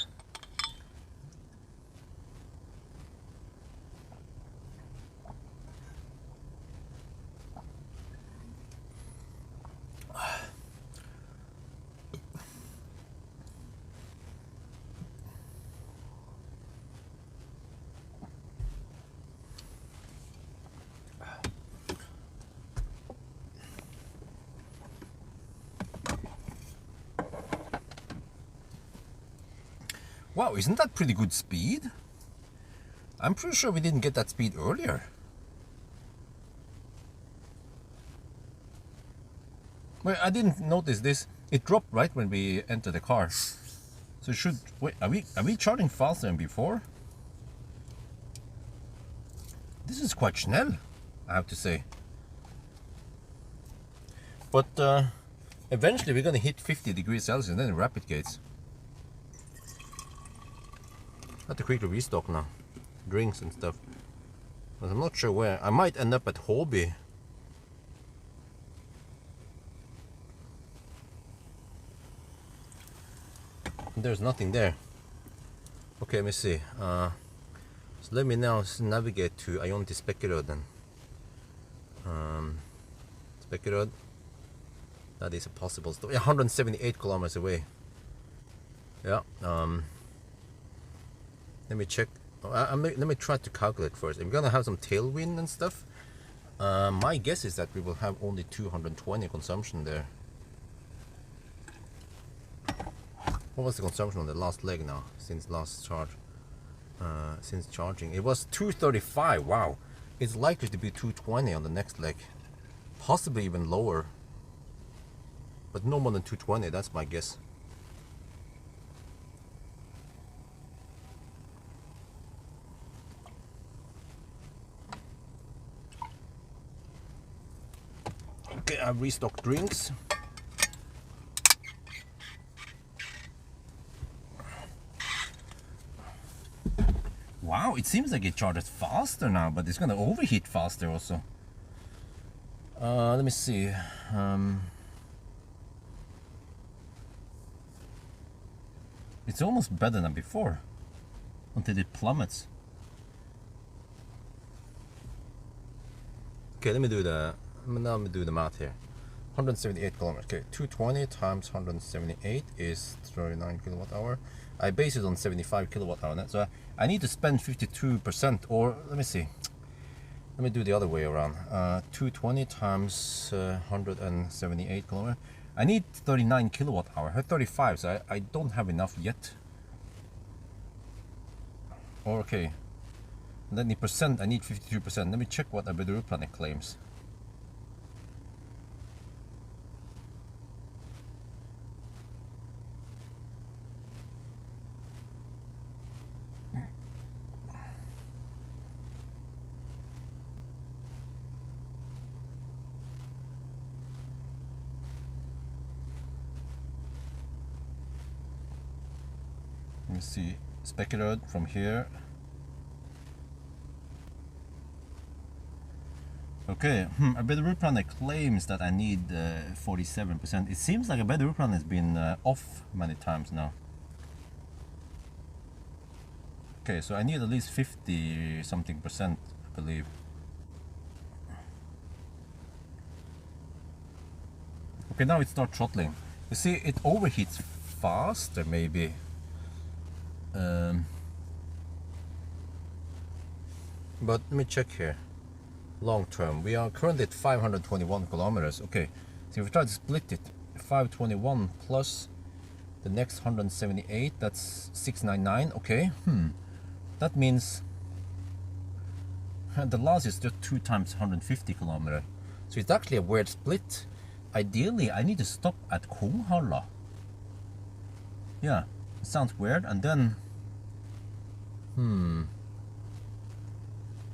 Wow, isn't that pretty good speed? I'm pretty sure we didn't get that speed earlier. Wait, I didn't notice this. It dropped right when we entered the car. So it should wait. Are we charging faster than before? This is quite schnell, I have to say. But eventually we're gonna hit 50 degrees Celsius and then rapid gates. I have to quickly restock now, drinks and stuff. But I'm not sure where. I might end up at Hobby. There's nothing there. Okay, let me see. So let me now navigate to Ion til Spekkerød then. Spekkerød. That is a possible stop. Yeah, 178 kilometers away. Yeah. Let me check. Let me try to calculate first. We're gonna have some tailwind and stuff. My guess is that we will have only 220 consumption there. What was the consumption on the last leg now since last charge? Since charging, it was 235. Wow, it's likely to be 220 on the next leg, possibly even lower, but no more than 220. That's my guess. Okay, I've restocked drinks. Wow, it seems like it charges faster now, but it's gonna overheat faster also. Let me see. It's almost better than before until it plummets. Okay, let me do the math here. 178 kilometers. Okay, 220 times 178 is 39 kilowatt hour. I base it on 75 kilowatt hour. So I need to spend 52%, or let me see. Let me do the other way around. 220 times 178 kilometers. I need 39 kilowatt hour. I have 35, so I don't have enough yet. Okay. And then the percent, I need 52%. Let me check what Planet claims. Let me see, Spekkerød from here. Okay, Planet claims that I need 47%. It seems like Planet has been off many times now. Okay, so I need at least 50 something percent, I believe. Okay, now it starts throttling. You see, it overheats faster maybe. But let me check here. Long term, we are currently at 521 kilometers. Okay, so if we try to split it, 521 plus the next 178, that's 699. Okay, that means the last is just 2 times 150 kilometers. So it's actually a weird split. Ideally, I need to stop at Konghalla. Yeah, it sounds weird, and then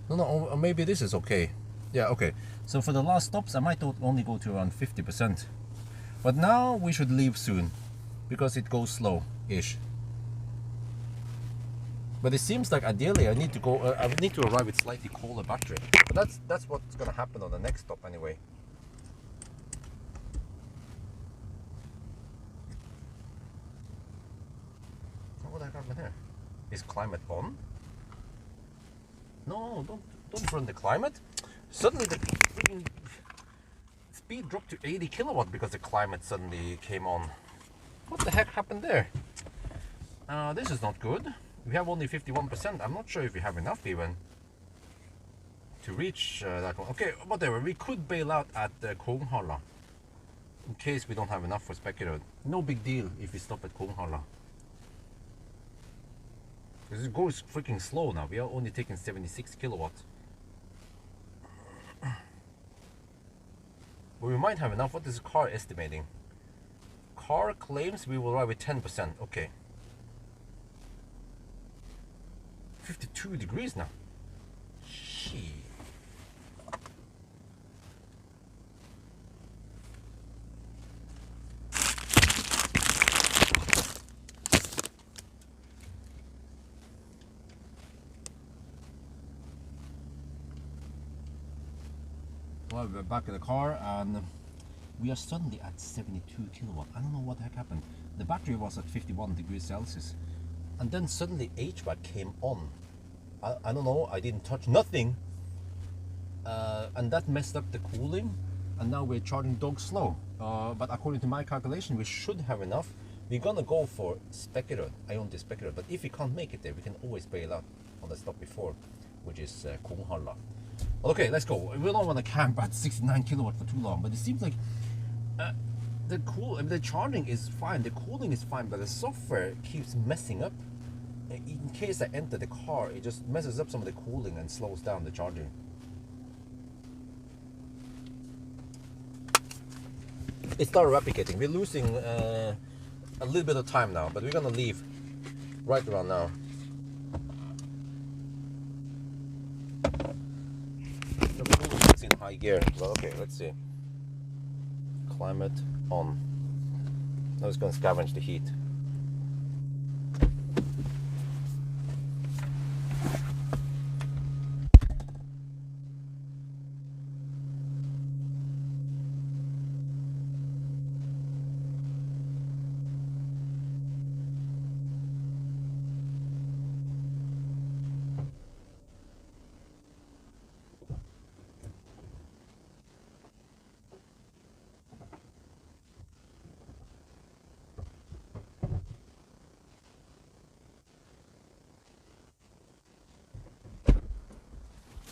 no, or maybe this is okay. Yeah, okay. So for the last stops, I might only go to around 50%. But now we should leave soon. because it goes slow-ish. But it seems like ideally I need to go. I would need to arrive with slightly colder battery. But that's what's gonna happen on the next stop anyway. What happened here? Is climate on? No, don't run the climate. Suddenly the freaking speed dropped to 80 kilowatt because the climate suddenly came on. What the heck happened there? This is not good. We have only 51%. I'm not sure if we have enough even to reach that one. Okay, whatever. We could bail out at Konghalla in case we don't have enough for Spekkerud. No big deal if we stop at Konghalla. Because it goes freaking slow now. We are only taking 76 kilowatt. But we might have enough. What is the car estimating? Car claims we will arrive with 10%. Okay. 52 degrees now. Shit. Well, we're back in the car and we are suddenly at 72 kilowatt. I don't know what the heck happened. The battery was at 51 degrees Celsius. And then suddenly HVAC came on. I don't know, I didn't touch nothing. And that messed up the cooling. And now we're charging dog slow. But according to my calculation, we should have enough. We're gonna go for Spekkerud. I own this Spekkerud. But if we can't make it there, we can always bail out on the stop before, which is Konghalla. Okay, let's go. We don't want to camp at 69 kilowatt for too long. But it seems like the charging is fine, the cooling is fine, but the software keeps messing up. In case I enter the car, it just messes up some of the cooling and slows down the charging. It started replicating. We're losing a little bit of time now, but we're gonna leave right around now. The cooling is in high gear. Well, okay, let's see. Climate on. Now it's gonna scavenge the heat.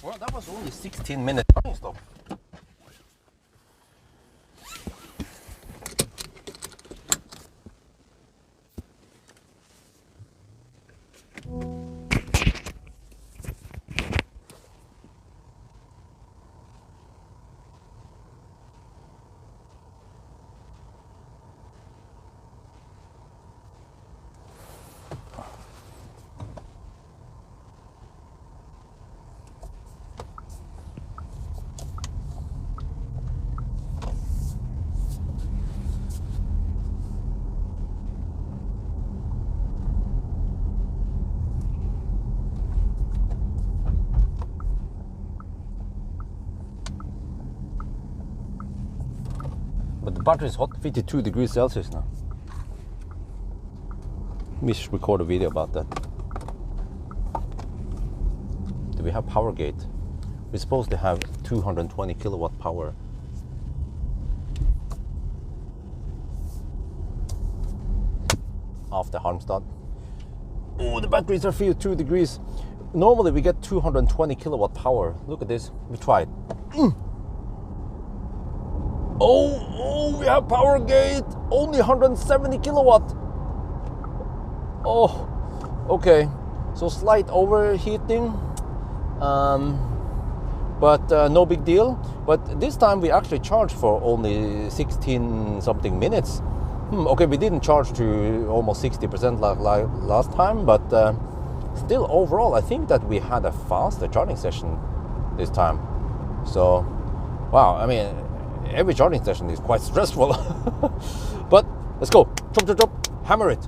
Well, that was only 16-minute time stop. But the battery is hot, 52 degrees Celsius now. Let me record a video about that. Do we have power gate? We're supposed to have 220 kilowatt power. After Halmstad. Oh, the batteries are 52 degrees. Normally we get 220 kilowatt power. Look at this. We tried. Oh, we have power gate. Only 170 kilowatt. Oh, okay. So slight overheating. But no big deal. But this time we actually charged for only 16 something minutes. Okay, we didn't charge to almost 60% like last time, but still overall I think that we had a faster charging session this time. So, wow, I mean, every charging session is quite stressful. But let's go. Chop, chop, chop. Hammer it.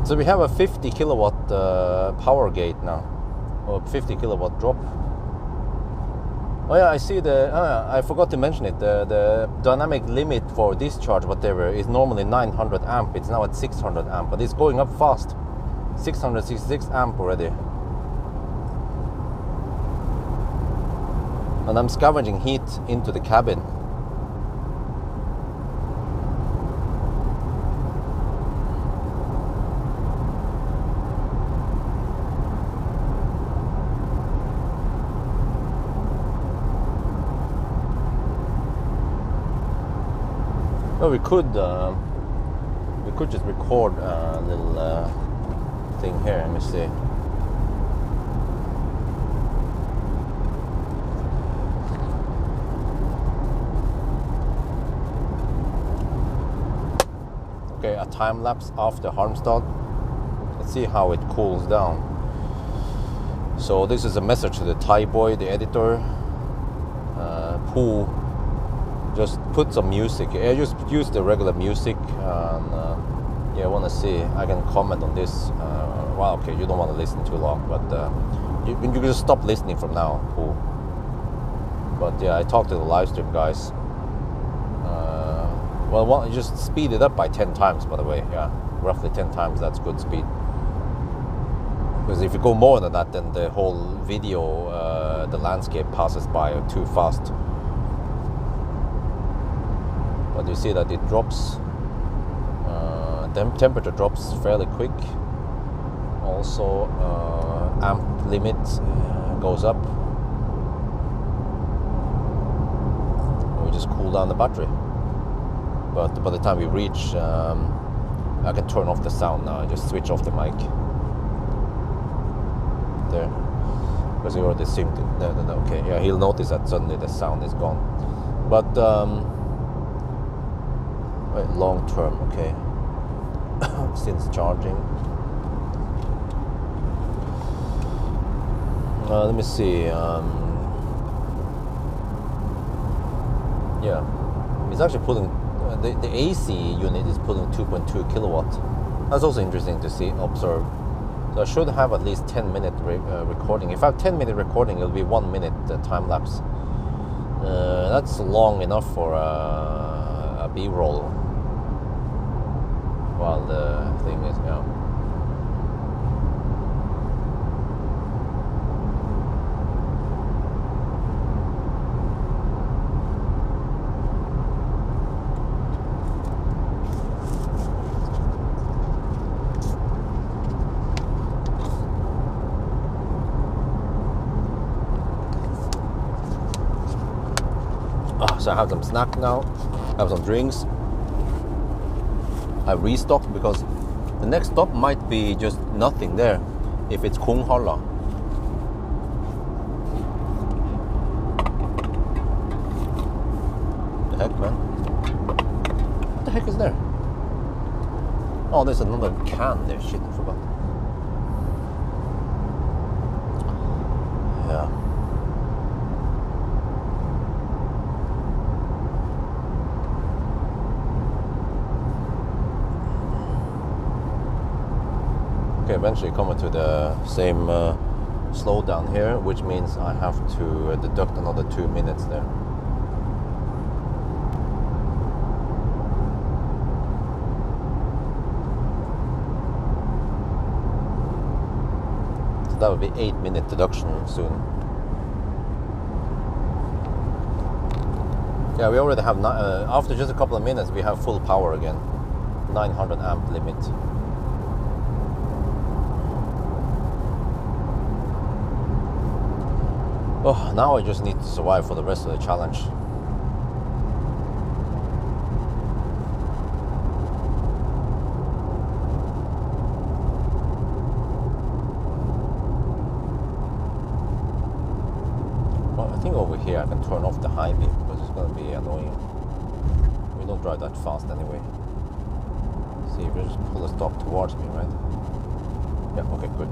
So we have a 50 kilowatt power gate now, or 50 kilowatt drop. Oh yeah, I see I forgot to mention it. The dynamic limit for discharge, whatever, is normally 900 amp. It's now at 600 amp, but it's going up fast. 666 amp already. And I'm scavenging heat into the cabin. Well, we could just record a little thing here. Let me see. Okay, a time lapse after Halmstad. Let's see how it cools down. So this is a message to the Thai boy, the editor, who just put some music. I just use the regular music, and yeah, I want to see. I can comment on this. Well, okay, you don't want to listen too long, but you can just stop listening from now. Cool. But yeah, I talked to the live stream guys. Well, just speed it up by 10 times, by the way. Yeah, roughly 10 times. That's good speed. Because if you go more than that, then the whole video, the landscape passes by too fast. But you see that it drops, temperature drops fairly quick. Also, amp limit goes up. We just cool down the battery. But by the time we reach, I can turn off the sound now. I just switch off the mic. There. Because he already synced it. No, okay. Yeah, he'll notice that suddenly the sound is gone. But, wait, long term, okay. Since charging. Let me see. Yeah, it's actually pulling. The AC unit is pulling 2.2 kilowatt. That's also interesting to see, observe. So I should have at least 10-minute recording. If I have 10-minute recording, it'll be 1 minute time lapse. That's long enough for a B-roll. While the thing is, yeah. So I have some snack now, I have some drinks. I've restocked because the next stop might be just nothing there if it's Konghalla. The heck, man? What the heck is there? Oh, there's another can there. Shit, I forgot. Yeah. Okay, eventually coming to the same slowdown here, which means I have to deduct another 2 minutes there. So that would be 8-minute deduction soon. Yeah, we already have, after just a couple of minutes, we have full power again. 900 amp limit. Oh, now I just need to survive for the rest of the challenge. Well, I think over here I can turn off the high beam because it's going to be annoying. We don't drive that fast anyway. See, if you just pull the stop towards me, right? Yeah, okay, good.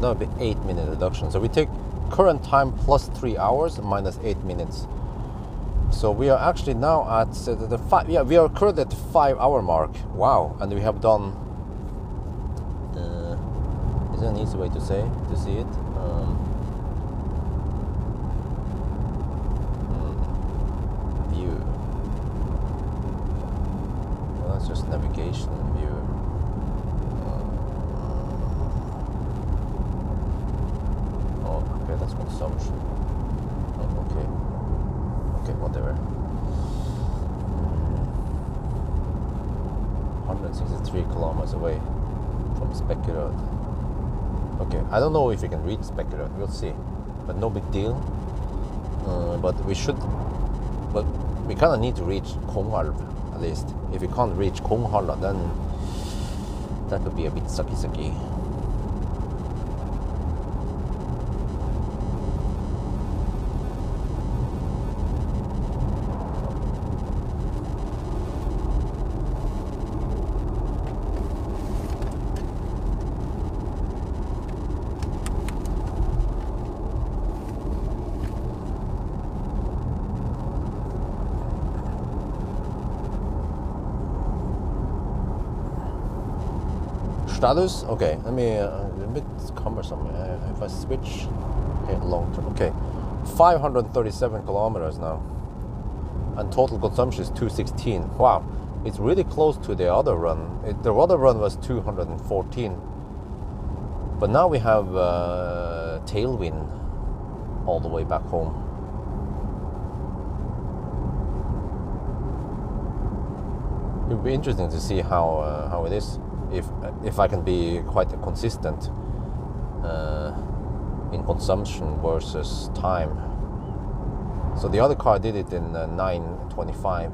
That would be 8-minute reduction. So we take current time plus 3 hours minus 8 minutes. So we are actually now at the 5. Yeah, we are currently at the 5-hour mark. Wow! And we have done. Is there an easy way to see it? View. Well, that's just navigation view. That's consumption. Oh, okay, whatever. 163 kilometers away from Spekkerød. Okay, I don't know if we can reach Spekkerød. We'll see, but no big deal. But we kind of need to reach Kongalv at least. If we can't reach Konghalla, then that would be a bit sucky. Status, okay, let me, a bit cumbersome, if I switch, okay, long term, okay, 537 kilometers now, and total consumption is 216, wow, it's really close to the other run. The other run was 214, but now we have tailwind all the way back home. It would be interesting to see how it is. If I can be quite consistent in consumption versus time. So the other car did it in 9:25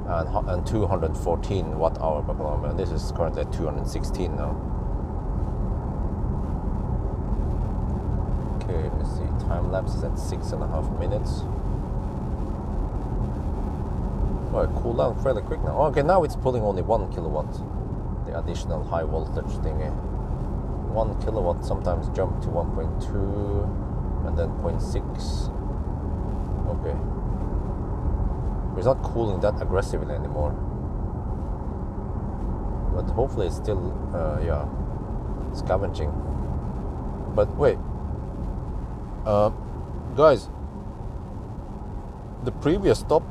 and 214 watt-hour per kilometer. And this is currently at 216 now. Okay, let me see. Time lapse is at 6.5 minutes. Oh, it cooled down fairly quick now. Okay, now it's pulling only 1 kilowatt. The additional high voltage thingy. 1 kilowatt sometimes jump to 1.2 and then 0.6. Okay. It's not cooling that aggressively anymore. But hopefully it's still, scavenging. But wait. Guys, the previous stop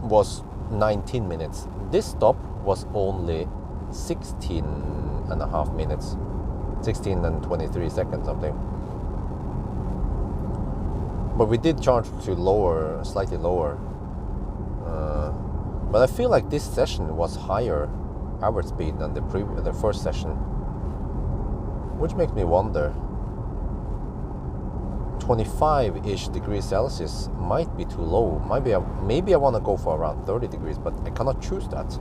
was 19 minutes. This stop was only 16.5 minutes. 16 and 23 seconds something. But we did charge to lower, slightly lower. But I feel like this session was higher average speed than the first session. Which makes me wonder. 25-ish degrees Celsius might be too low. Maybe I want to go for around 30 degrees, but I cannot choose that.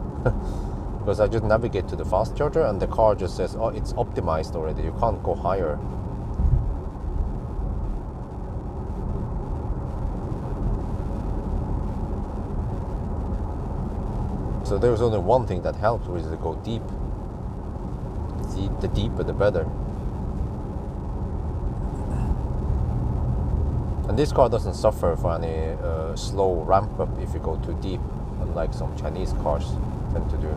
Because I just navigate to the fast charger and the car just says, oh, it's optimized already, you can't go higher. So there's only one thing that helps, which is to go deep. The deeper the better. And this car doesn't suffer for any slow ramp up if you go too deep, unlike some Chinese cars tend to do.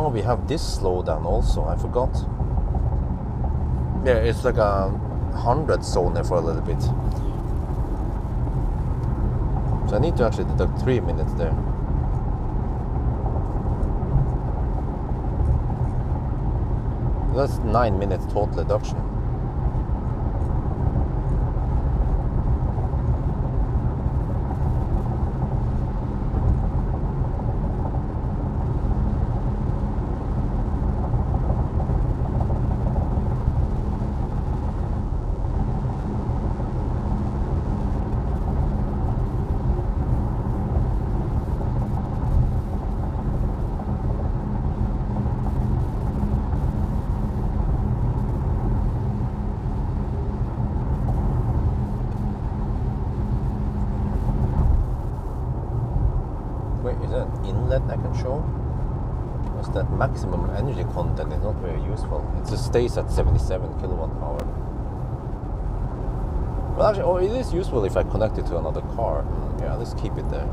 Oh, we have this slowdown also. I forgot. Yeah, it's like a 100 zone there for a little bit. So I need to actually deduct 3 minutes there. That's 9 minutes total deduction. Is that an inlet I can show? Because that maximum energy content is not very useful. It just stays at 77 kilowatt hour. Well, actually, oh, it is useful if I connect it to another car. Yeah, let's keep it there.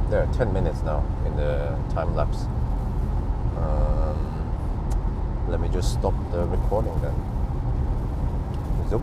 There are 10 minutes now in the time lapse. Let me just stop the recording then. Zoop.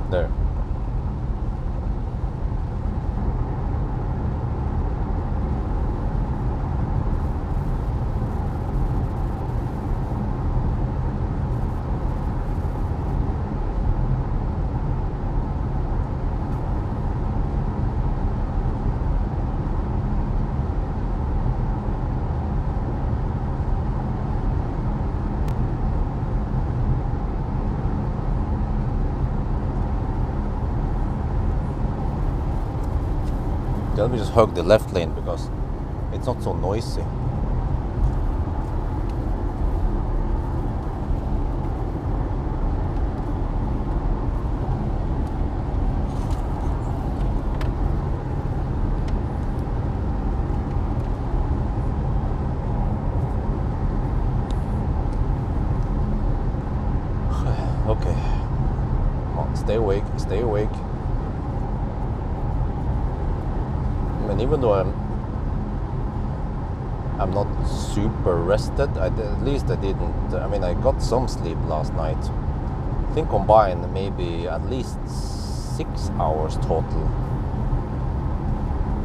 There. Let me just hug the left lane because it's not so noisy. Okay. Come on, stay awake, stay awake. And even though I'm not super rested, at least I didn't. I mean, I got some sleep last night. I think combined maybe at least 6 hours total.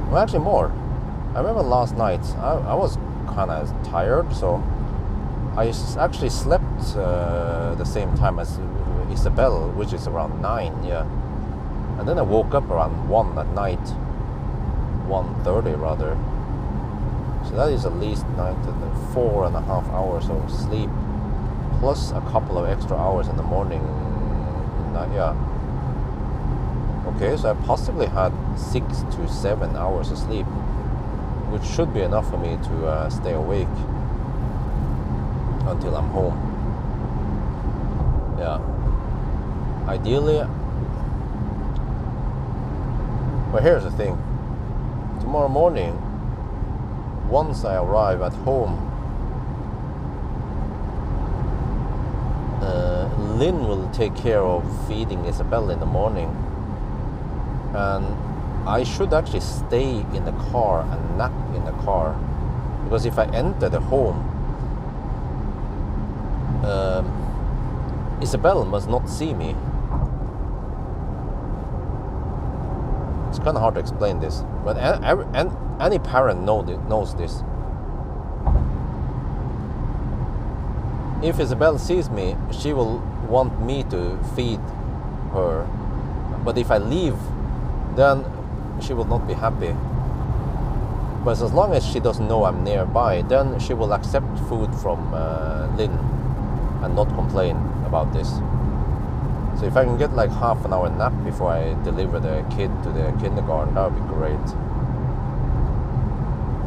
Well, actually more. I remember last night I was kind of tired, so I actually slept the same time as Isabel, which is around 9, yeah. And then I woke up around 1 at night, 1:30 rather. So that is at least 4.5 hours of sleep, plus a couple of extra hours in the morning. Yeah. Okay, so I possibly had 6 to 7 hours of sleep, which should be enough for me to stay awake until I'm home. Yeah. Ideally, but here's the thing. Tomorrow morning, once I arrive at home, Lynn will take care of feeding Isabel in the morning, and I should actually stay in the car and nap in the car, because if I enter the home, Isabel must not see me. It's kind of hard to explain this, but any parent knows this. If Isabel sees me, she will want me to feed her, but if I leave, then she will not be happy. But as long as she doesn't know I'm nearby, then she will accept food from Lynn and not complain about this. So if I can get like half an hour nap before I deliver the kid to the kindergarten, that would be great.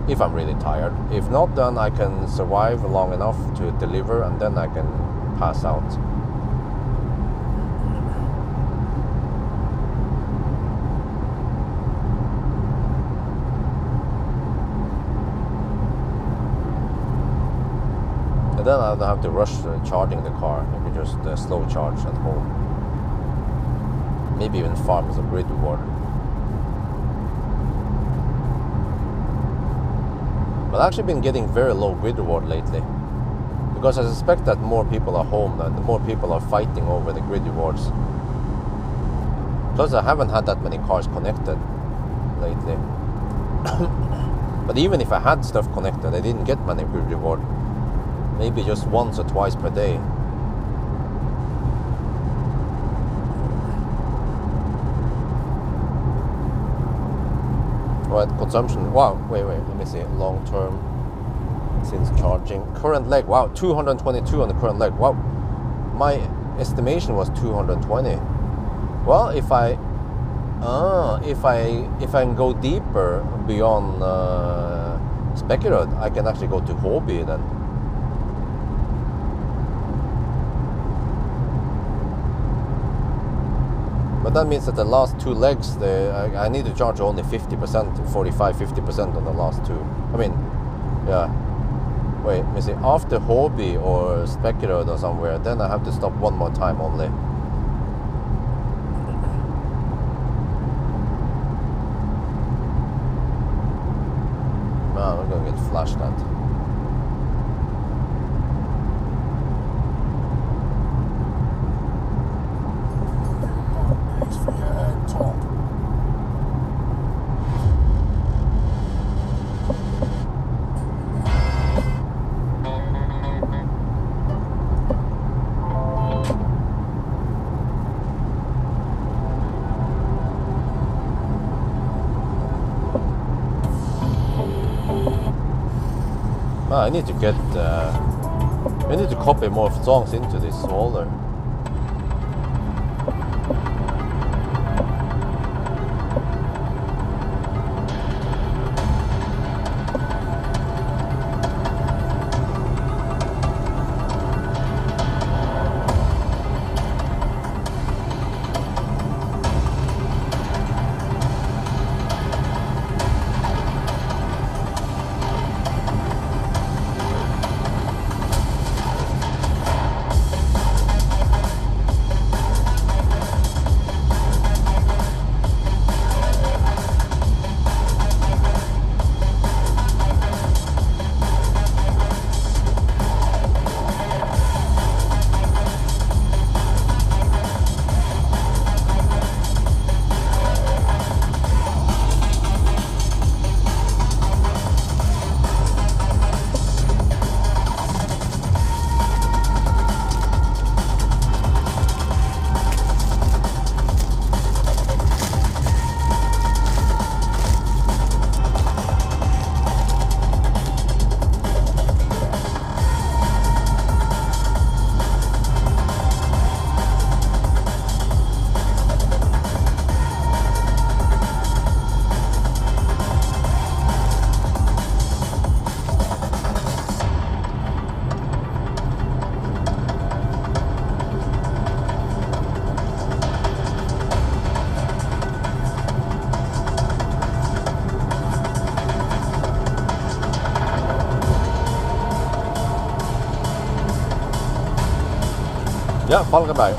If I'm really tired. If not, then I can survive long enough to deliver, and then I can pass out. And then I don't have to rush charging the car. Maybe just slow charge at home. Maybe even farm some grid reward. But I've actually been getting very low grid reward lately, because I suspect that more people are home and more people are fighting over the grid rewards. Plus I haven't had that many cars connected lately. But even if I had stuff connected, I didn't get many grid reward. Maybe just once or twice per day. Right, consumption. Wow, wait, let me see. Long term since charging. Current leg. Wow, 222 on the current leg. Wow, my estimation was 220. Well, if I can go deeper beyond Spekerud, I can actually go to Hobby then. But that means that the last two legs, I need to charge only 50%, 45-50% on the last two. I mean, yeah. Wait, let me see. After Hobby or Spekerud or somewhere, then I have to stop one more time only. Man, I'm gonna get flashed at. I need to get, I need to copy more songs into this folder. Ja, Falkenberg.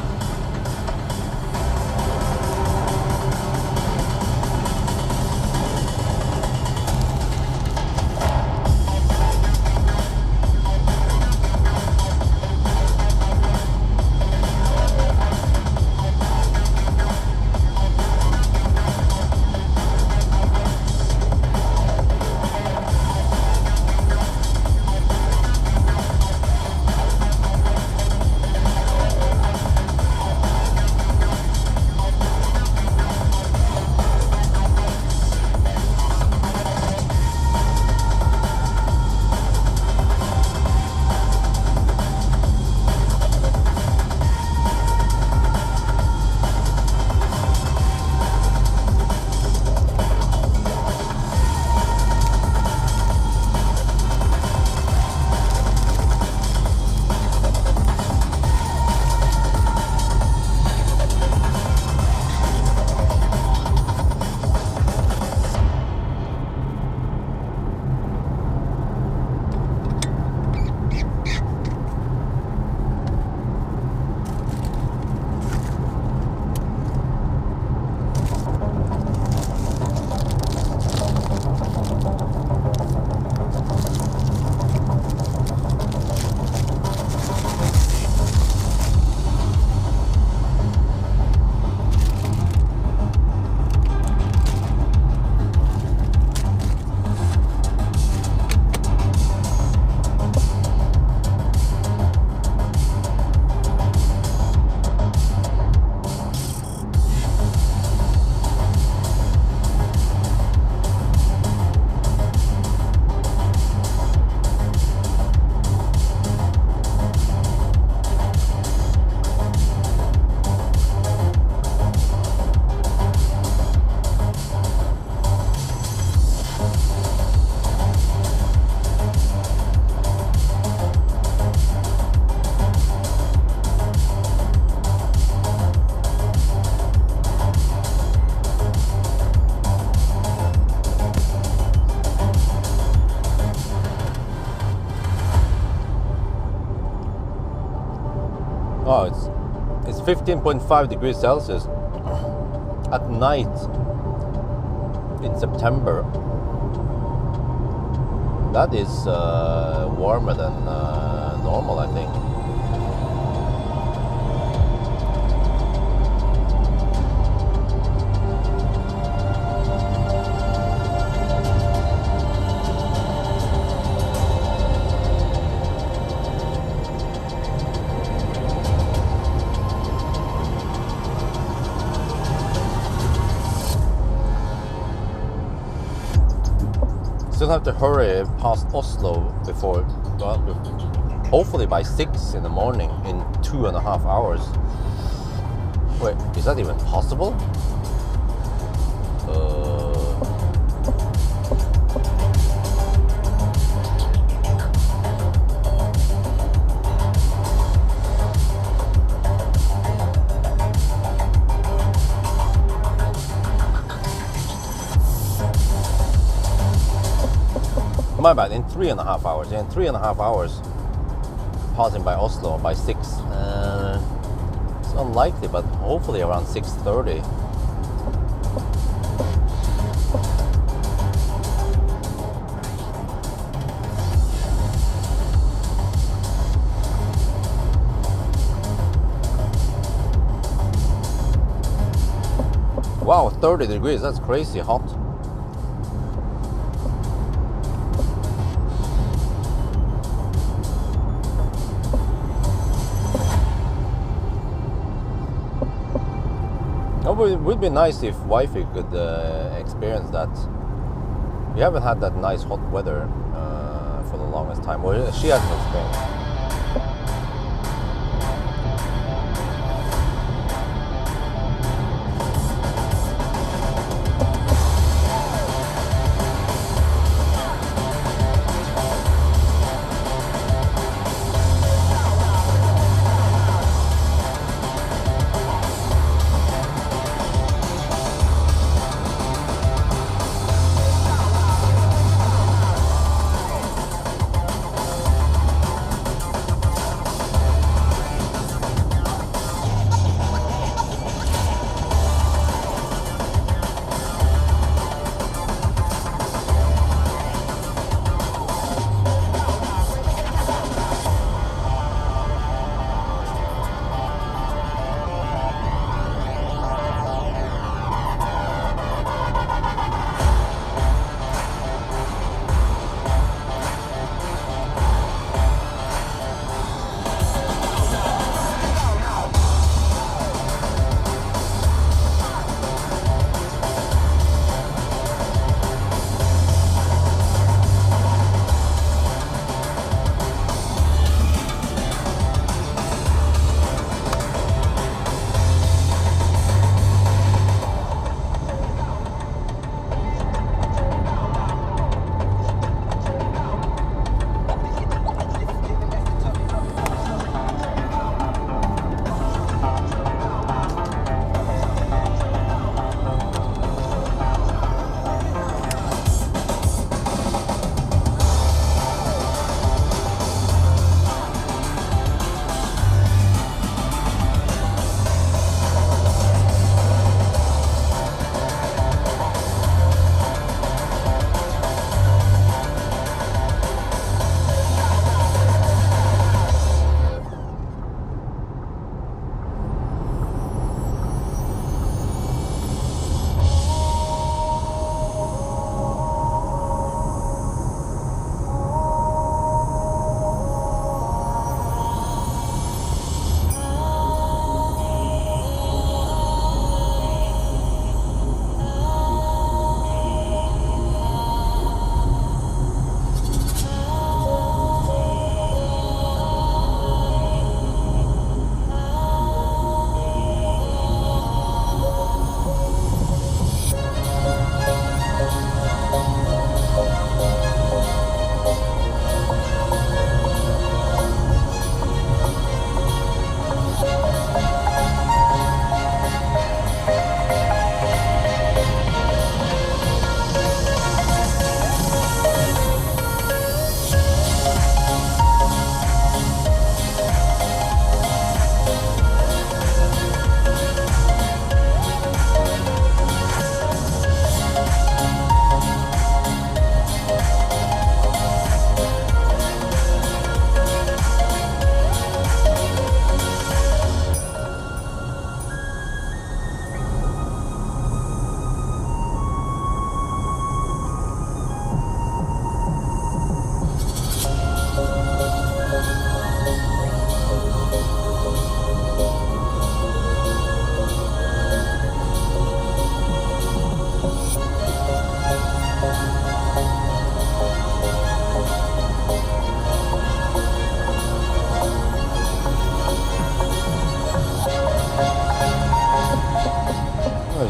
Oh, it's 15.5 degrees Celsius at night in September. That is warmer than normal, I think. Still have to hurry past Oslo before, well, hopefully by 6 in the morning in 2.5 hours. Wait, is that even possible? My bad, in 3.5 hours. Yeah, in 3.5 hours, passing by Oslo by 6. It's unlikely, but hopefully around 6:30. Wow, 30 degrees, that's crazy hot. It would be nice if wifey could experience that. We haven't had that nice hot weather for the longest time. Well, she hasn't experienced.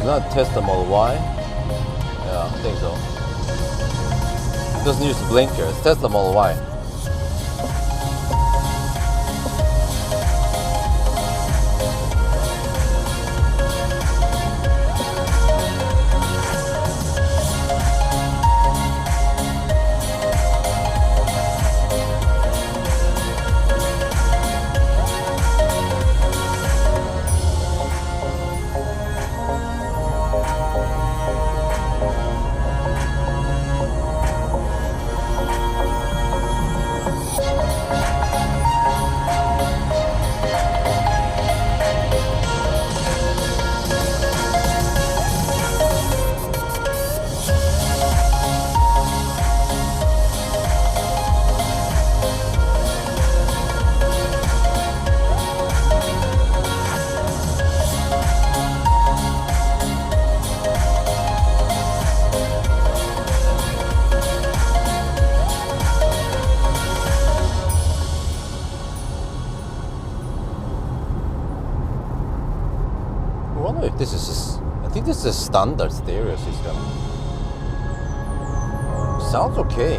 not Tesla Model Y. Yeah, I think so. It doesn't use the blinker. It's Tesla Model Y. This is, I think this is a standard stereo system. Sounds okay.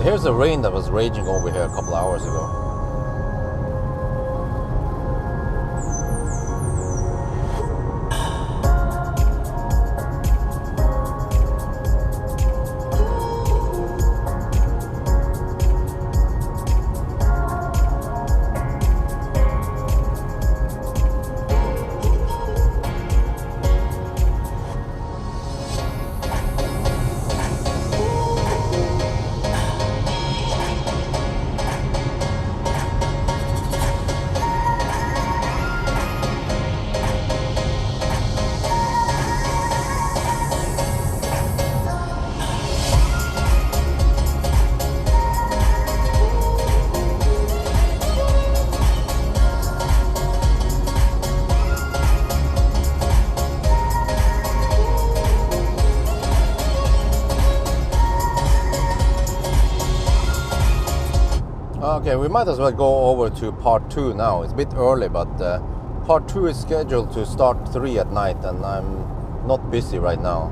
Here's the rain that was raging over here a couple hours ago. Okay, we might as well go over to part 2 now. It's a bit early, but part 2 is scheduled to start 3 at night, and I'm not busy right now.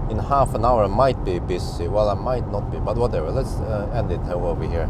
In half an hour I might be busy. Well, I might not be, but whatever. Let's end it over here.